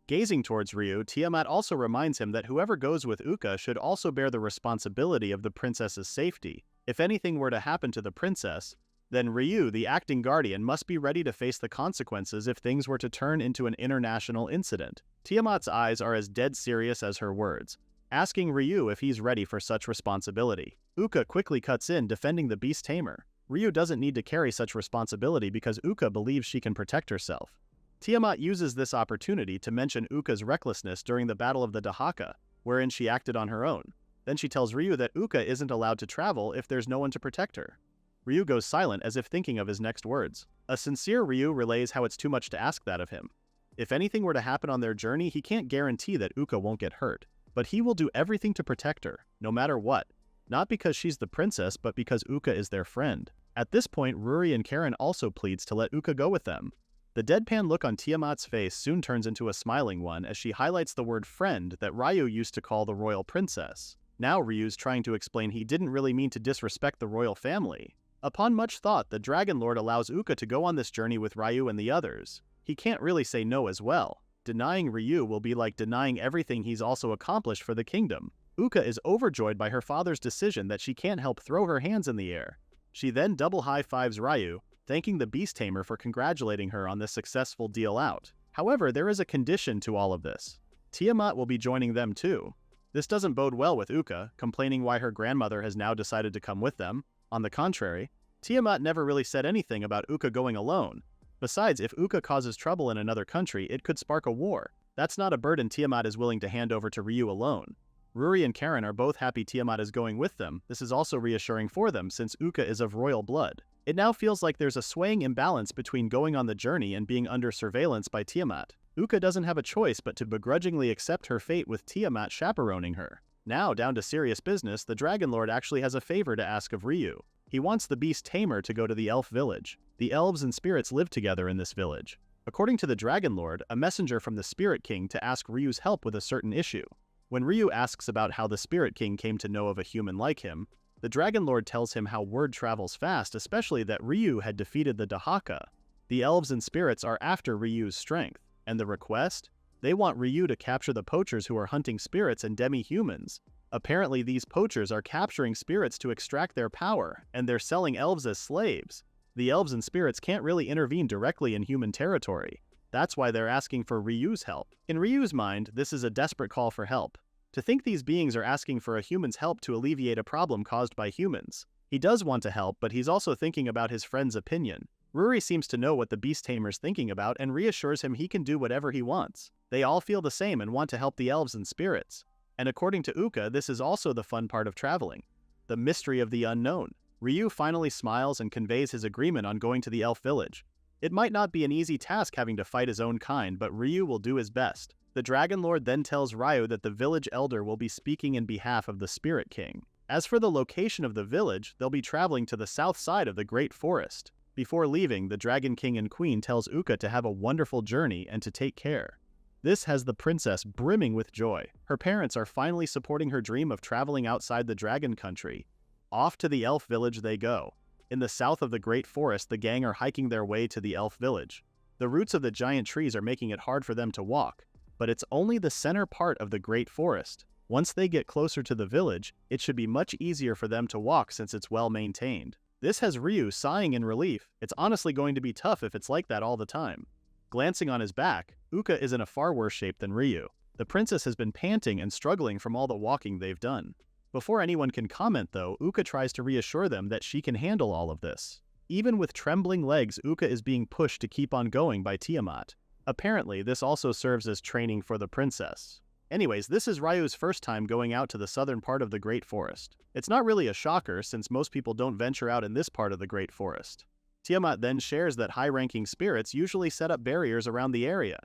Gazing towards Ryu, Tiamat also reminds him that whoever goes with Uka should also bear the responsibility of the princess's safety. If anything were to happen to the princess, then Ryu, the acting guardian, must be ready to face the consequences if things were to turn into an international incident. Tiamat's eyes are as dead serious as her words, asking Ryu if he's ready for such responsibility. Uka quickly cuts in, defending the beast tamer. Ryu doesn't need to carry such responsibility because Uka believes she can protect herself. Tiamat uses this opportunity to mention Uka's recklessness during the Battle of the Dahaka, wherein she acted on her own. Then she tells Ryu that Uka isn't allowed to travel if there's no one to protect her. Ryu goes silent as if thinking of his next words. A sincere Ryu relays how it's too much to ask that of him. If anything were to happen on their journey, he can't guarantee that Uka won't get hurt, but he will do everything to protect her, no matter what. Not because she's the princess, but because Uka is their friend. At this point, Ruri and Karen also pleads to let Uka go with them. The deadpan look on Tiamat's face soon turns into a smiling one as she highlights the word friend that Ryu used to call the royal princess. Now Ryu's trying to explain he didn't really mean to disrespect the royal family. Upon much thought, the Dragon Lord allows Uka to go on this journey with Ryu and the others. He can't really say no as well. Denying Ryu will be like denying everything he's also accomplished for the kingdom. Uka is overjoyed by her father's decision that she can't help throw her hands in the air. She then double high-fives Ryu, thanking the beast tamer for congratulating her on this successful deal out. However, there is a condition to all of this. Tiamat will be joining them too. This doesn't bode well with Uka, complaining why her grandmother has now decided to come with them. On the contrary, Tiamat never really said anything about Uka going alone. Besides, if Uka causes trouble in another country, it could spark a war. That's not a burden Tiamat is willing to hand over to Ryu alone. Ruri and Karen are both happy Tiamat is going with them. This is also reassuring for them since Uka is of royal blood. It now feels like there's a swaying imbalance between going on the journey and being under surveillance by Tiamat. Uka doesn't have a choice but to begrudgingly accept her fate with Tiamat chaperoning her. Now, down to serious business, the Dragon Lord actually has a favor to ask of Ryu. He wants the beast tamer to go to the elf village. The elves and spirits live together in this village. According to the Dragon Lord, a messenger from the Spirit King to ask Ryu's help with a certain issue. When Ryu asks about how the Spirit King came to know of a human like him, the Dragon Lord tells him how word travels fast, especially that Ryu had defeated the Dahaka. The elves and spirits are after Ryu's strength, and the request? They want Ryu to capture the poachers who are hunting spirits and demi-humans. Apparently these poachers are capturing spirits to extract their power, and they're selling elves as slaves. The elves and spirits can't really intervene directly in human territory. That's why they're asking for Ryu's help. In Ryu's mind, this is a desperate call for help. To think these beings are asking for a human's help to alleviate a problem caused by humans. He does want to help, but he's also thinking about his friend's opinion. Ruri seems to know what the beast tamer's thinking about and reassures him he can do whatever he wants. They all feel the same and want to help the elves and spirits. And according to Uka, this is also the fun part of traveling. The mystery of the unknown. Ryu finally smiles and conveys his agreement on going to the elf village. It might not be an easy task having to fight his own kind, but Ryu will do his best. The Dragon Lord then tells Ryu that the village elder will be speaking in behalf of the Spirit King. As for the location of the village, they'll be traveling to the south side of the Great Forest. Before leaving, the Dragon King and Queen tells Uka to have a wonderful journey and to take care. This has the princess brimming with joy. Her parents are finally supporting her dream of traveling outside the dragon country. Off to the elf village they go. In the south of the Great Forest, the gang are hiking their way to the elf village. The roots of the giant trees are making it hard for them to walk, but it's only the center part of the Great Forest. Once they get closer to the village, it should be much easier for them to walk since it's well maintained. This has Ryu sighing in relief. It's honestly going to be tough if it's like that all the time. Glancing on his back, Uka is in a far worse shape than Ryu. The princess has been panting and struggling from all the walking they've done. Before anyone can comment though, Uka tries to reassure them that she can handle all of this. Even with trembling legs, Uka is being pushed to keep on going by Tiamat. Apparently, this also serves as training for the princess. Anyways, this is Ryu's first time going out to the southern part of the Great Forest. It's not really a shocker since most people don't venture out in this part of the Great Forest. Tiamat then shares that high-ranking spirits usually set up barriers around the area.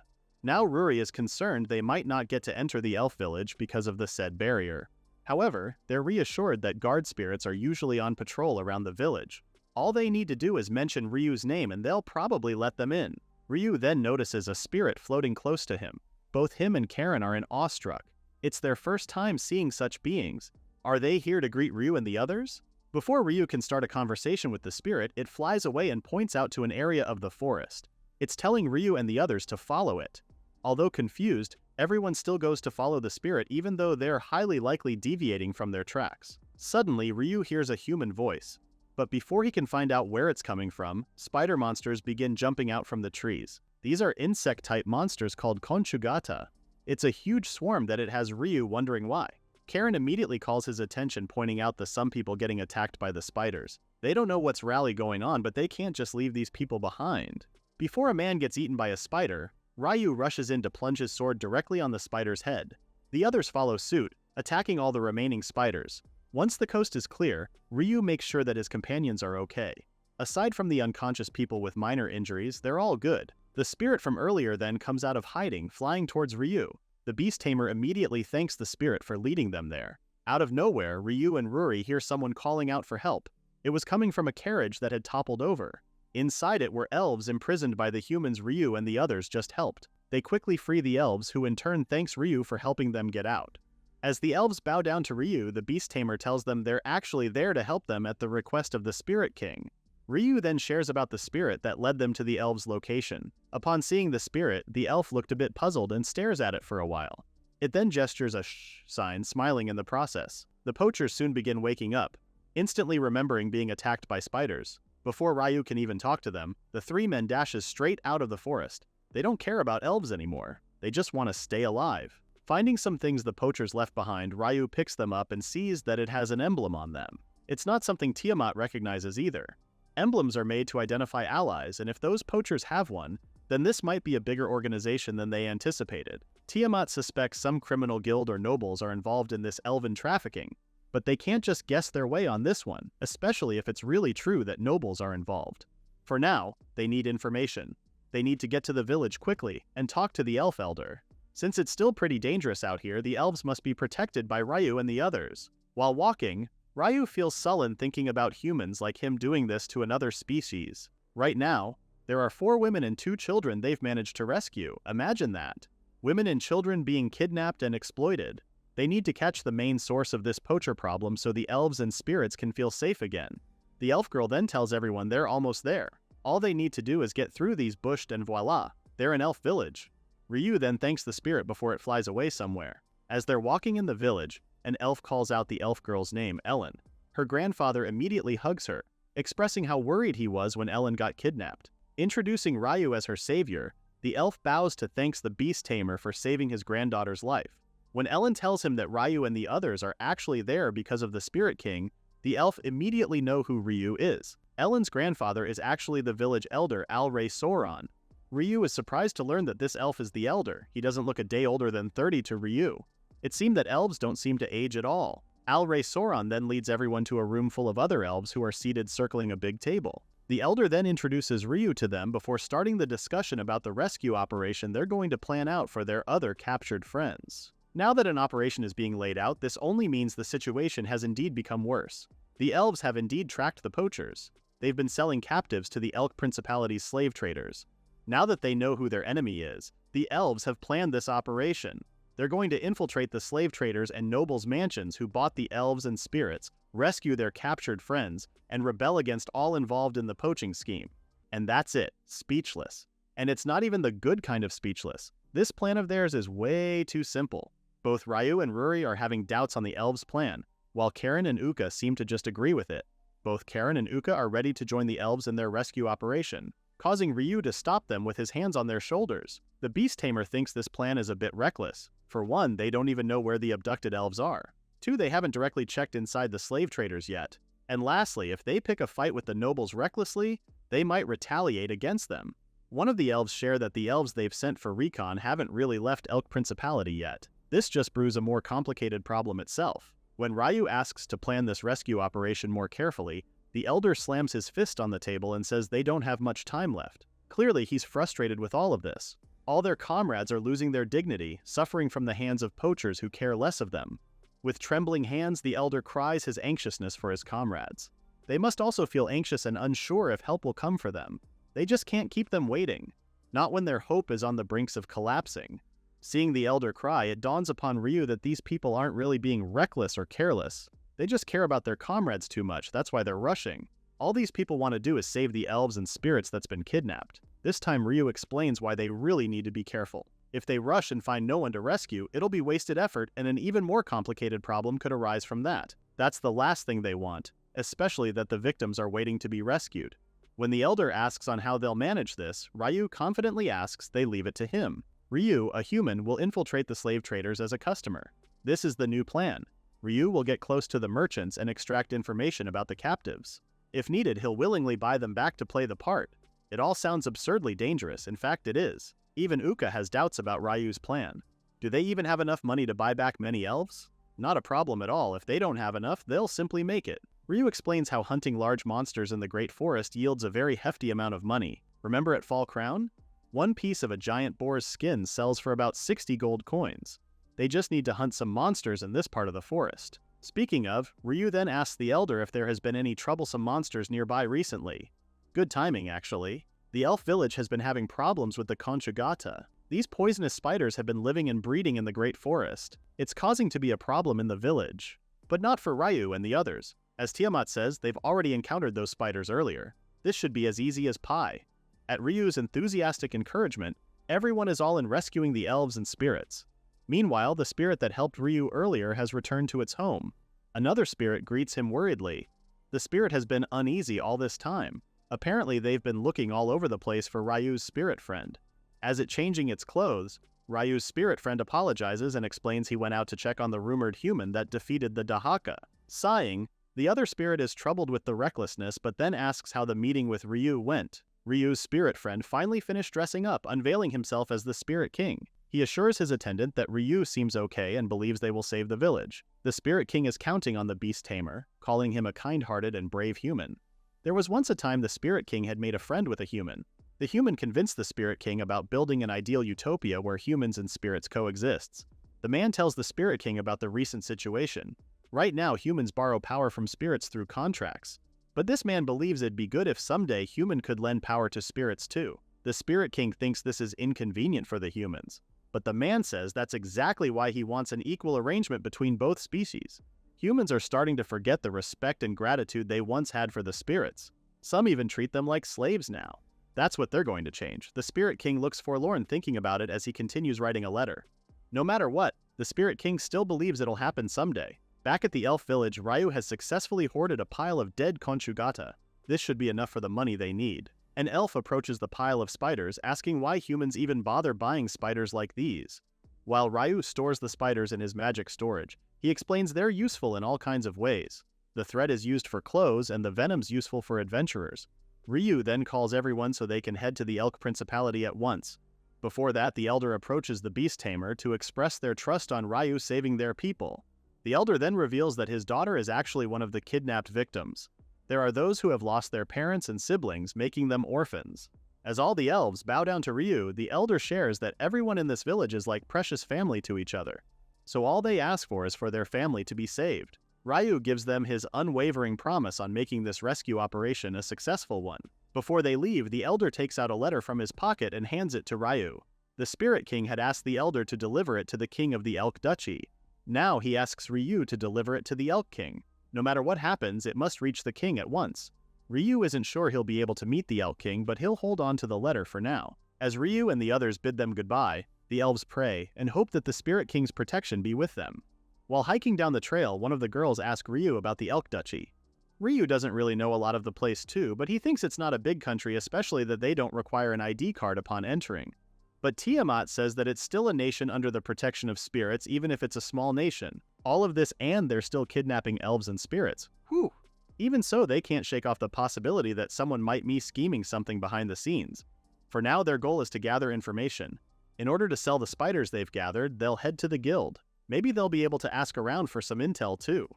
Now Ruri is concerned they might not get to enter the elf village because of the said barrier. However, they're reassured that guard spirits are usually on patrol around the village. All they need to do is mention Ryu's name and they'll probably let them in. Ryu then notices a spirit floating close to him. Both him and Karen are awestruck. It's their first time seeing such beings. Are they here to greet Ryu and the others? Before Ryu can start a conversation with the spirit, it flies away and points out to an area of the forest. It's telling Ryu and the others to follow it. Although confused, everyone still goes to follow the spirit even though they're highly likely deviating from their tracks. Suddenly, Ryu hears a human voice. But before he can find out where it's coming from, spider monsters begin jumping out from the trees. These are insect-type monsters called Konchugata. It's a huge swarm that it has Ryu wondering why. Karen immediately calls his attention, pointing out the some people getting attacked by the spiders. They don't know what's rally going on, but they can't just leave these people behind. Before a man gets eaten by a spider, Ryu rushes in to plunge his sword directly on the spider's head. The others follow suit, attacking all the remaining spiders. Once the coast is clear, Ryu makes sure that his companions are okay. Aside from the unconscious people with minor injuries, they're all good. The spirit from earlier then comes out of hiding, flying towards Ryu. The beast tamer immediately thanks the spirit for leading them there. Out of nowhere, Ryu and Ruri hear someone calling out for help. It was coming from a carriage that had toppled over. Inside it were elves imprisoned by the humans Ryu and the others just helped. They quickly free the elves, who in turn thanks Ryu for helping them get out. As the elves bow down to Ryu, the beast tamer tells them they're actually there to help them at the request of the Spirit King. Ryu then shares about the spirit that led them to the elves' location. Upon seeing the spirit, the elf looked a bit puzzled and stares at it for a while. It then gestures a shh sign, smiling in the process. The poachers soon begin waking up, instantly remembering being attacked by spiders. Before Ryu can even talk to them, the three men dashes straight out of the forest. They don't care about elves anymore. They just want to stay alive. Finding some things the poachers left behind, Ryu picks them up and sees that it has an emblem on them. It's not something Tiamat recognizes either. Emblems are made to identify allies, and if those poachers have one, then this might be a bigger organization than they anticipated. Tiamat suspects some criminal guild or nobles are involved in this elven trafficking, but they can't just guess their way on this one, especially if it's really true that nobles are involved. For now, they need information. They need to get to the village quickly and talk to the elf elder. Since it's still pretty dangerous out here, the elves must be protected by Ryu and the others. While walking, Ryu feels sullen thinking about humans like him doing this to another species. Right now, there are 4 women and 2 children they've managed to rescue. Imagine that. Women and children being kidnapped and exploited. They need to catch the main source of this poacher problem so the elves and spirits can feel safe again. The elf girl then tells everyone they're almost there. All they need to do is get through these bushes and voila, they're in elf village. Ryu then thanks the spirit before it flies away somewhere. As they're walking in the village, an elf calls out the elf girl's name, Ellen. Her grandfather immediately hugs her, expressing how worried he was when Ellen got kidnapped. Introducing Ryu as her savior, the elf bows to thanks the beast tamer for saving his granddaughter's life. When Ellen tells him that Ryu and the others are actually there because of the Spirit King, the elf immediately know who Ryu is. Ellen's grandfather is actually the village elder Al-Ray Sauron. Ryu is surprised to learn that this elf is the elder. He doesn't look a day older than 30 to Ryu. It seemed that elves don't seem to age at all. Al-Ray Sauron then leads everyone to a room full of other elves who are seated circling a big table. The elder then introduces Ryu to them before starting the discussion about the rescue operation they're going to plan out for their other captured friends. Now that an operation is being laid out, this only means the situation has indeed become worse. The elves have indeed tracked the poachers. They've been selling captives to the Elk Principality's slave traders. Now that they know who their enemy is, the elves have planned this operation. They're going to infiltrate the slave traders and nobles' mansions who bought the elves and spirits, rescue their captured friends, and rebel against all involved in the poaching scheme. And that's it, speechless. And it's not even the good kind of speechless. This plan of theirs is way too simple. Both Ryu and Ruri are having doubts on the elves' plan, while Karen and Uka seem to just agree with it. Both Karen and Uka are ready to join the elves in their rescue operation, causing Ryu to stop them with his hands on their shoulders. The beast tamer thinks this plan is a bit reckless. For one, they don't even know where the abducted elves are. Two, they haven't directly checked inside the slave traders yet. And lastly, if they pick a fight with the nobles recklessly, they might retaliate against them. One of the elves share that the elves they've sent for recon haven't really left Elk Principality yet. This just brews a more complicated problem itself. When Ryu asks to plan this rescue operation more carefully, the elder slams his fist on the table and says they don't have much time left. Clearly, he's frustrated with all of this. All their comrades are losing their dignity, suffering from the hands of poachers who care less of them. With trembling hands, the elder cries his anxiousness for his comrades. They must also feel anxious and unsure if help will come for them. They just can't keep them waiting. Not when their hope is on the brinks of collapsing. Seeing the elder cry, it dawns upon Ryu that these people aren't really being reckless or careless. They just care about their comrades too much, that's why they're rushing. All these people want to do is save the elves and spirits that's been kidnapped. This time Ryu explains why they really need to be careful. If they rush and find no one to rescue, it'll be wasted effort and an even more complicated problem could arise from that. That's the last thing they want, especially that the victims are waiting to be rescued. When the elder asks on how they'll manage this, Ryu confidently asks they leave it to him. Ryu, a human, will infiltrate the slave traders as a customer. This is the new plan. Ryu will get close to the merchants and extract information about the captives. If needed, he'll willingly buy them back to play the part. It all sounds absurdly dangerous, in fact it is. Even Uka has doubts about Ryu's plan. Do they even have enough money to buy back many elves? Not a problem at all. If they don't have enough, they'll simply make it. Ryu explains how hunting large monsters in the Great Forest yields a very hefty amount of money. Remember at Fall Crown? One piece of a giant boar's skin sells for about 60 gold coins. They just need to hunt some monsters in this part of the forest. Speaking of, Ryu then asks the elder if there has been any troublesome monsters nearby recently. Good timing, actually. The elf village has been having problems with the conchugata. These poisonous spiders have been living and breeding in the Great Forest. It's causing to be a problem in the village. But not for Ryu and the others. As Tiamat says, they've already encountered those spiders earlier. This should be as easy as pie. At Ryu's enthusiastic encouragement, everyone is all in rescuing the elves and spirits. Meanwhile, the spirit that helped Ryu earlier has returned to its home. Another spirit greets him worriedly. The spirit has been uneasy all this time. Apparently, they've been looking all over the place for Ryu's spirit friend. As it changing its clothes, Ryu's spirit friend apologizes and explains he went out to check on the rumored human that defeated the Dahaka. Sighing, the other spirit is troubled with the recklessness but then asks how the meeting with Ryu went. Ryu's spirit friend finally finished dressing up, unveiling himself as the Spirit King. He assures his attendant that Ryu seems okay and believes they will save the village. The Spirit King is counting on the beast tamer, calling him a kind-hearted and brave human. There was once a time the Spirit King had made a friend with a human. The human convinced the Spirit King about building an ideal utopia where humans and spirits coexist. The man tells the Spirit King about the recent situation. Right now, humans borrow power from spirits through contracts. But this man believes it'd be good if someday human could lend power to spirits too. The Spirit King thinks this is inconvenient for the humans. But the man says that's exactly why he wants an equal arrangement between both species. Humans are starting to forget the respect and gratitude they once had for the spirits. Some even treat them like slaves now. That's what they're going to change. The Spirit King looks forlorn thinking about it as he continues writing a letter. No matter what, the Spirit King still believes it'll happen someday. Back at the elf village, Ryu has successfully hoarded a pile of dead conchugata. This should be enough for the money they need. An elf approaches the pile of spiders, asking why humans even bother buying spiders like these. While Ryu stores the spiders in his magic storage, he explains they're useful in all kinds of ways. The thread is used for clothes and the venom's useful for adventurers. Ryu then calls everyone so they can head to the Elk Principality at once. Before that, the elder approaches the beast tamer to express their trust on Ryu saving their people. The elder then reveals that his daughter is actually one of the kidnapped victims. There are those who have lost their parents and siblings, making them orphans. As all the elves bow down to Ryu, the elder shares that everyone in this village is like precious family to each other. So all they ask for is for their family to be saved. Ryu gives them his unwavering promise on making this rescue operation a successful one. Before they leave, the elder takes out a letter from his pocket and hands it to Ryu. The Spirit King had asked the elder to deliver it to the king of the Elk Duchy. Now he asks Ryu to deliver it to the Elk King. No matter what happens, it must reach the king at once. Ryu isn't sure he'll be able to meet the Elk King, but he'll hold on to the letter for now. As Ryu and the others bid them goodbye, the elves pray and hope that the Spirit King's protection be with them. While hiking down the trail, one of the girls asks Ryu about the Elk Duchy. Ryu doesn't really know a lot of the place too, but he thinks it's not a big country, especially that they don't require an ID card upon entering. But Tiamat says that it's still a nation under the protection of spirits, even if it's a small nation. All of this and they're still kidnapping elves and spirits. Whew! Even so, they can't shake off the possibility that someone might be scheming something behind the scenes. For now, their goal is to gather information. In order to sell the spiders they've gathered, they'll head to the guild. Maybe they'll be able to ask around for some intel too.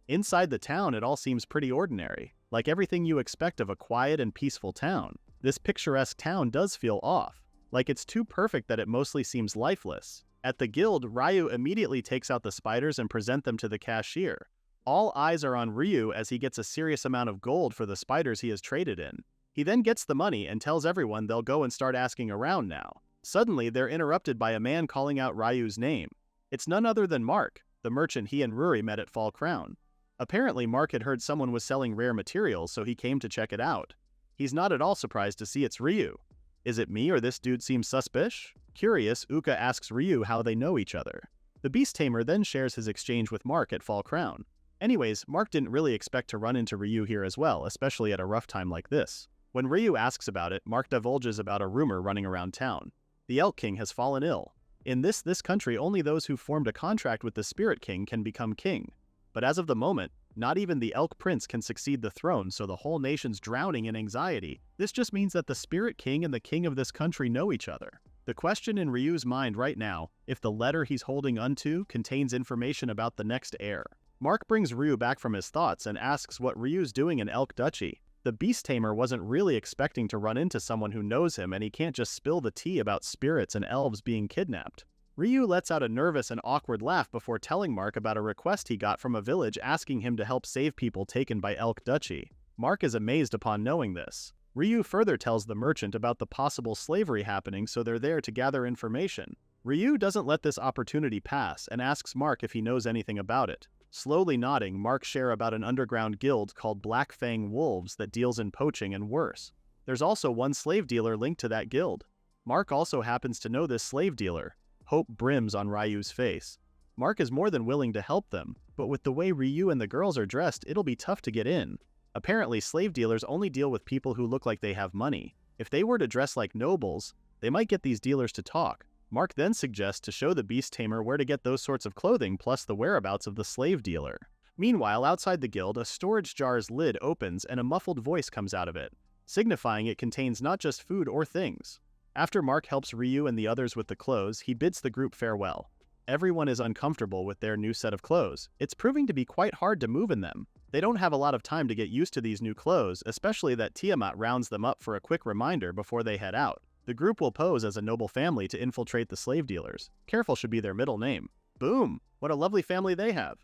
Inside the town, it all seems pretty ordinary, like everything you expect of a quiet and peaceful town. This picturesque town does feel off, like it's too perfect that it mostly seems lifeless. At the guild, Ryu immediately takes out the spiders and presents them to the cashier. All eyes are on Ryu as he gets a serious amount of gold for the spiders he has traded in. He then gets the money and tells everyone they'll go and start asking around now. Suddenly, they're interrupted by a man calling out Ryu's name. It's none other than Mark, the merchant he and Ruri met at Fall Crown. Apparently, Mark had heard someone was selling rare materials, so he came to check it out. He's not at all surprised to see it's Ryu. Is it me or this dude seems suspicious? Curious, Uka asks Ryu how they know each other. The Beast Tamer then shares his exchange with Mark at Fall Crown. Anyways, Mark didn't really expect to run into Ryu here as well, especially at a rough time like this. When Ryu asks about it, Mark divulges about a rumor running around town. The Elk King has fallen ill. In this country, only those who formed a contract with the Spirit King can become king. But as of the moment, not even the Elk Prince can succeed the throne, so the whole nation's drowning in anxiety. This just means that the Spirit King and the king of this country know each other. The question in Ryu's mind right now, if the letter he's holding onto contains information about the next heir. Mark brings Ryu back from his thoughts and asks what Ryu's doing in Elk Duchy. The Beast Tamer wasn't really expecting to run into someone who knows him, and he can't just spill the tea about spirits and elves being kidnapped. Ryu lets out a nervous and awkward laugh before telling Mark about a request he got from a village asking him to help save people taken by Elk Duchy. Mark is amazed upon knowing this. Ryu further tells the merchant about the possible slavery happening, so they're there to gather information. Ryu doesn't let this opportunity pass and asks Mark if he knows anything about it. Slowly nodding, Mark shares about an underground guild called Black Fang Wolves that deals in poaching and worse. There's also one slave dealer linked to that guild. Mark also happens to know this slave dealer. Hope brims on Ryu's face. Mark is more than willing to help them, but with the way Ryu and the girls are dressed, it'll be tough to get in. Apparently, slave dealers only deal with people who look like they have money. If they were to dress like nobles, they might get these dealers to talk. Mark then suggests to show the Beast Tamer where to get those sorts of clothing plus the whereabouts of the slave dealer. Meanwhile, outside the guild, a storage jar's lid opens and a muffled voice comes out of it, signifying it contains not just food or things. After Mark helps Ryu and the others with the clothes, he bids the group farewell. Everyone is uncomfortable with their new set of clothes. It's proving to be quite hard to move in them. They don't have a lot of time to get used to these new clothes, especially that Tiamat rounds them up for a quick reminder before they head out. The group will pose as a noble family to infiltrate the slave dealers. Careful should be their middle name. Boom! What a lovely family they have.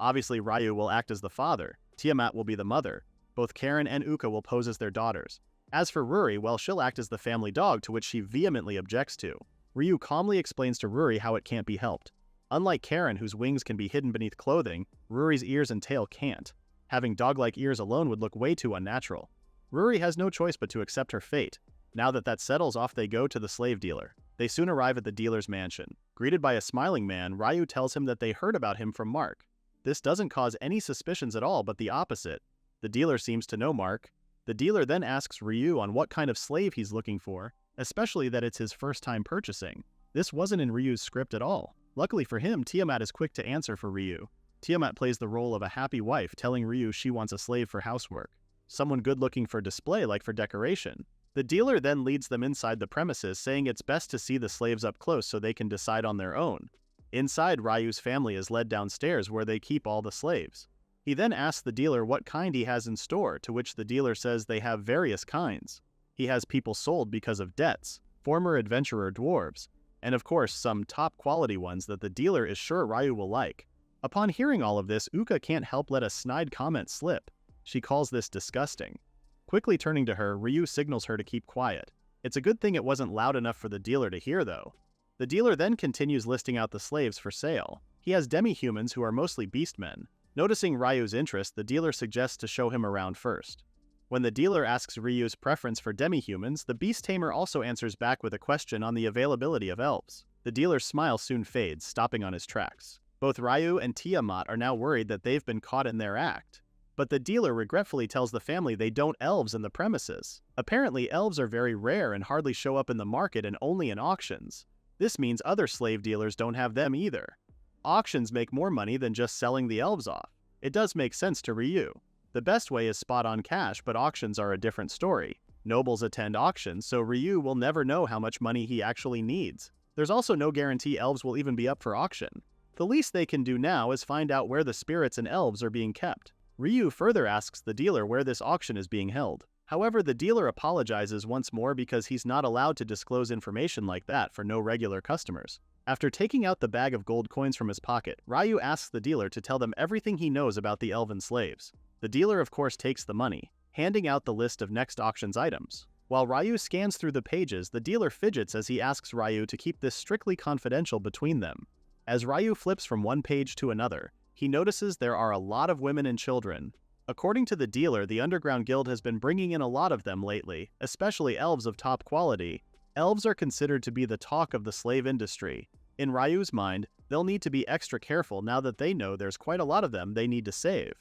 Obviously, Ryu will act as the father. Tiamat will be the mother. Both Karen and Uka will pose as their daughters. As for Ruri, well, she'll act as the family dog, to which she vehemently objects to. Ryu calmly explains to Ruri how it can't be helped. Unlike Karen, whose wings can be hidden beneath clothing, Ruri's ears and tail can't. Having dog-like ears alone would look way too unnatural. Ruri has no choice but to accept her fate. Now that settles, off they go to the slave dealer. They soon arrive at the dealer's mansion. Greeted by a smiling man, Ryu tells him that they heard about him from Mark. This doesn't cause any suspicions at all, but the opposite. The dealer seems to know Mark. The dealer then asks Ryu on what kind of slave he's looking for, especially that it's his first time purchasing. This wasn't in Ryu's script at all. Luckily for him, Tiamat is quick to answer for Ryu. Tiamat plays the role of a happy wife, telling Ryu she wants a slave for housework. Someone good looking for display, like for decoration. The dealer then leads them inside the premises, saying it's best to see the slaves up close so they can decide on their own. Inside, Ryu's family is led downstairs where they keep all the slaves. He then asks the dealer what kind he has in store, to which the dealer says they have various kinds. He has people sold because of debts, former adventurer dwarves, and of course some top quality ones that the dealer is sure Ryu will like. Upon hearing all of this, Uka can't help let a snide comment slip. She calls this disgusting. Quickly turning to her, Ryu signals her to keep quiet. It's a good thing it wasn't loud enough for the dealer to hear, though. The dealer then continues listing out the slaves for sale. He has demi-humans who are mostly beastmen. Noticing Ryu's interest, the dealer suggests to show him around first. When the dealer asks Ryu's preference for demi-humans, the beast tamer also answers back with a question on the availability of elves. The dealer's smile soon fades, stopping on his tracks. Both Ryu and Tiamat are now worried that they've been caught in their act. But the dealer regretfully tells the family they don't elves in the premises. Apparently, elves are very rare and hardly show up in the market and only in auctions. This means other slave dealers don't have them either. Auctions make more money than just selling the elves off. It does make sense to Ryu. The best way is spot-on cash, but auctions are a different story. Nobles attend auctions, so Ryu will never know how much money he actually needs. There's also no guarantee elves will even be up for auction. The least they can do now is find out where the spirits and elves are being kept. Ryu further asks the dealer where this auction is being held. However, the dealer apologizes once more because he's not allowed to disclose information like that for no regular customers. After taking out the bag of gold coins from his pocket, Ryu asks the dealer to tell them everything he knows about the elven slaves. The dealer of course takes the money, handing out the list of next auction's items. While Ryu scans through the pages, the dealer fidgets as he asks Ryu to keep this strictly confidential between them. As Ryu flips from one page to another, he notices there are a lot of women and children. According to the dealer, the Underground Guild has been bringing in a lot of them lately, especially elves of top quality. Elves are considered to be the talk of the slave industry. In Ryu's mind, they'll need to be extra careful now that they know there's quite a lot of them they need to save.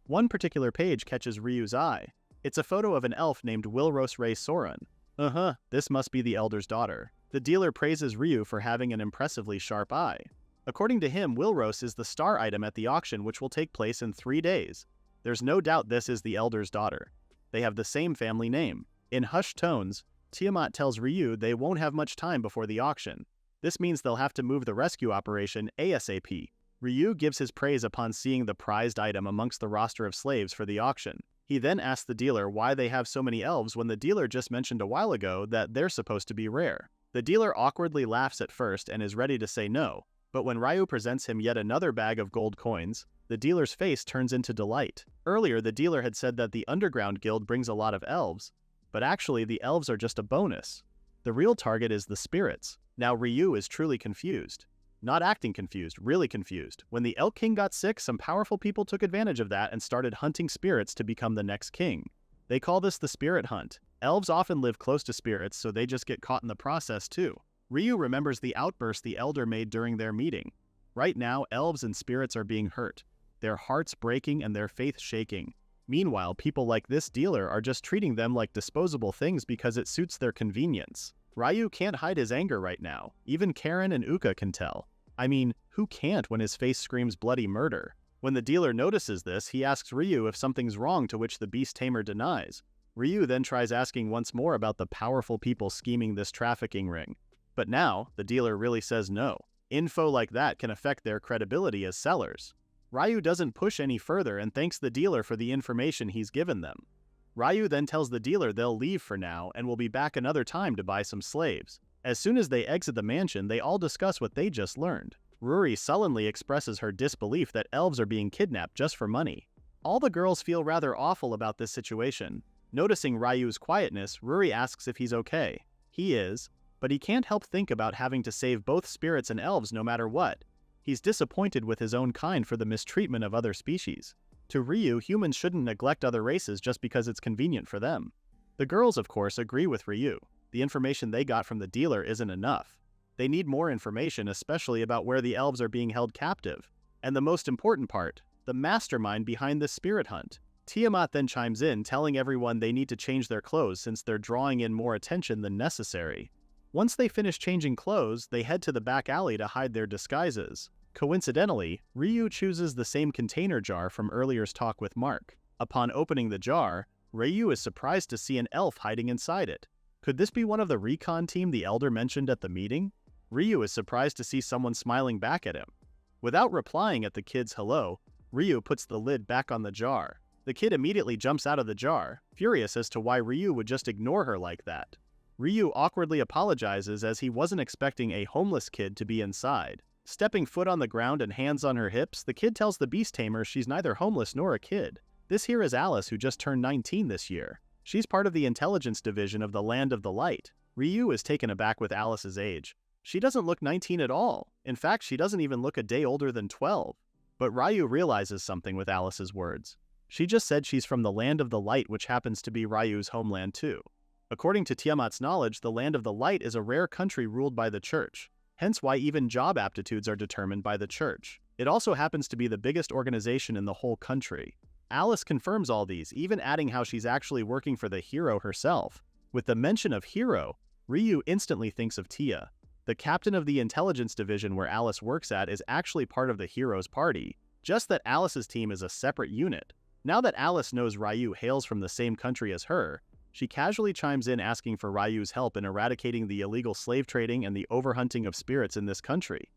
One particular page catches Ryu's eye. It's a photo of an elf named Wilros Ray Soren. This must be the Elder's daughter. The dealer praises Ryu for having an impressively sharp eye. According to him, Wilros is the star item at the auction, which will take place in 3 days. There's no doubt this is the Elder's daughter. They have the same family name. In hushed tones, Tiamat tells Ryu they won't have much time before the auction. This means they'll have to move the rescue operation ASAP. Ryu gives his praise upon seeing the prized item amongst the roster of slaves for the auction. He then asks the dealer why they have so many elves when the dealer just mentioned a while ago that they're supposed to be rare. The dealer awkwardly laughs at first and is ready to say no, but when Ryu presents him yet another bag of gold coins, the dealer's face turns into delight. Earlier, the dealer had said that the Underground Guild brings a lot of elves, but actually the elves are just a bonus. The real target is the spirits. Now Ryu is truly confused. Not acting confused, really confused. When the Elk King got sick, some powerful people took advantage of that and started hunting spirits to become the next king. They call this the spirit hunt. Elves often live close to spirits, so they just get caught in the process too. Ryu remembers the outburst the elder made during their meeting. Right now, elves and spirits are being hurt, their hearts breaking and their faith shaking. Meanwhile, people like this dealer are just treating them like disposable things because it suits their convenience. Ryu can't hide his anger right now. Even Karen and Uka can tell. I mean, who can't when his face screams bloody murder? When the dealer notices this, he asks Ryu if something's wrong, to which the beast tamer denies. Ryu then tries asking once more about the powerful people scheming this trafficking ring. But now, the dealer really says no. Info like that can affect their credibility as sellers. Ryu doesn't push any further and thanks the dealer for the information he's given them. Ryu then tells the dealer they'll leave for now and will be back another time to buy some slaves. As soon as they exit the mansion, they all discuss what they just learned. Ruri sullenly expresses her disbelief that elves are being kidnapped just for money. All the girls feel rather awful about this situation. Noticing Ryu's quietness, Ruri asks if he's okay. He is, but he can't help think about having to save both spirits and elves no matter what. He's disappointed with his own kind for the mistreatment of other species. To Ryu, humans shouldn't neglect other races just because it's convenient for them. The girls, of course, agree with Ryu. The information they got from the dealer isn't enough. They need more information, especially about where the elves are being held captive. And the most important part, the mastermind behind the spirit hunt. Tiamat then chimes in, telling everyone they need to change their clothes since they're drawing in more attention than necessary. Once they finish changing clothes, they head to the back alley to hide their disguises. Coincidentally, Ryu chooses the same container jar from earlier's talk with Mark. Upon opening the jar, Ryu is surprised to see an elf hiding inside it. Could this be one of the recon team the elder mentioned at the meeting? Ryu is surprised to see someone smiling back at him. Without replying at the kid's hello, Ryu puts the lid back on the jar. The kid immediately jumps out of the jar, furious as to why Ryu would just ignore her like that. Ryu awkwardly apologizes as he wasn't expecting a homeless kid to be inside. Stepping foot on the ground and hands on her hips, the kid tells the beast tamer she's neither homeless nor a kid. This here is Alice, who just turned 19 this year. She's part of the intelligence division of the Land of the Light. Ryu is taken aback with Alice's age. She doesn't look 19 at all. In fact, she doesn't even look a day older than 12. But Ryu realizes something with Alice's words. She just said she's from the Land of the Light, which happens to be Ryu's homeland too. According to Tiamat's knowledge, the Land of the Light is a rare country ruled by the church, hence why even job aptitudes are determined by the church. It also happens to be the biggest organization in the whole country. Alice confirms all these, even adding how she's actually working for the hero herself. With the mention of hero, Ryu instantly thinks of Tia. The captain of the intelligence division where Alice works at is actually part of the hero's party, just that Alice's team is a separate unit. Now that Alice knows Ryu hails from the same country as her, she casually chimes in asking for Ryu's help in eradicating the illegal slave trading and the overhunting of spirits in this country.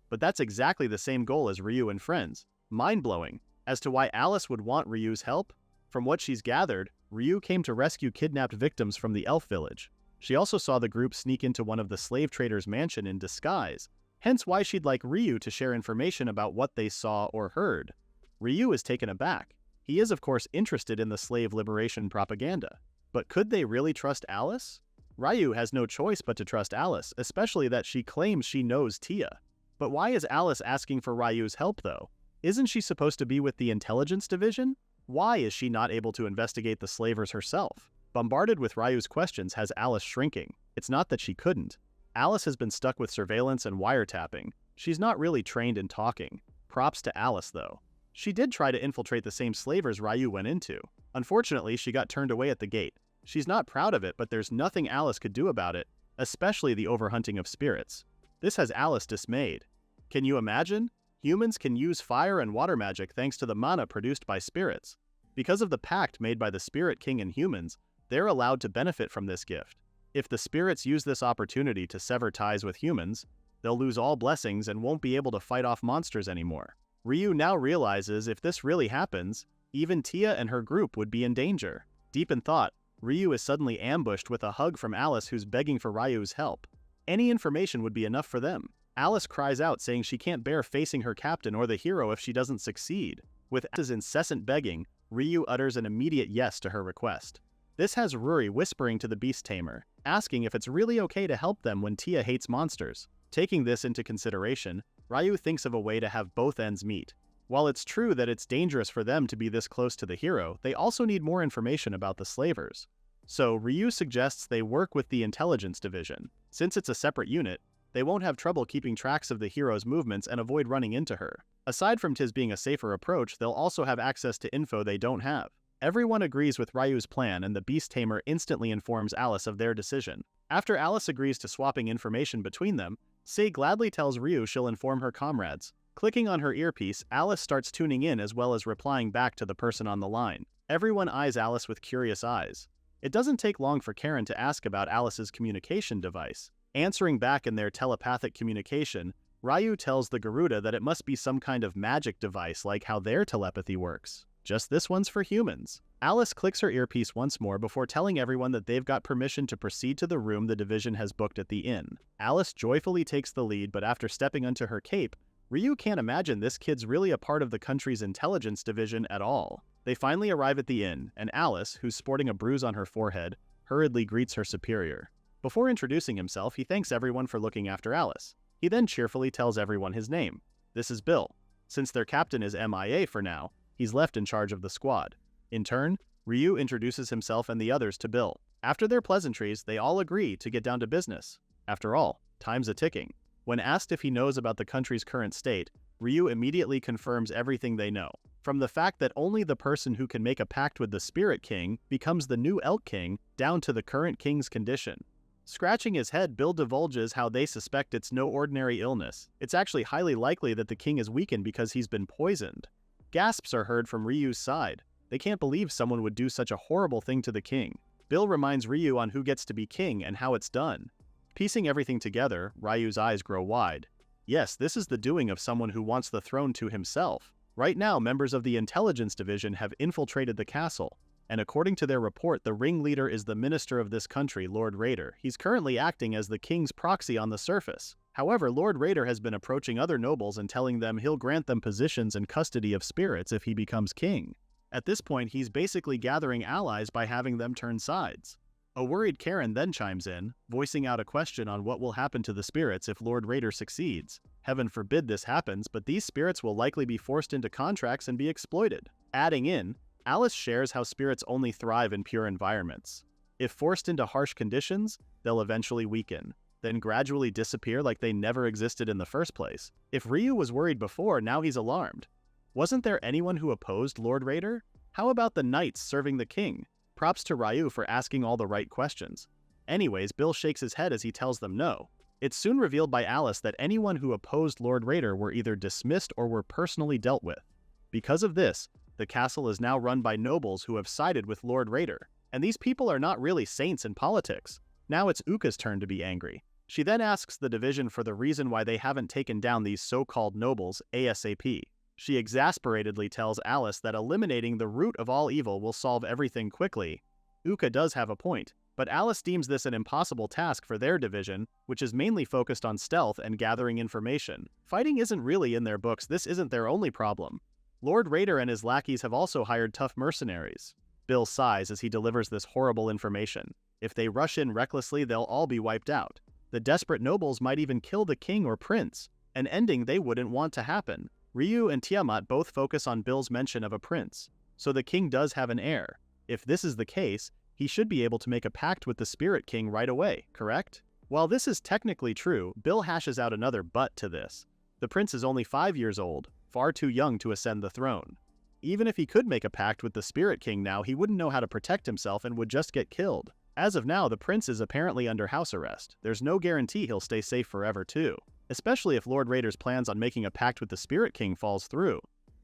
But that's exactly the same goal as Ryu and friends. Mind-blowing. As to why Alice would want Ryu's help? From what she's gathered, Ryu came to rescue kidnapped victims from the elf village. She also saw the group sneak into one of the slave traders' mansion in disguise, hence why she'd like Ryu to share information about what they saw or heard. Ryu is taken aback. He is of course interested in the slave liberation propaganda. But could they really trust Alice? Ryu has no choice but to trust Alice, especially that she claims she knows Tia. But why is Alice asking for Ryu's help though? Isn't she supposed to be with the intelligence division? Why is she not able to investigate the slavers herself? Bombarded with Ryu's questions has Alice shrinking. It's not that she couldn't. Alice has been stuck with surveillance and wiretapping. She's not really trained in talking. Props to Alice though. She did try to infiltrate the same slavers Ryu went into. Unfortunately, she got turned away at the gate. She's not proud of it, but there's nothing Alice could do about it, especially the overhunting of spirits. This has Alice dismayed. Can you imagine? Humans can use fire and water magic thanks to the mana produced by spirits. Because of the pact made by the Spirit King and humans, they're allowed to benefit from this gift. If the spirits use this opportunity to sever ties with humans, they'll lose all blessings and won't be able to fight off monsters anymore. Ryu now realizes if this really happens, even Tia and her group would be in danger. Deep in thought, Ryu is suddenly ambushed with a hug from Alice, who's begging for Ryu's help. Any information would be enough for them. Alice cries out saying she can't bear facing her captain or the hero if she doesn't succeed. With Alice's incessant begging, Ryu utters an immediate yes to her request. This has Ruri whispering to the beast tamer, asking if it's really okay to help them when Tia hates monsters. Taking this into consideration, Ryu thinks of a way to have both ends meet. While it's true that it's dangerous for them to be this close to the hero, they also need more information about the slavers. So Ryu suggests they work with the intelligence division. Since it's a separate unit, they won't have trouble keeping tracks of the hero's movements and avoid running into her. Aside from tis being a safer approach, they'll also have access to info they don't have. Everyone agrees with Ryu's plan, and the beast tamer instantly informs Alice of their decision. After Alice agrees to swapping information between them, Sei gladly tells Ryu she'll inform her comrades. Clicking on her earpiece, Alice starts tuning in as well as replying back to the person on the line. Everyone eyes Alice with curious eyes. It doesn't take long for Karen to ask about Alice's communication device. Answering back in their telepathic communication, Ryu tells the Garuda that it must be some kind of magic device like how their telepathy works. Just this one's for humans. Alice clicks her earpiece once more before telling everyone that they've got permission to proceed to the room the division has booked at the inn. Alice joyfully takes the lead, but after stepping onto her cape, Ryu can't imagine this kid's really a part of the country's intelligence division at all. They finally arrive at the inn, and Alice, who's sporting a bruise on her forehead, hurriedly greets her superior. Before introducing himself, he thanks everyone for looking after Alice. He then cheerfully tells everyone his name. This is Bill. Since their captain is MIA for now, he's left in charge of the squad. In turn, Ryu introduces himself and the others to Bill. After their pleasantries, they all agree to get down to business. After all, time's a-ticking. When asked if he knows about the country's current state, Ryu immediately confirms everything they know. From the fact that only the person who can make a pact with the Spirit King becomes the new Elk King, down to the current king's condition. Scratching his head, Bill divulges how they suspect it's no ordinary illness. It's actually highly likely that the king is weakened because he's been poisoned. Gasps are heard from Ryu's side. They can't believe someone would do such a horrible thing to the king. Bill reminds Ryu on who gets to be king and how it's done. Piecing everything together, Ryu's eyes grow wide. Yes, this is the doing of someone who wants the throne to himself. Right now, members of the intelligence division have infiltrated the castle, and according to their report, the ringleader is the minister of this country, Lord Raider. He's currently acting as the king's proxy on the surface. However, Lord Raider has been approaching other nobles and telling them he'll grant them positions and custody of spirits if he becomes king. At this point, he's basically gathering allies by having them turn sides. A worried Karen then chimes in, voicing out a question on what will happen to the spirits if Lord Raider succeeds. Heaven forbid this happens, but these spirits will likely be forced into contracts and be exploited. Adding in, Alice shares how spirits only thrive in pure environments. If forced into harsh conditions, they'll eventually weaken, then gradually disappear like they never existed in the first place. If Ryu was worried before, now he's alarmed. Wasn't there anyone who opposed Lord Raider? How about the knights serving the king? Props to Ryu for asking all the right questions. Anyways, Bill shakes his head as he tells them no. It's soon revealed by Alice that anyone who opposed Lord Raider were either dismissed or were personally dealt with. Because of this, the castle is now run by nobles who have sided with Lord Raider. And these people are not really saints in politics. Now it's Uka's turn to be angry. She then asks the division for the reason why they haven't taken down these so-called nobles ASAP. She exasperatedly tells Alice that eliminating the root of all evil will solve everything quickly. Uka does have a point, but Alice deems this an impossible task for their division, which is mainly focused on stealth and gathering information. Fighting isn't really in their books, this isn't their only problem. Lord Raider and his lackeys have also hired tough mercenaries. Bill sighs as he delivers this horrible information. If they rush in recklessly, they'll all be wiped out. The desperate nobles might even kill the king or prince, an ending they wouldn't want to happen. Ryu and Tiamat both focus on Bill's mention of a prince, so the king does have an heir. If this is the case, he should be able to make a pact with the Spirit King right away, correct? While this is technically true, Bill hashes out another but to this. The prince is only 5 years old, far too young to ascend the throne. Even if he could make a pact with the Spirit King now, he wouldn't know how to protect himself and would just get killed. As of now, the prince is apparently under house arrest. There's no guarantee he'll stay safe forever too. Especially if Lord Raider's plans on making a pact with the Spirit King falls through.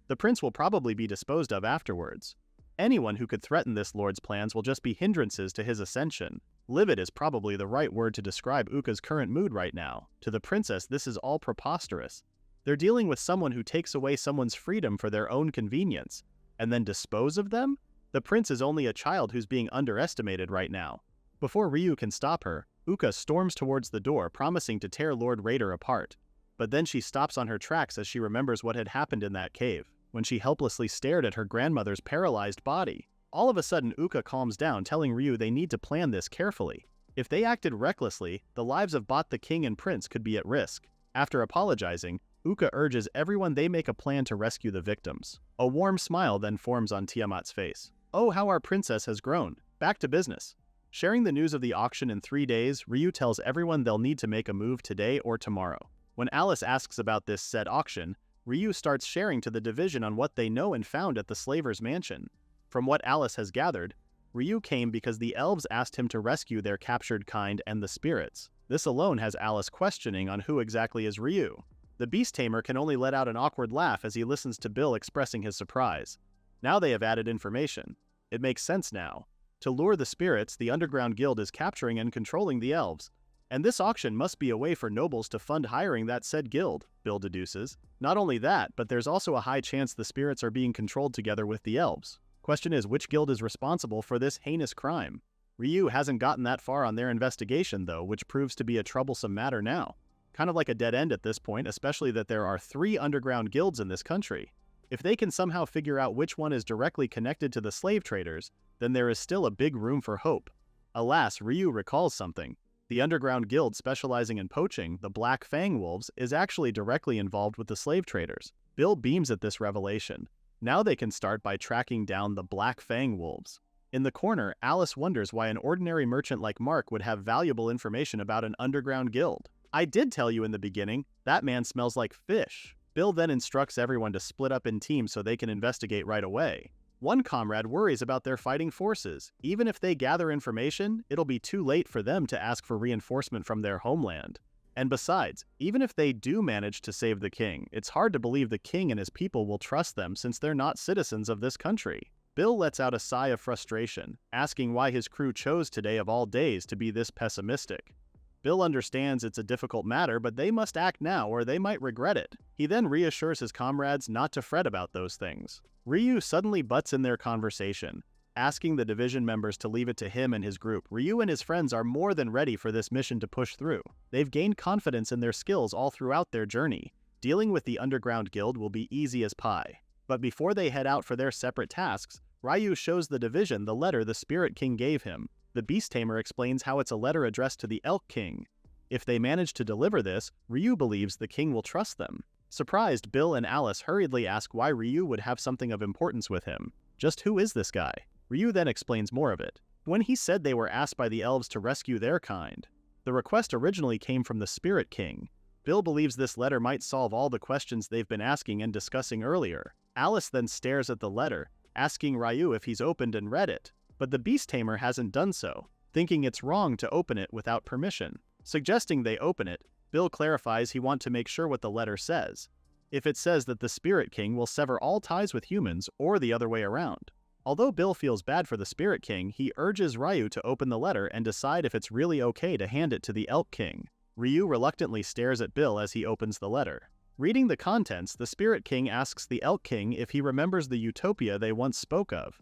The prince will probably be disposed of afterwards. Anyone who could threaten this lord's plans will just be hindrances to his ascension. Livid is probably the right word to describe Uka's current mood right now. To the princess, this is all preposterous. They're dealing with someone who takes away someone's freedom for their own convenience, and then dispose of them? The prince is only a child who's being underestimated right now. Before Ryu can stop her, Uka storms towards the door, promising to tear Lord Raider apart. But then she stops on her tracks as she remembers what had happened in that cave, when she helplessly stared at her grandmother's paralyzed body. All of a sudden, Uka calms down, telling Ryu they need to plan this carefully. If they acted recklessly, the lives of both the king and prince could be at risk. After apologizing, Uka urges everyone they make a plan to rescue the victims. A warm smile then forms on Tiamat's face. Oh, how our princess has grown. Back to business. Sharing the news of the auction in 3 days, Ryu tells everyone they'll need to make a move today or tomorrow. When Alice asks about this said auction, Ryu starts sharing to the division on what they know and found at the slaver's mansion. From what Alice has gathered, Ryu came because the elves asked him to rescue their captured kind and the spirits. This alone has Alice questioning on who exactly is Ryu. The beast tamer can only let out an awkward laugh as he listens to Bill expressing his surprise. Now they have added information. It makes sense now. To lure the spirits, the underground guild is capturing and controlling the elves. And this auction must be a way for nobles to fund hiring that said guild, Bill deduces. Not only that, but there's also a high chance the spirits are being controlled together with the elves. Question is, which guild is responsible for this heinous crime? Ryu hasn't gotten that far on their investigation though, which proves to be a troublesome matter now. Kind of like a dead end at this point, especially that there are 3 underground guilds in this country. If they can somehow figure out which one is directly connected to the slave traders, then there is still a big room for hope. Alas, Ryu recalls something. The underground guild specializing in poaching, the Black Fang Wolves, is actually directly involved with the slave traders. Bill beams at this revelation. Now they can start by tracking down the Black Fang Wolves. In the corner, Alice wonders why an ordinary merchant like Mark would have valuable information about an underground guild. I did tell you in the beginning, that man smells like fish. Bill then instructs everyone to split up in teams so they can investigate right away. One comrade worries about their fighting forces. Even if they gather information, it'll be too late for them to ask for reinforcement from their homeland. And besides, even if they do manage to save the king, it's hard to believe the king and his people will trust them since they're not citizens of this country. Bill lets out a sigh of frustration, asking why his crew chose today of all days to be this pessimistic. Bill understands it's a difficult matter, but they must act now or they might regret it. He then reassures his comrades not to fret about those things. Ryu suddenly butts in their conversation. asking the division members to leave it to him and his group. Ryu and his friends are more than ready for this mission to push through. They've gained confidence in their skills all throughout their journey. Dealing with the underground guild will be easy as pie. But before they head out for their separate tasks, Ryu shows the division the letter the Spirit King gave him. The Beast Tamer explains how it's a letter addressed to the Elk King. If they manage to deliver this, Ryu believes the king will trust them. Surprised, Bill and Alice hurriedly ask why Ryu would have something of importance with him. Just who is this guy? Ryu then explains more of it. When he said they were asked by the elves to rescue their kind, the request originally came from the Spirit King. Bill believes this letter might solve all the questions they've been asking and discussing earlier. Alice then stares at the letter, asking Ryu if he's opened and read it. But the Beast Tamer hasn't done so, thinking it's wrong to open it without permission. Suggesting they open it, Bill clarifies he wants to make sure what the letter says. If it says that the Spirit King will sever all ties with humans or the other way around. Although Bill feels bad for the Spirit King, he urges Ryu to open the letter and decide if it's really okay to hand it to the Elk King. Ryu reluctantly stares at Bill as he opens the letter. Reading the contents, the Spirit King asks the Elk King if he remembers the utopia they once spoke of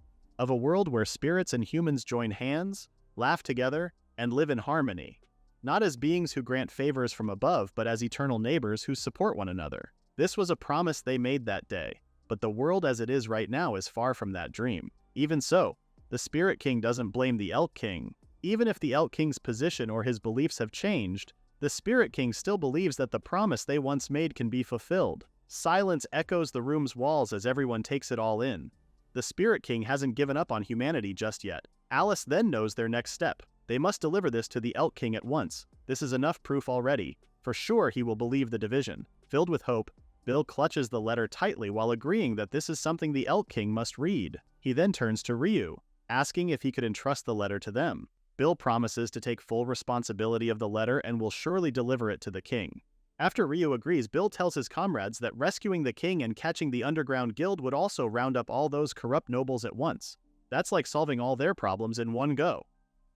a world where spirits and humans join hands, laugh together, and live in harmony. Not as beings who grant favors from above, but as eternal neighbors who support one another. This was a promise they made that day, but the world as it is right now is far from that dream. Even so, the Spirit King doesn't blame the Elk King. Even if the Elk King's position or his beliefs have changed, the Spirit King still believes that the promise they once made can be fulfilled. Silence echoes the room's walls as everyone takes it all in. The Spirit King hasn't given up on humanity just yet. Alice then knows their next step. They must deliver this to the Elk King at once. This is enough proof already. For sure he will believe the division. Filled with hope, Bill clutches the letter tightly while agreeing that this is something the Elk King must read. He then turns to Ryu, asking if he could entrust the letter to them. Bill promises to take full responsibility of the letter and will surely deliver it to the king. After Ryu agrees, Bill tells his comrades that rescuing the king and catching the underground guild would also round up all those corrupt nobles at once. That's like solving all their problems in one go.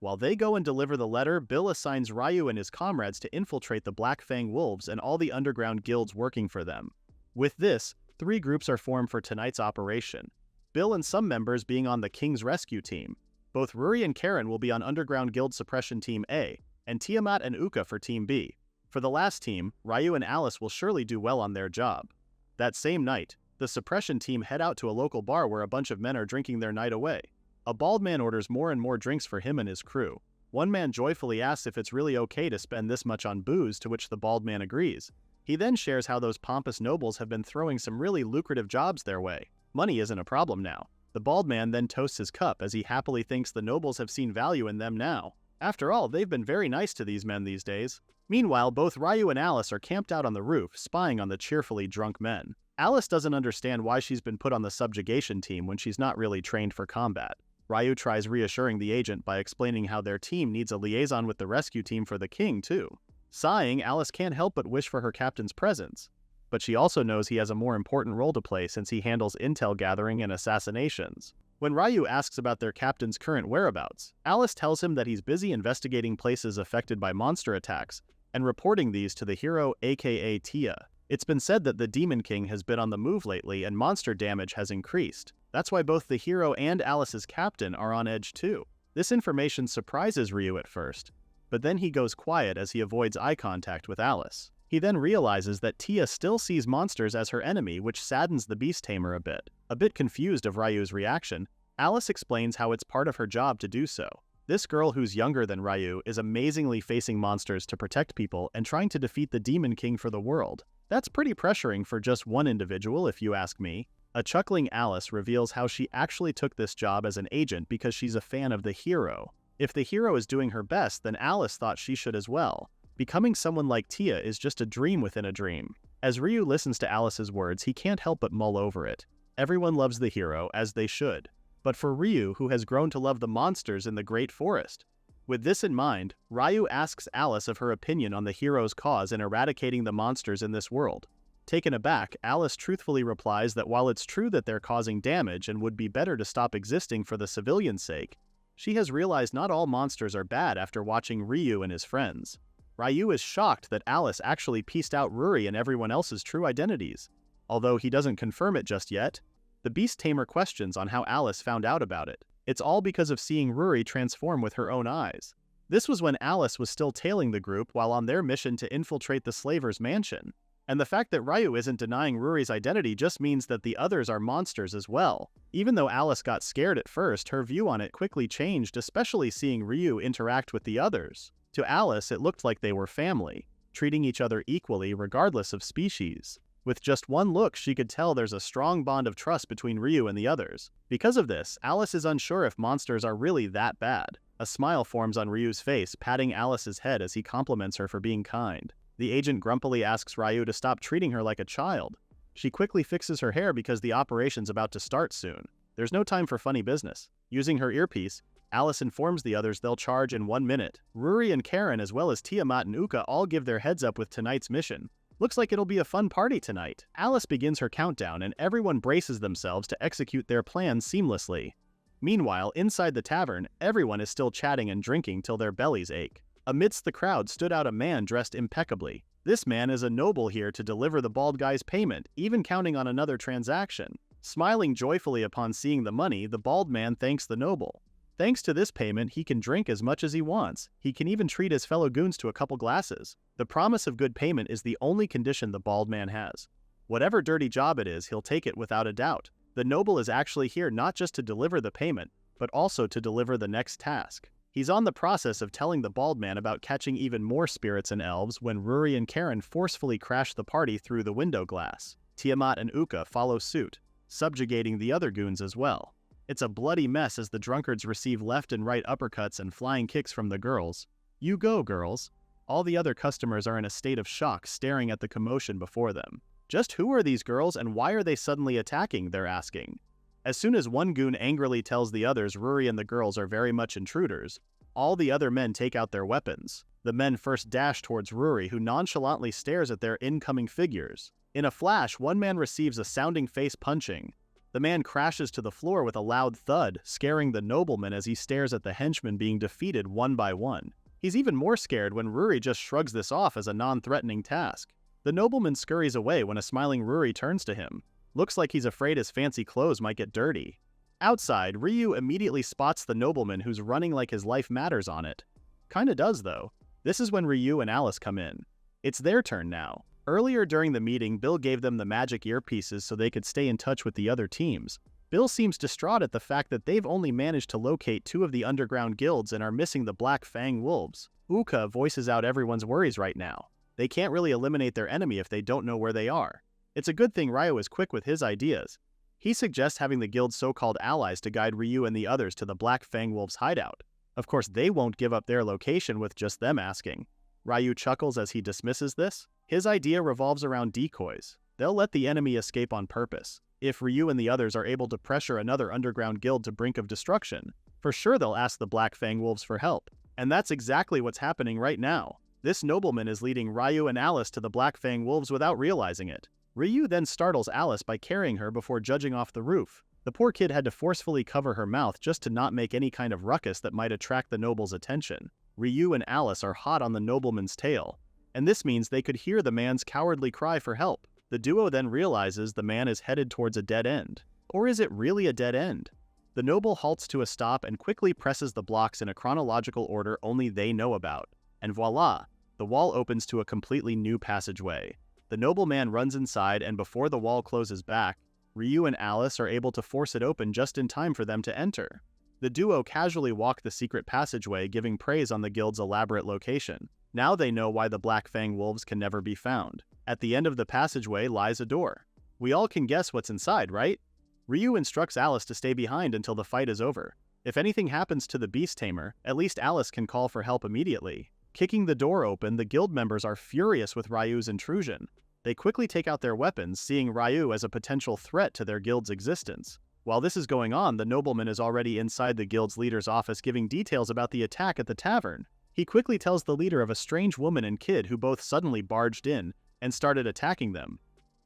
While they go and deliver the letter, Bill assigns Ryu and his comrades to infiltrate the Black Fang Wolves and all the underground guilds working for them. With this, 3 groups are formed for tonight's operation. Bill and some members being on the King's Rescue Team. Both Ruri and Karen will be on Underground Guild Suppression Team A, and Tiamat and Uka for Team B. For the last team, Ryu and Alice will surely do well on their job. That same night, the Suppression Team head out to a local bar where a bunch of men are drinking their night away. A bald man orders more and more drinks for him and his crew. One man joyfully asks if it's really okay to spend this much on booze, to which the bald man agrees. He then shares how those pompous nobles have been throwing some really lucrative jobs their way. Money isn't a problem now. The bald man then toasts his cup as he happily thinks the nobles have seen value in them now. After all, they've been very nice to these men these days. Meanwhile, both Ryu and Alice are camped out on the roof, spying on the cheerfully drunk men. Alice doesn't understand why she's been put on the subjugation team when she's not really trained for combat. Ryu tries reassuring the agent by explaining how their team needs a liaison with the rescue team for the king, too. Sighing, Alice can't help but wish for her captain's presence. But she also knows he has a more important role to play since he handles intel gathering and assassinations. When Ryu asks about their captain's current whereabouts, Alice tells him that he's busy investigating places affected by monster attacks and reporting these to the hero, aka Tia. It's been said that the Demon King has been on the move lately and monster damage has increased. That's why both the hero and Alice's captain are on edge too. This information surprises Ryu at first, but then he goes quiet as he avoids eye contact with Alice. He then realizes that Tia still sees monsters as her enemy, which saddens the Beast Tamer a bit. A bit confused of Ryu's reaction, Alice explains how it's part of her job to do so. This girl, who's younger than Ryu, is amazingly facing monsters to protect people and trying to defeat the Demon King for the world. That's pretty pressuring for just one individual, if you ask me. A chuckling Alice reveals how she actually took this job as an agent because she's a fan of the hero. If the hero is doing her best, then Alice thought she should as well. Becoming someone like Tia is just a dream within a dream. As Ryu listens to Alice's words, he can't help but mull over it. Everyone loves the hero, as they should. But for Ryu, who has grown to love the monsters in the Great Forest. With this in mind, Ryu asks Alice of her opinion on the hero's cause in eradicating the monsters in this world. Taken aback, Alice truthfully replies that while it's true that they're causing damage and would be better to stop existing for the civilians' sake, she has realized not all monsters are bad after watching Ryu and his friends. Ryu is shocked that Alice actually pieced out Ruri and everyone else's true identities. Although he doesn't confirm it just yet, the Beast Tamer questions on how Alice found out about it. It's all because of seeing Ruri transform with her own eyes. This was when Alice was still tailing the group while on their mission to infiltrate the slaver's mansion. And the fact that Ryu isn't denying Ruri's identity just means that the others are monsters as well. Even though Alice got scared at first, her view on it quickly changed, especially seeing Ryu interact with the others. To Alice, it looked like they were family, treating each other equally regardless of species. With just one look, she could tell there's a strong bond of trust between Ryu and the others. Because of this, Alice is unsure if monsters are really that bad. A smile forms on Ryu's face, patting Alice's head as he compliments her for being kind. The agent grumpily asks Ryu to stop treating her like a child. She quickly fixes her hair because the operation's about to start soon. There's no time for funny business. Using her earpiece, Alice informs the others they'll charge in 1 minute. Ruri and Karen as well as Tiamat and Uka all give their heads up with tonight's mission. Looks like it'll be a fun party tonight. Alice begins her countdown and everyone braces themselves to execute their plan seamlessly. Meanwhile, inside the tavern, everyone is still chatting and drinking till their bellies ache. Amidst the crowd stood out a man dressed impeccably. This man is a noble here to deliver the bald guy's payment, even counting on another transaction. Smiling joyfully upon seeing the money, the bald man thanks the noble. Thanks to this payment, he can drink as much as he wants. He can even treat his fellow goons to a couple glasses. The promise of good payment is the only condition the bald man has. Whatever dirty job it is, he'll take it without a doubt. The noble is actually here not just to deliver the payment, but also to deliver the next task. He's on the process of telling the bald man about catching even more spirits and elves when Ruri and Karen forcefully crash the party through the window glass. Tiamat and Uka follow suit, subjugating the other goons as well. It's a bloody mess as the drunkards receive left and right uppercuts and flying kicks from the girls. You go, girls. All the other customers are in a state of shock, staring at the commotion before them. Just who are these girls and why are they suddenly attacking, they're asking. As soon as one goon angrily tells the others Ruri and the girls are very much intruders, all the other men take out their weapons. The men first dash towards Ruri, who nonchalantly stares at their incoming figures. In a flash, one man receives a sounding face punching. The man crashes to the floor with a loud thud, scaring the nobleman as he stares at the henchmen being defeated one by one. He's even more scared when Ruri just shrugs this off as a non-threatening task. The nobleman scurries away when a smiling Ruri turns to him. Looks like he's afraid his fancy clothes might get dirty. Outside, Ryu immediately spots the nobleman who's running like his life matters on it. Kinda does though. This is when Ryu and Alice come in. It's their turn now. Earlier during the meeting, Bill gave them the magic earpieces so they could stay in touch with the other teams. Bill seems distraught at the fact that they've only managed to locate 2 of the underground guilds and are missing the Black Fang Wolves. Uka voices out everyone's worries right now. They can't really eliminate their enemy if they don't know where they are. It's a good thing Ryu is quick with his ideas. He suggests having the guild's so-called allies to guide Ryu and the others to the Black Fang Wolves' hideout. Of course, they won't give up their location with just them asking. Ryu chuckles as he dismisses this. His idea revolves around decoys. They'll let the enemy escape on purpose. If Ryu and the others are able to pressure another underground guild to brink of destruction, for sure they'll ask the Black Fang Wolves for help. And that's exactly what's happening right now. This nobleman is leading Ryu and Alice to the Black Fang Wolves without realizing it. Ryu then startles Alice by carrying her before judging off the roof. The poor kid had to forcefully cover her mouth just to not make any kind of ruckus that might attract the noble's attention. Ryu and Alice are hot on the nobleman's tail, and this means they could hear the man's cowardly cry for help. The duo then realizes the man is headed towards a dead end. Or is it really a dead end? The noble halts to a stop and quickly presses the blocks in a chronological order only they know about. And voila! The wall opens to a completely new passageway. The nobleman runs inside, and before the wall closes back, Ryu and Alice are able to force it open just in time for them to enter. The duo casually walk the secret passageway, giving praise on the guild's elaborate location. Now they know why the Black Fang Wolves can never be found. At the end of the passageway lies a door. We all can guess what's inside, right? Ryu instructs Alice to stay behind until the fight is over. If anything happens to the beast tamer, at least Alice can call for help immediately. Kicking the door open, the guild members are furious with Ryu's intrusion. They quickly take out their weapons, seeing Ryu as a potential threat to their guild's existence. While this is going on, the nobleman is already inside the guild's leader's office giving details about the attack at the tavern. He quickly tells the leader of a strange woman and kid who both suddenly barged in and started attacking them.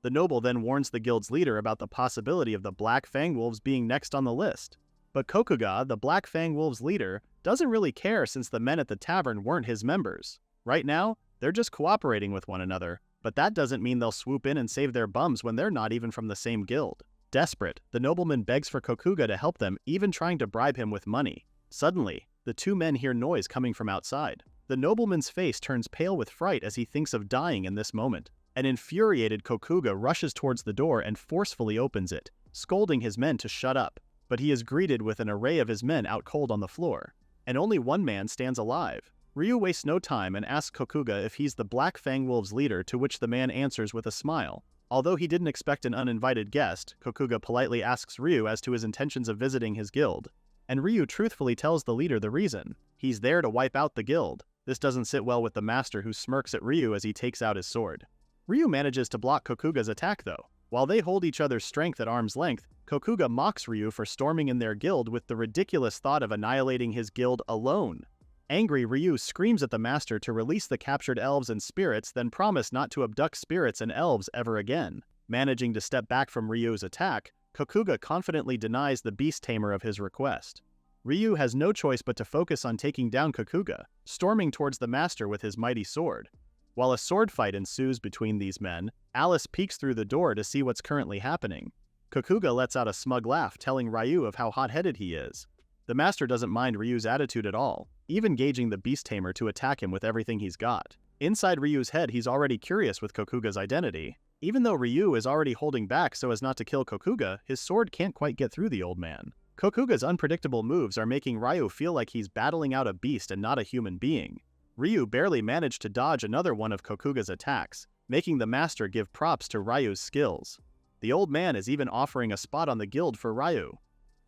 The noble then warns the guild's leader about the possibility of the Black Fang Wolves being next on the list. But Kokuga, the Black Fang Wolves' leader, doesn't really care since the men at the tavern weren't his members. Right now, they're just cooperating with one another, but that doesn't mean they'll swoop in and save their bums when they're not even from the same guild. Desperate, the nobleman begs for Kokuga to help them, even trying to bribe him with money. Suddenly, the two men hear noise coming from outside. The nobleman's face turns pale with fright as he thinks of dying in this moment. An infuriated Kokuga rushes towards the door and forcefully opens it, scolding his men to shut up. But he is greeted with an array of his men out cold on the floor. And only one man stands alive. Ryu wastes no time and asks Kokuga if he's the Black Fang Wolves' leader, to which the man answers with a smile. Although he didn't expect an uninvited guest, Kokuga politely asks Ryu as to his intentions of visiting his guild. And Ryu truthfully tells the leader the reason. He's there to wipe out the guild. This doesn't sit well with the master, who smirks at Ryu as he takes out his sword. Ryu manages to block Kokuga's attack though. While they hold each other's strength at arm's length, Kokuga mocks Ryu for storming in their guild with the ridiculous thought of annihilating his guild alone. Angry, Ryu screams at the master to release the captured elves and spirits, then promise not to abduct spirits and elves ever again. Managing to step back from Ryu's attack, Kokuga confidently denies the beast tamer of his request. Ryu has no choice but to focus on taking down Kokuga, storming towards the master with his mighty sword. While a sword fight ensues between these men, Alice peeks through the door to see what's currently happening. Kokuga lets out a smug laugh, telling Ryu of how hot-headed he is. The master doesn't mind Ryu's attitude at all, even engaging the beast tamer to attack him with everything he's got. Inside Ryu's head, he's already curious with Kokuga's identity. Even though Ryu is already holding back so as not to kill Kokuga, his sword can't quite get through the old man. Kokuga's unpredictable moves are making Ryu feel like he's battling out a beast and not a human being. Ryu barely managed to dodge another one of Kokuga's attacks, making the master give props to Ryu's skills. The old man is even offering a spot on the guild for Ryu.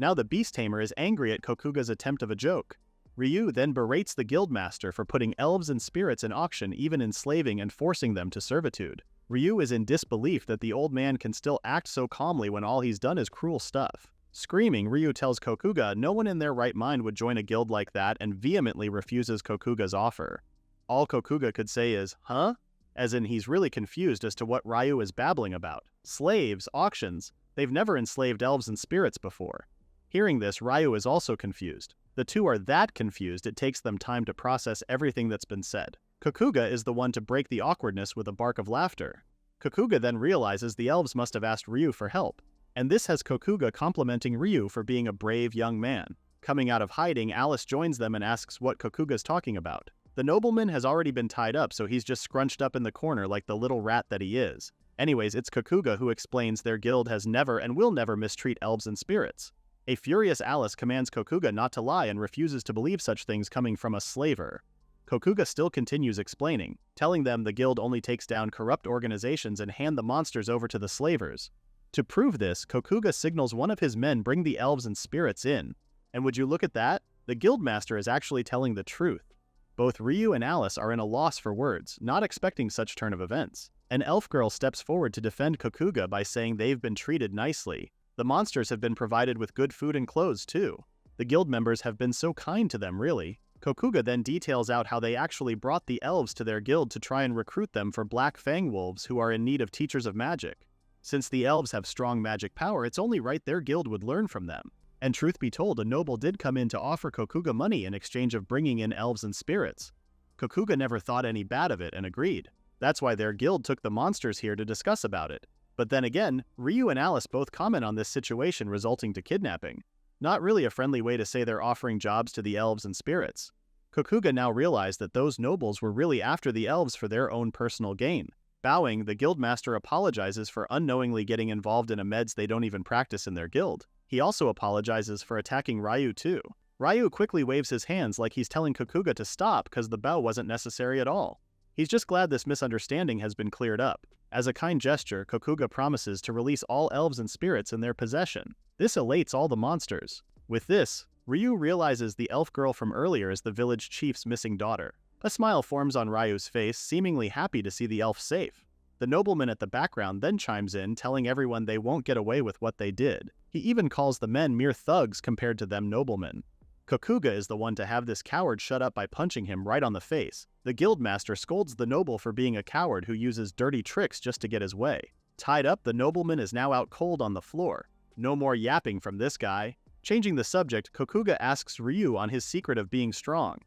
Now the beast tamer is angry at Kokuga's attempt of a joke. Ryu then berates the guildmaster for putting elves and spirits in auction, even enslaving and forcing them to servitude. Ryu is in disbelief that the old man can still act so calmly when all he's done is cruel stuff. Screaming, Ryu tells Kokuga no one in their right mind would join a guild like that and vehemently refuses Kokuga's offer. All Kokuga could say is, "Huh?" As in he's really confused as to what Ryu is babbling about. Slaves, auctions, they've never enslaved elves and spirits before. Hearing this, Ryu is also confused. The two are that confused it takes them time to process everything that's been said. Kokuga is the one to break the awkwardness with a bark of laughter. Kokuga then realizes the elves must have asked Ryu for help, and this has Kokuga complimenting Ryu for being a brave young man. Coming out of hiding, Alice joins them and asks what Kokuga's talking about. The nobleman has already been tied up, so he's just scrunched up in the corner like the little rat that he is. Anyways, it's Kokuga who explains their guild has never and will never mistreat elves and spirits. A furious Alice commands Kokuga not to lie and refuses to believe such things coming from a slaver. Kokuga still continues explaining, telling them the guild only takes down corrupt organizations and hand the monsters over to the slavers. To prove this, Kokuga signals one of his men bring the elves and spirits in. And would you look at that? The guildmaster is actually telling the truth. Both Ryu and Alice are in a loss for words, not expecting such turn of events. An elf girl steps forward to defend Kokuga by saying they've been treated nicely. The monsters have been provided with good food and clothes too. The guild members have been so kind to them, really. Kokuga then details out how they actually brought the elves to their guild to try and recruit them for Black Fang Wolves who are in need of teachers of magic. Since the elves have strong magic power, it's only right their guild would learn from them. And truth be told, a noble did come in to offer Kokuga money in exchange of bringing in elves and spirits. Kokuga never thought any bad of it and agreed. That's why their guild took the monsters here to discuss about it. But then again, Ryu and Alice both comment on this situation resulting to kidnapping. Not really a friendly way to say they're offering jobs to the elves and spirits. Kokuga now realized that those nobles were really after the elves for their own personal gain. Bowing, the guildmaster apologizes for unknowingly getting involved in a meds they don't even practice in their guild. He also apologizes for attacking Ryu too. Ryu quickly waves his hands like he's telling Kokuga to stop because the bow wasn't necessary at all. He's just glad this misunderstanding has been cleared up. As a kind gesture, Kokuga promises to release all elves and spirits in their possession. This elates all the monsters. With this, Ryu realizes the elf girl from earlier is the village chief's missing daughter. A smile forms on Ryu's face, seemingly happy to see the elf safe. The nobleman at the background then chimes in, telling everyone they won't get away with what they did. He even calls the men mere thugs compared to them noblemen. Kokuga is the one to have this coward shut up by punching him right on the face. The guildmaster scolds the noble for being a coward who uses dirty tricks just to get his way. Tied up, the nobleman is now out cold on the floor. No more yapping from this guy. Changing the subject, Kokuga asks Ryu on his secret of being strong.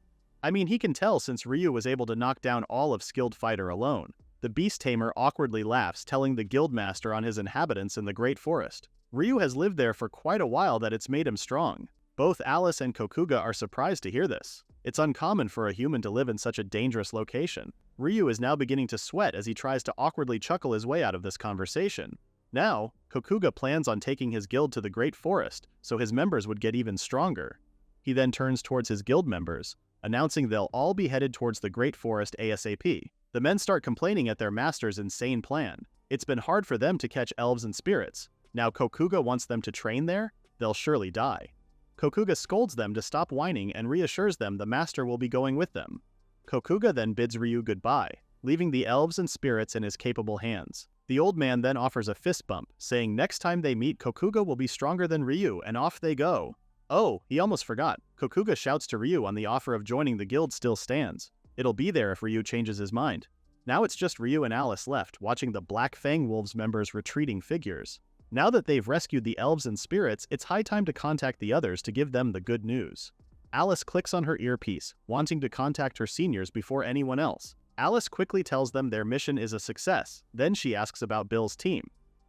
I mean, he can tell since Ryu was able to knock down all of Skilled Fighter alone. The beast tamer awkwardly laughs, telling the guildmaster on his inhabitants in the Great Forest. Ryu has lived there for quite a while that it's made him strong. Both Alice and Kokuga are surprised to hear this. It's uncommon for a human to live in such a dangerous location. Ryu is now beginning to sweat as he tries to awkwardly chuckle his way out of this conversation. Now, Kokuga plans on taking his guild to the Great Forest, so his members would get even stronger. He then turns towards his guild members, announcing they'll all be headed towards the Great Forest ASAP. The men start complaining at their master's insane plan. It's been hard for them to catch elves and spirits. Now Kokuga wants them to train there? They'll surely die. Kokuga scolds them to stop whining and reassures them the master will be going with them. Kokuga then bids Ryu goodbye, leaving the elves and spirits in his capable hands. The old man then offers a fist bump, saying next time they meet Kokuga will be stronger than Ryu, and off they go. Oh, he almost forgot. Kokuga shouts to Ryu on the offer of joining the guild still stands. It'll be there if Ryu changes his mind. Now it's just Ryu and Alice left, watching the Black Fang Wolves members' retreating figures. Now that they've rescued the elves and spirits, it's high time to contact the others to give them the good news. Alice clicks on her earpiece, wanting to contact her seniors before anyone else. Alice quickly tells them their mission is a success, then she asks about Bill's team.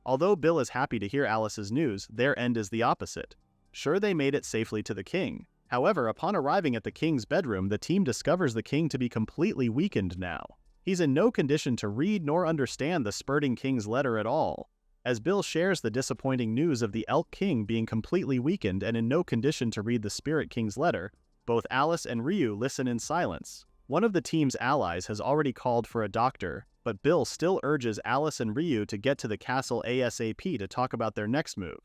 Although Bill is happy to hear Alice's news, their end is the opposite. Sure, they made it safely to the king. However, upon arriving at the king's bedroom, the team discovers the king to be completely weakened now. He's in no condition to read nor understand the spurting king's letter at all. As Bill shares the disappointing news of the Elk King being completely weakened and in no condition to read the Spirit King's letter, both Alice and Ryu listen in silence. One of the team's allies has already called for a doctor, but Bill still urges Alice and Ryu to get to the castle ASAP to talk about their next move.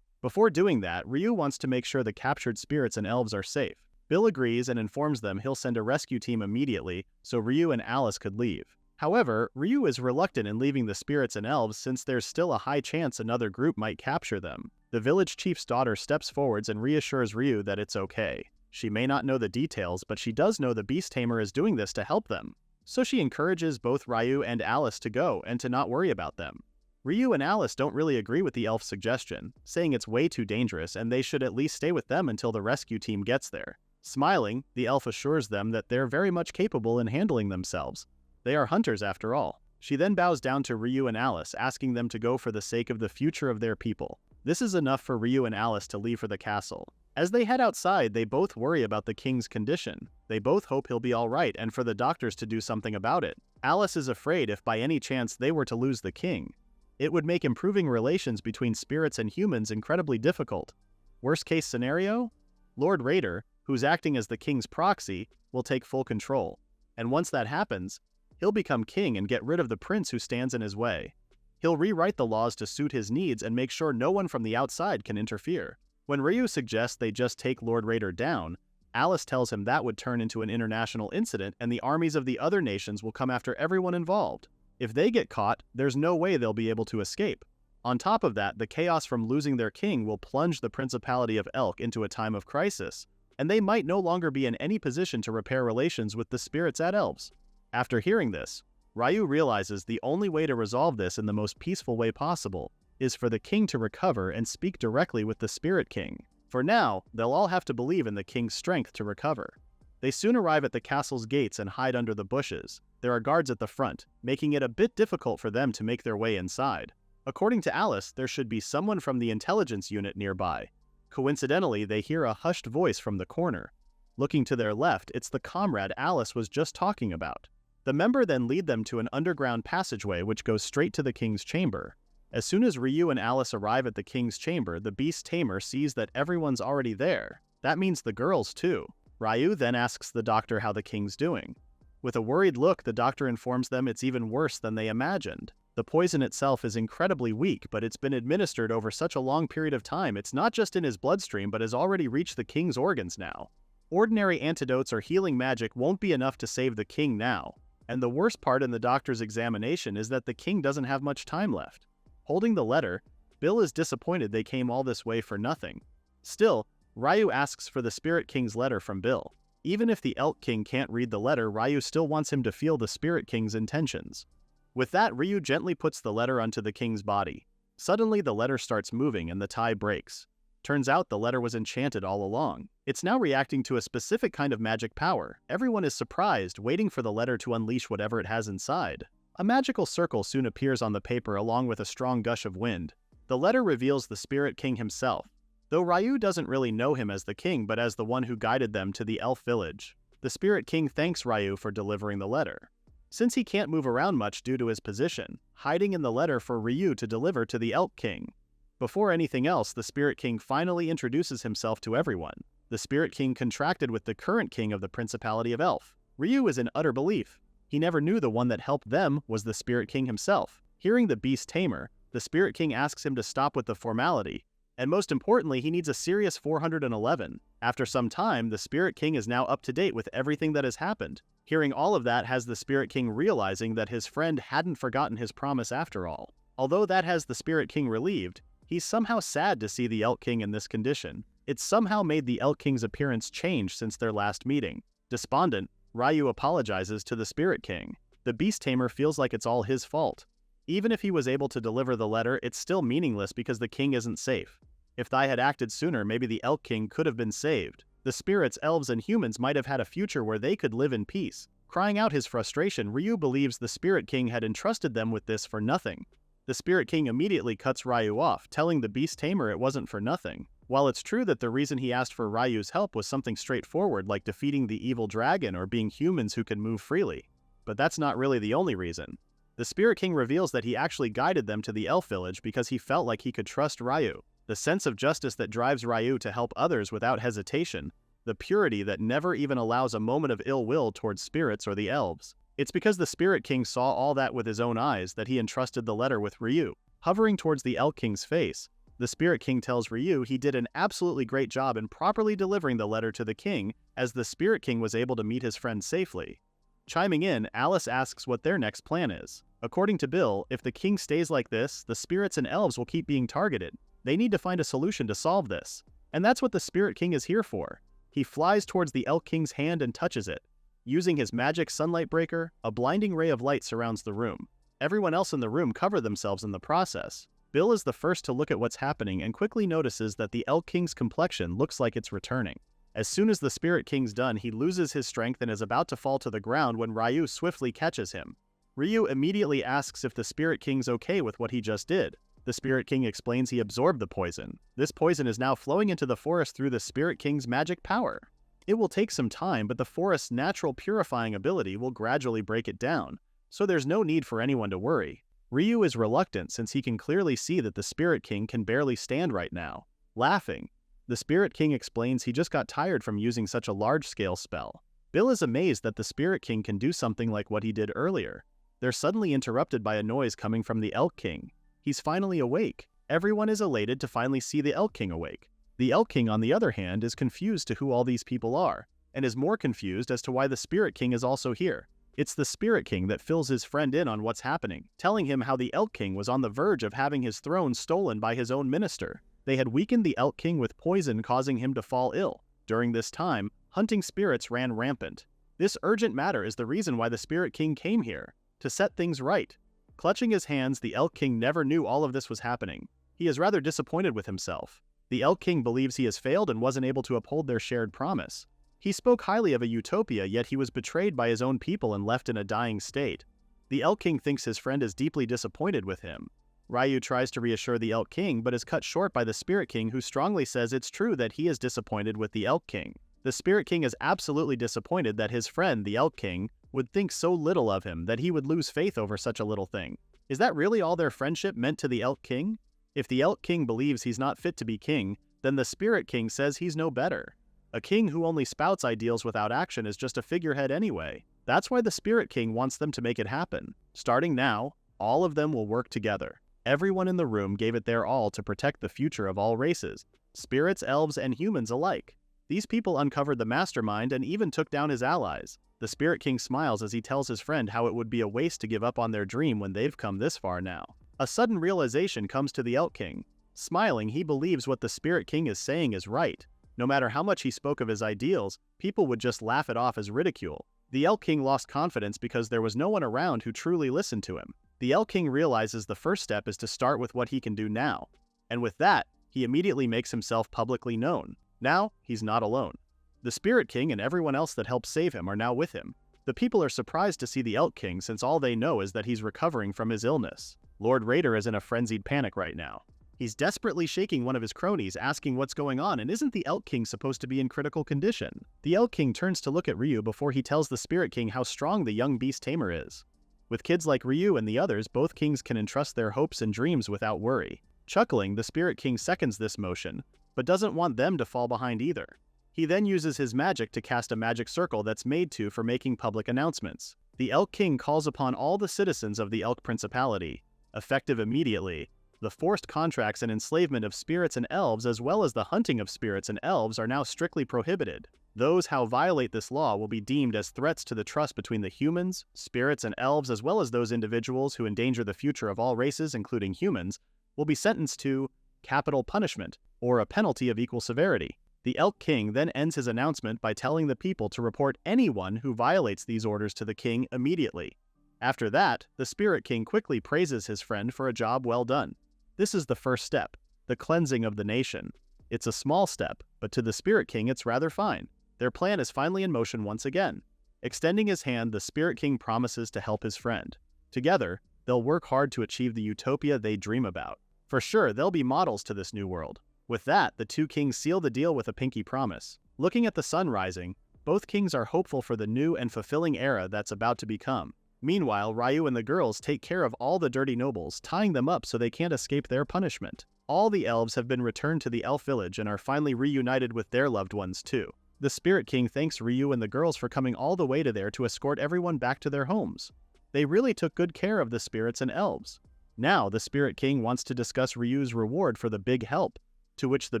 Before doing that, Ryu wants to make sure the captured spirits and elves are safe. Bill agrees and informs them he'll send a rescue team immediately so Ryu and Alice could leave. However, Ryu is reluctant in leaving the spirits and elves since there's still a high chance another group might capture them. The village chief's daughter steps forwards and reassures Ryu that it's okay. She may not know the details, but she does know the beast tamer is doing this to help them. So she encourages both Ryu and Alice to go and to not worry about them. Ryu and Alice don't really agree with the elf's suggestion, saying it's way too dangerous and they should at least stay with them until the rescue team gets there. Smiling, the elf assures them that they're very much capable in handling themselves. They are hunters after all. She then bows down to Ryu and Alice, asking them to go for the sake of the future of their people. This is enough for Ryu and Alice to leave for the castle. As they head outside, they both worry about the king's condition. They both hope he'll be alright and for the doctors to do something about it. Alice is afraid if by any chance they were to lose the king. It would make improving relations between spirits and humans incredibly difficult. Worst case scenario? Lord Raider, who's acting as the king's proxy, will take full control. And once that happens, he'll become king and get rid of the prince who stands in his way. He'll rewrite the laws to suit his needs and make sure no one from the outside can interfere. When Ryu suggests they just take Lord Raider down, Alice tells him that would turn into an international incident and the armies of the other nations will come after everyone involved. If they get caught, there's no way they'll be able to escape. On top of that, the chaos from losing their king will plunge the Principality of Elk into a time of crisis, and they might no longer be in any position to repair relations with the spirits at elves. After hearing this, Ryu realizes the only way to resolve this in the most peaceful way possible is for the king to recover and speak directly with the Spirit King. For now, they'll all have to believe in the king's strength to recover. They soon arrive at the castle's gates and hide under the bushes. There are guards at the front, making it a bit difficult for them to make their way inside. According to Alice, there should be someone from the intelligence unit nearby. Coincidentally, they hear a hushed voice from the corner. Looking to their left, it's the comrade Alice was just talking about. The member then lead them to an underground passageway which goes straight to the king's chamber. As soon as Ryu and Alice arrive at the king's chamber, the beast tamer sees that everyone's already there. That means the girls too. Ryu then asks the doctor how the king's doing. With a worried look, the doctor informs them it's even worse than they imagined. The poison itself is incredibly weak, but it's been administered over such a long period of time it's not just in his bloodstream but has already reached the king's organs now. Ordinary antidotes or healing magic won't be enough to save the king now. And the worst part in the doctor's examination is that the king doesn't have much time left. Holding the letter, Bill is disappointed they came all this way for nothing. Still, Ryu asks for the Spirit King's letter from Bill. Even if the Elk King can't read the letter, Ryu still wants him to feel the Spirit King's intentions. With that, Ryu gently puts the letter onto the king's body. Suddenly, the letter starts moving and the tie breaks. Turns out the letter was enchanted all along. It's now reacting to a specific kind of magic power. Everyone is surprised, waiting for the letter to unleash whatever it has inside. A magical circle soon appears on the paper along with a strong gush of wind. The letter reveals the Spirit King himself, though Ryu doesn't really know him as the king but as the one who guided them to the elf village. The Spirit King thanks Ryu for delivering the letter. Since he can't move around much due to his position, hiding in the letter for Ryu to deliver to the Elk King. Before anything else, the Spirit King finally introduces himself to everyone. The Spirit King contracted with the current king of the Principality of Elf. Ryu is in utter belief. He never knew the one that helped them was the Spirit King himself. Hearing the Beast Tamer, the Spirit King asks him to stop with the formality, and most importantly, he needs a serious 411. After some time, the Spirit King is now up to date with everything that has happened. Hearing all of that has the Spirit King realizing that his friend hadn't forgotten his promise after all. Although that has the Spirit King relieved, he's somehow sad to see the Elk King in this condition. It somehow made the Elk King's appearance change since their last meeting. Despondent, Ryu apologizes to the Spirit King. The Beast Tamer feels like it's all his fault. Even if he was able to deliver the letter, it's still meaningless because the king isn't safe. If Thai had acted sooner, maybe the Elk King could have been saved. The spirits, elves, and humans might have had a future where they could live in peace. Crying out his frustration, Ryu believes the Spirit King had entrusted them with this for nothing. The Spirit King immediately cuts Ryu off, telling the Beast Tamer it wasn't for nothing. While it's true that the reason he asked for Ryu's help was something straightforward like defeating the evil dragon or being humans who can move freely. But that's not really the only reason. The Spirit King reveals that he actually guided them to the elf village because he felt like he could trust Ryu. The sense of justice that drives Ryu to help others without hesitation, the purity that never even allows a moment of ill will towards spirits or the elves. It's because the Spirit King saw all that with his own eyes that he entrusted the letter with Ryu. Hovering towards the Elk King's face, the Spirit King tells Ryu he did an absolutely great job in properly delivering the letter to the king, as the Spirit King was able to meet his friend safely. Chiming in, Alice asks what their next plan is. According to Bill, if the king stays like this, the spirits and elves will keep being targeted. They need to find a solution to solve this. And that's what the Spirit King is here for. He flies towards the Elk King's hand and touches it. Using his magic sunlight breaker, a blinding ray of light surrounds the room. Everyone else in the room cover themselves in the process. Bill is the first to look at what's happening and quickly notices that the Elk King's complexion looks like it's returning. As soon as the Spirit King's done, he loses his strength and is about to fall to the ground when Ryu swiftly catches him. Ryu immediately asks if the Spirit King's okay with what he just did. The Spirit King explains he absorbed the poison. This poison is now flowing into the forest through the Spirit King's magic power. It will take some time, but the forest's natural purifying ability will gradually break it down, so there's no need for anyone to worry. Ryu is reluctant since he can clearly see that the Spirit King can barely stand right now. Laughing, the Spirit King explains he just got tired from using such a large-scale spell. Bill is amazed that the Spirit King can do something like what he did earlier. They're suddenly interrupted by a noise coming from the Elk King. He's finally awake. Everyone is elated to finally see the Elk King awake. The Elk King, on the other hand, is confused to who all these people are, and is more confused as to why the Spirit King is also here. It's the Spirit King that fills his friend in on what's happening, telling him how the Elk King was on the verge of having his throne stolen by his own minister. They had weakened the Elk King with poison, causing him to fall ill. During this time, hunting spirits ran rampant. This urgent matter is the reason why the Spirit King came here, to set things right. Clutching his hands, the Elk King never knew all of this was happening. He is rather disappointed with himself. The Elk King believes he has failed and wasn't able to uphold their shared promise. He spoke highly of a utopia, yet he was betrayed by his own people and left in a dying state. The Elk King thinks his friend is deeply disappointed with him. Ryu tries to reassure the Elk King, but is cut short by the Spirit King, who strongly says it's true that he is disappointed with the Elk King. The Spirit King is absolutely disappointed that his friend, the Elk King, would think so little of him that he would lose faith over such a little thing. Is that really all their friendship meant to the Elk King? If the Elk King believes he's not fit to be king, then the Spirit King says he's no better. A king who only spouts ideals without action is just a figurehead anyway. That's why the Spirit King wants them to make it happen. Starting now, all of them will work together. Everyone in the room gave it their all to protect the future of all races, spirits, elves, and humans alike. These people uncovered the mastermind and even took down his allies. The Spirit King smiles as he tells his friend how it would be a waste to give up on their dream when they've come this far now. A sudden realization comes to the Elk King. Smiling, he believes what the Spirit King is saying is right. No matter how much he spoke of his ideals, people would just laugh it off as ridicule. The Elk King lost confidence because there was no one around who truly listened to him. The Elk King realizes the first step is to start with what he can do now. And with that, he immediately makes himself publicly known. Now, he's not alone. The Spirit King and everyone else that helped save him are now with him. The people are surprised to see the Elk King since all they know is that he's recovering from his illness. Lord Raider is in a frenzied panic right now. He's desperately shaking one of his cronies, asking what's going on, and isn't the Elk King supposed to be in critical condition? The Elk King turns to look at Ryu before he tells the Spirit King how strong the young beast tamer is. With kids like Ryu and the others, both kings can entrust their hopes and dreams without worry. Chuckling, the Spirit King seconds this motion, but doesn't want them to fall behind either. He then uses his magic to cast a magic circle that's made for making public announcements. The Elk King calls upon all the citizens of the Elk Principality, effective immediately. The forced contracts and enslavement of spirits and elves, as well as the hunting of spirits and elves, are now strictly prohibited. Those who violate this law will be deemed as threats to the trust between the humans, spirits, and elves, as well as those individuals who endanger the future of all races, including humans, will be sentenced to capital punishment, or a penalty of equal severity. The Elk King then ends his announcement by telling the people to report anyone who violates these orders to the king immediately. After that, the Spirit King quickly praises his friend for a job well done. This is the first step, the cleansing of the nation. It's a small step, but to the Spirit King it's rather fine. Their plan is finally in motion once again. Extending his hand, the Spirit King promises to help his friend. Together, they'll work hard to achieve the utopia they dream about. For sure, they'll be models to this new world. With that, the two kings seal the deal with a pinky promise. Looking at the sun rising, both kings are hopeful for the new and fulfilling era that's about to become. Meanwhile, Ryu and the girls take care of all the dirty nobles, tying them up so they can't escape their punishment. All the elves have been returned to the elf village and are finally reunited with their loved ones too. The Spirit King thanks Ryu and the girls for coming all the way to there to escort everyone back to their homes. They really took good care of the spirits and elves. Now, the Spirit King wants to discuss Ryu's reward for the big help, to which the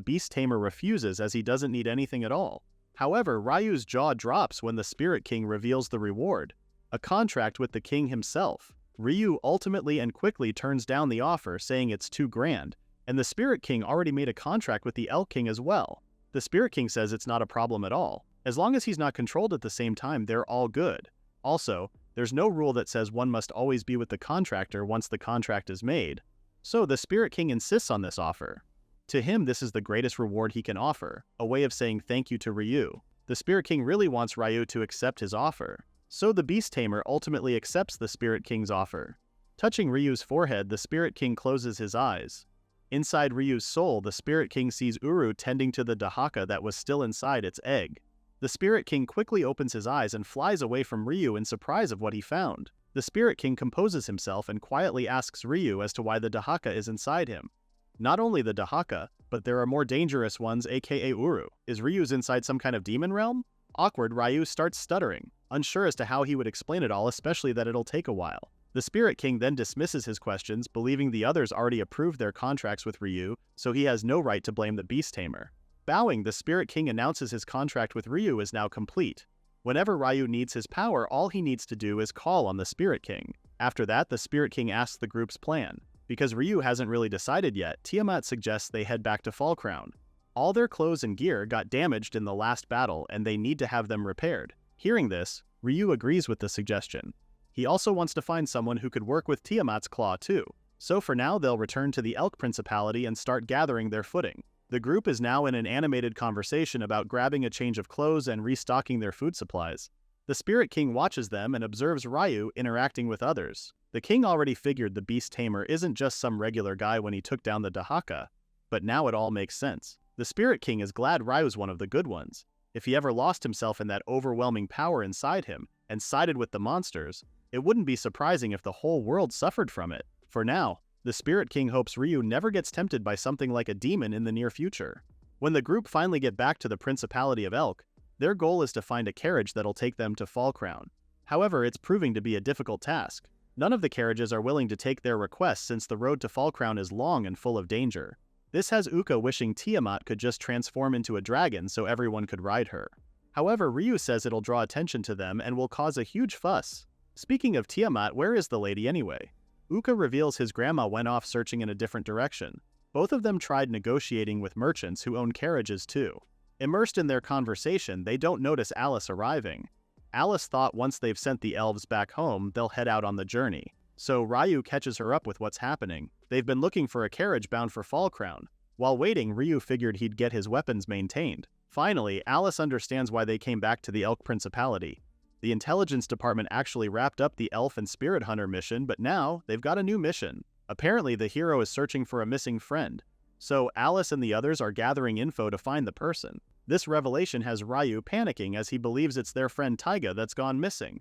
beast tamer refuses as he doesn't need anything at all. However, Ryu's jaw drops when the Spirit King reveals the reward, a contract with the king himself. Ryu ultimately and quickly turns down the offer, saying it's too grand, and the Spirit King already made a contract with the Elk King as well. The Spirit King says it's not a problem at all. As long as he's not controlled at the same time, they're all good. Also, there's no rule that says one must always be with the contractor once the contract is made. So the Spirit King insists on this offer. To him, this is the greatest reward he can offer, a way of saying thank you to Ryu. The Spirit King really wants Ryu to accept his offer. So the Beast Tamer ultimately accepts the Spirit King's offer. Touching Ryu's forehead, the Spirit King closes his eyes. Inside Ryu's soul, the Spirit King sees Uru tending to the Dahaka that was still inside its egg. The Spirit King quickly opens his eyes and flies away from Ryu in surprise of what he found. The Spirit King composes himself and quietly asks Ryu as to why the Dahaka is inside him. Not only the Dahaka, but there are more dangerous ones, aka Uru. Is Ryu's inside some kind of demon realm? Awkward, Ryu starts stuttering, unsure as to how he would explain it all, especially that it'll take a while. The Spirit King then dismisses his questions, believing the others already approved their contracts with Ryu, so he has no right to blame the Beast Tamer. Bowing, the Spirit King announces his contract with Ryu is now complete. Whenever Ryu needs his power, all he needs to do is call on the Spirit King. After that, the Spirit King asks the group's plan. Because Ryu hasn't really decided yet, Tiamat suggests they head back to Fallcrown. All their clothes and gear got damaged in the last battle, and they need to have them repaired. Hearing this, Ryu agrees with the suggestion. He also wants to find someone who could work with Tiamat's claw too. So for now, they'll return to the Elk Principality and start gathering their footing. The group is now in an animated conversation about grabbing a change of clothes and restocking their food supplies. The Spirit King watches them and observes Ryu interacting with others. The king already figured the Beast Tamer isn't just some regular guy when he took down the Dahaka, but now it all makes sense. The Spirit King is glad Ryu's one of the good ones. If he ever lost himself in that overwhelming power inside him and sided with the monsters, it wouldn't be surprising if the whole world suffered from it. For now, the Spirit King hopes Ryu never gets tempted by something like a demon in the near future. When the group finally get back to the Principality of Elk, their goal is to find a carriage that'll take them to Fallcrown. However, it's proving to be a difficult task. None of the carriages are willing to take their request since the road to Fallcrown is long and full of danger. This has Uka wishing Tiamat could just transform into a dragon so everyone could ride her. However, Ryu says it'll draw attention to them and will cause a huge fuss. Speaking of Tiamat, where is the lady anyway? Uka reveals his grandma went off searching in a different direction. Both of them tried negotiating with merchants who own carriages too. Immersed in their conversation, they don't notice Alice arriving. Alice thought once they've sent the elves back home, they'll head out on the journey. So Ryu catches her up with what's happening. They've been looking for a carriage bound for Fallcrown. While waiting, Ryu figured he'd get his weapons maintained. Finally, Alice understands why they came back to the Elk Principality. The intelligence department actually wrapped up the elf and spirit hunter mission, but now they've got a new mission, Apparently, the hero is searching for a missing friend, so Alice and the others are gathering info to find the person. This revelation has Ryu panicking as he believes it's their friend Taiga that's gone missing.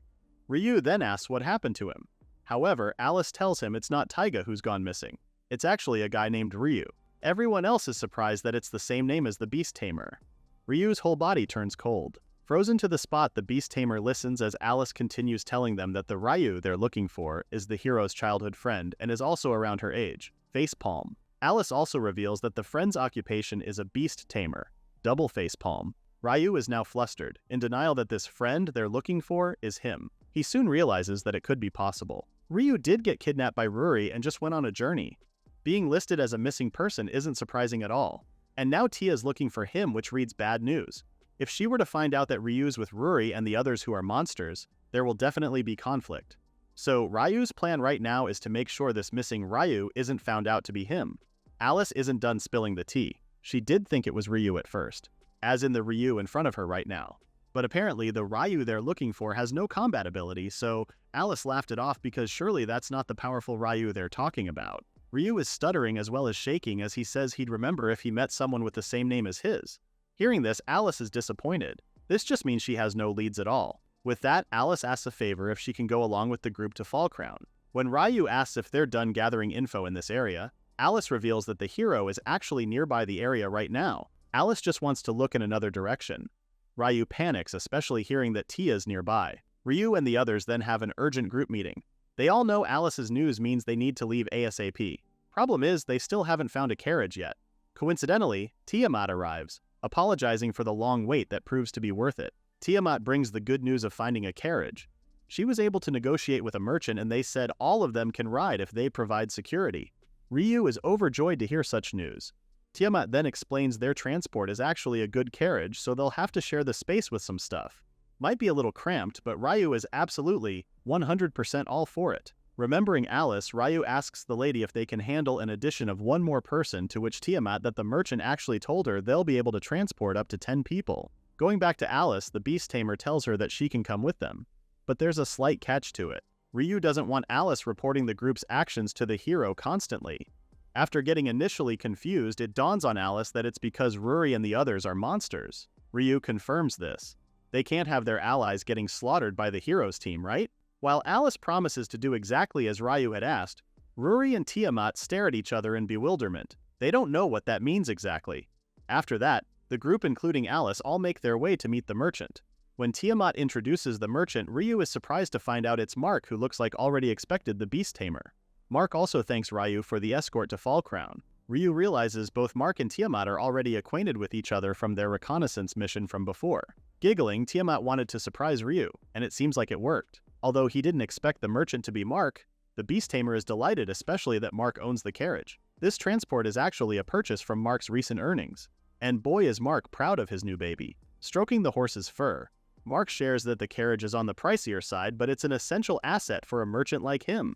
Ryu then asks what happened to him. However, Alice tells him it's not Taiga who's gone missing. It's actually a guy named Ryu. Everyone else is surprised that it's the same name as the Beast Tamer. Ryu's whole body turns cold. Frozen to the spot, the Beast Tamer listens as Alice continues telling them that the Ryu they're looking for is the hero's childhood friend and is also around her age. Facepalm. Alice also reveals that the friend's occupation is a Beast Tamer. Double facepalm. Ryu is now flustered, in denial that this friend they're looking for is him. He soon realizes that it could be possible. Ryu did get kidnapped by Ruri and just went on a journey. Being listed as a missing person isn't surprising at all. And now Tia's looking for him, which reads bad news. If she were to find out that Ryu's with Ruri and the others who are monsters, there will definitely be conflict. So Ryu's plan right now is to make sure this missing Ryu isn't found out to be him. Alice isn't done spilling the tea. She did think it was Ryu at first, as in the Ryu in front of her right now. But apparently the Ryu they're looking for has no combat ability, so Alice laughed it off because surely that's not the powerful Ryu they're talking about. Ryu is stuttering as well as shaking as he says he'd remember if he met someone with the same name as his. Hearing this, Alice is disappointed. This just means she has no leads at all. With that, Alice asks a favor if she can go along with the group to Fall Crown. When Ryu asks if they're done gathering info in this area, Alice reveals that the hero is actually nearby the area right now. Alice just wants to look in another direction. Ryu panics, especially hearing that Tia's nearby. Ryu and the others then have an urgent group meeting. They all know Alice's news means they need to leave ASAP. Problem is, they still haven't found a carriage yet. Coincidentally, Tiamat arrives, apologizing for the long wait that proves to be worth it. Tiamat brings the good news of finding a carriage. She was able to negotiate with a merchant and they said all of them can ride if they provide security. Ryu is overjoyed to hear such news. Tiamat then explains their transport is actually a good carriage, so they'll have to share the space with some stuff. Might be a little cramped, but Ryu is absolutely 100% all for it. Remembering Alice, Ryu asks the lady if they can handle an addition of one more person, to which Tiamat that the merchant actually told her they'll be able to transport up to 10 people. Going back to Alice, the Beast Tamer tells her that she can come with them. But there's a slight catch to it. Ryu doesn't want Alice reporting the group's actions to the hero constantly. After getting initially confused, it dawns on Alice that it's because Ruri and the others are monsters. Ryu confirms this. They can't have their allies getting slaughtered by the hero's team, right? While Alice promises to do exactly as Ryu had asked, Ruri and Tiamat stare at each other in bewilderment. They don't know what that means exactly. After that, the group including Alice all make their way to meet the merchant. When Tiamat introduces the merchant, Ryu is surprised to find out it's Mark, who looks like already expected the Beast Tamer. Mark also thanks Ryu for the escort to Fall Crown. Ryu realizes both Mark and Tiamat are already acquainted with each other from their reconnaissance mission from before. Giggling, Tiamat wanted to surprise Ryu, and it seems like it worked. Although he didn't expect the merchant to be Mark, the Beast Tamer is delighted, especially that Mark owns the carriage. This transport is actually a purchase from Mark's recent earnings. And boy is Mark proud of his new baby. Stroking the horse's fur, Mark shares that the carriage is on the pricier side, but it's an essential asset for a merchant like him.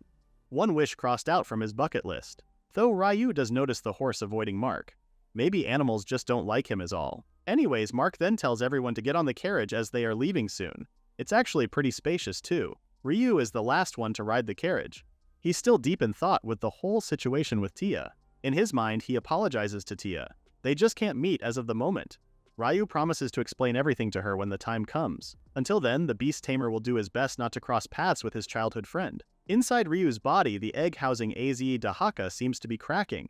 One wish crossed out from his bucket list. Though Ryu does notice the horse avoiding Mark. Maybe animals just don't like him is all. Anyways, Mark then tells everyone to get on the carriage as they are leaving soon. It's actually pretty spacious too. Ryu is the last one to ride the carriage. He's still deep in thought with the whole situation with Tia. In his mind, he apologizes to Tia. They just can't meet as of the moment. Ryu promises to explain everything to her when the time comes. Until then, the Beast Tamer will do his best not to cross paths with his childhood friend. Inside Ryu's body, the egg housing AZ Dahaka seems to be cracking.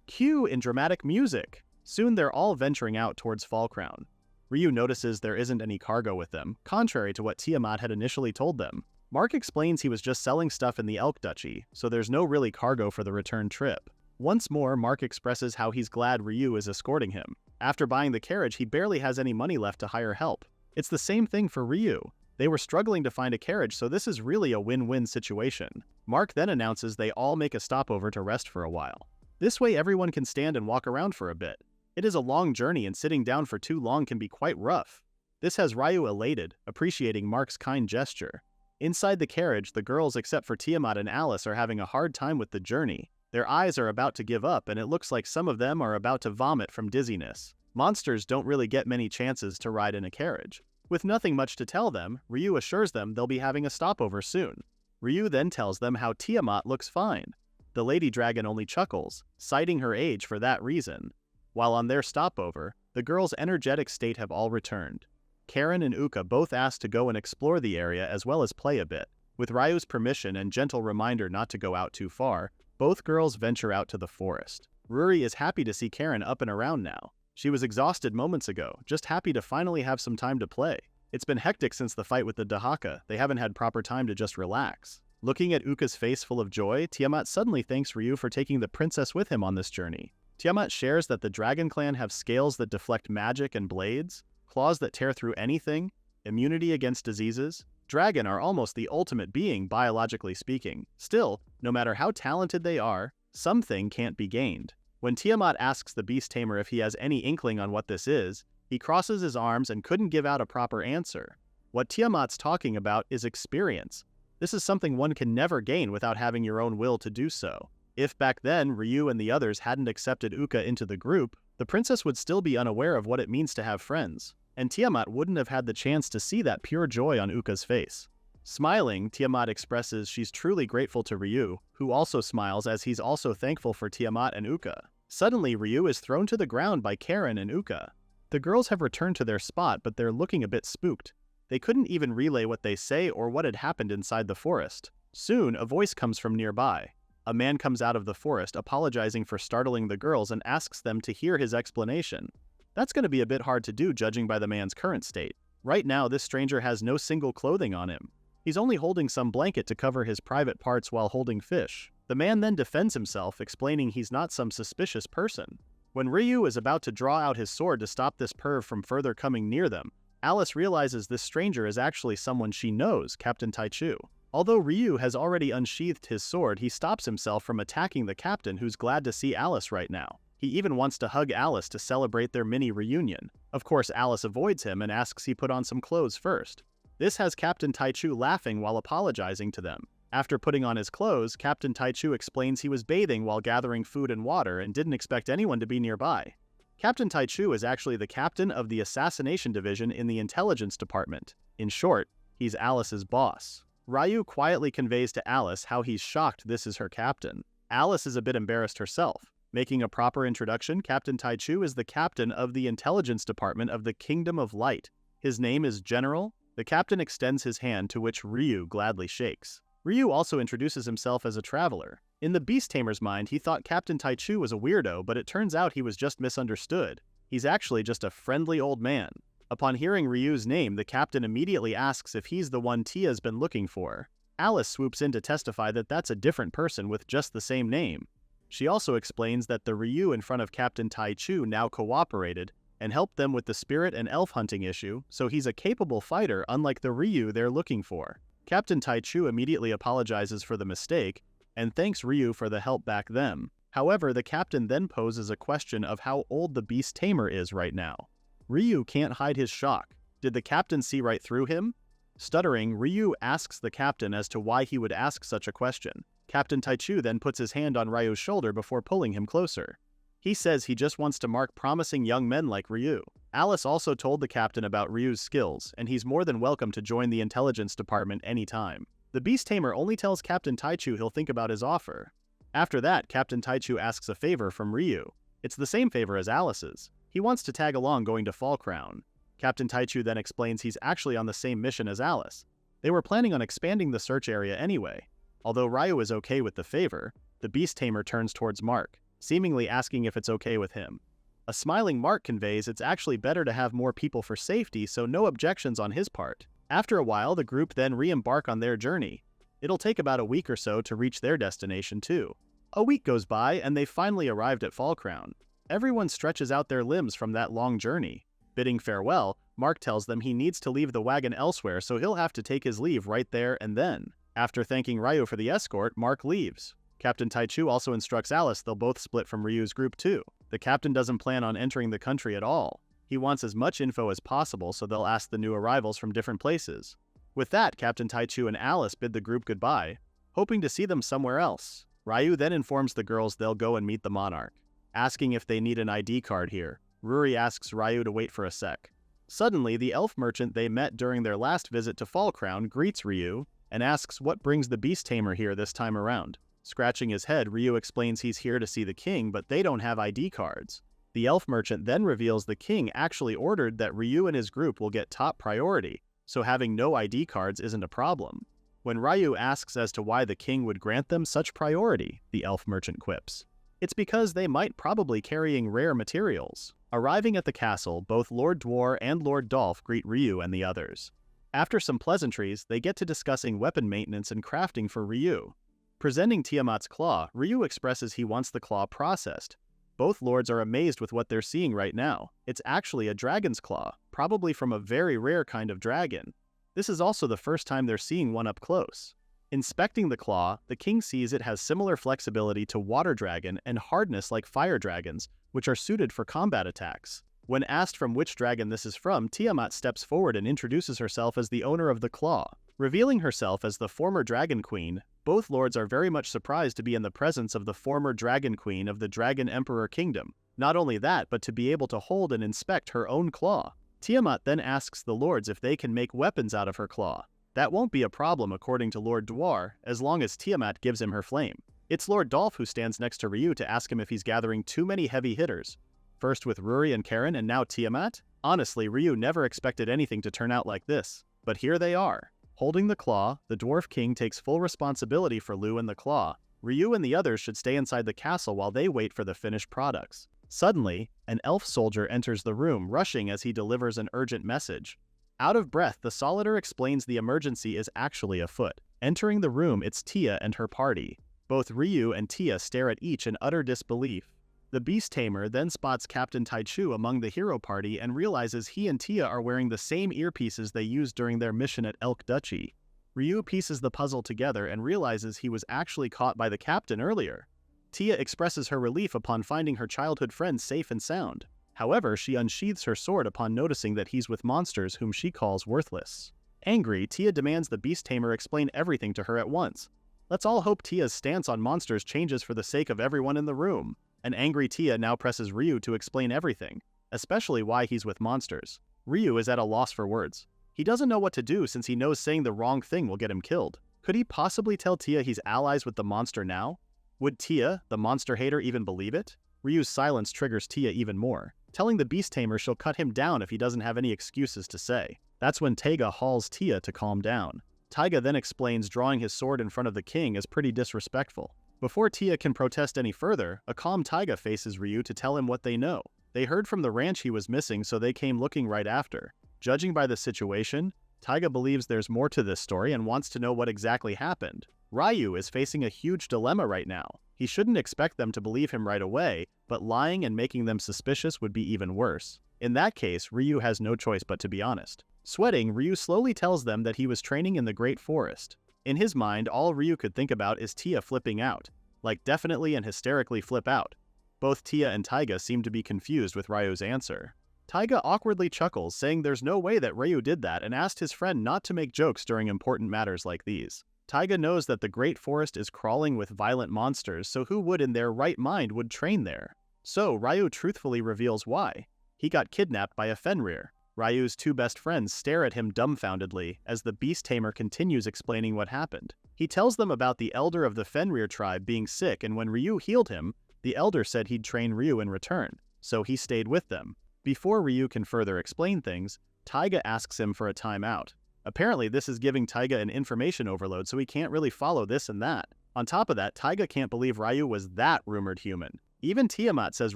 Cue in dramatic music. Soon they're all venturing out towards Fall Crown. Ryu notices there isn't any cargo with them, contrary to what Tiamat had initially told them. Mark explains he was just selling stuff in the Elk Duchy, so there's no really cargo for the return trip. Once more, Mark expresses how he's glad Ryu is escorting him. After buying the carriage, he barely has any money left to hire help. It's the same thing for Ryu. They were struggling to find a carriage, so this is really a win-win situation. Mark then announces they all make a stopover to rest for a while. This way everyone can stand and walk around for a bit. It is a long journey and sitting down for too long can be quite rough. This has Ryu elated, appreciating Mark's kind gesture. Inside the carriage, the girls except for Tiamat and Alice are having a hard time with the journey. Their eyes are about to give up and it looks like some of them are about to vomit from dizziness. Monsters don't really get many chances to ride in a carriage. With nothing much to tell them, Ryu assures them they'll be having a stopover soon. Ryu then tells them how Tiamat looks fine. The lady dragon only chuckles, citing her age for that reason. While on their stopover, the girls' energetic state have all returned. Karen and Uka both ask to go and explore the area as well as play a bit. With Ryu's permission and gentle reminder not to go out too far, both girls venture out to the forest. Ruri is happy to see Karen up and around now. She was exhausted moments ago, just happy to finally have some time to play. It's been hectic since the fight with the Dahaka, they haven't had proper time to just relax. Looking at Uka's face full of joy, Tiamat suddenly thanks Ryu for taking the princess with him on this journey. Tiamat shares that the Dragon Clan have scales that deflect magic and blades, claws that tear through anything, immunity against diseases. Dragon are almost the ultimate being, biologically speaking. Still, no matter how talented they are, something can't be gained. When Tiamat asks the beast tamer if he has any inkling on what this is, he crosses his arms and couldn't give out a proper answer. What Tiamat's talking about is experience. This is something one can never gain without having your own will to do so. If back then Ryu and the others hadn't accepted Uka into the group, the princess would still be unaware of what it means to have friends, and Tiamat wouldn't have had the chance to see that pure joy on Uka's face. Smiling, Tiamat expresses she's truly grateful to Ryu, who also smiles as he's also thankful for Tiamat and Uka. Suddenly, Ryu is thrown to the ground by Karen and Uka. The girls have returned to their spot, but they're looking a bit spooked. They couldn't even relay what they say or what had happened inside the forest. Soon, a voice comes from nearby. A man comes out of the forest apologizing for startling the girls and asks them to hear his explanation. That's going to be a bit hard to do judging by the man's current state. Right now, this stranger has no single clothing on him. He's only holding some blanket to cover his private parts while holding fish. The man then defends himself, explaining he's not some suspicious person. When Ryu is about to draw out his sword to stop this perv from further coming near them, Alice realizes this stranger is actually someone she knows, Captain Taichu. Although Ryu has already unsheathed his sword, he stops himself from attacking the captain, who's glad to see Alice right now. He even wants to hug Alice to celebrate their mini reunion. Of course, Alice avoids him and asks he put on some clothes first. This has Captain Taichu laughing while apologizing to them. After putting on his clothes, Captain Taichu explains he was bathing while gathering food and water and didn't expect anyone to be nearby. Captain Taichu is actually the captain of the Assassination Division in the Intelligence Department. In short, he's Alice's boss. Ryu quietly conveys to Alice how he's shocked this is her captain. Alice is a bit embarrassed herself. Making a proper introduction, Captain Taichu is the captain of the Intelligence Department of the Kingdom of Light. His name is General. The captain extends his hand, to which Ryu gladly shakes. Ryu also introduces himself as a traveler. In the beast tamer's mind, he thought Captain Taichu was a weirdo, but it turns out he was just misunderstood. He's actually just a friendly old man. Upon hearing Ryu's name, the captain immediately asks if he's the one Tia's been looking for. Alice swoops in to testify that that's a different person with just the same name. She also explains that the Ryu in front of Captain Taichu now cooperated and helped them with the spirit and elf hunting issue, so he's a capable fighter unlike the Ryu they're looking for. Captain Taichu immediately apologizes for the mistake and thanks Ryu for the help back then. However, the captain then poses a question of how old the beast tamer is right now. Ryu can't hide his shock. Did the captain see right through him? Stuttering, Ryu asks the captain as to why he would ask such a question. Captain Taichu then puts his hand on Ryu's shoulder before pulling him closer. He says he just wants to mark promising young men like Ryu. Alice also told the captain about Ryu's skills, and he's more than welcome to join the intelligence department anytime. The beast tamer only tells Captain Taichu he'll think about his offer. After that, Captain Taichu asks a favor from Ryu. It's the same favor as Alice's. He wants to tag along going to Fall Crown. Captain Taichu then explains he's actually on the same mission as Alice. They were planning on expanding the search area anyway. Although Ryu is okay with the favor, the beast tamer turns towards Mark, seemingly asking if it's okay with him. A smiling Mark conveys it's actually better to have more people for safety, so no objections on his part. After a while, the group then re-embark on their journey. It'll take about a week or so to reach their destination too. A week goes by and they've finally arrived at Fall Crown. Everyone stretches out their limbs from that long journey. Bidding farewell, Mark tells them he needs to leave the wagon elsewhere, so he'll have to take his leave right there and then. After thanking Ryu for the escort, Mark leaves. Captain Taichu also instructs Alice they'll both split from Ryu's group too. The captain doesn't plan on entering the country at all. He wants as much info as possible, so they'll ask the new arrivals from different places. With that, Captain Taichu and Alice bid the group goodbye, hoping to see them somewhere else. Ryu then informs the girls they'll go and meet the monarch. Asking if they need an ID card here, Ruri asks Ryu to wait for a sec. Suddenly, the elf merchant they met during their last visit to Fall Crown greets Ryu and asks what brings the beast tamer here this time around. Scratching his head, Ryu explains he's here to see the king, but they don't have ID cards. The elf merchant then reveals the king actually ordered that Ryu and his group will get top priority, so having no ID cards isn't a problem. When Ryu asks as to why the king would grant them such priority, the elf merchant quips, "It's because they might probably carrying rare materials." Arriving at the castle, both Lord Dwar and Lord Dolph greet Ryu and the others. After some pleasantries, they get to discussing weapon maintenance and crafting for Ryu. Presenting Tiamat's claw, Ryu expresses he wants the claw processed. Both lords are amazed with what they're seeing right now. It's actually a dragon's claw, probably from a very rare kind of dragon. This is also the first time they're seeing one up close. Inspecting the claw, the king sees it has similar flexibility to water dragon and hardness like fire dragons, which are suited for combat attacks. When asked from which dragon this is from, Tiamat steps forward and introduces herself as the owner of the claw. Revealing herself as the former Dragon Queen, both lords are very much surprised to be in the presence of the former Dragon Queen of the Dragon Emperor Kingdom. Not only that, but to be able to hold and inspect her own claw. Tiamat then asks the lords if they can make weapons out of her claw. That won't be a problem according to Lord Dwar, as long as Tiamat gives him her flame. It's Lord Dolph who stands next to Ryu to ask him if he's gathering too many heavy hitters. First with Ruri and Karen and now Tiamat? Honestly, Ryu never expected anything to turn out like this. But here they are. Holding the claw, the Dwarf King takes full responsibility for Lu and the claw. Ryu and the others should stay inside the castle while they wait for the finished products. Suddenly, an elf soldier enters the room, rushing as he delivers an urgent message. Out of breath, the Solider explains the emergency is actually afoot. Entering the room, it's Tia and her party. Both Ryu and Tia stare at each in utter disbelief. The Beast Tamer then spots Captain Taichu among the hero party and realizes he and Tia are wearing the same earpieces they used during their mission at Elk Duchy. Ryu pieces the puzzle together and realizes he was actually caught by the captain earlier. Tia expresses her relief upon finding her childhood friend safe and sound. However, she unsheathes her sword upon noticing that he's with monsters whom she calls worthless. Angry, Tia demands the Beast Tamer explain everything to her at once. Let's all hope Tia's stance on monsters changes for the sake of everyone in the room. An angry Tia now presses Ryu to explain everything, especially why he's with monsters. Ryu is at a loss for words. He doesn't know what to do since he knows saying the wrong thing will get him killed. Could he possibly tell Tia he's allies with the monster now? Would Tia, the monster hater, even believe it? Ryu's silence triggers Tia even more, telling the Beast Tamer she'll cut him down if he doesn't have any excuses to say. That's when Taiga hauls Tia to calm down. Taiga then explains drawing his sword in front of the king is pretty disrespectful. Before Tia can protest any further, a calm Taiga faces Ryu to tell him what they know. They heard from the ranch he was missing, so they came looking right after. Judging by the situation, Taiga believes there's more to this story and wants to know what exactly happened. Ryu is facing a huge dilemma right now. He shouldn't expect them to believe him right away, but lying and making them suspicious would be even worse. In that case, Ryu has no choice but to be honest. Sweating, Ryu slowly tells them that he was training in the Great Forest. In his mind, all Ryu could think about is Tia flipping out. Like definitely and hysterically flip out. Both Tia and Taiga seem to be confused with Ryu's answer. Taiga awkwardly chuckles, saying there's no way that Ryu did that and asked his friend not to make jokes during important matters like these. Taiga knows that the Great Forest is crawling with violent monsters, so who would in their right mind would train there? So Ryu truthfully reveals why. He got kidnapped by a Fenrir. Ryu's two best friends stare at him dumbfoundedly as the Beast Tamer continues explaining what happened. He tells them about the elder of the Fenrir tribe being sick, and when Ryu healed him, the elder said he'd train Ryu in return, so he stayed with them. Before Ryu can further explain things, Taiga asks him for a timeout. Apparently this is giving Taiga an information overload, so he can't really follow this and that. On top of that, Taiga can't believe Ryu was that rumored human. Even Tiamat says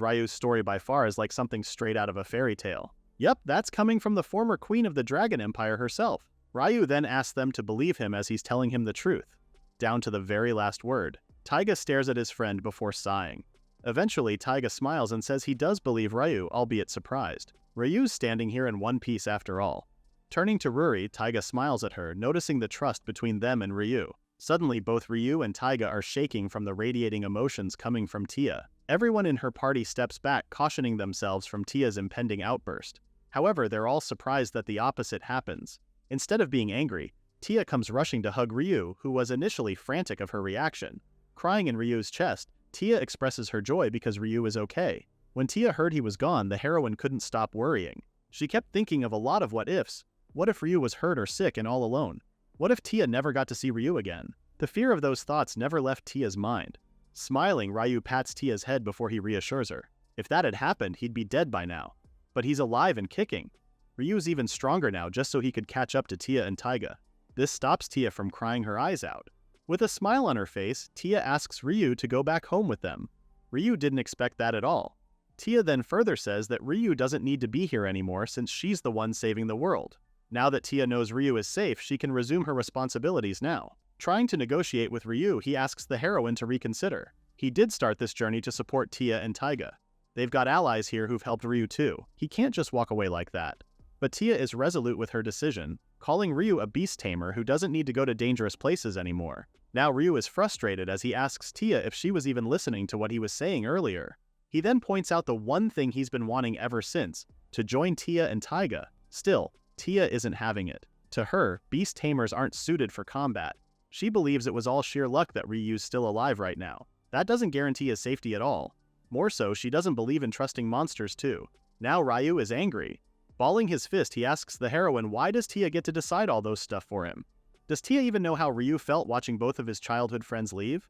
Ryu's story by far is like something straight out of a fairy tale. Yup, that's coming from the former queen of the Dragon Empire herself. Ryu then asks them to believe him as he's telling him the truth. Down to the very last word. Taiga stares at his friend before sighing. Eventually, Taiga smiles and says he does believe Ryu, albeit surprised. Ryu's standing here in one piece after all. Turning to Ruri, Taiga smiles at her, noticing the trust between them and Ryu. Suddenly, both Ryu and Taiga are shaking from the radiating emotions coming from Tia. Everyone in her party steps back, cautioning themselves from Tia's impending outburst. However, they're all surprised that the opposite happens. Instead of being angry, Tia comes rushing to hug Ryu, who was initially frantic of her reaction. Crying in Ryu's chest, Tia expresses her joy because Ryu is okay. When Tia heard he was gone, the heroine couldn't stop worrying. She kept thinking of a lot of what-ifs. What if Ryu was hurt or sick and all alone? What if Tia never got to see Ryu again? The fear of those thoughts never left Tia's mind. Smiling, Ryu pats Tia's head before he reassures her. If that had happened, he'd be dead by now. But he's alive and kicking. Ryu's even stronger now just so he could catch up to Tia and Taiga. This stops Tia from crying her eyes out. With a smile on her face, Tia asks Ryu to go back home with them. Ryu didn't expect that at all. Tia then further says that Ryu doesn't need to be here anymore since she's the one saving the world. Now that Tia knows Ryu is safe, she can resume her responsibilities now. Trying to negotiate with Ryu, he asks the heroine to reconsider. He did start this journey to support Tia and Taiga. They've got allies here who've helped Ryu too. He can't just walk away like that. But Tia is resolute with her decision, calling Ryu a beast tamer who doesn't need to go to dangerous places anymore. Now Ryu is frustrated as he asks Tia if she was even listening to what he was saying earlier. He then points out the one thing he's been wanting ever since, to join Tia and Taiga. Still, Tia isn't having it. To her, beast tamers aren't suited for combat. She believes it was all sheer luck that Ryu's still alive right now. That doesn't guarantee his safety at all. More so, she doesn't believe in trusting monsters too. Now Ryu is angry. Balling his fist, he asks the heroine why does Tia get to decide all those stuff for him? Does Tia even know how Ryu felt watching both of his childhood friends leave?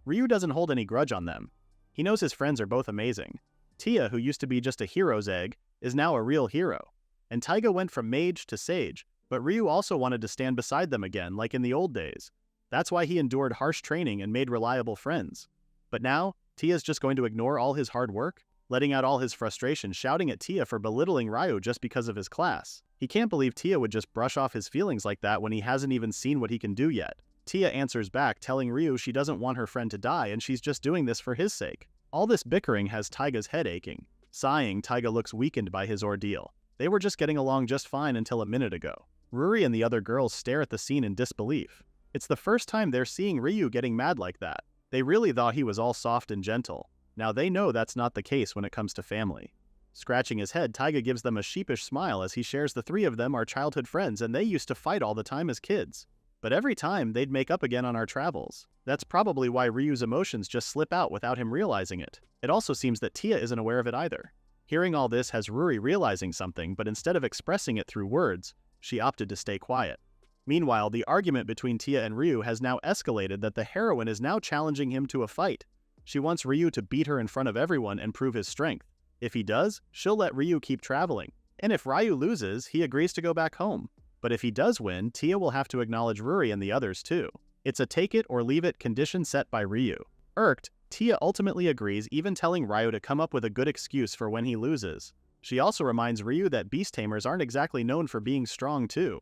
Ryu doesn't hold any grudge on them. He knows his friends are both amazing. Tia, who used to be just a hero's egg, is now a real hero. And Taiga went from mage to sage, but Ryu also wanted to stand beside them again like in the old days. That's why he endured harsh training and made reliable friends. But now, Tia's just going to ignore all his hard work? Letting out all his frustration, shouting at Tia for belittling Ryu just because of his class. He can't believe Tia would just brush off his feelings like that when he hasn't even seen what he can do yet. Tia answers back, telling Ryu she doesn't want her friend to die and she's just doing this for his sake. All this bickering has Taiga's head aching. Sighing, Taiga looks weakened by his ordeal. They were just getting along just fine until a minute ago. Ruri and the other girls stare at the scene in disbelief. It's the first time they're seeing Ryu getting mad like that. They really thought he was all soft and gentle. Now they know that's not the case when it comes to family. Scratching his head, Taiga gives them a sheepish smile as he shares the three of them are childhood friends and they used to fight all the time as kids. But every time, they'd make up again on our travels. That's probably why Ryu's emotions just slip out without him realizing it. It also seems that Tia isn't aware of it either. Hearing all this has Ruri realizing something, but instead of expressing it through words, she opted to stay quiet. Meanwhile, the argument between Tia and Ryu has now escalated that the heroine is now challenging him to a fight. She wants Ryu to beat her in front of everyone and prove his strength. If he does, she'll let Ryu keep traveling. And if Ryu loses, he agrees to go back home. But if he does win, Tia will have to acknowledge Ruri and the others too. It's a take it or leave it condition set by Ryu. Irked, Tia ultimately agrees, even telling Ryu to come up with a good excuse for when he loses. She also reminds Ryu that beast tamers aren't exactly known for being strong too.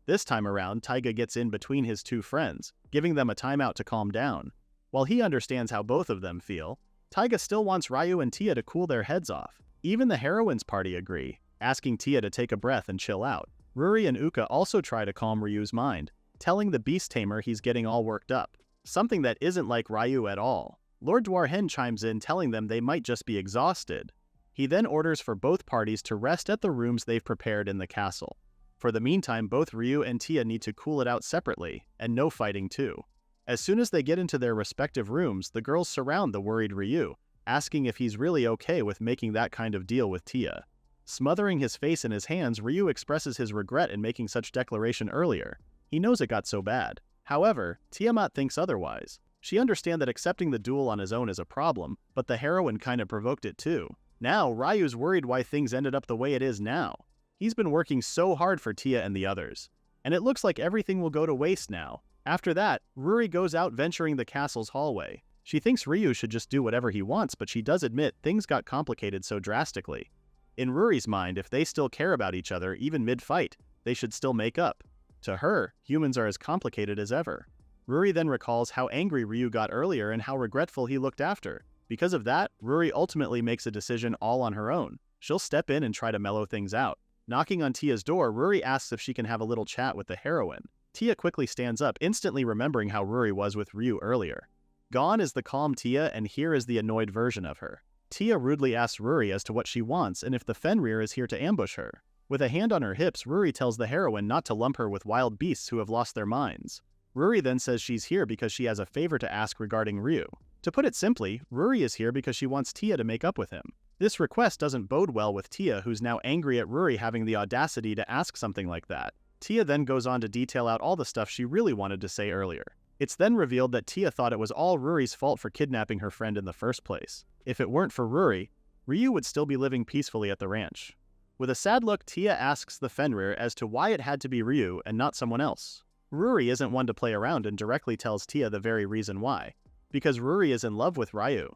This time around, Taiga gets in between his two friends, giving them a timeout to calm down. While he understands how both of them feel, Taiga still wants Ryu and Tia to cool their heads off. Even the heroine's party agree, asking Tia to take a breath and chill out. Ruri and Uka also try to calm Ryu's mind, telling the beast tamer he's getting all worked up, something that isn't like Ryu at all. Lord Dwarhen chimes in, telling them they might just be exhausted. He then orders for both parties to rest at the rooms they've prepared in the castle. For the meantime, both Ryu and Tia need to cool it out separately, and no fighting too. As soon as they get into their respective rooms, the girls surround the worried Ryu, asking if he's really okay with making that kind of deal with Tia. Smothering his face in his hands, Ryu expresses his regret in making such declaration earlier. He knows it got so bad. However, Tiamat thinks otherwise. She understands that accepting the duel on his own is a problem, but the heroine kinda provoked it too. Now, Ryu's worried why things ended up the way it is now. He's been working so hard for Tia and the others. And it looks like everything will go to waste now. After that, Ruri goes out venturing the castle's hallway. She thinks Ryu should just do whatever he wants, but she does admit things got complicated so drastically. In Ruri's mind, if they still care about each other, even mid-fight, they should still make up. To her, humans are as complicated as ever. Ruri then recalls how angry Ryu got earlier and how regretful he looked after. Because of that, Ruri ultimately makes a decision all on her own. She'll step in and try to mellow things out. Knocking on Tia's door, Ruri asks if she can have a little chat with the heroine. Tia quickly stands up, instantly remembering how Ruri was with Ryu earlier. Gone is the calm Tia, and here is the annoyed version of her. Tia rudely asks Ruri as to what she wants and if the Fenrir is here to ambush her. With a hand on her hips, Ruri tells the heroine not to lump her with wild beasts who have lost their minds. Ruri then says she's here because she has a favor to ask regarding Ryu. To put it simply, Ruri is here because she wants Tia to make up with him. This request doesn't bode well with Tia, who's now angry at Ruri having the audacity to ask something like that. Tia then goes on to detail out all the stuff she really wanted to say earlier. It's then revealed that Tia thought it was all Ruri's fault for kidnapping her friend in the first place. If it weren't for Ruri, Ryu would still be living peacefully at the ranch. With a sad look, Tia asks the Fenrir as to why it had to be Ryu and not someone else. Ruri isn't one to play around and directly tells Tia the very reason why. Because Ruri is in love with Ryu.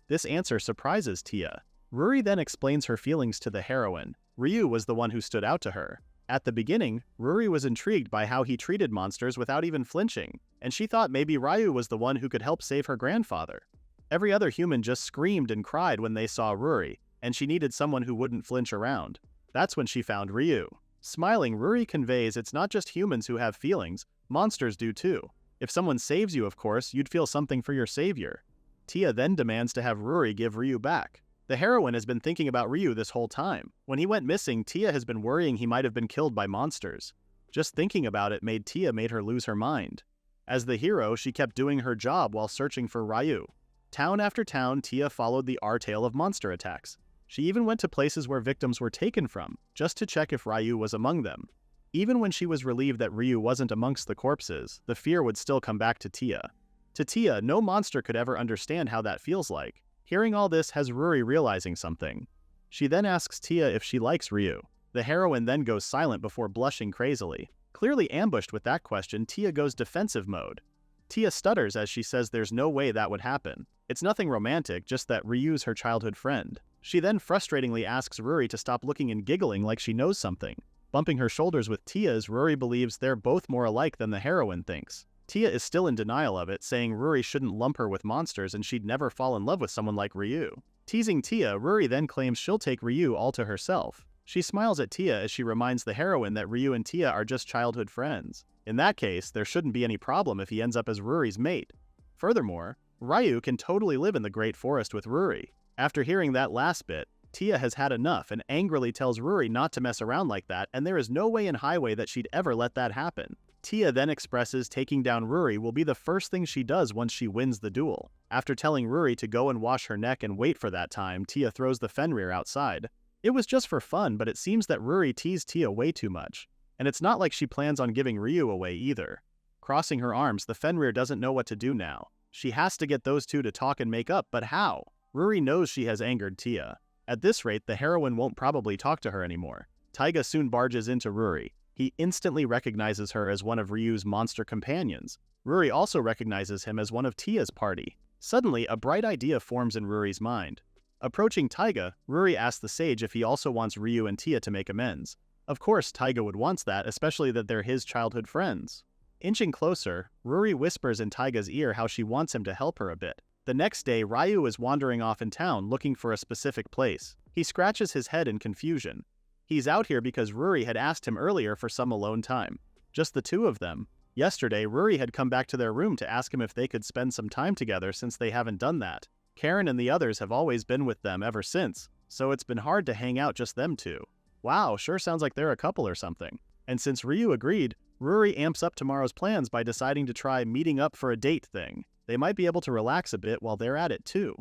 This answer surprises Tia. Ruri then explains her feelings to the heroine. Ryu was the one who stood out to her. At the beginning, Ruri was intrigued by how he treated monsters without even flinching, and she thought maybe Ryu was the one who could help save her grandfather. Every other human just screamed and cried when they saw Ruri, and she needed someone who wouldn't flinch around. That's when she found Ryu. Smiling, Ruri conveys it's not just humans who have feelings, monsters do too. If someone saves you, of course, you'd feel something for your savior. Tia then demands to have Ruri give Ryu back. The heroine has been thinking about Ryu this whole time. When he went missing, Tia has been worrying he might have been killed by monsters. Just thinking about it made her lose her mind. As the hero, she kept doing her job while searching for Ryu. Town after town, Tia followed the tale of monster attacks. She even went to places where victims were taken from, just to check if Ryu was among them. Even when she was relieved that Ryu wasn't amongst the corpses, the fear would still come back to Tia. To Tia, no monster could ever understand how that feels like. Hearing all this has Ruri realizing something. She then asks Tia if she likes Ryu. The heroine then goes silent before blushing crazily. Clearly ambushed with that question, Tia goes defensive mode. Tia stutters as she says there's no way that would happen. It's nothing romantic, just that Ryu's her childhood friend. She then frustratingly asks Ruri to stop looking and giggling like she knows something. Bumping her shoulders with Tia's, Ruri believes they're both more alike than the heroine thinks. Tia is still in denial of it, saying Ruri shouldn't lump her with monsters and she'd never fall in love with someone like Ryu. Teasing Tia, Ruri then claims she'll take Ryu all to herself. She smiles at Tia as she reminds the heroine that Ryu and Tia are just childhood friends. In that case, there shouldn't be any problem if he ends up as Ruri's mate. Furthermore, Ryu can totally live in the Great Forest with Ruri. After hearing that last bit, Tia has had enough and angrily tells Ruri not to mess around like that, and there is no way in Highway that she'd ever let that happen. Tia then expresses taking down Ruri will be the first thing she does once she wins the duel. After telling Ruri to go and wash her neck and wait for that time, Tia throws the Fenrir outside. It was just for fun, but it seems that Ruri teased Tia way too much. And it's not like she plans on giving Ryu away either. Crossing her arms, the Fenrir doesn't know what to do now. She has to get those two to talk and make up, but how? Ruri knows she has angered Tia. At this rate, the heroine won't probably talk to her anymore. Taiga soon barges into Ruri. He instantly recognizes her as one of Ryu's monster companions. Ruri also recognizes him as one of Tia's party. Suddenly, a bright idea forms in Ruri's mind. Approaching Taiga, Ruri asks the sage if he also wants Ryu and Tia to make amends. Of course, Taiga would want that, especially that they're his childhood friends. Inching closer, Ruri whispers in Taiga's ear how she wants him to help her a bit. The next day, Ryu is wandering off in town looking for a specific place. He scratches his head in confusion. He's out here because Ruri had asked him earlier for some alone time. Just the two of them. Yesterday, Ruri had come back to their room to ask him if they could spend some time together since they haven't done that. Karen and the others have always been with them ever since, so it's been hard to hang out just them two. Wow, sure sounds like they're a couple or something. And since Ryu agreed, Ruri amps up tomorrow's plans by deciding to try meeting up for a date thing. They might be able to relax a bit while they're at it too.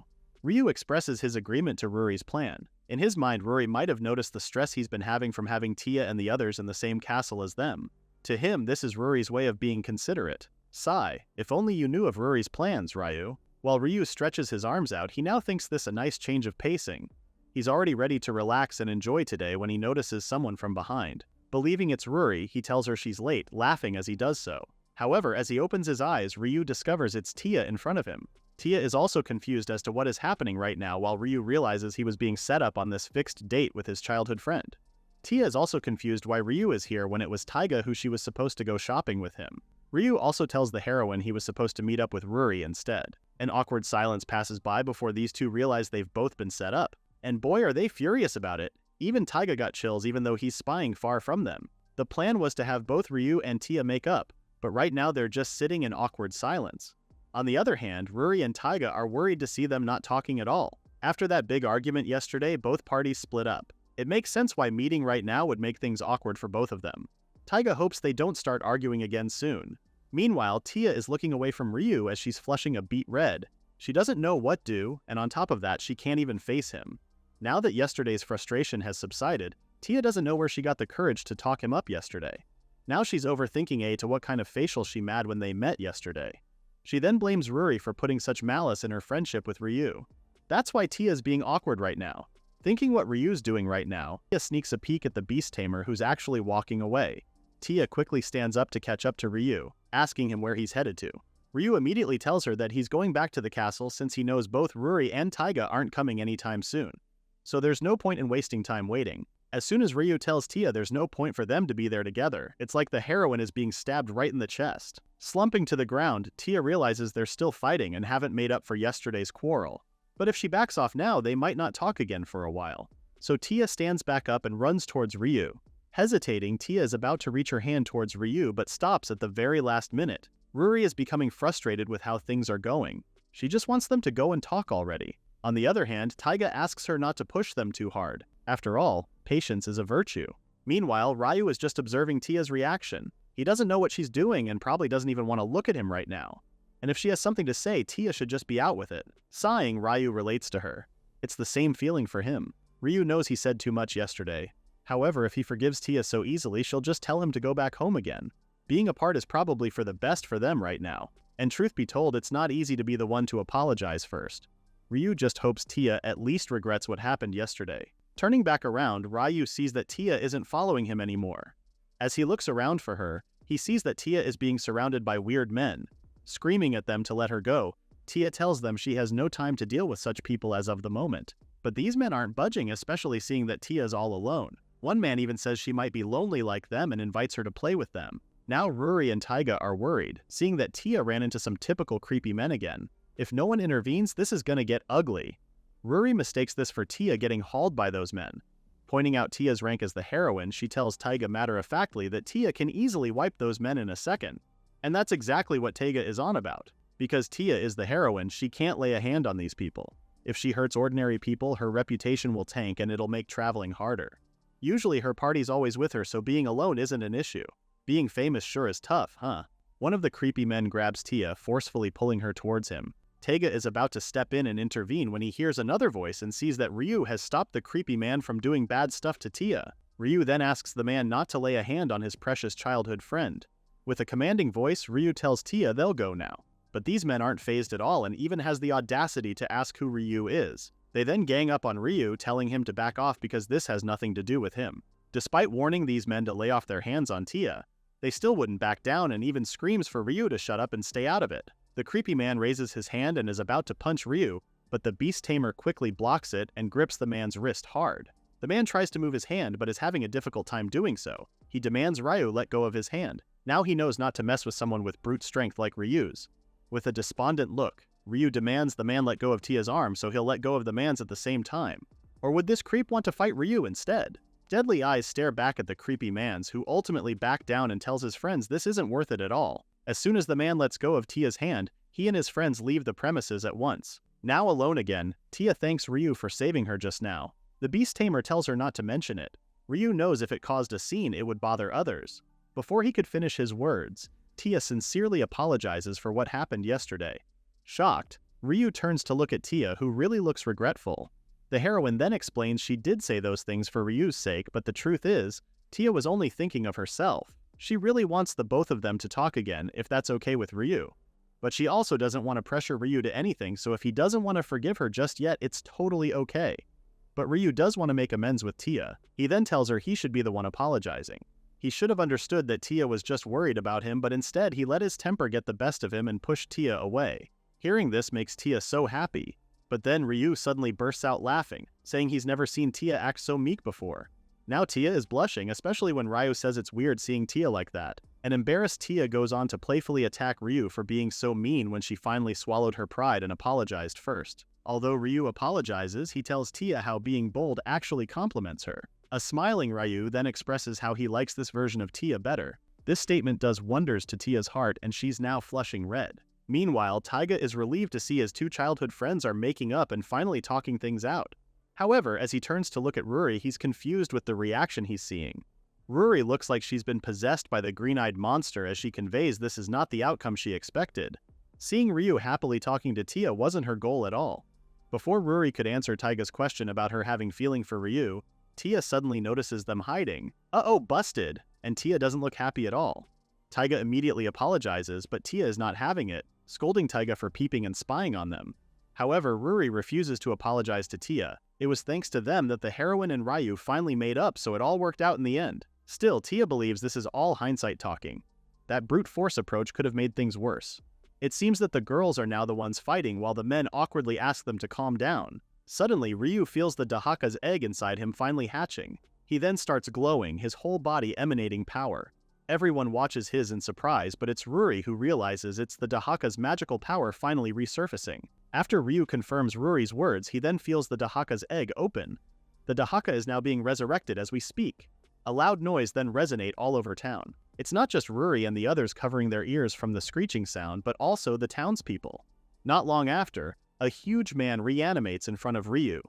Ryu expresses his agreement to Ruri's plan. In his mind, Ruri might have noticed the stress he's been having from having Tia and the others in the same castle as them. To him, this is Ruri's way of being considerate. Sigh, if only you knew of Ruri's plans, Ryu. While Ryu stretches his arms out, he now thinks this a nice change of pacing. He's already ready to relax and enjoy today when he notices someone from behind. Believing it's Ruri, he tells her she's late, laughing as he does so. However, as he opens his eyes, Ryu discovers it's Tia in front of him. Tia is also confused as to what is happening right now while Ryu realizes he was being set up on this fixed date with his childhood friend. Tia is also confused why Ryu is here when it was Taiga who she was supposed to go shopping with him. Ryu also tells the heroine he was supposed to meet up with Ruri instead. An awkward silence passes by before these two realize they've both been set up. And boy are they furious about it. Even Taiga got chills even though he's spying far from them. The plan was to have both Ryu and Tia make up, but right now they're just sitting in awkward silence. On the other hand, Ruri and Taiga are worried to see them not talking at all. After that big argument yesterday, both parties split up. It makes sense why meeting right now would make things awkward for both of them. Taiga hopes they don't start arguing again soon. Meanwhile, Tia is looking away from Ryu as she's flushing a beet red. She doesn't know what to do, and on top of that, she can't even face him. Now that yesterday's frustration has subsided, Tia doesn't know where she got the courage to talk him up yesterday. Now she's overthinking to what kind of facial she made when they met yesterday. She then blames Ruri for putting such malice in her friendship with Ryu. That's why Tia's being awkward right now. Thinking what Ryu's doing right now, Tia sneaks a peek at the beast tamer who's actually walking away. Tia quickly stands up to catch up to Ryu, asking him where he's headed to. Ryu immediately tells her that he's going back to the castle since he knows both Ruri and Taiga aren't coming anytime soon. So there's no point in wasting time waiting. As soon as Ryu tells Tia there's no point for them to be there together, it's like the heroine is being stabbed right in the chest. Slumping to the ground, Tia realizes they're still fighting and haven't made up for yesterday's quarrel. But if she backs off now, they might not talk again for a while. So Tia stands back up and runs towards Ryu. Hesitating, Tia is about to reach her hand towards Ryu but stops at the very last minute. Ruri is becoming frustrated with how things are going. She just wants them to go and talk already. On the other hand, Taiga asks her not to push them too hard. After all, patience is a virtue. Meanwhile, Ryu is just observing Tia's reaction. He doesn't know what she's doing and probably doesn't even want to look at him right now. And if she has something to say, Tia should just be out with it. Sighing, Ryu relates to her. It's the same feeling for him. Ryu knows he said too much yesterday. However, if he forgives Tia so easily, she'll just tell him to go back home again. Being apart is probably for the best for them right now. And truth be told, it's not easy to be the one to apologize first. Ryu just hopes Tia at least regrets what happened yesterday. Turning back around, Ryu sees that Tia isn't following him anymore. As he looks around for her, he sees that Tia is being surrounded by weird men. Screaming at them to let her go, Tia tells them she has no time to deal with such people as of the moment. But these men aren't budging, especially seeing that Tia is all alone. One man even says she might be lonely like them and invites her to play with them. Now Ruri and Taiga are worried, seeing that Tia ran into some typical creepy men again. If no one intervenes, this is gonna get ugly. Ruri mistakes this for Tia getting hauled by those men. Pointing out Tia's rank as the heroine, she tells Taiga matter-of-factly that Tia can easily wipe those men in a second. And that's exactly what Taiga is on about. Because Tia is the heroine, she can't lay a hand on these people. If she hurts ordinary people, her reputation will tank and it'll make traveling harder. Usually her party's always with her, so being alone isn't an issue. Being famous sure is tough, huh? One of the creepy men grabs Tia, forcefully pulling her towards him. Taiga is about to step in and intervene when he hears another voice and sees that Ryu has stopped the creepy man from doing bad stuff to Tia. Ryu then asks the man not to lay a hand on his precious childhood friend. With a commanding voice, Ryu tells Tia they'll go now. But these men aren't fazed at all and even has the audacity to ask who Ryu is. They then gang up on Ryu, telling him to back off because this has nothing to do with him. Despite warning these men to lay off their hands on Tia, they still wouldn't back down and even screams for Ryu to shut up and stay out of it. The creepy man raises his hand and is about to punch Ryu, but the beast tamer quickly blocks it and grips the man's wrist hard. The man tries to move his hand but is having a difficult time doing so. He demands Ryu let go of his hand. Now he knows not to mess with someone with brute strength like Ryu's. With a despondent look, Ryu demands the man let go of Tia's arm so he'll let go of the man's at the same time. Or would this creep want to fight Ryu instead? Deadly eyes stare back at the creepy man's, who ultimately back down and tells his friends this isn't worth it at all. As soon as the man lets go of Tia's hand, he and his friends leave the premises at once. Now alone again, Tia thanks Ryu for saving her just now. The beast tamer tells her not to mention it. Ryu knows if it caused a scene, it would bother others. Before he could finish his words, Tia sincerely apologizes for what happened yesterday. Shocked, Ryu turns to look at Tia, who really looks regretful. The heroine then explains she did say those things for Ryu's sake, but the truth is, Tia was only thinking of herself. She really wants the both of them to talk again, if that's okay with Ryu. But she also doesn't want to pressure Ryu to anything, so if he doesn't want to forgive her just yet, it's totally okay. But Ryu does want to make amends with Tia. He then tells her he should be the one apologizing. He should have understood that Tia was just worried about him, but instead he let his temper get the best of him and pushed Tia away. Hearing this makes Tia so happy. But then Ryu suddenly bursts out laughing, saying he's never seen Tia act so meek before. Now Tia is blushing, especially when Ryu says it's weird seeing Tia like that. An embarrassed Tia goes on to playfully attack Ryu for being so mean when she finally swallowed her pride and apologized first. Although Ryu apologizes, he tells Tia how being bold actually compliments her. A smiling Ryu then expresses how he likes this version of Tia better. This statement does wonders to Tia's heart and she's now flushing red. Meanwhile, Taiga is relieved to see his two childhood friends are making up and finally talking things out. However, as he turns to look at Ruri, he's confused with the reaction he's seeing. Ruri looks like she's been possessed by the green-eyed monster as she conveys this is not the outcome she expected. Seeing Ryu happily talking to Tia wasn't her goal at all. Before Ruri could answer Taiga's question about her having feeling for Ryu, Tia suddenly notices them hiding. Uh-oh, busted! And Tia doesn't look happy at all. Taiga immediately apologizes, but Tia is not having it. scolding Taiga for peeping and spying on them. However, Ruri refuses to apologize to Tia. It was thanks to them that the heroine and Ryu finally made up, so it all worked out in the end. Still, Tia believes this is all hindsight talking. That brute force approach could have made things worse. It seems that the girls are now the ones fighting while the men awkwardly ask them to calm down. Suddenly, Ryu feels the Dahaka's egg inside him finally hatching. He then starts glowing, his whole body emanating power. Everyone watches his in surprise, but it's Ruri who realizes it's the Dahaka's magical power finally resurfacing. After Ryu confirms Ruri's words, he then feels the Dahaka's egg open. The Dahaka is now being resurrected as we speak. A loud noise then resonates all over town. It's not just Ruri and the others covering their ears from the screeching sound, but also the townspeople. Not long after, a huge man reanimates in front of Ryu.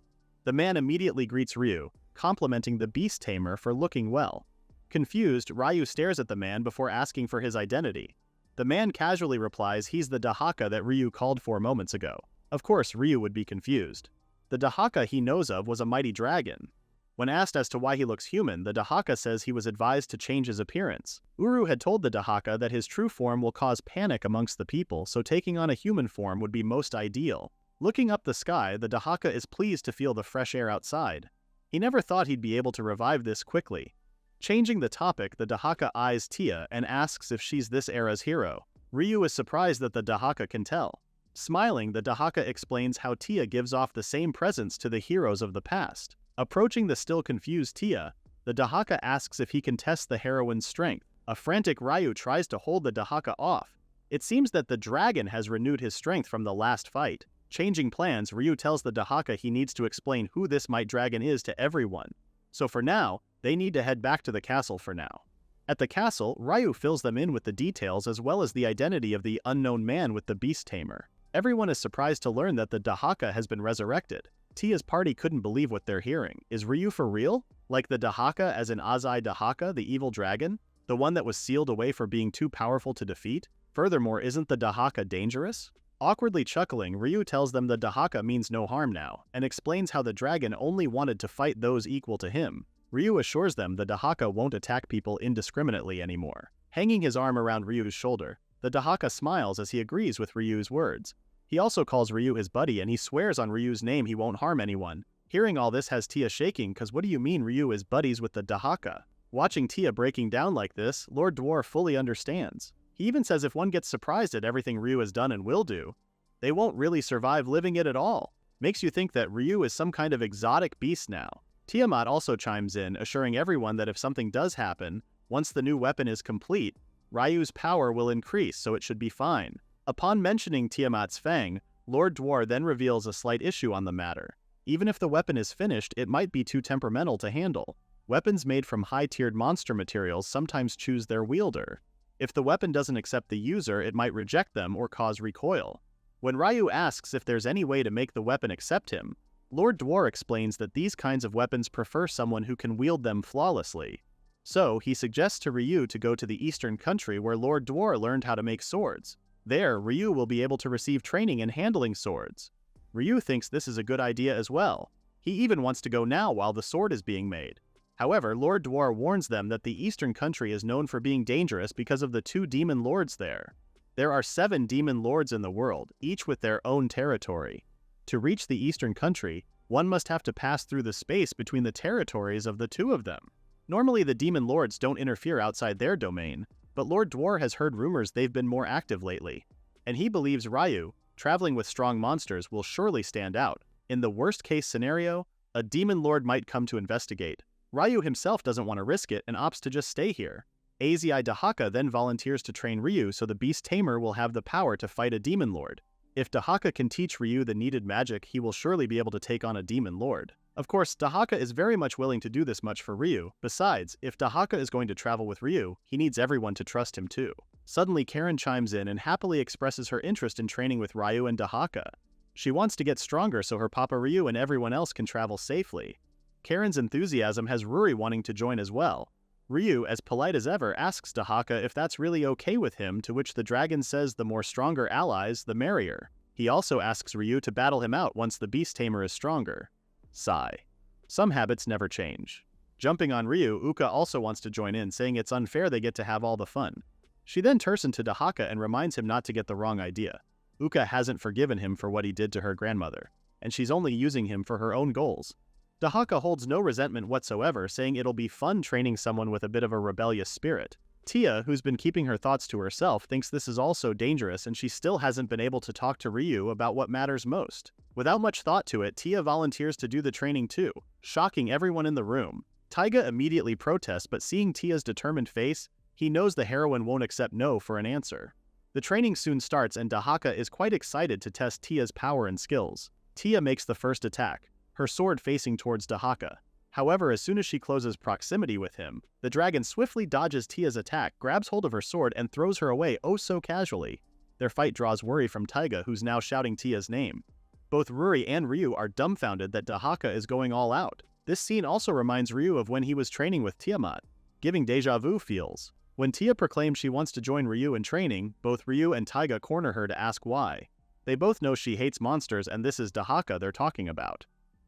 The man immediately greets Ryu, complimenting the beast tamer for looking well. Confused, Ryu stares at the man before asking for his identity. The man casually replies he's the Dahaka that Ryu called for moments ago. Of course, Ryu would be confused. The Dahaka he knows of was a mighty dragon. When asked as to why he looks human, the Dahaka says he was advised to change his appearance. Uru had told the Dahaka that his true form will cause panic amongst the people, so taking on a human form would be most ideal. Looking up the sky, the Dahaka is pleased to feel the fresh air outside. He never thought he'd be able to revive this quickly. Changing the topic, the Dahaka eyes Tia and asks if she's this era's hero. Ryu is surprised that the Dahaka can tell. Smiling, the Dahaka explains how Tia gives off the same presence to the heroes of the past. Approaching the still confused Tia, the Dahaka asks if he can test the heroine's strength. A frantic Ryu tries to hold the Dahaka off. It seems that the dragon has renewed his strength from the last fight. Changing plans, Ryu tells the Dahaka he needs to explain who this might dragon is to everyone. So for now, they need to head back to the castle for now. At the castle, Ryu fills them in with the details as well as the identity of the unknown man with the beast tamer. Everyone is surprised to learn that the Dahaka has been resurrected. Tia's party couldn't believe what they're hearing. Is Ryu for real? Like the Dahaka as in Azai Dahaka, the evil dragon? The one that was sealed away for being too powerful to defeat? Furthermore, isn't the Dahaka dangerous? Awkwardly chuckling, Ryu tells them the Dahaka means no harm now, and explains how the dragon only wanted to fight those equal to him. Ryu assures them the Dahaka won't attack people indiscriminately anymore. Hanging his arm around Ryu's shoulder, the Dahaka smiles as he agrees with Ryu's words. He also calls Ryu his buddy and he swears on Ryu's name he won't harm anyone. Hearing all this has Tia shaking, cause what do you mean Ryu is buddies with the Dahaka? Watching Tia breaking down like this, Lord Dwarf fully understands. He even says if one gets surprised at everything Ryu has done and will do, they won't really survive living it at all. Makes you think that Ryu is some kind of exotic beast now. Tiamat also chimes in, assuring everyone that if something does happen, once the new weapon is complete, Ryu's power will increase, so it should be fine. Upon mentioning Tiamat's fang, Lord Dwar then reveals a slight issue on the matter. Even if the weapon is finished, it might be too temperamental to handle. Weapons made from high-tiered monster materials sometimes choose their wielder. If the weapon doesn't accept the user, it might reject them or cause recoil. When Ryu asks if there's any way to make the weapon accept him, Lord Dwar explains that these kinds of weapons prefer someone who can wield them flawlessly. So, he suggests to Ryu to go to the eastern country where Lord Dwar learned how to make swords. There, Ryu will be able to receive training in handling swords. Ryu thinks this is a good idea as well. He even wants to go now while the sword is being made. However, Lord Dwar warns them that the eastern country is known for being dangerous because of the 2 demon lords there. There are 7 demon lords in the world, each with their own territory. To reach the eastern country, one must have to pass through the space between the territories of the 2 of them. Normally the demon lords don't interfere outside their domain, but Lord Dwar has heard rumors they've been more active lately, and he believes Ryu, traveling with strong monsters, will surely stand out. In the worst-case scenario, a demon lord might come to investigate. Ryu himself doesn't want to risk it and opts to just stay here. Azai Dahaka then volunteers to train Ryu so the beast tamer will have the power to fight a demon lord. If Dahaka can teach Ryu the needed magic, he will surely be able to take on a demon lord. Of course, Dahaka is very much willing to do this much for Ryu. Besides, if Dahaka is going to travel with Ryu, he needs everyone to trust him too. Suddenly, Karen chimes in and happily expresses her interest in training with Ryu and Dahaka. She wants to get stronger so her Papa Ryu and everyone else can travel safely. Karen's enthusiasm has Ruri wanting to join as well. Ryu, as polite as ever, asks Dahaka if that's really okay with him, to which the dragon says the more stronger allies, the merrier. He also asks Ryu to battle him out once the beast tamer is stronger. Sigh. Some habits never change. Jumping on Ryu, Uka also wants to join in, saying it's unfair they get to have all the fun. She then turns to Dahaka and reminds him not to get the wrong idea. Uka hasn't forgiven him for what he did to her grandmother, and she's only using him for her own goals. Dahaka holds no resentment whatsoever, saying it'll be fun training someone with a bit of a rebellious spirit. Tia, who's been keeping her thoughts to herself, thinks this is all so dangerous and she still hasn't been able to talk to Ryu about what matters most. Without much thought to it, Tia volunteers to do the training too, shocking everyone in the room. Taiga immediately protests, but seeing Tia's determined face, he knows the heroine won't accept no for an answer. The training soon starts and Dahaka is quite excited to test Tia's power and skills. Tia makes the first attack, her sword facing towards Dahaka. However, as soon as she closes proximity with him, the dragon swiftly dodges Tia's attack, grabs hold of her sword, and throws her away oh so casually. Their fight draws worry from Taiga, who's now shouting Tia's name. Both Ruri and Ryu are dumbfounded that Dahaka is going all out. This scene also reminds Ryu of when he was training with Tiamat, giving deja vu feels. When Tia proclaims she wants to join Ryu in training, both Ryu and Taiga corner her to ask why. They both know she hates monsters and this is Dahaka they're talking about.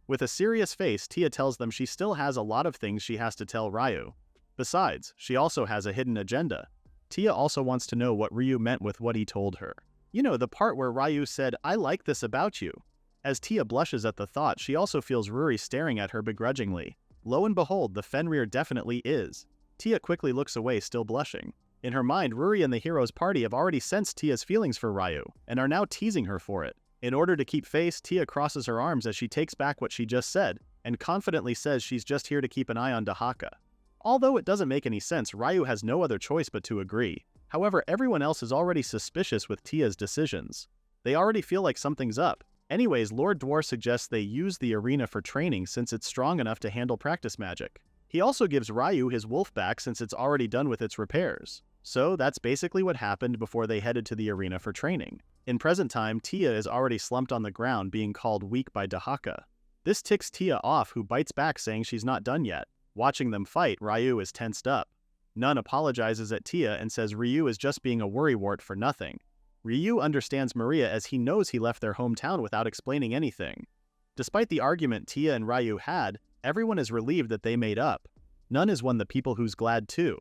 With a serious face, Tia tells them she still has a lot of things she has to tell Ryu. Besides, she also has a hidden agenda. Tia also wants to know what Ryu meant with what he told her. You know, the part where Ryu said, "I like this about you." As Tia blushes at the thought, she also feels Ruri staring at her begrudgingly. Lo and behold, the Fenrir definitely is. Tia quickly looks away, still blushing. In her mind, Ruri and the hero's party have already sensed Tia's feelings for Ryu, and are now teasing her for it. In order to keep face, Tia crosses her arms as she takes back what she just said, and confidently says she's just here to keep an eye on Dahaka. Although it doesn't make any sense, Ryu has no other choice but to agree. However, everyone else is already suspicious with Tia's decisions. They already feel like something's up. Anyways, Lord Dwar suggests they use the arena for training since it's strong enough to handle practice magic. He also gives Ryu his wolf back since it's already done with its repairs. So that's basically what happened before they headed to the arena for training. In present time, Tia is already slumped on the ground, being called weak by Dahaka. This ticks Tia off, who bites back saying she's not done yet. Watching them fight, Ryu is tensed up. Nun apologizes at Tia and says Ryu is just being a worrywart for nothing. Ryu understands Maria as he knows he left their hometown without explaining anything. Despite the argument Tia and Ryu had, everyone is relieved that they made up. Nun is one of the people who's glad too.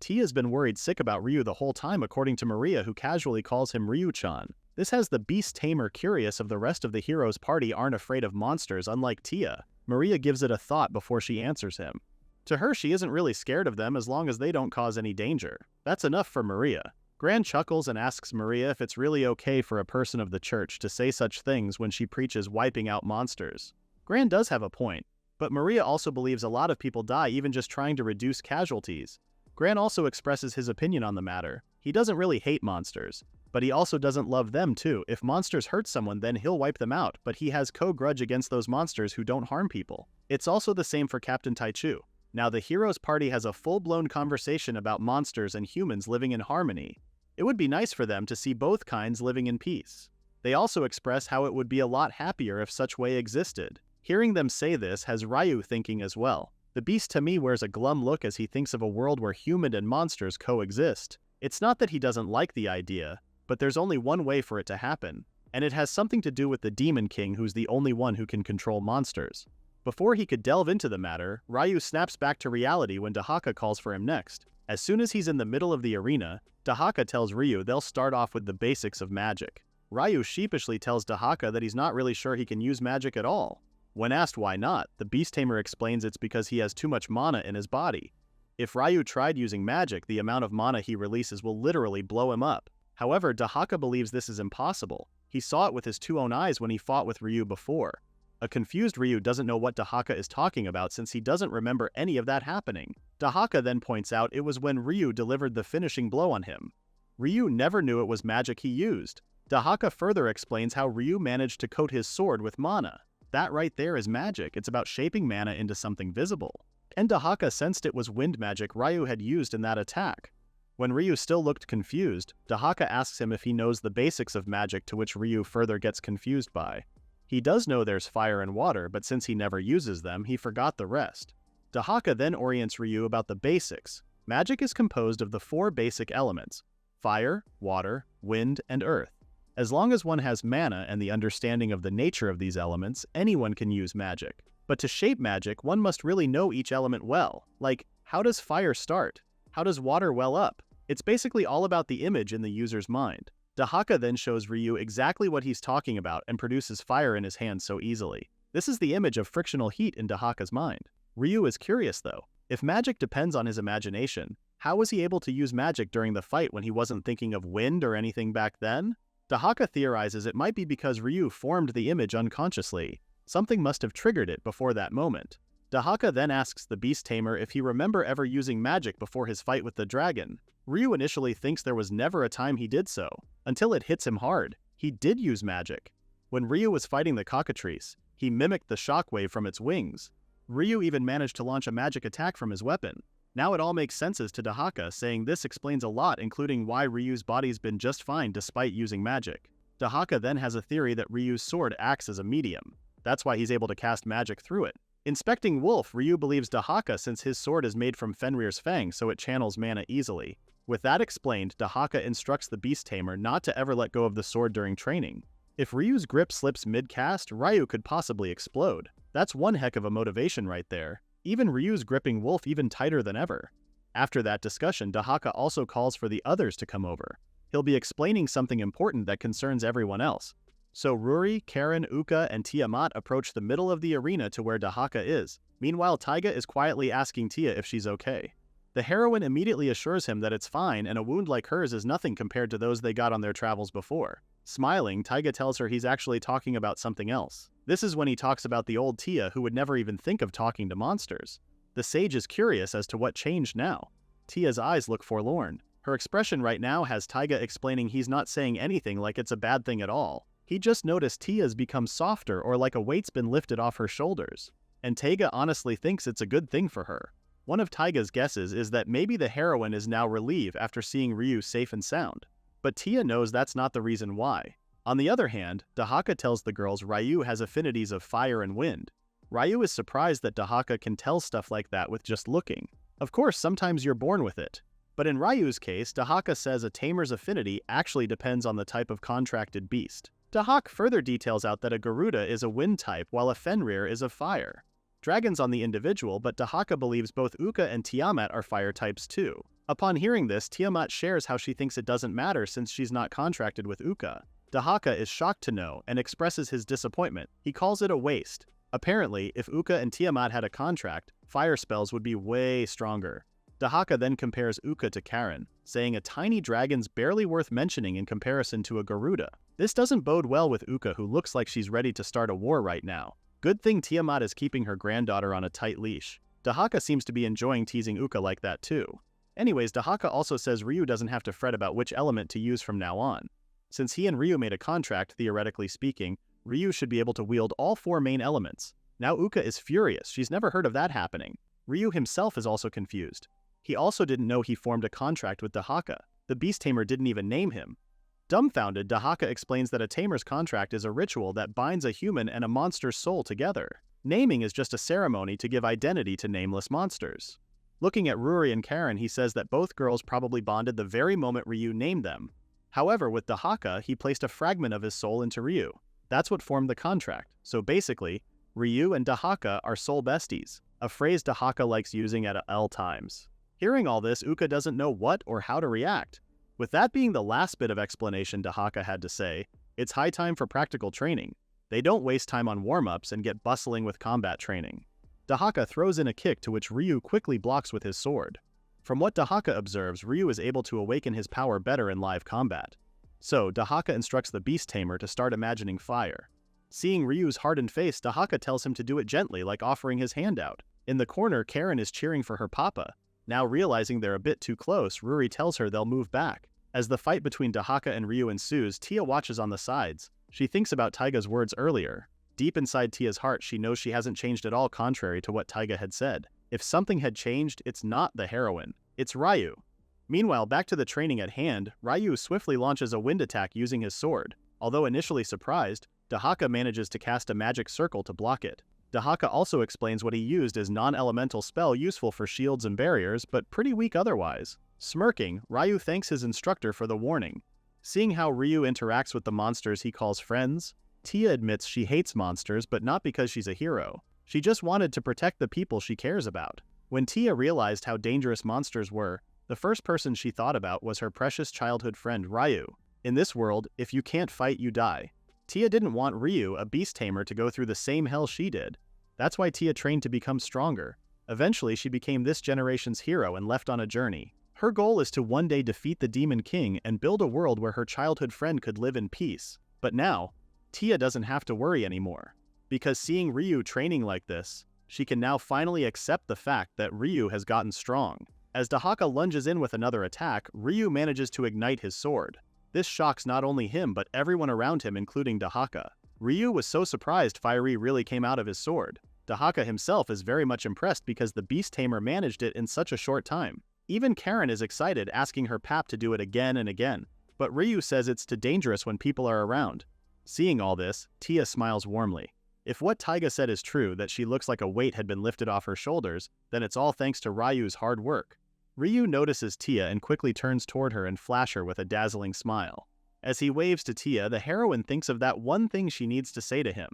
Tia's been worried sick about Ryu the whole time, according to Maria, who casually calls him Ryu-chan. This has the beast tamer curious if the rest of the hero's party aren't afraid of monsters unlike Tia. Maria gives it a thought before she answers him. To her, she isn't really scared of them as long as they don't cause any danger. That's enough for Maria. Gran chuckles and asks Maria if it's really okay for a person of the church to say such things when she preaches wiping out monsters. Gran does have a point, but Maria also believes a lot of people die even just trying to reduce casualties. Gran also expresses his opinion on the matter. He doesn't really hate monsters, but he also doesn't love them too. If monsters hurt someone, then he'll wipe them out, but he has co-grudge against those monsters who don't harm people. It's also the same for Captain Taichu. Now the hero's party has a full-blown conversation about monsters and humans living in harmony. It would be nice for them to see both kinds living in peace. They also express how it would be a lot happier if such way existed. Hearing them say this has Ryu thinking as well. The beast to me wears a glum look as he thinks of a world where human and monsters coexist. It's not that he doesn't like the idea, but there's only one way for it to happen, and it has something to do with the Demon King, who's the only one who can control monsters. Before he could delve into the matter, Ryu snaps back to reality when Dahaka calls for him next. As soon as he's in the middle of the arena, Dahaka tells Ryu they'll start off with the basics of magic. Ryu sheepishly tells Dahaka that he's not really sure he can use magic at all. When asked why not, the Beast Tamer explains it's because he has too much mana in his body. If Ryu tried using magic, the amount of mana he releases will literally blow him up. However, Dahaka believes this is impossible. He saw it with his two own eyes when he fought with Ryu before. A confused Ryu doesn't know what Dahaka is talking about since he doesn't remember any of that happening. Dahaka then points out it was when Ryu delivered the finishing blow on him. Ryu never knew it was magic he used. Dahaka further explains how Ryu managed to coat his sword with mana. That right there is magic. It's about shaping mana into something visible. And Dahaka sensed it was wind magic Ryu had used in that attack. When Ryu still looked confused, Dahaka asks him if he knows the basics of magic, to which Ryu further gets confused by. He does know there's fire and water, but since he never uses them, he forgot the rest. Dahaka then orients Ryu about the basics. Magic is composed of the 4 basic elements: fire, water, wind, and earth. As long as one has mana and the understanding of the nature of these elements, anyone can use magic. But to shape magic, one must really know each element well. Like, how does fire start? How does water well up? It's basically all about the image in the user's mind. Dahaka then shows Ryu exactly what he's talking about and produces fire in his hand so easily. This is the image of frictional heat in Dahaka's mind. Ryu is curious though. If magic depends on his imagination, how was he able to use magic during the fight when he wasn't thinking of wind or anything back then? Dahaka theorizes it might be because Ryu formed the image unconsciously. Something must have triggered it before that moment. Dahaka then asks the beast tamer if he remember ever using magic before his fight with the dragon. Ryu initially thinks there was never a time he did so, until it hits him hard. He did use magic. When Ryu was fighting the cockatrice, he mimicked the shockwave from its wings. Ryu even managed to launch a magic attack from his weapon. Now it all makes senses to Dahaka, saying this explains a lot, including why Ryu's body's been just fine despite using magic. Dahaka then has a theory that Ryu's sword acts as a medium. That's why he's able to cast magic through it. Inspecting Wolf, Ryu believes Dahaka since his sword is made from Fenrir's fang, so it channels mana easily. With that explained, Dahaka instructs the beast tamer not to ever let go of the sword during training. If Ryu's grip slips mid-cast, Ryu could possibly explode. That's one heck of a motivation right there. Even Ryu's gripping Wolf even tighter than ever. After that discussion, Dahaka also calls for the others to come over. He'll be explaining something important that concerns everyone else. So Ruri, Karen, Uka, and Tiamat approach the middle of the arena to where Dahaka is. Meanwhile, Taiga is quietly asking Tia if she's okay. The heroine immediately assures him that it's fine and a wound like hers is nothing compared to those they got on their travels before. Smiling, Taiga tells her he's actually talking about something else. This is when he talks about the old Tia who would never even think of talking to monsters. The sage is curious as to what changed now. Tia's eyes look forlorn. Her expression right now has Taiga explaining he's not saying anything like it's a bad thing at all. He just noticed Tia's become softer or like a weight's been lifted off her shoulders. And Taiga honestly thinks it's a good thing for her. One of Taiga's guesses is that maybe the heroine is now relieved after seeing Ryu safe and sound. But Tia knows that's not the reason why. On the other hand, Dahaka tells the girls Ryu has affinities of fire and wind. Ryu is surprised that Dahaka can tell stuff like that with just looking. Of course, sometimes you're born with it. But in Ryu's case, Dahaka says a tamer's affinity actually depends on the type of contracted beast. Dahak further details out that a Garuda is a wind type while a Fenrir is of fire. Dragons on the individual, but Dahaka believes both Uka and Tiamat are fire types too. Upon hearing this, Tiamat shares how she thinks it doesn't matter since she's not contracted with Uka. Dahaka is shocked to know and expresses his disappointment. He calls it a waste. Apparently, if Uka and Tiamat had a contract, fire spells would be way stronger. Dahaka then compares Uka to Karen, saying a tiny dragon's barely worth mentioning in comparison to a Garuda. This doesn't bode well with Uka, who looks like she's ready to start a war right now. Good thing Tiamat is keeping her granddaughter on a tight leash. Dahaka seems to be enjoying teasing Uka like that too. Anyways, Dahaka also says Ryu doesn't have to fret about which element to use from now on. Since he and Ryu made a contract, theoretically speaking, Ryu should be able to wield all four main elements. Now Uka is furious, she's never heard of that happening. Ryu himself is also confused. He also didn't know he formed a contract with Dahaka. The beast tamer didn't even name him. Dumbfounded, Dahaka explains that a tamer's contract is a ritual that binds a human and a monster's soul together. Naming is just a ceremony to give identity to nameless monsters. Looking at Ruri and Karen, he says that both girls probably bonded the very moment Ryu named them. However, with Dahaka, he placed a fragment of his soul into Ryu. That's what formed the contract. So basically, Ryu and Dahaka are soul besties, a phrase Dahaka likes using at all times. Hearing all this, Uka doesn't know what or how to react. With that being the last bit of explanation Dahaka had to say, it's high time for practical training. They don't waste time on warm-ups and get bustling with combat training. Dahaka throws in a kick to which Ryu quickly blocks with his sword. From what Dahaka observes, Ryu is able to awaken his power better in live combat. So, Dahaka instructs the beast tamer to start imagining fire. Seeing Ryu's hardened face, Dahaka tells him to do it gently, like offering his hand out. In the corner, Karen is cheering for her papa. Now realizing they're a bit too close, Ruri tells her they'll move back. As the fight between Dahaka and Ryu ensues, Tia watches on the sides. She thinks about Taiga's words earlier. Deep inside Tia's heart, she knows she hasn't changed at all, contrary to what Taiga had said. If something had changed, it's not the heroine. It's Ryu. Meanwhile, back to the training at hand, Ryu swiftly launches a wind attack using his sword. Although initially surprised, Dahaka manages to cast a magic circle to block it. Dahaka also explains what he used as non-elemental spell useful for shields and barriers, but pretty weak otherwise. Smirking, Ryu thanks his instructor for the warning. Seeing how Ryu interacts with the monsters he calls friends, Tia admits she hates monsters, but not because she's a hero. She just wanted to protect the people she cares about. When Tia realized how dangerous monsters were, the first person she thought about was her precious childhood friend Ryu. In this world, if you can't fight, you die. Tia didn't want Ryu, a beast tamer, to go through the same hell she did. That's why Tia trained to become stronger. Eventually, she became this generation's hero and left on a journey. Her goal is to one day defeat the Demon King and build a world where her childhood friend could live in peace. But now, Tia doesn't have to worry anymore. Because seeing Ryu training like this, she can now finally accept the fact that Ryu has gotten strong. As Dahaka lunges in with another attack, Ryu manages to ignite his sword. This shocks not only him but everyone around him, including Dahaka. Ryu was so surprised Fiery really came out of his sword. Dahaka himself is very much impressed because the beast tamer managed it in such a short time. Even Karen is excited, asking her pap to do it again and again. But Ryu says it's too dangerous when people are around. Seeing all this, Tia smiles warmly. If what Taiga said is true, that she looks like a weight had been lifted off her shoulders, then it's all thanks to Ryu's hard work. Ryu notices Tia and quickly turns toward her and flashes her with a dazzling smile. As he waves to Tia, the heroine thinks of that one thing she needs to say to him.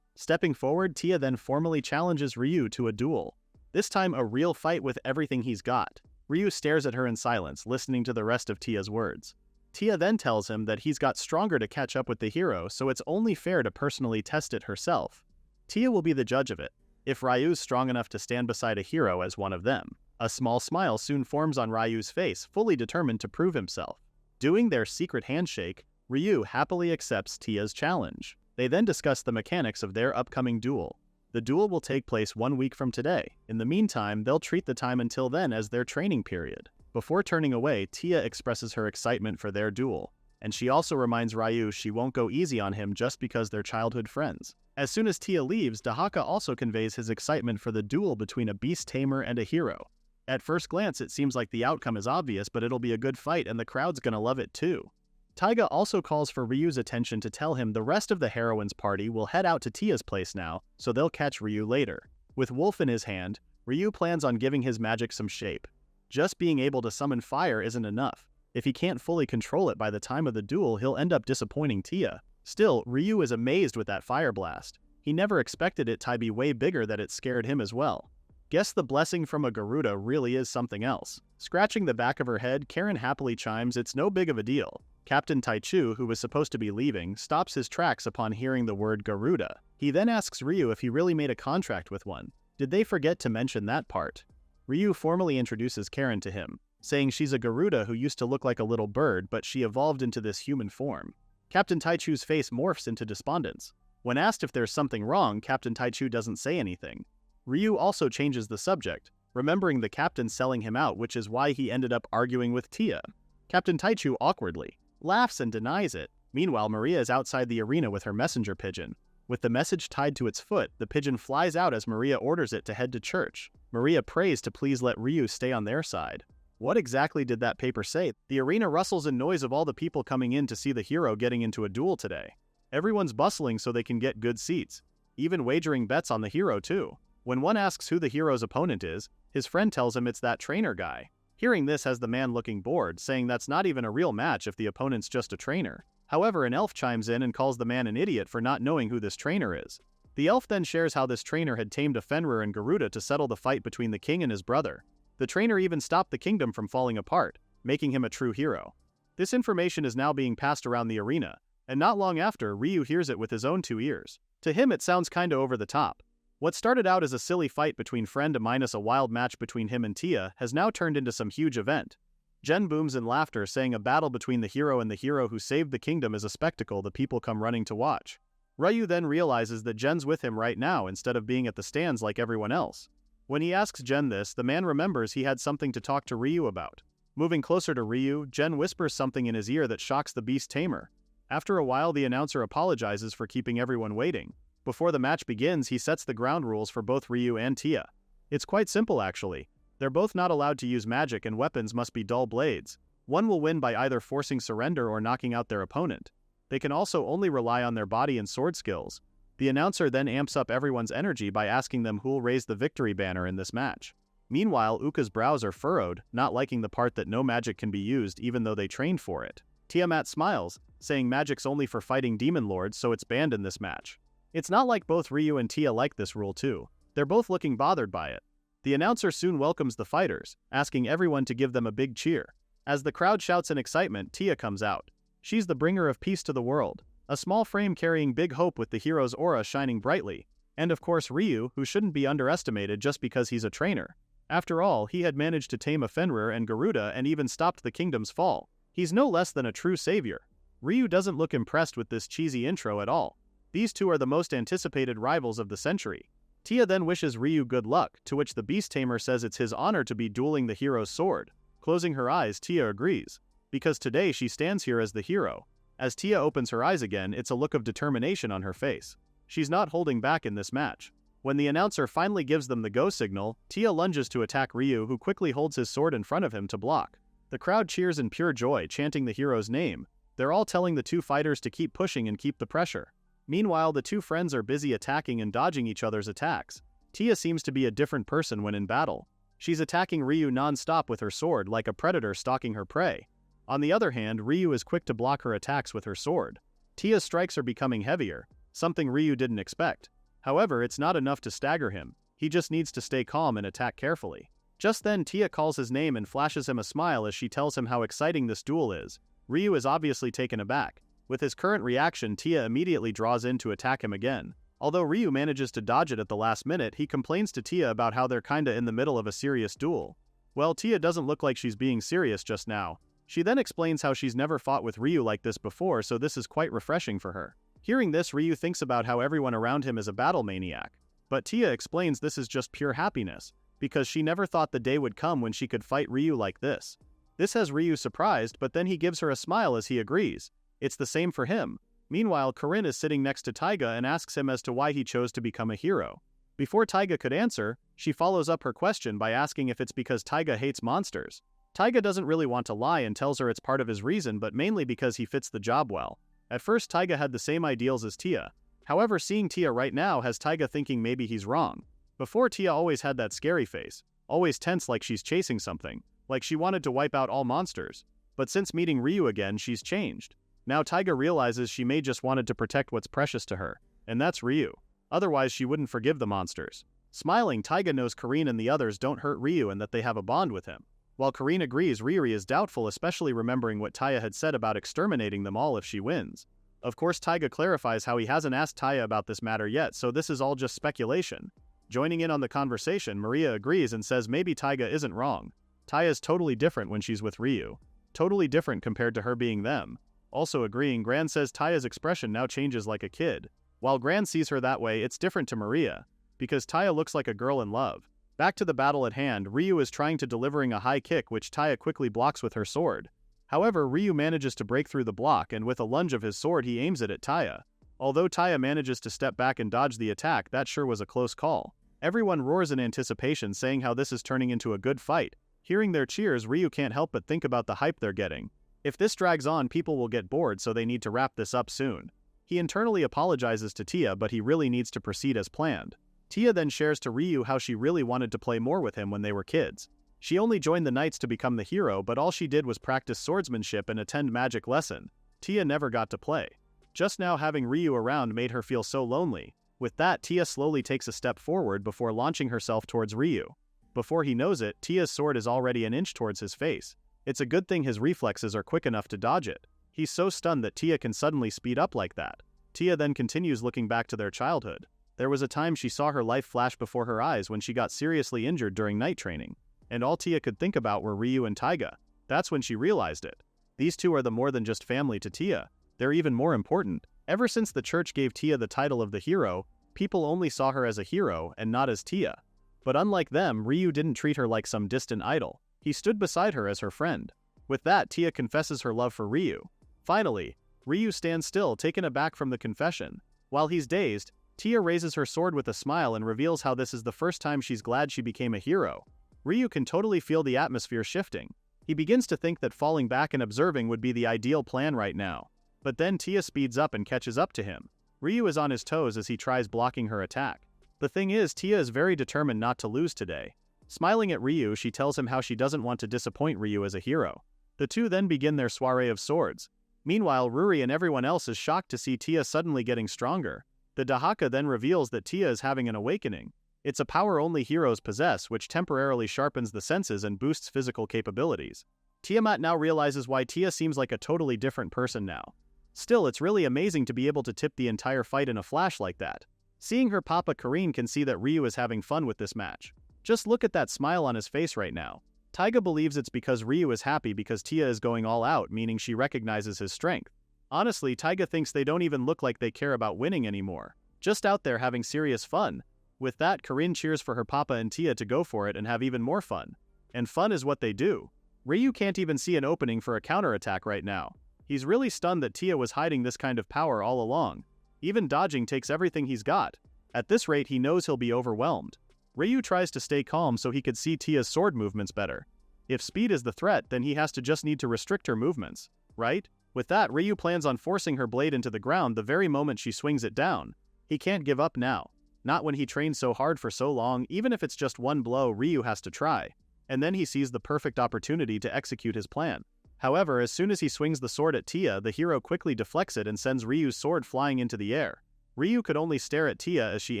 Stepping forward, Tia then formally challenges Ryu to a duel. This time a real fight with everything he's got. Ryu stares at her in silence, listening to the rest of Tia's words. Tia then tells him that he's got stronger to catch up with the hero, so it's only fair to personally test it herself. Tia will be the judge of it, if Ryu's strong enough to stand beside a hero as one of them. A small smile soon forms on Ryu's face, fully determined to prove himself. Doing their secret handshake, Ryu happily accepts Tia's challenge. They then discuss the mechanics of their upcoming duel. The duel will take place 1 week from today. In the meantime, they'll treat the time until then as their training period. Before turning away, Tia expresses her excitement for their duel, and she also reminds Ryu she won't go easy on him just because they're childhood friends. As soon as Tia leaves, Dahaka also conveys his excitement for the duel between a beast tamer and a hero. At first glance, it seems like the outcome is obvious, but it'll be a good fight and the crowd's gonna love it too. Taiga also calls for Ryu's attention to tell him the rest of the heroine's party will head out to Tia's place now, so they'll catch Ryu later. With Wolf in his hand, Ryu plans on giving his magic some shape. Just being able to summon fire isn't enough. If he can't fully control it by the time of the duel, he'll end up disappointing Tia. Still, Ryu is amazed with that fire blast. He never expected it to be way bigger that it scared him as well. Guess the blessing from a Garuda really is something else. Scratching the back of her head, Karen happily chimes it's no big of a deal. Captain Taichu, who was supposed to be leaving, stops his tracks upon hearing the word Garuda. He then asks Ryu if he really made a contract with one. Did they forget to mention that part? Ryu formally introduces Karen to him, saying she's a Garuda who used to look like a little bird, but she evolved into this human form. Captain Taichu's face morphs into despondence. When asked if there's something wrong, Captain Taichu doesn't say anything. Ryu also changes the subject, remembering the captain selling him out, which is why he ended up arguing with Tia. Captain Taichu awkwardly laughs and denies it. Meanwhile, Maria is outside the arena with her messenger pigeon. With the message tied to its foot, the pigeon flies out as Maria orders it to head to church. Maria prays to please let Ryu stay on their side. What exactly did that paper say? The arena rustles in noise of all the people coming in to see the hero getting into a duel today. Everyone's bustling so they can get good seats, even wagering bets on the hero too. When one asks who the hero's opponent is, his friend tells him it's that trainer guy. Hearing this has the man looking bored, saying that's not even a real match if the opponent's just a trainer. However, an elf chimes in and calls the man an idiot for not knowing who this trainer is. The elf then shares how this trainer had tamed a Fenrir and Garuda to settle the fight between the king and his brother. The trainer even stopped the kingdom from falling apart, making him a true hero. This information is now being passed around the arena, and not long after, Ryu hears it with his own 2 ears. To him it sounds kinda over the top. What started out as a silly fight between friend minus a wild match between him and Tia has now turned into some huge event. Jen booms in laughter, saying a battle between the hero and the hero who saved the kingdom is a spectacle the people come running to watch. Ryu then realizes that Jen's with him right now instead of being at the stands like everyone else. When he asks Jen this, the man remembers he had something to talk to Ryu about. Moving closer to Ryu, Jen whispers something in his ear that shocks the beast tamer. After a while, the announcer apologizes for keeping everyone waiting. Before the match begins, he sets the ground rules for both Ryu and Tia. It's quite simple actually. They're both not allowed to use magic and weapons must be dull blades. One will win by either forcing surrender or knocking out their opponent. They can also only rely on their body and sword skills. The announcer then amps up everyone's energy by asking them who'll raise the victory banner in this match. Meanwhile, Uka's brows are furrowed, not liking the part that no magic can be used even though they trained for it. Tiamat smiles, saying magic's only for fighting demon lords, so it's banned in this match. It's not like both Ryu and Tia like this rule too. They're both looking bothered by it. The announcer soon welcomes the fighters, asking everyone to give them a big cheer. As the crowd shouts in excitement, Tia comes out. She's the bringer of peace to the world, a small frame carrying big hope with the hero's aura shining brightly. And of course Ryu, who shouldn't be underestimated just because he's a trainer. After all, he had managed to tame a Fenrir and Garuda and even stopped the kingdom's fall. He's no less than a true savior. Ryu doesn't look impressed with this cheesy intro at all. These two are the most anticipated rivals of the century. Tia then wishes Ryu good luck, to which the beast tamer says it's his honor to be dueling the hero's sword. Closing her eyes, Tia agrees, because today she stands here as the hero. As Tia opens her eyes again, it's a look of determination on her face. She's not holding back in this match. When the announcer finally gives them the go signal, Tia lunges to attack Ryu, who quickly holds his sword in front of him to block. The crowd cheers in pure joy, chanting the hero's name. They're all telling the two fighters to keep pushing and keep the pressure. Meanwhile, the two friends are busy attacking and dodging each other's attacks. Tia seems to be a different person when in battle. She's attacking Ryu non-stop with her sword like a predator stalking her prey. On the other hand, Ryu is quick to block her attacks with her sword. Tia's strikes are becoming heavier, something Ryu didn't expect. However, it's not enough to stagger him. He just needs to stay calm and attack carefully. Just then, Tia calls his name and flashes him a smile as she tells him how exciting this duel is. Ryu is obviously taken aback. With his current reaction, Tia immediately draws in to attack him again. Although Ryu manages to dodge it at the last minute, he complains to Tia about how they're kinda in the middle of a serious duel. Well, Tia doesn't look like she's being serious just now. She then explains how she's never fought with Ryu like this before, so this is quite refreshing for her. Hearing this, Ryu thinks about how everyone around him is a battle maniac. But Tia explains this is just pure happiness, because she never thought the day would come when she could fight Ryu like this. This has Ryu surprised, but then he gives her a smile as he agrees. It's the same for him. Meanwhile, Corinne is sitting next to Taiga and asks him as to why he chose to become a hero. Before Taiga could answer, she follows up her question by asking if it's because Taiga hates monsters. Taiga doesn't really want to lie and tells her it's part of his reason, but mainly because he fits the job well. At first, Taiga had the same ideals as Tia. However, seeing Tia right now has Taiga thinking maybe he's wrong. Before, Tia always had that scary face, always tense like she's chasing something, like she wanted to wipe out all monsters. But since meeting Ryu again, she's changed. Now Taiga realizes she may just wanted to protect what's precious to her, and that's Ryu. Otherwise, she wouldn't forgive the monsters. Smiling, Taiga knows Corinne and the others don't hurt Ryu and that they have a bond with him. While Corinne agrees, Riri is doubtful, especially remembering what Taya had said about exterminating them all if she wins. Of course, Taiga clarifies how he hasn't asked Taya about this matter yet, so this is all just speculation. Joining in on the conversation, Maria agrees and says maybe Taiga isn't wrong. Taya's totally different when she's with Ryu. Totally different compared to her being them. Also agreeing, Gran says Taya's expression now changes like a kid. While Gran sees her that way, it's different to Maria, because Taya looks like a girl in love. Back to the battle at hand, Ryu is trying to delivering a high kick which Taya quickly blocks with her sword. However, Ryu manages to break through the block and with a lunge of his sword he aims it at Taya. Although Taya manages to step back and dodge the attack, that sure was a close call. Everyone roars in anticipation, saying how this is turning into a good fight. Hearing their cheers, Ryu can't help but think about the hype they're getting. If this drags on, people will get bored, so they need to wrap this up soon. He internally apologizes to Tia, but he really needs to proceed as planned. Tia then shares to Ryu how she really wanted to play more with him when they were kids. She only joined the knights to become the hero, but all she did was practice swordsmanship and attend magic lesson. Tia never got to play. Just now having Ryu around made her feel so lonely. With that, Tia slowly takes a step forward before launching herself towards Ryu. Before he knows it, Tia's sword is already an inch towards his face. It's a good thing his reflexes are quick enough to dodge it. He's so stunned that Tia can suddenly speed up like that. Tia then continues looking back to their childhood. There was a time she saw her life flash before her eyes when she got seriously injured during night training. And all Tia could think about were Ryu and Taiga. That's when she realized it. These two are the more than just family to Tia. They're even more important. Ever since the church gave Tia the title of the hero, people only saw her as a hero and not as Tia. But unlike them, Ryu didn't treat her like some distant idol. He stood beside her as her friend. With that, Tia confesses her love for Ryu. Finally, Ryu stands still, taken aback from the confession. While he's dazed, Tia raises her sword with a smile and reveals how this is the first time she's glad she became a hero. Ryu can totally feel the atmosphere shifting. He begins to think that falling back and observing would be the ideal plan right now. But then Tia speeds up and catches up to him. Ryu is on his toes as he tries blocking her attack. The thing is, Tia is very determined not to lose today. Smiling at Ryu, she tells him how she doesn't want to disappoint Ryu as a hero. The two then begin their soiree of swords. Meanwhile, Ruri and everyone else is shocked to see Tia suddenly getting stronger. The Dahaka then reveals that Tia is having an awakening. It's a power only heroes possess, which temporarily sharpens the senses and boosts physical capabilities. Tiamat now realizes why Tia seems like a totally different person now. Still, it's really amazing to be able to tip the entire fight in a flash like that. Seeing her papa Karine can see that Ryu is having fun with this match. Just look at that smile on his face right now. Taiga believes it's because Ryu is happy because Tia is going all out, meaning she recognizes his strength. Honestly, Taiga thinks they don't even look like they care about winning anymore. Just out there having serious fun. With that, Karine cheers for her papa and Tia to go for it and have even more fun. And fun is what they do. Ryu can't even see an opening for a counterattack right now. He's really stunned that Tia was hiding this kind of power all along. Even dodging takes everything he's got. At this rate, he knows he'll be overwhelmed. Ryu tries to stay calm so he could see Tia's sword movements better. If speed is the threat, then he has to just need to restrict her movements, right? With that, Ryu plans on forcing her blade into the ground the very moment she swings it down. He can't give up now. Not when he trained so hard for so long. Even if it's just one blow, Ryu has to try. And then he sees the perfect opportunity to execute his plan. However, as soon as he swings the sword at Tia, the hero quickly deflects it and sends Ryu's sword flying into the air. Ryu could only stare at Tia as she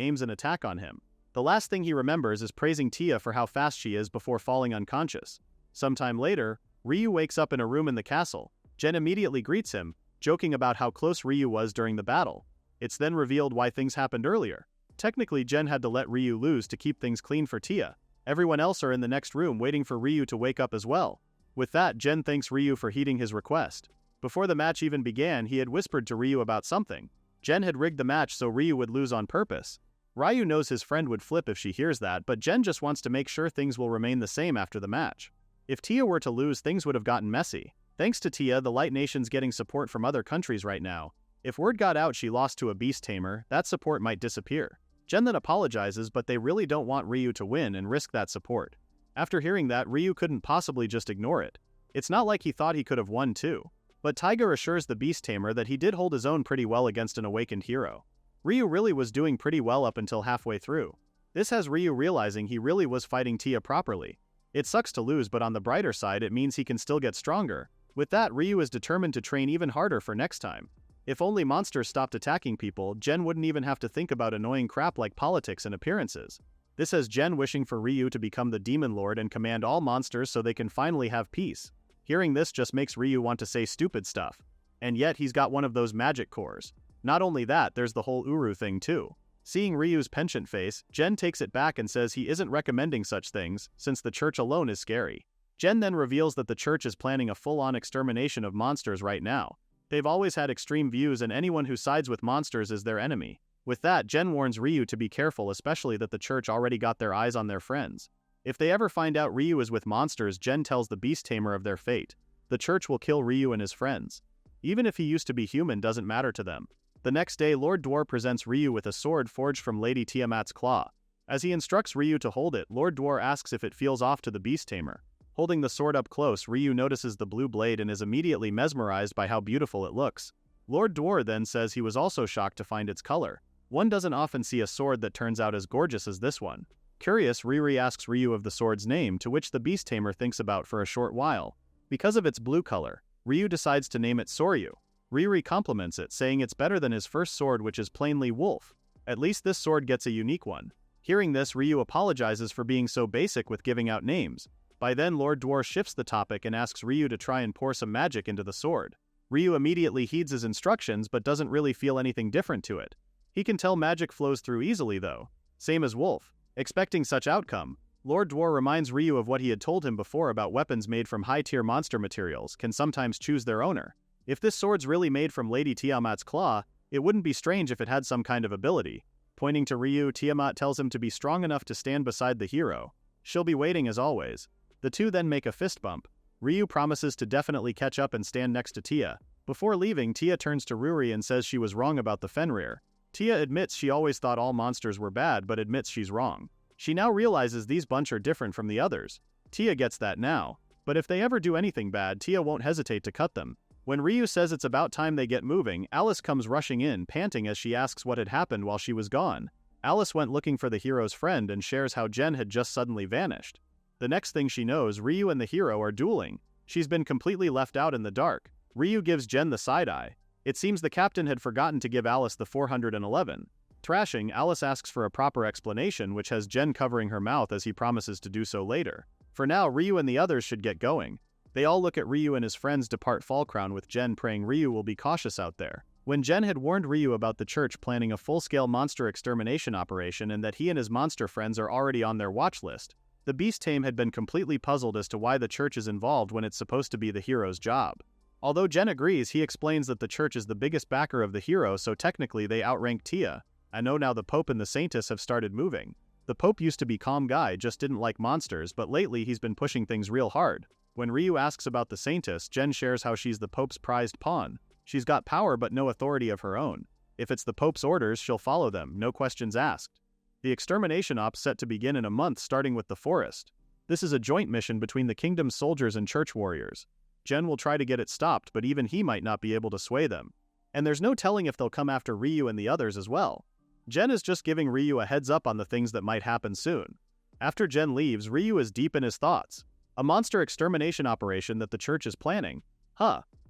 aims an attack on him. The last thing he remembers is praising Tia for how fast she is before falling unconscious. Sometime later, Ryu wakes up in a room in the castle. Jen immediately greets him, joking about how close Ryu was during the battle. It's then revealed why things happened earlier. Technically, Jen had to let Ryu lose to keep things clean for Tia. Everyone else are in the next room waiting for Ryu to wake up as well. With that, Jen thanks Ryu for heeding his request. Before the match even began, he had whispered to Ryu about something. Jen had rigged the match so Ryu would lose on purpose. Ryu knows his friend would flip if she hears that, but Jen just wants to make sure things will remain the same after the match. If Tia were to lose, things would have gotten messy. Thanks to Tia, the Light Nation's getting support from other countries right now. If word got out she lost to a beast tamer, that support might disappear. Jen then apologizes, but they really don't want Ryu to win and risk that support. After hearing that, Ryu couldn't possibly just ignore it. It's not like he thought he could have won too. But Taiga assures the beast tamer that he did hold his own pretty well against an awakened hero. Ryu really was doing pretty well up until halfway through. This has Ryu realizing he really was fighting Tia properly. It sucks to lose, but on the brighter side it means he can still get stronger. With that, Ryu is determined to train even harder for next time. If only monsters stopped attacking people, Jen wouldn't even have to think about annoying crap like politics and appearances. This has Jen wishing for Ryu to become the Demon Lord and command all monsters so they can finally have peace. Hearing this just makes Ryu want to say stupid stuff. And yet he's got one of those magic cores. Not only that, there's the whole Uru thing too. Seeing Ryu's penchant face, Jen takes it back and says he isn't recommending such things, since the church alone is scary. Jen then reveals that the church is planning a full-on extermination of monsters right now. They've always had extreme views and anyone who sides with monsters is their enemy. With that, Jen warns Ryu to be careful, especially that the church already got their eyes on their friends. If they ever find out Ryu is with monsters, Jen tells the beast tamer of their fate. The church will kill Ryu and his friends. Even if he used to be human, doesn't matter to them. The next day, Lord Dwar presents Ryu with a sword forged from Lady Tiamat's claw. As he instructs Ryu to hold it, Lord Dwar asks if it feels off to the beast tamer. Holding the sword up close, Ryu notices the blue blade and is immediately mesmerized by how beautiful it looks. Lord Dwar then says he was also shocked to find its color. One doesn't often see a sword that turns out as gorgeous as this one. Curious, Riri asks Ryu of the sword's name, to which the beast tamer thinks about for a short while. Because of its blue color, Ryu decides to name it Soryu. Riri compliments it, saying it's better than his first sword, which is plainly wolf. At least this sword gets a unique one. Hearing this, Ryu apologizes for being so basic with giving out names. By then, Lord Dwar shifts the topic and asks Ryu to try and pour some magic into the sword. Ryu immediately heeds his instructions but doesn't really feel anything different to it. He can tell magic flows through easily though. Same as wolf. Expecting such outcome, Lord Dwar reminds Ryu of what he had told him before about weapons made from high-tier monster materials can sometimes choose their owner. If this sword's really made from Lady Tiamat's claw, it wouldn't be strange if it had some kind of ability. Pointing to Ryu, Tiamat tells him to be strong enough to stand beside the hero. She'll be waiting as always. The two then make a fist bump. Ryu promises to definitely catch up and stand next to Tia. Before leaving, Tia turns to Ruri and says she was wrong about the Fenrir. Tia admits she always thought all monsters were bad but admits she's wrong. She now realizes these bunch are different from the others. Tia gets that now. But if they ever do anything bad, Tia won't hesitate to cut them. When Ryu says it's about time they get moving, Alice comes rushing in, panting as she asks what had happened while she was gone. Alice went looking for the hero's friend and shares how Jen had just suddenly vanished. The next thing she knows, Ryu and the hero are dueling. She's been completely left out in the dark. Ryu gives Jen the side-eye. It seems the captain had forgotten to give Alice the 411. Thrashing, Alice asks for a proper explanation, which has Jen covering her mouth as he promises to do so later. For now, Ryu and the others should get going. They all look at Ryu and his friends depart Fallcrown with Jen praying Ryu will be cautious out there. When Jen had warned Ryu about the church planning a full-scale monster extermination operation and that he and his monster friends are already on their watch list, the Beast Tame had been completely puzzled as to why the church is involved when it's supposed to be the hero's job. Although Jen agrees, he explains that the church is the biggest backer of the hero, so technically they outrank Tia. I know now the Pope and the Saintess have started moving. The Pope used to be calm guy, just didn't like monsters, but lately he's been pushing things real hard. When Ryu asks about the Saintess, Jen shares how she's the Pope's prized pawn. She's got power but no authority of her own. If it's the Pope's orders, she'll follow them, no questions asked. The extermination op's set to begin in a month, starting with the forest. This is a joint mission between the kingdom's soldiers and church warriors. Jen will try to get it stopped, but even he might not be able to sway them. And there's no telling if they'll come after Ryu and the others as well. Jen is just giving Ryu a heads up on the things that might happen soon. After Jen leaves, Ryu is deep in his thoughts. A monster extermination operation that the church is planning.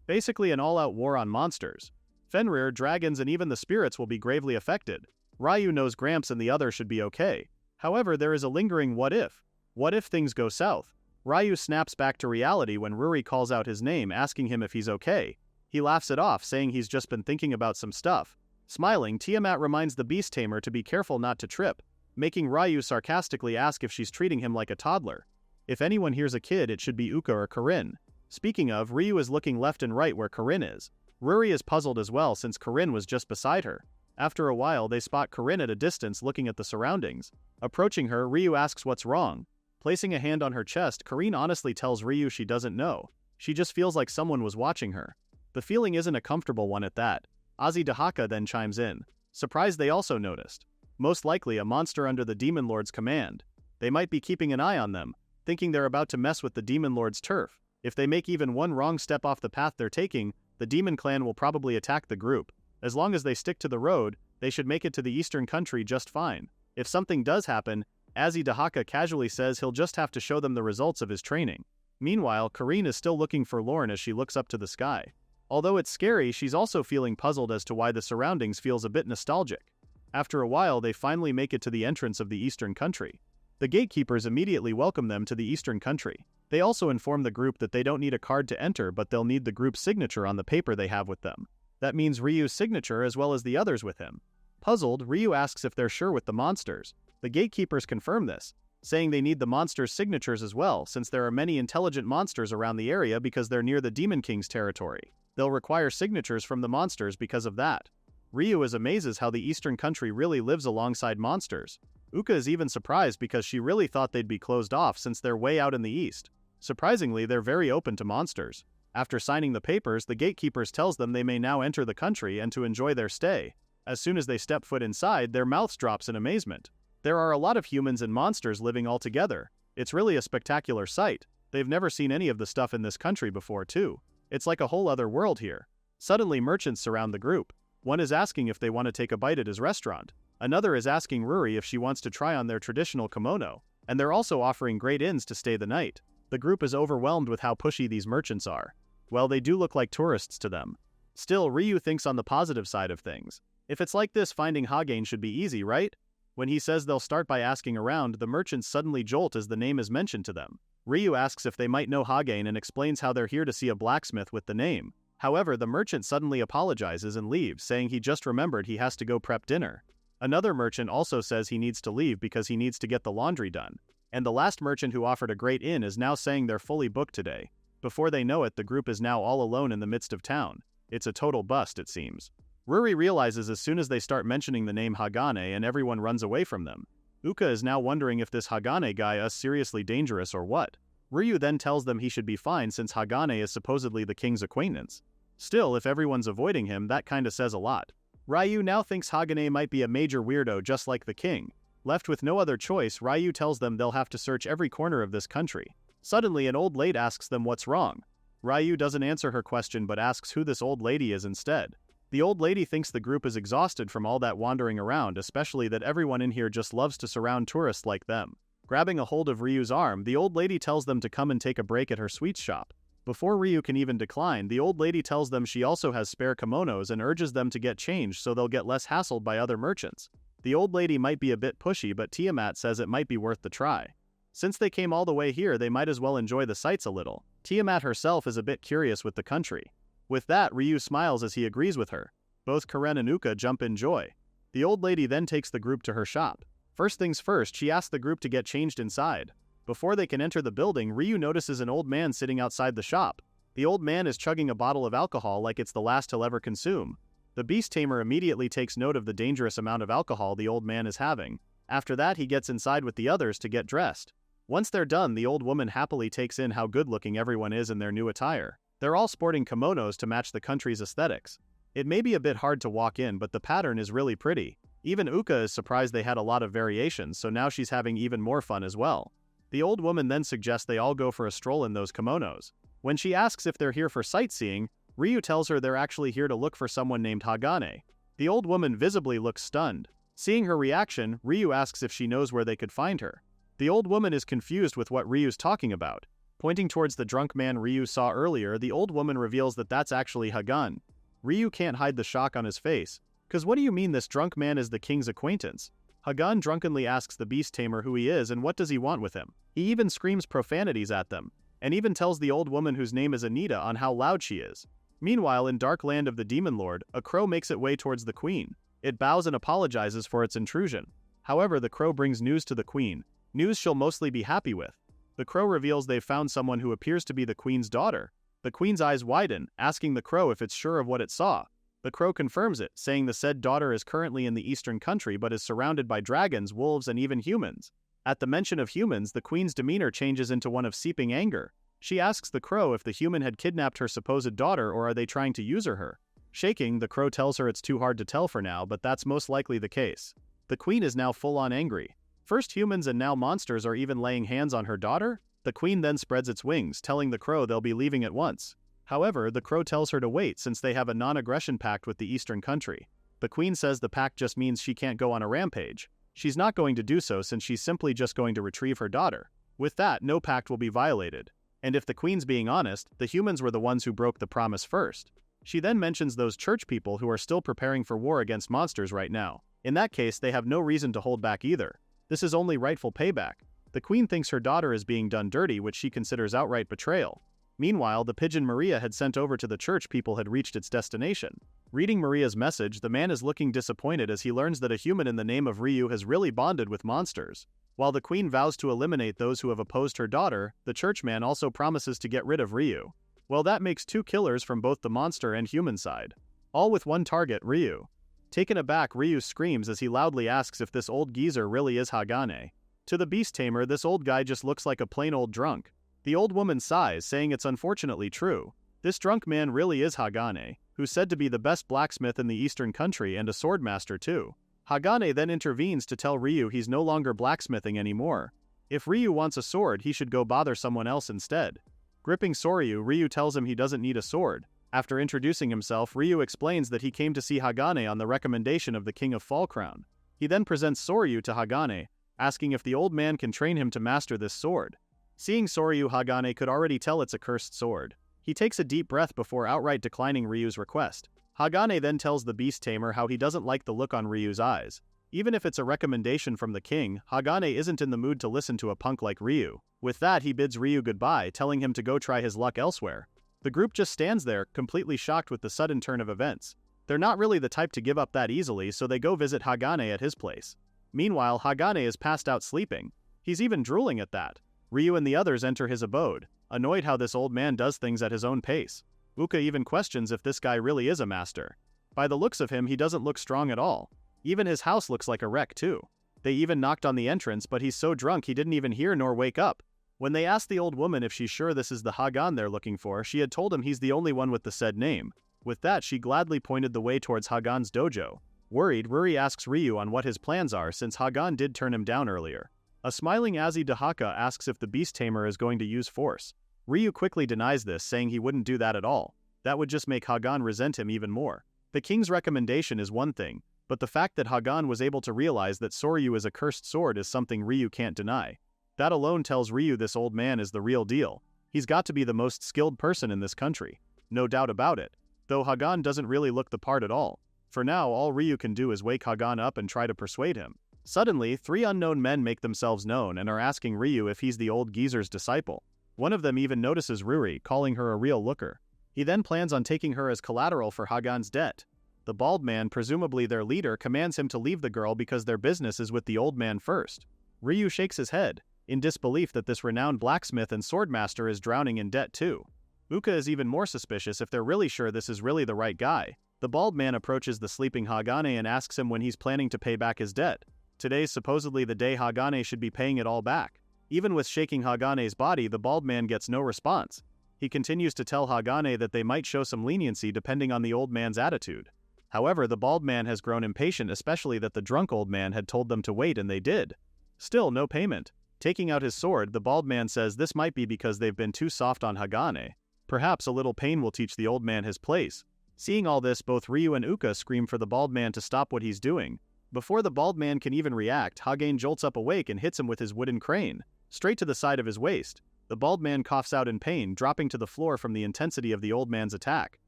Basically an all-out war on monsters. Fenrir, dragons, and even the spirits will be gravely affected. Ryu knows Gramps and the others should be okay. However, there is a lingering what if. What if things go south? Ryu snaps back to reality when Ruri calls out his name, asking him if he's okay. He laughs it off, saying he's just been thinking about some stuff. Smiling, Tiamat reminds the Beast Tamer to be careful not to trip, making Ryu sarcastically ask if she's treating him like a toddler. If anyone hears a kid, it should be Uka or Corinne. Speaking of, Ryu is looking left and right where Corinne is. Ruri is puzzled as well since Corinne was just beside her. After a while, they spot Corinne at a distance looking at the surroundings. Approaching her, Ryu asks what's wrong. Placing a hand on her chest, Corinne honestly tells Ryu she doesn't know. She just feels like someone was watching her. The feeling isn't a comfortable one at that. Ozzy Dahaka then chimes in. Surprised they also noticed. Most likely a monster under the Demon Lord's command. They might be keeping an eye on them, thinking they're about to mess with the Demon Lord's turf. If they make even one wrong step off the path they're taking, the Demon Clan will probably attack the group. As long as they stick to the road, they should make it to the Eastern Country just fine. If something does happen, Ozzy Dahaka casually says he'll just have to show them the results of his training. Meanwhile, Corinne is still looking forlorn as she looks up to the sky. Although it's scary, she's also feeling puzzled as to why the surroundings feels a bit nostalgic. After a while, they finally make it to the entrance of the Eastern Country. The gatekeepers immediately welcome them to the Eastern Country. They also inform the group that they don't need a card to enter, but they'll need the group's signature on the paper they have with them. That means Ryu's signature as well as the others with him. Puzzled, Ryu asks if they're sure with the monsters. The gatekeepers confirm this, saying they need the monsters' signatures as well, since there are many intelligent monsters around the area because they're near the Demon King's territory. They'll require signatures from the monsters because of that. Ryu is amazed how the Eastern Country really lives alongside monsters. Uka is even surprised because she really thought they'd be closed off since they're way out in the east. Surprisingly, they're very open to monsters. After signing the papers, the gatekeepers tells them they may now enter the country and to enjoy their stay. As soon as they step foot inside, their mouths drops in amazement. There are a lot of humans and monsters living all together. It's really a spectacular sight. They've never seen any of the stuff in this country before too. It's like a whole other world here. Suddenly merchants surround the group. One is asking if they want to take a bite at his restaurant. Another is asking Ruri if she wants to try on their traditional kimono. And they're also offering great inns to stay the night. The group is overwhelmed with how pushy these merchants are. Well, they do look like tourists to them. Still, Ryu thinks on the positive side of things. If it's like this, finding Hagane should be easy, right? When he says they'll start by asking around, the merchants suddenly jolt as the name is mentioned to them. Ryu asks if they might know Hagane and explains how they're here to see a blacksmith with the name. However, the merchant suddenly apologizes and leaves, saying he just remembered he has to go prep dinner. Another merchant also says he needs to leave because he needs to get the laundry done. And the last merchant who offered a great inn is now saying they're fully booked today. Before they know it, the group is now all alone in the midst of town. It's a total bust, it seems. Ruri realizes as soon as they start mentioning the name Hagane and everyone runs away from them. Uka is now wondering if this Hagane guy is seriously dangerous or what. Ryu then tells them he should be fine since Hagane is supposedly the king's acquaintance. Still, if everyone's avoiding him, that kinda says a lot. Ryu now thinks Hagane might be a major weirdo just like the king. Left with no other choice, Ryu tells them they'll have to search every corner of this country. Suddenly, an old lady asks them what's wrong. Ryu doesn't answer her question but asks who this old lady is instead. The old lady thinks the group is exhausted from all that wandering around, especially that everyone in here just loves to surround tourists like them. Grabbing a hold of Ryu's arm, the old lady tells them to come and take a break at her sweets shop. Before Ryu can even decline, the old lady tells them she also has spare kimonos and urges them to get changed so they'll get less hassled by other merchants. The old lady might be a bit pushy, but Tiamat says it might be worth the try. Since they came all the way here, they might as well enjoy the sights a little. Tiamat herself is a bit curious with the country. With that, Ryu smiles as he agrees with her. Both Karen and Uka jump in joy. The old lady then takes the group to her shop. First things first, she asks the group to get changed inside. Before they can enter the building, Ryu notices an old man sitting outside the shop. The old man is chugging a bottle of alcohol like it's the last he'll ever consume. The beast tamer immediately takes note of the dangerous amount of alcohol the old man is having. After that, he gets inside with the others to get dressed. Once they're done, the old woman happily takes in how good-looking everyone is in their new attire. They're all sporting kimonos to match the country's aesthetics. It may be a bit hard to walk in, but the pattern is really pretty. Even Uka is surprised they had a lot of variations, so now she's having even more fun as well. The old woman then suggests they all go for a stroll in those kimonos. When she asks if they're here for sightseeing, Ryu tells her they're actually here to look for someone named Hagane. The old woman visibly looks stunned. Seeing her reaction, Ryu asks if she knows where they could find her. The old woman is confused with what Ryu's talking about. Pointing towards the drunk man Ryu saw earlier, the old woman reveals that that's actually Hagan. Ryu can't hide the shock on his face. "'Cause what do you mean this drunk man is the king's acquaintance?" Hagan drunkenly asks the beast tamer who he is and what does he want with him. He even screams profanities at them, and even tells the old woman whose name is Anita on how loud she is. Meanwhile, in Dark Land of the Demon Lord, a crow makes its way towards the queen. It bows and apologizes for its intrusion. However, the crow brings news to the queen, news she'll mostly be happy with. The crow reveals they've found someone who appears to be the queen's daughter. The queen's eyes widen, asking the crow if it's sure of what it saw. The crow confirms it, saying the said daughter is currently in the eastern country but is surrounded by dragons, wolves, and even humans. At the mention of humans, the queen's demeanor changes into one of seeping anger. She asks the crow if the human had kidnapped her supposed daughter or are they trying to use her. Shaking, the crow tells her it's too hard to tell for now, but that's most likely the case. The queen is now full-on angry. First humans and now monsters are even laying hands on her daughter? The queen then spreads its wings, telling the crow they'll be leaving at once. However, the crow tells her to wait since they have a non-aggression pact with the eastern country. The queen says the pact just means she can't go on a rampage. She's not going to do so since she's simply just going to retrieve her daughter. With that, no pact will be violated. And if the queen's being honest, the humans were the ones who broke the promise first. She then mentions those church people who are still preparing for war against monsters right now. In that case, they have no reason to hold back either. This is only rightful payback. The queen thinks her daughter is being done dirty, which she considers outright betrayal. Meanwhile, the pigeon Maria had sent over to the church people had reached its destination. Reading Maria's message, the man is looking disappointed as he learns that a human in the name of Ryu has really bonded with monsters. While the queen vows to eliminate those who have opposed her daughter, the churchman also promises to get rid of Ryu. Well, that makes two killers from both the monster and human side. All with one target, Ryu. Taken aback, Ryu screams as he loudly asks if this old geezer really is Hagane. To the beast tamer, this old guy just looks like a plain old drunk. The old woman sighs, saying it's unfortunately true. This drunk man really is Hagane, who's said to be the best blacksmith in the eastern country and a swordmaster too. Hagane then intervenes to tell Ryu he's no longer blacksmithing anymore. If Ryu wants a sword, he should go bother someone else instead. Gripping Soryu, Ryu tells him he doesn't need a sword. After introducing himself, Ryu explains that he came to see Hagane on the recommendation of the King of Fallcrown. He then presents Soryu to Hagane, asking if the old man can train him to master this sword. Seeing Soryu, Hagane could already tell it's a cursed sword. He takes a deep breath before outright declining Ryu's request. Hagane then tells the beast tamer how he doesn't like the look on Ryu's eyes. Even if it's a recommendation from the king, Hagane isn't in the mood to listen to a punk like Ryu. With that, he bids Ryu goodbye, telling him to go try his luck elsewhere. The group just stands there, completely shocked with the sudden turn of events. They're not really the type to give up that easily, so they go visit Hagane at his place. Meanwhile, Hagane is passed out sleeping. He's even drooling at that. Ryu and the others enter his abode, annoyed how this old man does things at his own pace. Uka even questions if this guy really is a master. By the looks of him, he doesn't look strong at all. Even his house looks like a wreck too. They even knocked on the entrance, but he's so drunk he didn't even hear nor wake up. When they asked the old woman if she's sure this is the Hagan they're looking for, she had told him he's the only one with the said name. With that, she gladly pointed the way towards Hagan's dojo. Worried, Ruri asks Ryu on what his plans are since Hagan did turn him down earlier. A smiling Azi Dahaka asks if the beast tamer is going to use force. Ryu quickly denies this, saying he wouldn't do that at all. That would just make Hagan resent him even more. The king's recommendation is one thing, but the fact that Hagan was able to realize that Soryu is a cursed sword is something Ryu can't deny. That alone tells Ryu this old man is the real deal. He's got to be the most skilled person in this country. No doubt about it. Though Hagan doesn't really look the part at all. For now, all Ryu can do is wake Hagan up and try to persuade him. Suddenly, 3 unknown men make themselves known and are asking Ryu if he's the old geezer's disciple. One of them even notices Ruri, calling her a real looker. He then plans on taking her as collateral for Hagan's debt. The bald man, presumably their leader, commands him to leave the girl because their business is with the old man first. Ryu shakes his head, in disbelief that this renowned blacksmith and swordmaster is drowning in debt too. Uka is even more suspicious if they're really sure this is really the right guy. The bald man approaches the sleeping Hagane and asks him when he's planning to pay back his debt. Today's supposedly the day Hagane should be paying it all back. Even with shaking Hagane's body, the bald man gets no response. He continues to tell Hagane that they might show some leniency depending on the old man's attitude. However, the bald man has grown impatient, especially that the drunk old man had told them to wait and they did. Still no payment. Taking out his sword, the bald man says this might be because they've been too soft on Hagane. Perhaps a little pain will teach the old man his place. Seeing all this, both Ryu and Uka scream for the bald man to stop what he's doing. Before the bald man can even react, Hagane jolts up awake and hits him with his wooden crane, straight to the side of his waist. The bald man coughs out in pain, dropping to the floor from the intensity of the old man's attack.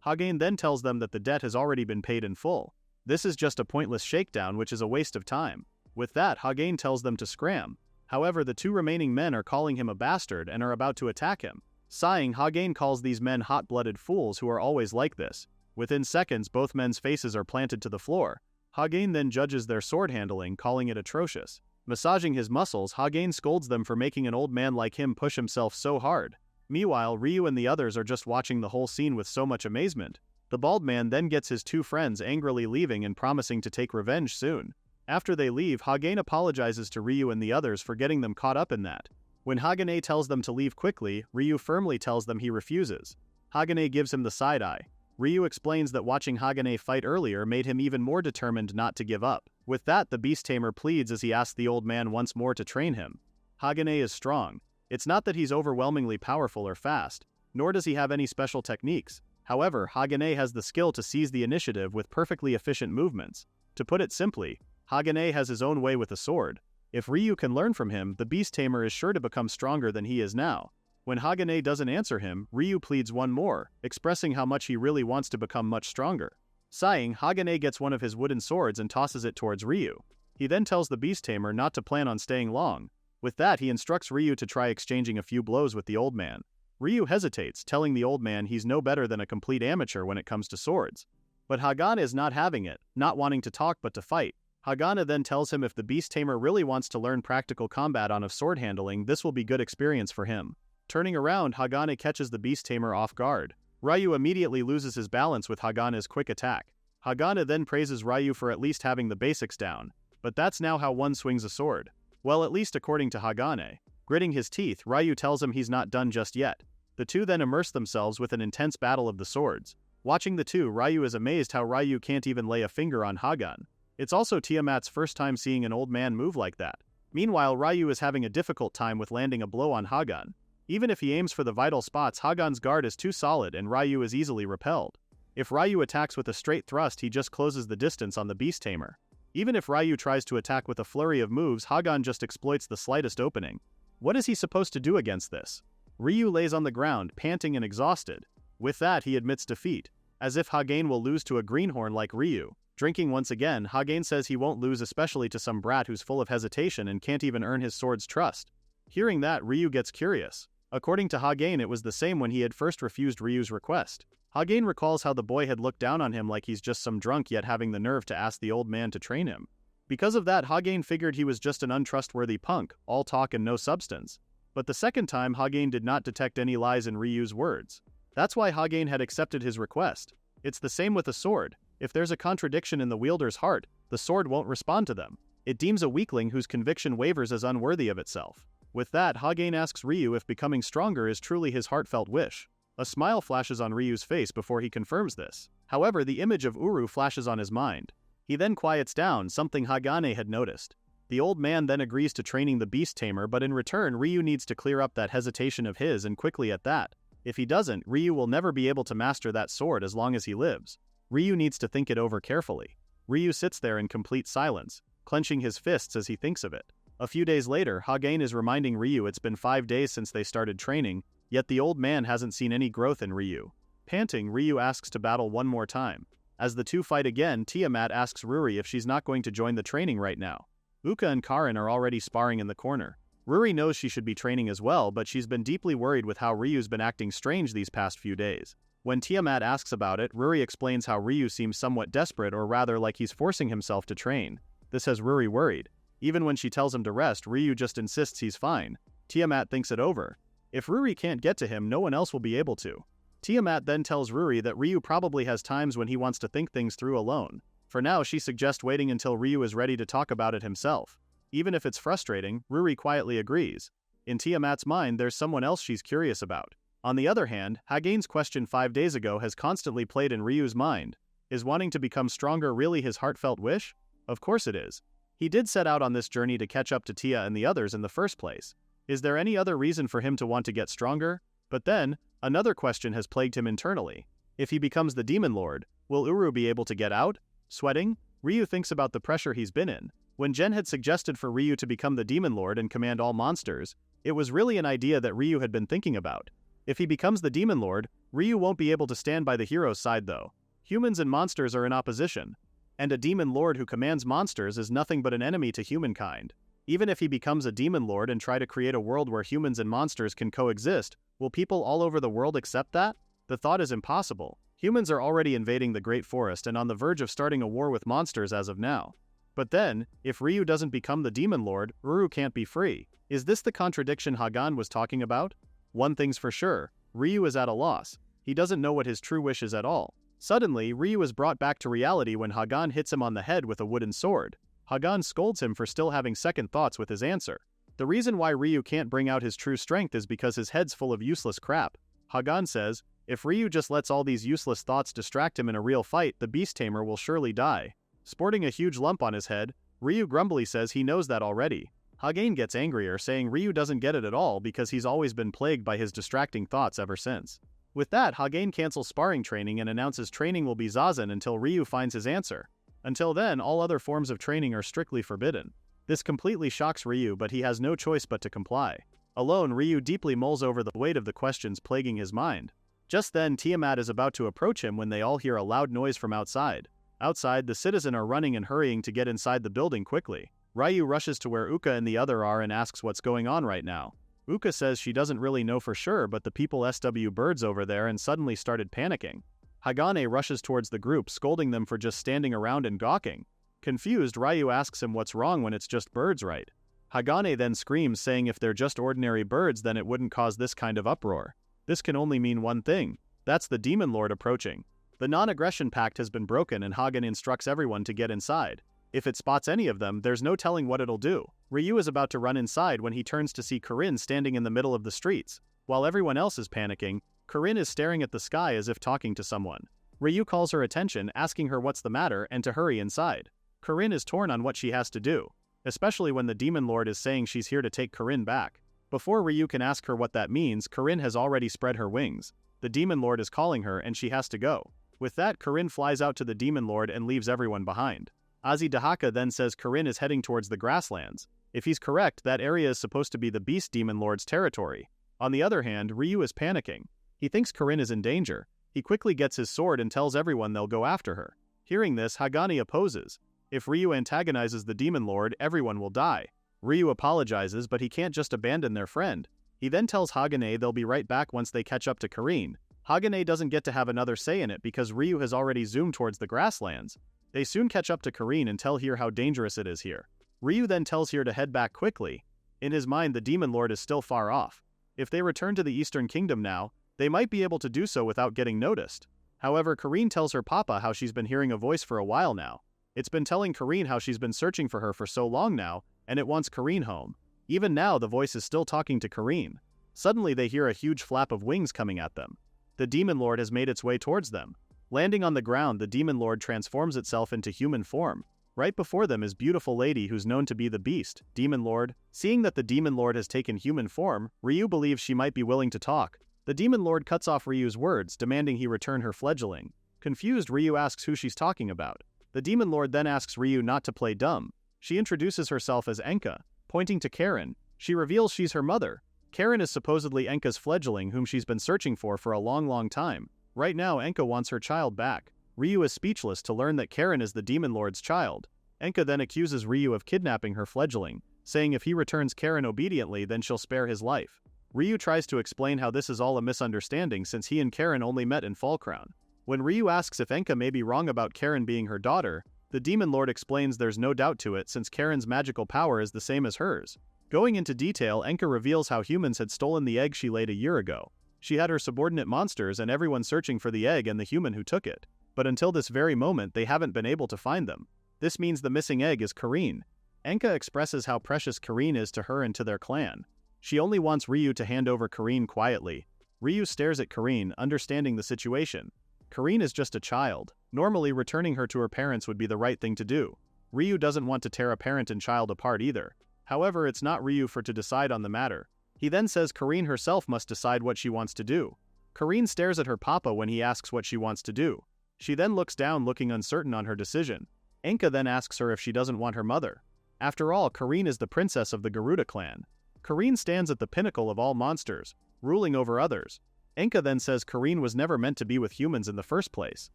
Hagane then tells them that the debt has already been paid in full. This is just a pointless shakedown, which is a waste of time. With that, Hagane tells them to scram. However, the two remaining men are calling him a bastard and are about to attack him. Sighing, Hagane calls these men hot-blooded fools who are always like this. Within seconds, both men's faces are planted to the floor. Hagane then judges their sword handling, calling it atrocious. Massaging his muscles, Hagane scolds them for making an old man like him push himself so hard. Meanwhile, Ryu and the others are just watching the whole scene with so much amazement. The bald man then gets his two friends angrily leaving and promising to take revenge soon. After they leave, Hagane apologizes to Ryu and the others for getting them caught up in that. When Hagane tells them to leave quickly, Ryu firmly tells them he refuses. Hagane gives him the side-eye. Ryu explains that watching Hagane fight earlier made him even more determined not to give up. With that, the beast tamer pleads as he asks the old man once more to train him. Hagane is strong. It's not that he's overwhelmingly powerful or fast, nor does he have any special techniques. However, Hagane has the skill to seize the initiative with perfectly efficient movements. To put it simply, Hagane has his own way with a sword. If Ryu can learn from him, the beast tamer is sure to become stronger than he is now. When Hagane doesn't answer him, Ryu pleads one more, expressing how much he really wants to become much stronger. Sighing, Hagane gets one of his wooden swords and tosses it towards Ryu. He then tells the beast tamer not to plan on staying long. With that, he instructs Ryu to try exchanging a few blows with the old man. Ryu hesitates, telling the old man he's no better than a complete amateur when it comes to swords. But Hagane is not having it, not wanting to talk but to fight. Hagane then tells him if the beast tamer really wants to learn practical combat on sword handling, this will be good experience for him. Turning around, Hagane catches the beast tamer off guard. Ryu immediately loses his balance with Hagane's quick attack. Hagane then praises Ryu for at least having the basics down. But that's now how one swings a sword. Well, at least according to Hagane. Gritting his teeth, Ryu tells him he's not done just yet. The two then immerse themselves with an intense battle of the swords. Watching the two, Ryu is amazed how Ryu can't even lay a finger on Hagane. It's also Tiamat's first time seeing an old man move like that. Meanwhile, Ryu is having a difficult time with landing a blow on Hagane. Even if he aims for the vital spots, Hagane's guard is too solid and Ryu is easily repelled. If Ryu attacks with a straight thrust, he just closes the distance on the beast tamer. Even if Ryu tries to attack with a flurry of moves, Hagane just exploits the slightest opening. What is he supposed to do against this? Ryu lays on the ground, panting and exhausted. With that, he admits defeat. As if Hagane will lose to a greenhorn like Ryu. Drinking once again, Hagane says he won't lose, especially to some brat who's full of hesitation and can't even earn his sword's trust. Hearing that, Ryu gets curious. According to Hagane, it was the same when he had first refused Ryu's request. Hagane recalls how the boy had looked down on him like he's just some drunk, yet having the nerve to ask the old man to train him. Because of that, Hagane figured he was just an untrustworthy punk, all talk and no substance. But the second time, Hagane did not detect any lies in Ryu's words. That's why Hagane had accepted his request. It's the same with a sword. If there's a contradiction in the wielder's heart, the sword won't respond to them. It deems a weakling whose conviction wavers as unworthy of itself. With that, Hagane asks Ryu if becoming stronger is truly his heartfelt wish. A smile flashes on Ryu's face before he confirms this. However, the image of Uru flashes on his mind. He then quiets down, something Hagane had noticed. The old man then agrees to training the beast tamer, but in return, Ryu needs to clear up that hesitation of his, and quickly at that. If he doesn't, Ryu will never be able to master that sword as long as he lives. Ryu needs to think it over carefully. Ryu sits there in complete silence, clenching his fists as he thinks of it. A few days later, Hagane is reminding Ryu it's been 5 days since they started training, yet the old man hasn't seen any growth in Ryu. Panting, Ryu asks to battle one more time. As the two fight again, Tiamat asks Ruri if she's not going to join the training right now. Uka and Karin are already sparring in the corner. Ruri knows she should be training as well, but she's been deeply worried with how Ryu's been acting strange these past few days. When Tiamat asks about it, Ruri explains how Ryu seems somewhat desperate, or rather like he's forcing himself to train. This has Ruri worried. Even when she tells him to rest, Ryu just insists he's fine. Tiamat thinks it over. If Ruri can't get to him, no one else will be able to. Tiamat then tells Ruri that Ryu probably has times when he wants to think things through alone. For now, she suggests waiting until Ryu is ready to talk about it himself. Even if it's frustrating, Ruri quietly agrees. In Tiamat's mind, there's someone else she's curious about. On the other hand, Hagane's question 5 days ago has constantly played in Ryu's mind. Is wanting to become stronger really his heartfelt wish? Of course it is. He did set out on this journey to catch up to Tia and the others in the first place. Is there any other reason for him to want to get stronger? But then, another question has plagued him internally. If he becomes the Demon Lord, will Uru be able to get out? Sweating? Ryu thinks about the pressure he's been in. When Gen had suggested for Ryu to become the Demon Lord and command all monsters, it was really an idea that Ryu had been thinking about. If he becomes the Demon Lord, Ryu won't be able to stand by the hero's side though. Humans and monsters are in opposition. And a Demon Lord who commands monsters is nothing but an enemy to humankind. Even if he becomes a Demon Lord and try to create a world where humans and monsters can coexist, will people all over the world accept that? The thought is impossible. Humans are already invading the Great Forest and on the verge of starting a war with monsters as of now. But then, if Ryu doesn't become the Demon Lord, Uru can't be free. Is this the contradiction Hagane was talking about? One thing's for sure, Ryu is at a loss. He doesn't know what his true wish is at all. Suddenly, Ryu is brought back to reality when Hagane hits him on the head with a wooden sword. Hagane scolds him for still having second thoughts with his answer. The reason why Ryu can't bring out his true strength is because his head's full of useless crap. Hagane says, if Ryu just lets all these useless thoughts distract him in a real fight, the beast tamer will surely die. Sporting a huge lump on his head, Ryu grumbly says he knows that already. Hagane gets angrier, saying Ryu doesn't get it at all because he's always been plagued by his distracting thoughts ever since. With that, Hagane cancels sparring training and announces training will be Zazen until Ryu finds his answer. Until then, all other forms of training are strictly forbidden. This completely shocks Ryu, but he has no choice but to comply. Alone, Ryu deeply mulls over the weight of the questions plaguing his mind. Just then, Tiamat is about to approach him when they all hear a loud noise from outside. Outside, the citizen are running and hurrying to get inside the building quickly. Ryu rushes to where Uka and the other are and asks what's going on right now. Uka says she doesn't really know for sure, but the people SW birds over there and suddenly started panicking. Hagane rushes towards the group, scolding them for just standing around and gawking. Confused, Ryu asks him what's wrong when it's just birds, right? Hagane then screams, saying if they're just ordinary birds then it wouldn't cause this kind of uproar. This can only mean one thing. That's the Demon Lord approaching. The non-aggression pact has been broken and Hagane instructs everyone to get inside. If it spots any of them, there's no telling what it'll do. Ryu is about to run inside when he turns to see Corinne standing in the middle of the streets. While everyone else is panicking, Corinne is staring at the sky as if talking to someone. Ryu calls her attention, asking her what's the matter and to hurry inside. Corinne is torn on what she has to do, especially when the Demon Lord is saying she's here to take Corinne back. Before Ryu can ask her what that means, Corinne has already spread her wings. The Demon Lord is calling her and she has to go. With that, Corinne flies out to the Demon Lord and leaves everyone behind. Azidahaka then says Corinne is heading towards the grasslands. If he's correct, that area is supposed to be the Beast Demon Lord's territory. On the other hand, Ryu is panicking. He thinks Corinne is in danger. He quickly gets his sword and tells everyone they'll go after her. Hearing this, Hagane opposes. If Ryu antagonizes the Demon Lord, everyone will die. Ryu apologizes, but he can't just abandon their friend. He then tells Hagane they'll be right back once they catch up to Corinne. Hagane doesn't get to have another say in it because Ryu has already zoomed towards the grasslands. They soon catch up to Corinne and tell Here how dangerous it is here. Ryu then tells Here to head back quickly. In his mind, the Demon Lord is still far off. If they return to the Eastern Kingdom now, they might be able to do so without getting noticed. However, Corinne tells her papa how she's been hearing a voice for a while now. It's been telling Corinne how she's been searching for her for so long now, and it wants Corinne home. Even now, the voice is still talking to Corinne. Suddenly, they hear a huge flap of wings coming at them. The Demon Lord has made its way towards them. Landing on the ground, the Demon Lord transforms itself into human form. Right before them is beautiful lady who's known to be the Beast, Demon Lord. Seeing that the Demon Lord has taken human form, Ryu believes she might be willing to talk. The Demon Lord cuts off Ryu's words, demanding he return her fledgling. Confused, Ryu asks who she's talking about. The Demon Lord then asks Ryu not to play dumb. She introduces herself as Enka, pointing to Karen. She reveals she's her mother. Karen is supposedly Enka's fledgling whom she's been searching for a long time. Right now, Enka wants her child back. Ryu is speechless to learn that Karen is the Demon Lord's child. Enka then accuses Ryu of kidnapping her fledgling, saying if he returns Karen obediently then she'll spare his life. Ryu tries to explain how this is all a misunderstanding since he and Karen only met in Fallcrown. When Ryu asks if Enka may be wrong about Karen being her daughter, the Demon Lord explains there's no doubt to it since Karen's magical power is the same as hers. Going into detail, Enka reveals how humans had stolen the egg she laid a year ago. She had her subordinate monsters and everyone searching for the egg and the human who took it. But until this very moment they haven't been able to find them. This means the missing egg is Kareen. Enka expresses how precious Kareen is to her and to their clan. She only wants Ryu to hand over Kareen quietly. Ryu stares at Kareen, understanding the situation. Kareen is just a child. Normally, returning her to her parents would be the right thing to do. Ryu doesn't want to tear a parent and child apart either. However, it's not Ryu to decide on the matter. He then says Kareen herself must decide what she wants to do. Kareen stares at her papa when he asks what she wants to do. She then looks down looking uncertain on her decision. Enka then asks her if she doesn't want her mother. After all, Kareen is the princess of the Garuda clan. Kareen stands at the pinnacle of all monsters, ruling over others. Enka then says Kareen was never meant to be with humans in the first place.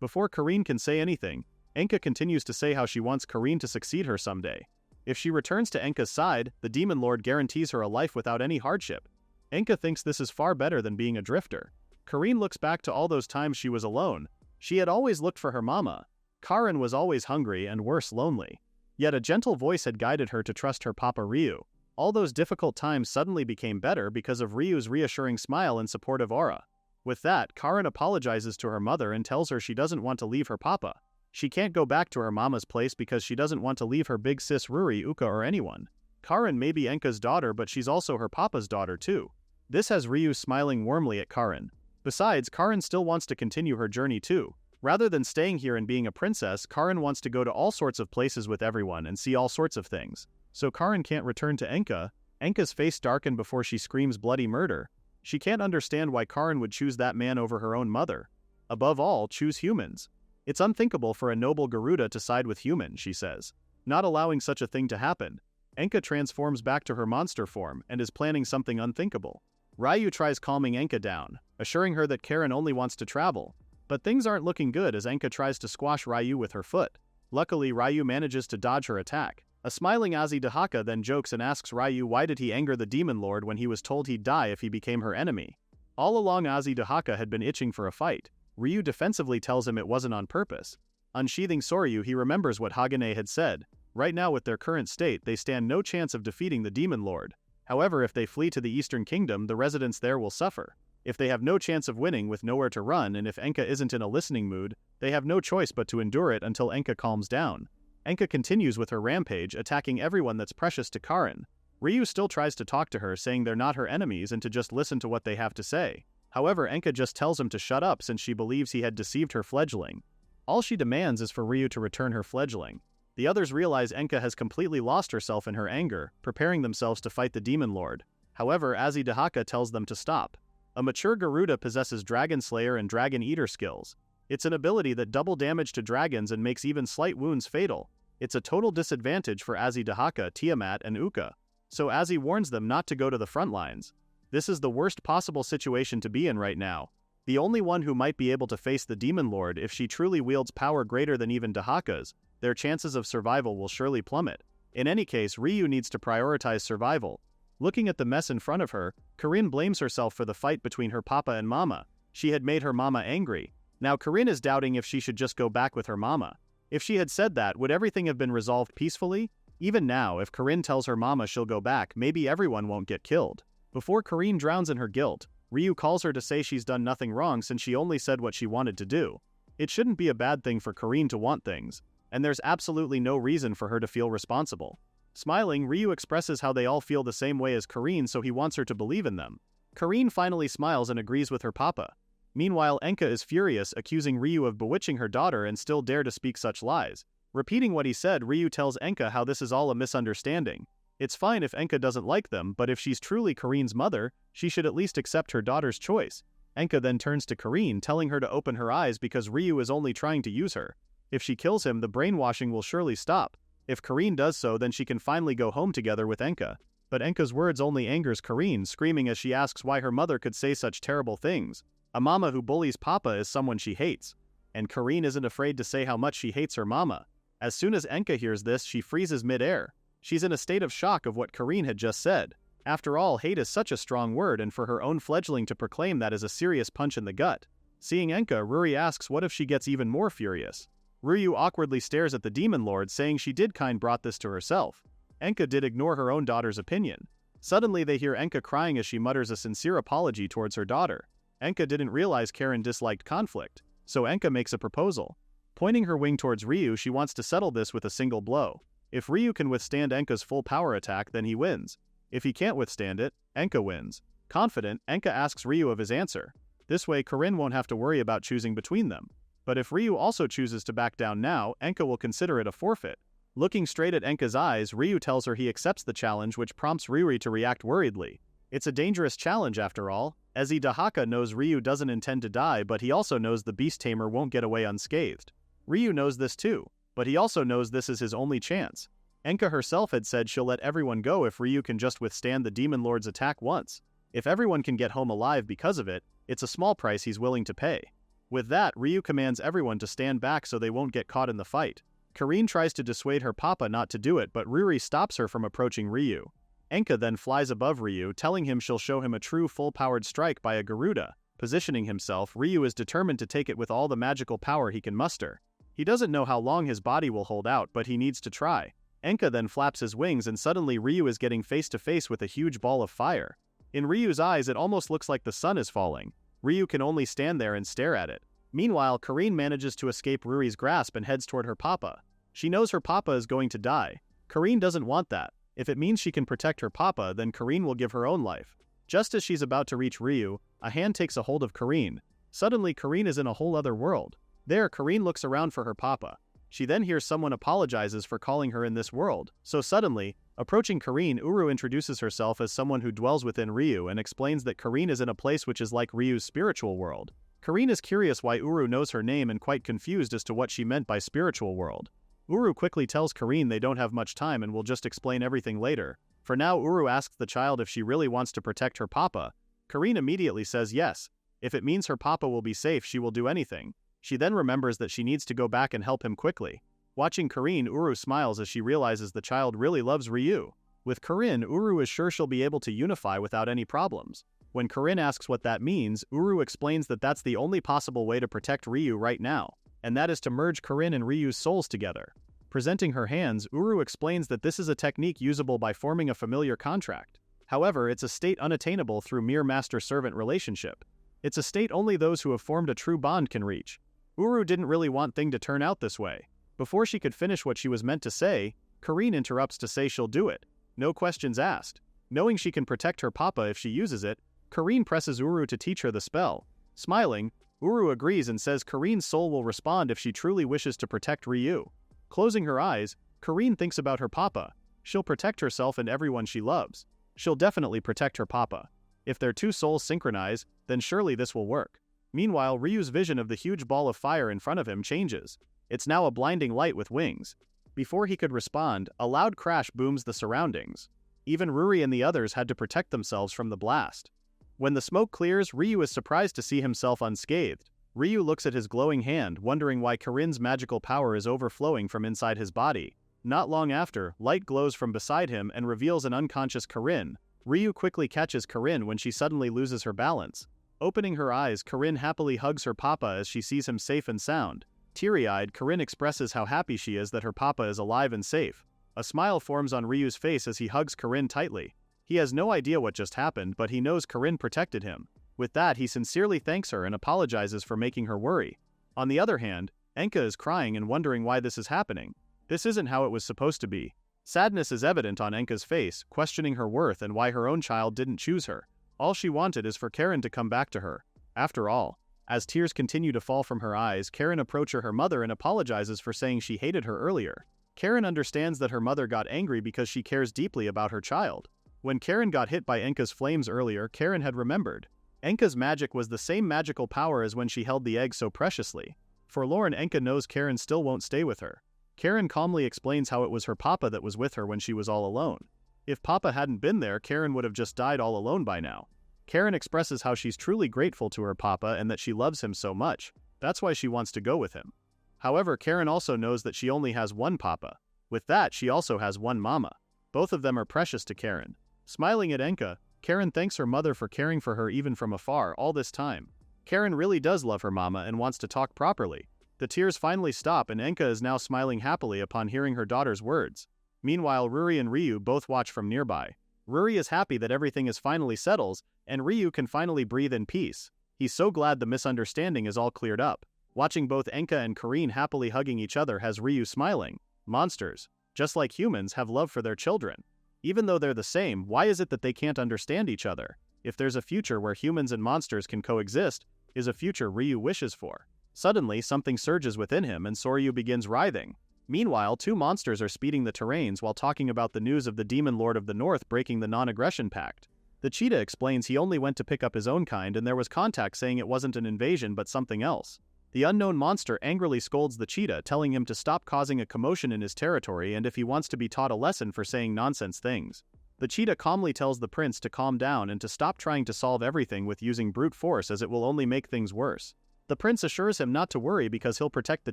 Before Kareen can say anything, Enka continues to say how she wants Kareen to succeed her someday. If she returns to Enka's side, the Demon Lord guarantees her a life without any hardship. Enka thinks this is far better than being a drifter. Kareen looks back to all those times she was alone. She had always looked for her mama. Karen was always hungry and worse, lonely. Yet a gentle voice had guided her to trust her papa Ryu. All those difficult times suddenly became better because of Ryu's reassuring smile and supportive aura. With that, Karen apologizes to her mother and tells her she doesn't want to leave her papa. She can't go back to her mama's place because she doesn't want to leave her big sis Ruri, Uka or anyone. Karen may be Enka's daughter but she's also her papa's daughter too. This has Ryu smiling warmly at Karen. Besides, Karen still wants to continue her journey too. Rather than staying here and being a princess, Karen wants to go to all sorts of places with everyone and see all sorts of things. So Karen can't return to Enka. Enka's face darkened before she screams bloody murder. She can't understand why Karen would choose that man over her own mother. Above all, choose humans. It's unthinkable for a noble Garuda to side with humans, she says. Not allowing such a thing to happen. Enka transforms back to her monster form and is planning something unthinkable. Ryu tries calming Enka down, assuring her that Karen only wants to travel. But things aren't looking good as Enka tries to squash Ryu with her foot. Luckily, Ryu manages to dodge her attack. A smiling Azidahaka then jokes and asks Ryu why did he anger the Demon Lord when he was told he'd die if he became her enemy. All along Azidahaka had been itching for a fight. Ryu defensively tells him it wasn't on purpose. Unsheathing Soryu, he remembers what Hagane had said. Right now with their current state, they stand no chance of defeating the Demon Lord. However, if they flee to the Eastern Kingdom, the residents there will suffer. If they have no chance of winning with nowhere to run and if Enka isn't in a listening mood, they have no choice but to endure it until Enka calms down. Enka continues with her rampage, attacking everyone that's precious to Karen. Ryu still tries to talk to her, saying they're not her enemies and to just listen to what they have to say. However, Enka just tells him to shut up since she believes he had deceived her fledgling. All she demands is for Ryu to return her fledgling. The others realize Enka has completely lost herself in her anger, preparing themselves to fight the Demon Lord. However, Azidahaka tells them to stop. A mature Garuda possesses Dragon Slayer and Dragon Eater skills. It's an ability that double damage to dragons and makes even slight wounds fatal. It's a total disadvantage for Azidahaka, Tiamat, and Uka. So Azi warns them not to go to the front lines. This is the worst possible situation to be in right now. The only one who might be able to face the Demon Lord if she truly wields power greater than even Dahaka's, their chances of survival will surely plummet. In any case, Ryu needs to prioritize survival. Looking at the mess in front of her, Karin blames herself for the fight between her papa and mama. She had made her mama angry. Now Karin is doubting if she should just go back with her mama. If she had said that, would everything have been resolved peacefully? Even now, if Karin tells her mama she'll go back, maybe everyone won't get killed. Before Karin drowns in her guilt, Ryu calls her to say she's done nothing wrong since she only said what she wanted to do. It shouldn't be a bad thing for Karin to want things, and there's absolutely no reason for her to feel responsible. Smiling, Ryu expresses how they all feel the same way as Karin, so he wants her to believe in them. Karin finally smiles and agrees with her papa. Meanwhile, Enka is furious, accusing Ryu of bewitching her daughter and still dare to speak such lies. Repeating what he said, Ryu tells Enka how this is all a misunderstanding. It's fine if Enka doesn't like them, but if she's truly Karin's mother, she should at least accept her daughter's choice. Enka then turns to Karin, telling her to open her eyes because Ryu is only trying to use her. If she kills him, the brainwashing will surely stop. If Karin does so, then she can finally go home together with Enka. But Enka's words only angers Karin, screaming as she asks why her mother could say such terrible things. A mama who bullies papa is someone she hates. And Karin isn't afraid to say how much she hates her mama. As soon as Enka hears this, she freezes mid-air. She's in a state of shock of what Karin had just said. After all, hate is such a strong word, and for her own fledgling to proclaim that is a serious punch in the gut. Seeing Enka, Ruri asks what if she gets even more furious. Ryu awkwardly stares at the Demon Lord, saying she did brought this to herself. Enka did ignore her own daughter's opinion. Suddenly they hear Enka crying as she mutters a sincere apology towards her daughter. Enka didn't realize Karin disliked conflict, so Enka makes a proposal. Pointing her wing towards Ryu, she wants to settle this with a single blow. If Ryu can withstand Enka's full power attack, then he wins. If he can't withstand it, Enka wins. Confident, Enka asks Ryu of his answer. This way Karin won't have to worry about choosing between them. But if Ryu also chooses to back down now, Enka will consider it a forfeit. Looking straight at Enka's eyes, Ryu tells her he accepts the challenge, which prompts Ruri to react worriedly. It's a dangerous challenge after all. Ezi Dahaka knows Ryu doesn't intend to die, but he also knows the beast tamer won't get away unscathed. Ryu knows this too, but he also knows this is his only chance. Enka herself had said she'll let everyone go if Ryu can just withstand the Demon Lord's attack once. If everyone can get home alive because of it, it's a small price he's willing to pay. With that, Ryu commands everyone to stand back so they won't get caught in the fight. Karin tries to dissuade her papa not to do it, but Ruri stops her from approaching Ryu. Enka then flies above Ryu, telling him she'll show him a true full-powered strike by a Garuda. Positioning himself, Ryu is determined to take it with all the magical power he can muster. He doesn't know how long his body will hold out, but he needs to try. Enka then flaps his wings, and suddenly Ryu is getting face to face with a huge ball of fire. In Ryu's eyes, it almost looks like the sun is falling. Ryu can only stand there and stare at it. Meanwhile, Karin manages to escape Ruri's grasp and heads toward her papa. She knows her papa is going to die. Karin doesn't want that. If it means she can protect her papa, then Karin will give her own life. Just as she's about to reach Ryu, a hand takes a hold of Karin. Suddenly, Karin is in a whole other world. There, Karin looks around for her papa. She then hears someone apologizes for calling her in this world. So suddenly, approaching Karin, Uru introduces herself as someone who dwells within Ryu and explains that Karin is in a place which is like Ryu's spiritual world. Karin is curious why Uru knows her name and quite confused as to what she meant by spiritual world. Uru quickly tells Karin they don't have much time and will just explain everything later. For now, Uru asks the child if she really wants to protect her papa. Karin immediately says yes. If it means her papa will be safe, she will do anything. She then remembers that she needs to go back and help him quickly. Watching Karin, Uru smiles as she realizes the child really loves Ryu. With Karin, Uru is sure she'll be able to unify without any problems. When Karin asks what that means, Uru explains that that's the only possible way to protect Ryu right now, and that is to merge Karin and Ryu's souls together. Presenting her hands, Uru explains that this is a technique usable by forming a familiar contract. However, it's a state unattainable through mere master-servant relationship. It's a state only those who have formed a true bond can reach. Uru didn't really want things to turn out this way. Before she could finish what she was meant to say, Karin interrupts to say she'll do it. No questions asked. Knowing she can protect her papa if she uses it, Karin presses Uru to teach her the spell. Smiling, Uru agrees and says Karin's soul will respond if she truly wishes to protect Ryu. Closing her eyes, Karin thinks about her papa. She'll protect herself and everyone she loves. She'll definitely protect her papa. If their two souls synchronize, then surely this will work. Meanwhile, Ryu's vision of the huge ball of fire in front of him changes. It's now a blinding light with wings. Before he could respond, a loud crash booms the surroundings. Even Ruri and the others had to protect themselves from the blast. When the smoke clears, Ryu is surprised to see himself unscathed. Ryu looks at his glowing hand, wondering why Karin's magical power is overflowing from inside his body. Not long after, light glows from beside him and reveals an unconscious Karin. Ryu quickly catches Karin when she suddenly loses her balance. Opening her eyes, Karin happily hugs her papa as she sees him safe and sound. Teary-eyed, Karin expresses how happy she is that her papa is alive and safe. A smile forms on Ryu's face as he hugs Karin tightly. He has no idea what just happened, but he knows Karin protected him. With that, he sincerely thanks her and apologizes for making her worry. On the other hand, Enka is crying and wondering why this is happening. This isn't how it was supposed to be. Sadness is evident on Enka's face, questioning her worth and why her own child didn't choose her. All she wanted is for Karin to come back to her. After all, as tears continue to fall from her eyes, Karin approaches her mother and apologizes for saying she hated her earlier. Karin understands that her mother got angry because she cares deeply about her child. When Karin got hit by Enka's flames earlier, Karin had remembered. Enka's magic was the same magical power as when she held the egg so preciously. Forlorn, Enka knows Karin still won't stay with her. Karin calmly explains how it was her papa that was with her when she was all alone. If papa hadn't been there, Karin would have just died all alone by now. Karin expresses how she's truly grateful to her papa and that she loves him so much. That's why she wants to go with him. However, Karin also knows that she only has one papa. With that, she also has one mama. Both of them are precious to Karen. Smiling at Enka, Karen thanks her mother for caring for her even from afar all this time. Karen really does love her mama and wants to talk properly. The tears finally stop and Enka is now smiling happily upon hearing her daughter's words. Meanwhile, Ruri and Ryu both watch from nearby. Ruri is happy that everything is finally settled, and Ryu can finally breathe in peace. He's so glad the misunderstanding is all cleared up. Watching both Enka and Karine happily hugging each other has Ryu smiling. Monsters, just like humans, have love for their children. Even though they're the same, why is it that they can't understand each other? If there's a future where humans and monsters can coexist, is a future Ryu wishes for. Suddenly, something surges within him and Soryu begins writhing. Meanwhile, two monsters are speeding the terrains while talking about the news of the Demon Lord of the North breaking the non-aggression pact. The cheetah explains he only went to pick up his own kind and there was contact saying it wasn't an invasion but something else. The unknown monster angrily scolds the cheetah, telling him to stop causing a commotion in his territory and if he wants to be taught a lesson for saying nonsense things. The cheetah calmly tells the prince to calm down and to stop trying to solve everything with using brute force as it will only make things worse. The prince assures him not to worry because he'll protect the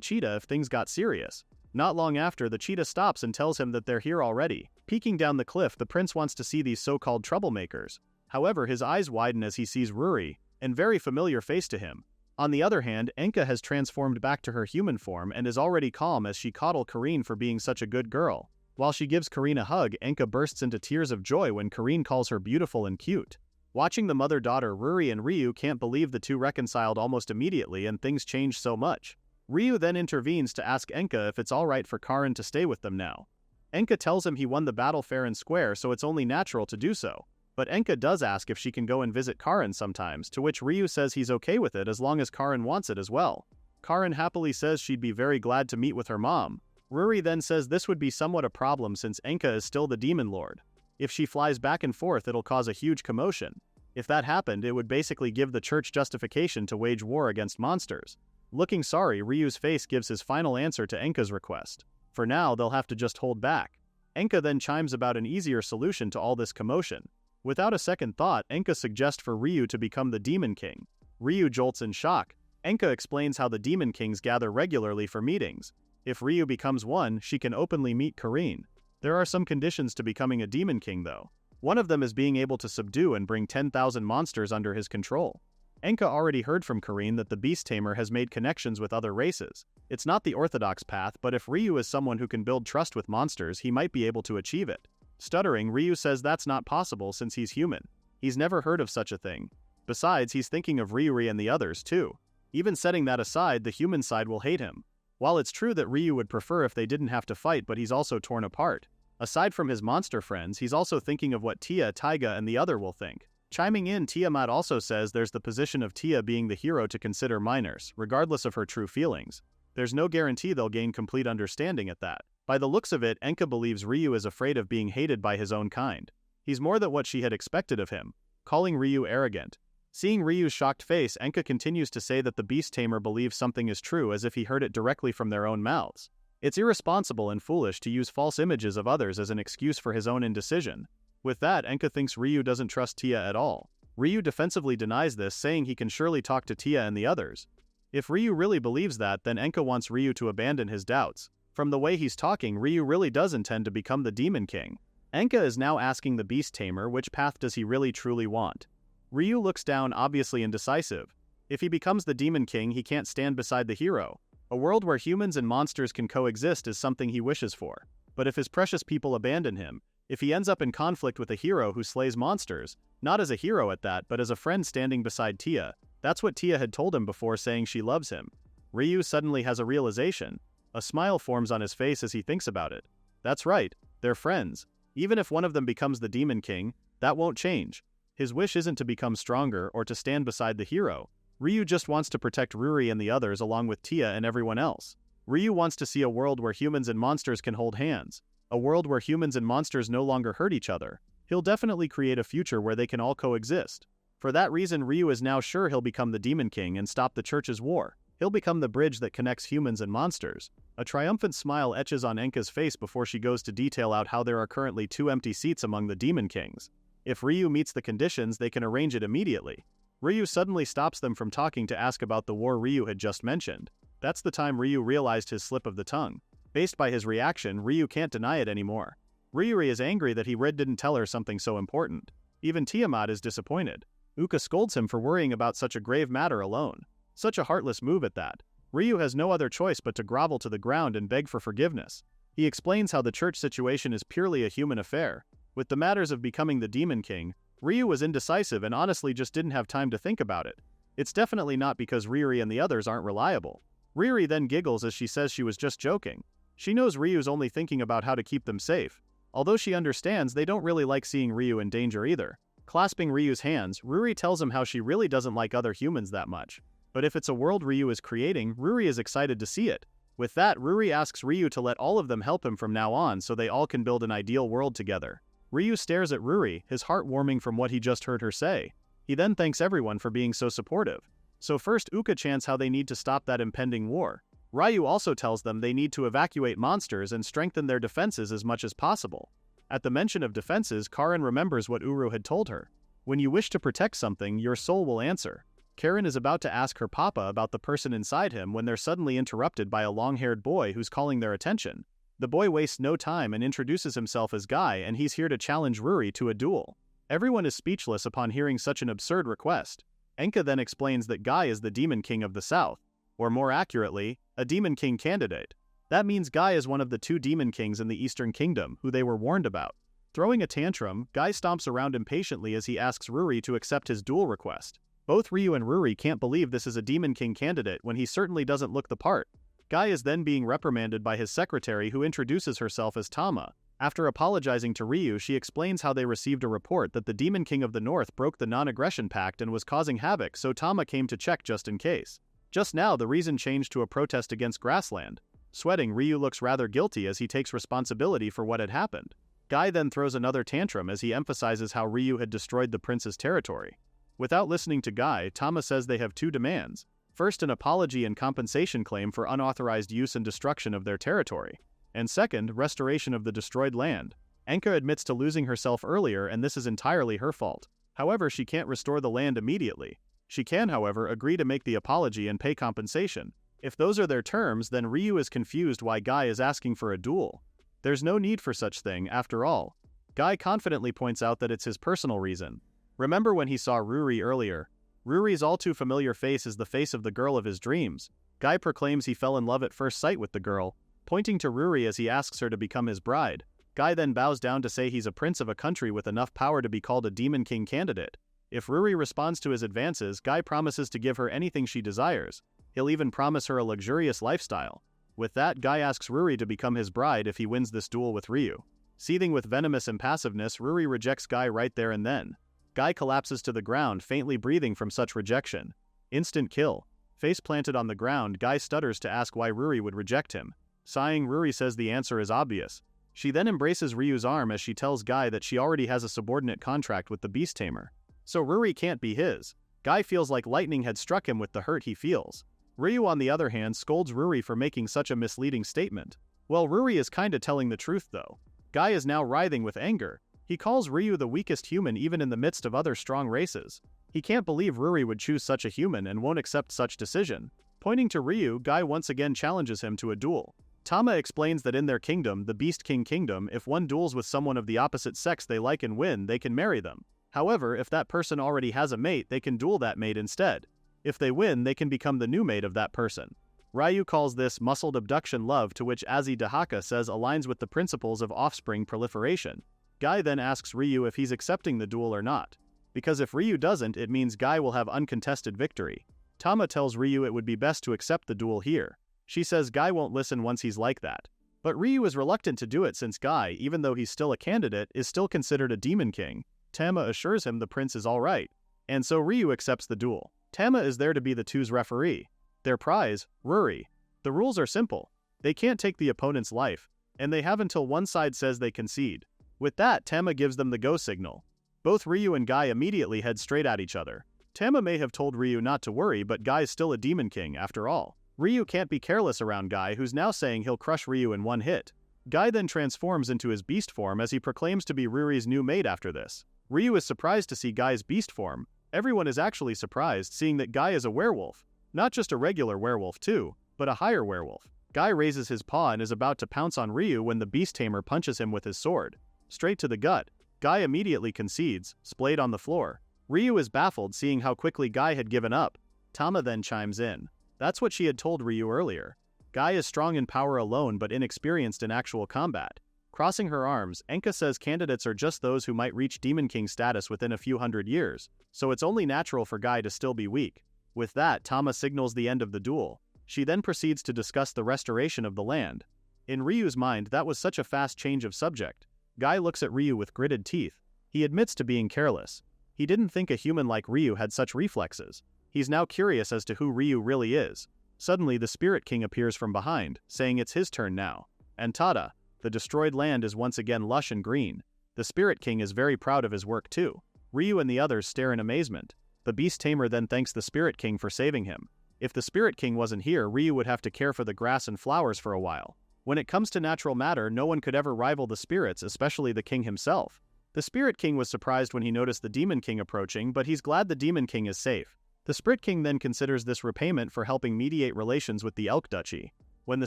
cheetah if things got serious. Not long after, the cheetah stops and tells him that they're here already. Peeking down the cliff, the prince wants to see these so-called troublemakers. However, his eyes widen as he sees Ruri, a very familiar face to him. On the other hand, Enka has transformed back to her human form and is already calm as she coddles Karine for being such a good girl. While she gives Karine a hug, Enka bursts into tears of joy when Karine calls her beautiful and cute. Watching the mother-daughter, Ruri and Ryu can't believe the two reconciled almost immediately and things change so much. Ryu then intervenes to ask Enka if it's alright for Karin to stay with them now. Enka tells him he won the battle fair and square so it's only natural to do so. But Enka does ask if she can go and visit Karin sometimes, to which Ryu says he's okay with it as long as Karin wants it as well. Karin happily says she'd be very glad to meet with her mom. Ruri then says this would be somewhat a problem since Enka is still the Demon Lord. If she flies back and forth it'll cause a huge commotion. If that happened, it would basically give the church justification to wage war against monsters. Looking sorry, Ryu's face gives his final answer to Enka's request. For now, they'll have to just hold back. Enka then chimes about an easier solution to all this commotion. Without a second thought, Enka suggests for Ryu to become the Demon King. Ryu jolts in shock. Enka explains how the Demon Kings gather regularly for meetings. If Ryu becomes one, she can openly meet Karine. There are some conditions to becoming a Demon King though. One of them is being able to subdue and bring 10,000 monsters under his control. Enka already heard from Karine that the Beast Tamer has made connections with other races. It's not the orthodox path, but if Ryu is someone who can build trust with monsters, he might be able to achieve it. Stuttering, Ryu says that's not possible since he's human. He's never heard of such a thing. Besides, he's thinking of Ryuri and the others too. Even setting that aside, the human side will hate him. While it's true that Ryu would prefer if they didn't have to fight, but he's also torn apart. Aside from his monster friends, he's also thinking of what Tia, Taiga, and the other will think. Chiming in, Tiamat also says there's the position of Tia being the hero to consider minors, regardless of her true feelings. There's no guarantee they'll gain complete understanding at that. By the looks of it, Enka believes Ryu is afraid of being hated by his own kind. He's more than what she had expected of him, calling Ryu arrogant. Seeing Ryu's shocked face, Enka continues to say that the Beast Tamer believes something is true as if he heard it directly from their own mouths. It's irresponsible and foolish to use false images of others as an excuse for his own indecision. With that, Enka thinks Ryu doesn't trust Tia at all. Ryu defensively denies this, saying he can surely talk to Tia and the others. If Ryu really believes that, then Enka wants Ryu to abandon his doubts. From the way he's talking, Ryu really does intend to become the Demon King. Enka is now asking the Beast Tamer which path does he really truly want. Ryu looks down, obviously indecisive. If he becomes the Demon King, he can't stand beside the hero. A world where humans and monsters can coexist is something he wishes for. But if his precious people abandon him, if he ends up in conflict with a hero who slays monsters, not as a hero at that but as a friend standing beside Tia, that's what Tia had told him before saying she loves him. Ryu suddenly has a realization. A smile forms on his face as he thinks about it. That's right, they're friends. Even if one of them becomes the Demon King, that won't change. His wish isn't to become stronger or to stand beside the hero. Ryu just wants to protect Ruri and the others along with Tia and everyone else. Ryu wants to see a world where humans and monsters can hold hands. A world where humans and monsters no longer hurt each other. He'll definitely create a future where they can all coexist. For that reason, Ryu is now sure he'll become the Demon King and stop the church's war. He'll become the bridge that connects humans and monsters. A triumphant smile etches on Enka's face before she goes to detail out how there are currently 2 empty seats among the Demon Kings. If Ryu meets the conditions, they can arrange it immediately. Ryu suddenly stops them from talking to ask about the war Ryu had just mentioned. That's the time Ryu realized his slip of the tongue. Based by his reaction, Ryu can't deny it anymore. Ryuri is angry that he didn't tell her something so important. Even Tiamat is disappointed. Uka scolds him for worrying about such a grave matter alone. Such a heartless move at that. Ryu has no other choice but to grovel to the ground and beg for forgiveness. He explains how the church situation is purely a human affair. With the matters of becoming the Demon King, Ryu was indecisive and honestly just didn't have time to think about it. It's definitely not because Ryuri and the others aren't reliable. Ryuri then giggles as she says she was just joking. She knows Ryu's only thinking about how to keep them safe. Although she understands they don't really like seeing Ryu in danger either. Clasping Ryu's hands, Ryuri tells him how she really doesn't like other humans that much. But if it's a world Ryu is creating, Ryuri is excited to see it. With that, Ryuri asks Ryu to let all of them help him from now on so they all can build an ideal world together. Ryu stares at Ryuri, his heart warming from what he just heard her say. He then thanks everyone for being so supportive. So first Uka chants how they need to stop that impending war. Ryu also tells them they need to evacuate monsters and strengthen their defenses as much as possible. At the mention of defenses, Karin remembers what Uru had told her. When you wish to protect something, your soul will answer. Karin is about to ask her papa about the person inside him when they're suddenly interrupted by a long-haired boy who's calling their attention. The boy wastes no time and introduces himself as Guy, and he's here to challenge Ryuri to a duel. Everyone is speechless upon hearing such an absurd request. Enka then explains that Guy is the Demon King of the South, or more accurately, a Demon King candidate. That means Guy is one of the 2 Demon Kings in the Eastern Kingdom who they were warned about. Throwing a tantrum, Guy stomps around impatiently as he asks Ryuri to accept his duel request. Both Ryu and Ryuri can't believe this is a Demon King candidate when he certainly doesn't look the part. Guy is then being reprimanded by his secretary who introduces herself as Tama. After apologizing to Ryu, she explains how they received a report that the Demon King of the North broke the non-aggression pact and was causing havoc, so Tama came to check just in case. Just now the reason changed to a protest against Grassland. Sweating, Ryu looks rather guilty as he takes responsibility for what had happened. Guy then throws another tantrum as he emphasizes how Ryu had destroyed the prince's territory. Without listening to Guy, Tama says they have 2 demands. First, an apology and compensation claim for unauthorized use and destruction of their territory. And second, restoration of the destroyed land. Enka admits to losing herself earlier, and this is entirely her fault. However, she can't restore the land immediately. She can, however, agree to make the apology and pay compensation. If those are their terms, then Ryu is confused why Guy is asking for a duel. There's no need for such thing, after all. Guy confidently points out that it's his personal reason. Remember when he saw Ryuri earlier? Ryuri's all too familiar face is the face of the girl of his dreams. Guy proclaims he fell in love at first sight with the girl, pointing to Ryuri as he asks her to become his bride. Guy then bows down to say he's a prince of a country with enough power to be called a Demon King candidate. If Ryuri responds to his advances, Guy promises to give her anything she desires. He'll even promise her a luxurious lifestyle. With that, Guy asks Ryuri to become his bride if he wins this duel with Ryu. Seething with venomous impassiveness, Ryuri rejects Guy right there and then. Guy collapses to the ground, faintly breathing from such rejection. Instant kill. Face planted on the ground, Guy stutters to ask why Ryuri would reject him. Sighing, Ryuri says the answer is obvious. She then embraces Ryu's arm as she tells Guy that she already has a subordinate contract with the Beast Tamer. So Ryuri can't be his. Guy feels like lightning had struck him with the hurt he feels. Ryu on the other hand scolds Ryuri for making such a misleading statement. Well, Ryuri is kinda telling the truth though. Guy is now writhing with anger. He calls Ryu the weakest human even in the midst of other strong races. He can't believe Ryuri would choose such a human and won't accept such decision. Pointing to Ryu, Guy once again challenges him to a duel. Tama explains that in their kingdom, the Beast King Kingdom, if one duels with someone of the opposite sex they like and win, they can marry them. However, if that person already has a mate, they can duel that mate instead. If they win, they can become the new mate of that person. Ryu calls this muscled abduction love, to which Azi Dahaka says aligns with the principles of offspring proliferation. Guy then asks Ryu if he's accepting the duel or not. Because if Ryu doesn't, it means Guy will have uncontested victory. Tama tells Ryu it would be best to accept the duel here. She says Guy won't listen once he's like that. But Ryu is reluctant to do it since Guy, even though he's still a candidate, is still considered a Demon King. Tama assures him the prince is alright. And so Ryu accepts the duel. Tama is there to be the two's referee. Their prize, Ryuri. The rules are simple. They can't take the opponent's life, and they have until one side says they concede. With that, Tama gives them the go signal. Both Ryu and Guy immediately head straight at each other. Tama may have told Ryu not to worry, but Guy's still a Demon King after all. Ryu can't be careless around Guy, who's now saying he'll crush Ryu in one hit. Guy then transforms into his beast form as he proclaims to be Ryuri's new mate after this. Ryu is surprised to see Guy's beast form. Everyone is actually surprised seeing that Guy is a werewolf. Not just a regular werewolf too, but a higher werewolf. Guy raises his paw and is about to pounce on Ryu when the beast tamer punches him with his sword. Straight to the gut. Guy immediately concedes, splayed on the floor. Ryu is baffled seeing how quickly Guy had given up. Tama then chimes in. That's what she had told Ryu earlier. Guy is strong in power alone but inexperienced in actual combat. Crossing her arms, Enka says candidates are just those who might reach Demon King status within a few hundred years, so it's only natural for Guy to still be weak. With that, Tama signals the end of the duel. She then proceeds to discuss the restoration of the land. In Ryu's mind, that was such a fast change of subject. Guy looks at Ryu with gritted teeth. He admits to being careless. He didn't think a human like Ryu had such reflexes. He's now curious as to who Ryu really is. Suddenly, the Spirit King appears from behind, saying it's his turn now. And tada! The destroyed land is once again lush and green. The Spirit King is very proud of his work too. Ryu and the others stare in amazement. The Beast Tamer then thanks the Spirit King for saving him. If the Spirit King wasn't here, Ryu would have to care for the grass and flowers for a while. When it comes to natural matter, no one could ever rival the spirits, especially the king himself. The Spirit King was surprised when he noticed the Demon King approaching, but he's glad the Demon King is safe. The Spirit King then considers this repayment for helping mediate relations with the Elk Duchy. When the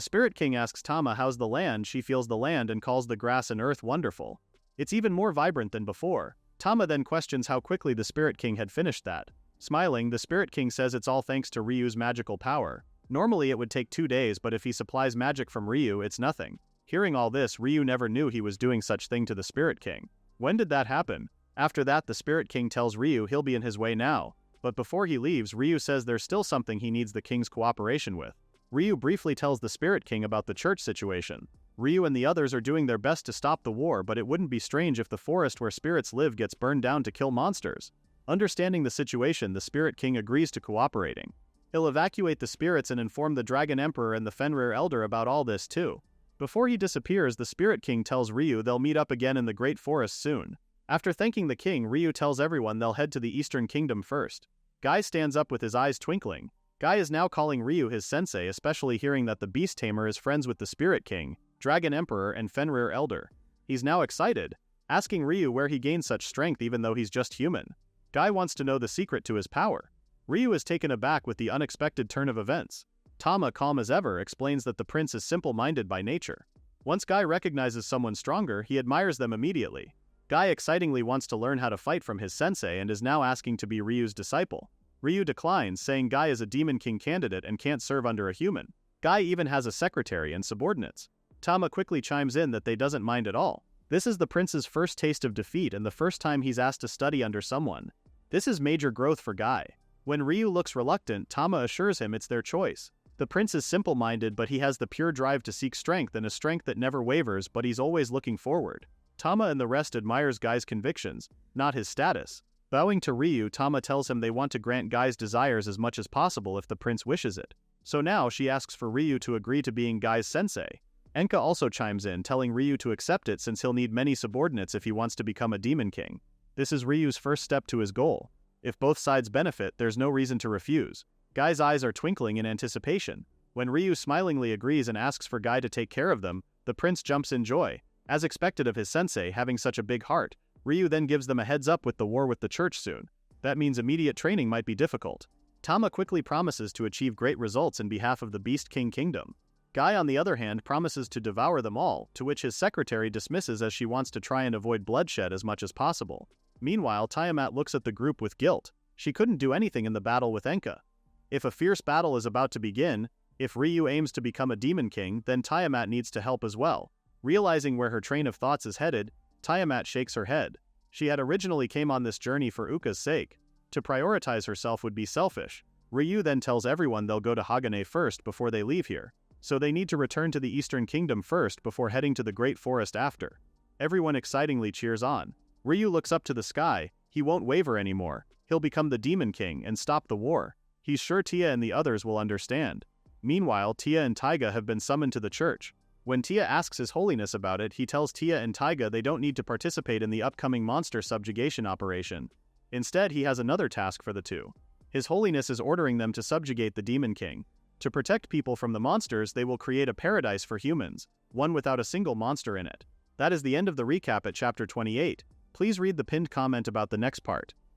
Spirit King asks Tama how's the land, she feels the land and calls the grass and earth wonderful. It's even more vibrant than before. Tama then questions how quickly the Spirit King had finished that. Smiling, the Spirit King says it's all thanks to Ryu's magical power. Normally it would take 2 days, but if he supplies magic from Ryu, it's nothing. Hearing all this, Ryu never knew he was doing such thing to the Spirit King. When did that happen? After that, the Spirit King tells Ryu he'll be in his way now. But before he leaves, Ryu says there's still something he needs the king's cooperation with. Ryu briefly tells the Spirit King about the church situation. Ryu and the others are doing their best to stop the war, but it wouldn't be strange if the forest where spirits live gets burned down to kill monsters. Understanding the situation, the Spirit King agrees to cooperating. He'll evacuate the spirits and inform the Dragon Emperor and the Fenrir Elder about all this too. Before he disappears, the Spirit King tells Ryu they'll meet up again in the Great Forest soon. After thanking the king, Ryu tells everyone they'll head to the Eastern Kingdom first. Guy stands up with his eyes twinkling. Guy is now calling Ryu his sensei, especially hearing that the Beast Tamer is friends with the Spirit King, Dragon Emperor, and Fenrir Elder. He's now excited, asking Ryu where he gained such strength even though he's just human. Guy wants to know the secret to his power. Ryu is taken aback with the unexpected turn of events. Tama, calm as ever, explains that the prince is simple-minded by nature. Once Guy recognizes someone stronger, he admires them immediately. Guy excitingly wants to learn how to fight from his sensei and is now asking to be Ryu's disciple. Ryu declines, saying Guy is a Demon King candidate and can't serve under a human. Guy even has a secretary and subordinates. Tama quickly chimes in that they doesn't mind at all. This is the prince's first taste of defeat and the first time he's asked to study under someone. This is major growth for Guy. When Ryu looks reluctant, Tama assures him it's their choice. The prince is simple-minded, but he has the pure drive to seek strength and a strength that never wavers, but he's always looking forward. Tama and the rest admires Guy's convictions, not his status. Bowing to Ryu, Tama tells him they want to grant Guy's desires as much as possible if the prince wishes it. So now she asks for Ryu to agree to being Guy's sensei. Enka also chimes in, telling Ryu to accept it since he'll need many subordinates if he wants to become a Demon King. This is Ryu's first step to his goal. If both sides benefit, there's no reason to refuse. Guy's eyes are twinkling in anticipation. When Ryu smilingly agrees and asks for Guy to take care of them, the prince jumps in joy. As expected of his sensei having such a big heart, Ryu then gives them a heads up with the war with the church soon. That means immediate training might be difficult. Tama quickly promises to achieve great results in behalf of the Beast King Kingdom. Guy, on the other hand, promises to devour them all, to which his secretary dismisses as she wants to try and avoid bloodshed as much as possible. Meanwhile, Tiamat looks at the group with guilt. She couldn't do anything in the battle with Enka. If a fierce battle is about to begin, if Ryu aims to become a Demon King, then Tiamat needs to help as well. Realizing where her train of thoughts is headed, Tiamat shakes her head. She had originally came on this journey for Uka's sake. To prioritize herself would be selfish. Ryu then tells everyone they'll go to Hagane first before they leave here. So they need to return to the Eastern Kingdom first before heading to the Great Forest after. Everyone excitingly cheers on. Ryu looks up to the sky. He won't waver anymore. He'll become the Demon King and stop the war. He's sure Tia and the others will understand. Meanwhile, Tia and Taiga have been summoned to the church. When Tia asks His Holiness about it, he tells Tia and Taiga they don't need to participate in the upcoming monster subjugation operation. Instead, he has another task for the two. His Holiness is ordering them to subjugate the Demon King. To protect people from the monsters, they will create a paradise for humans, one without a single monster in it. That is the end of the recap at chapter 28. Please read the pinned comment about the next part.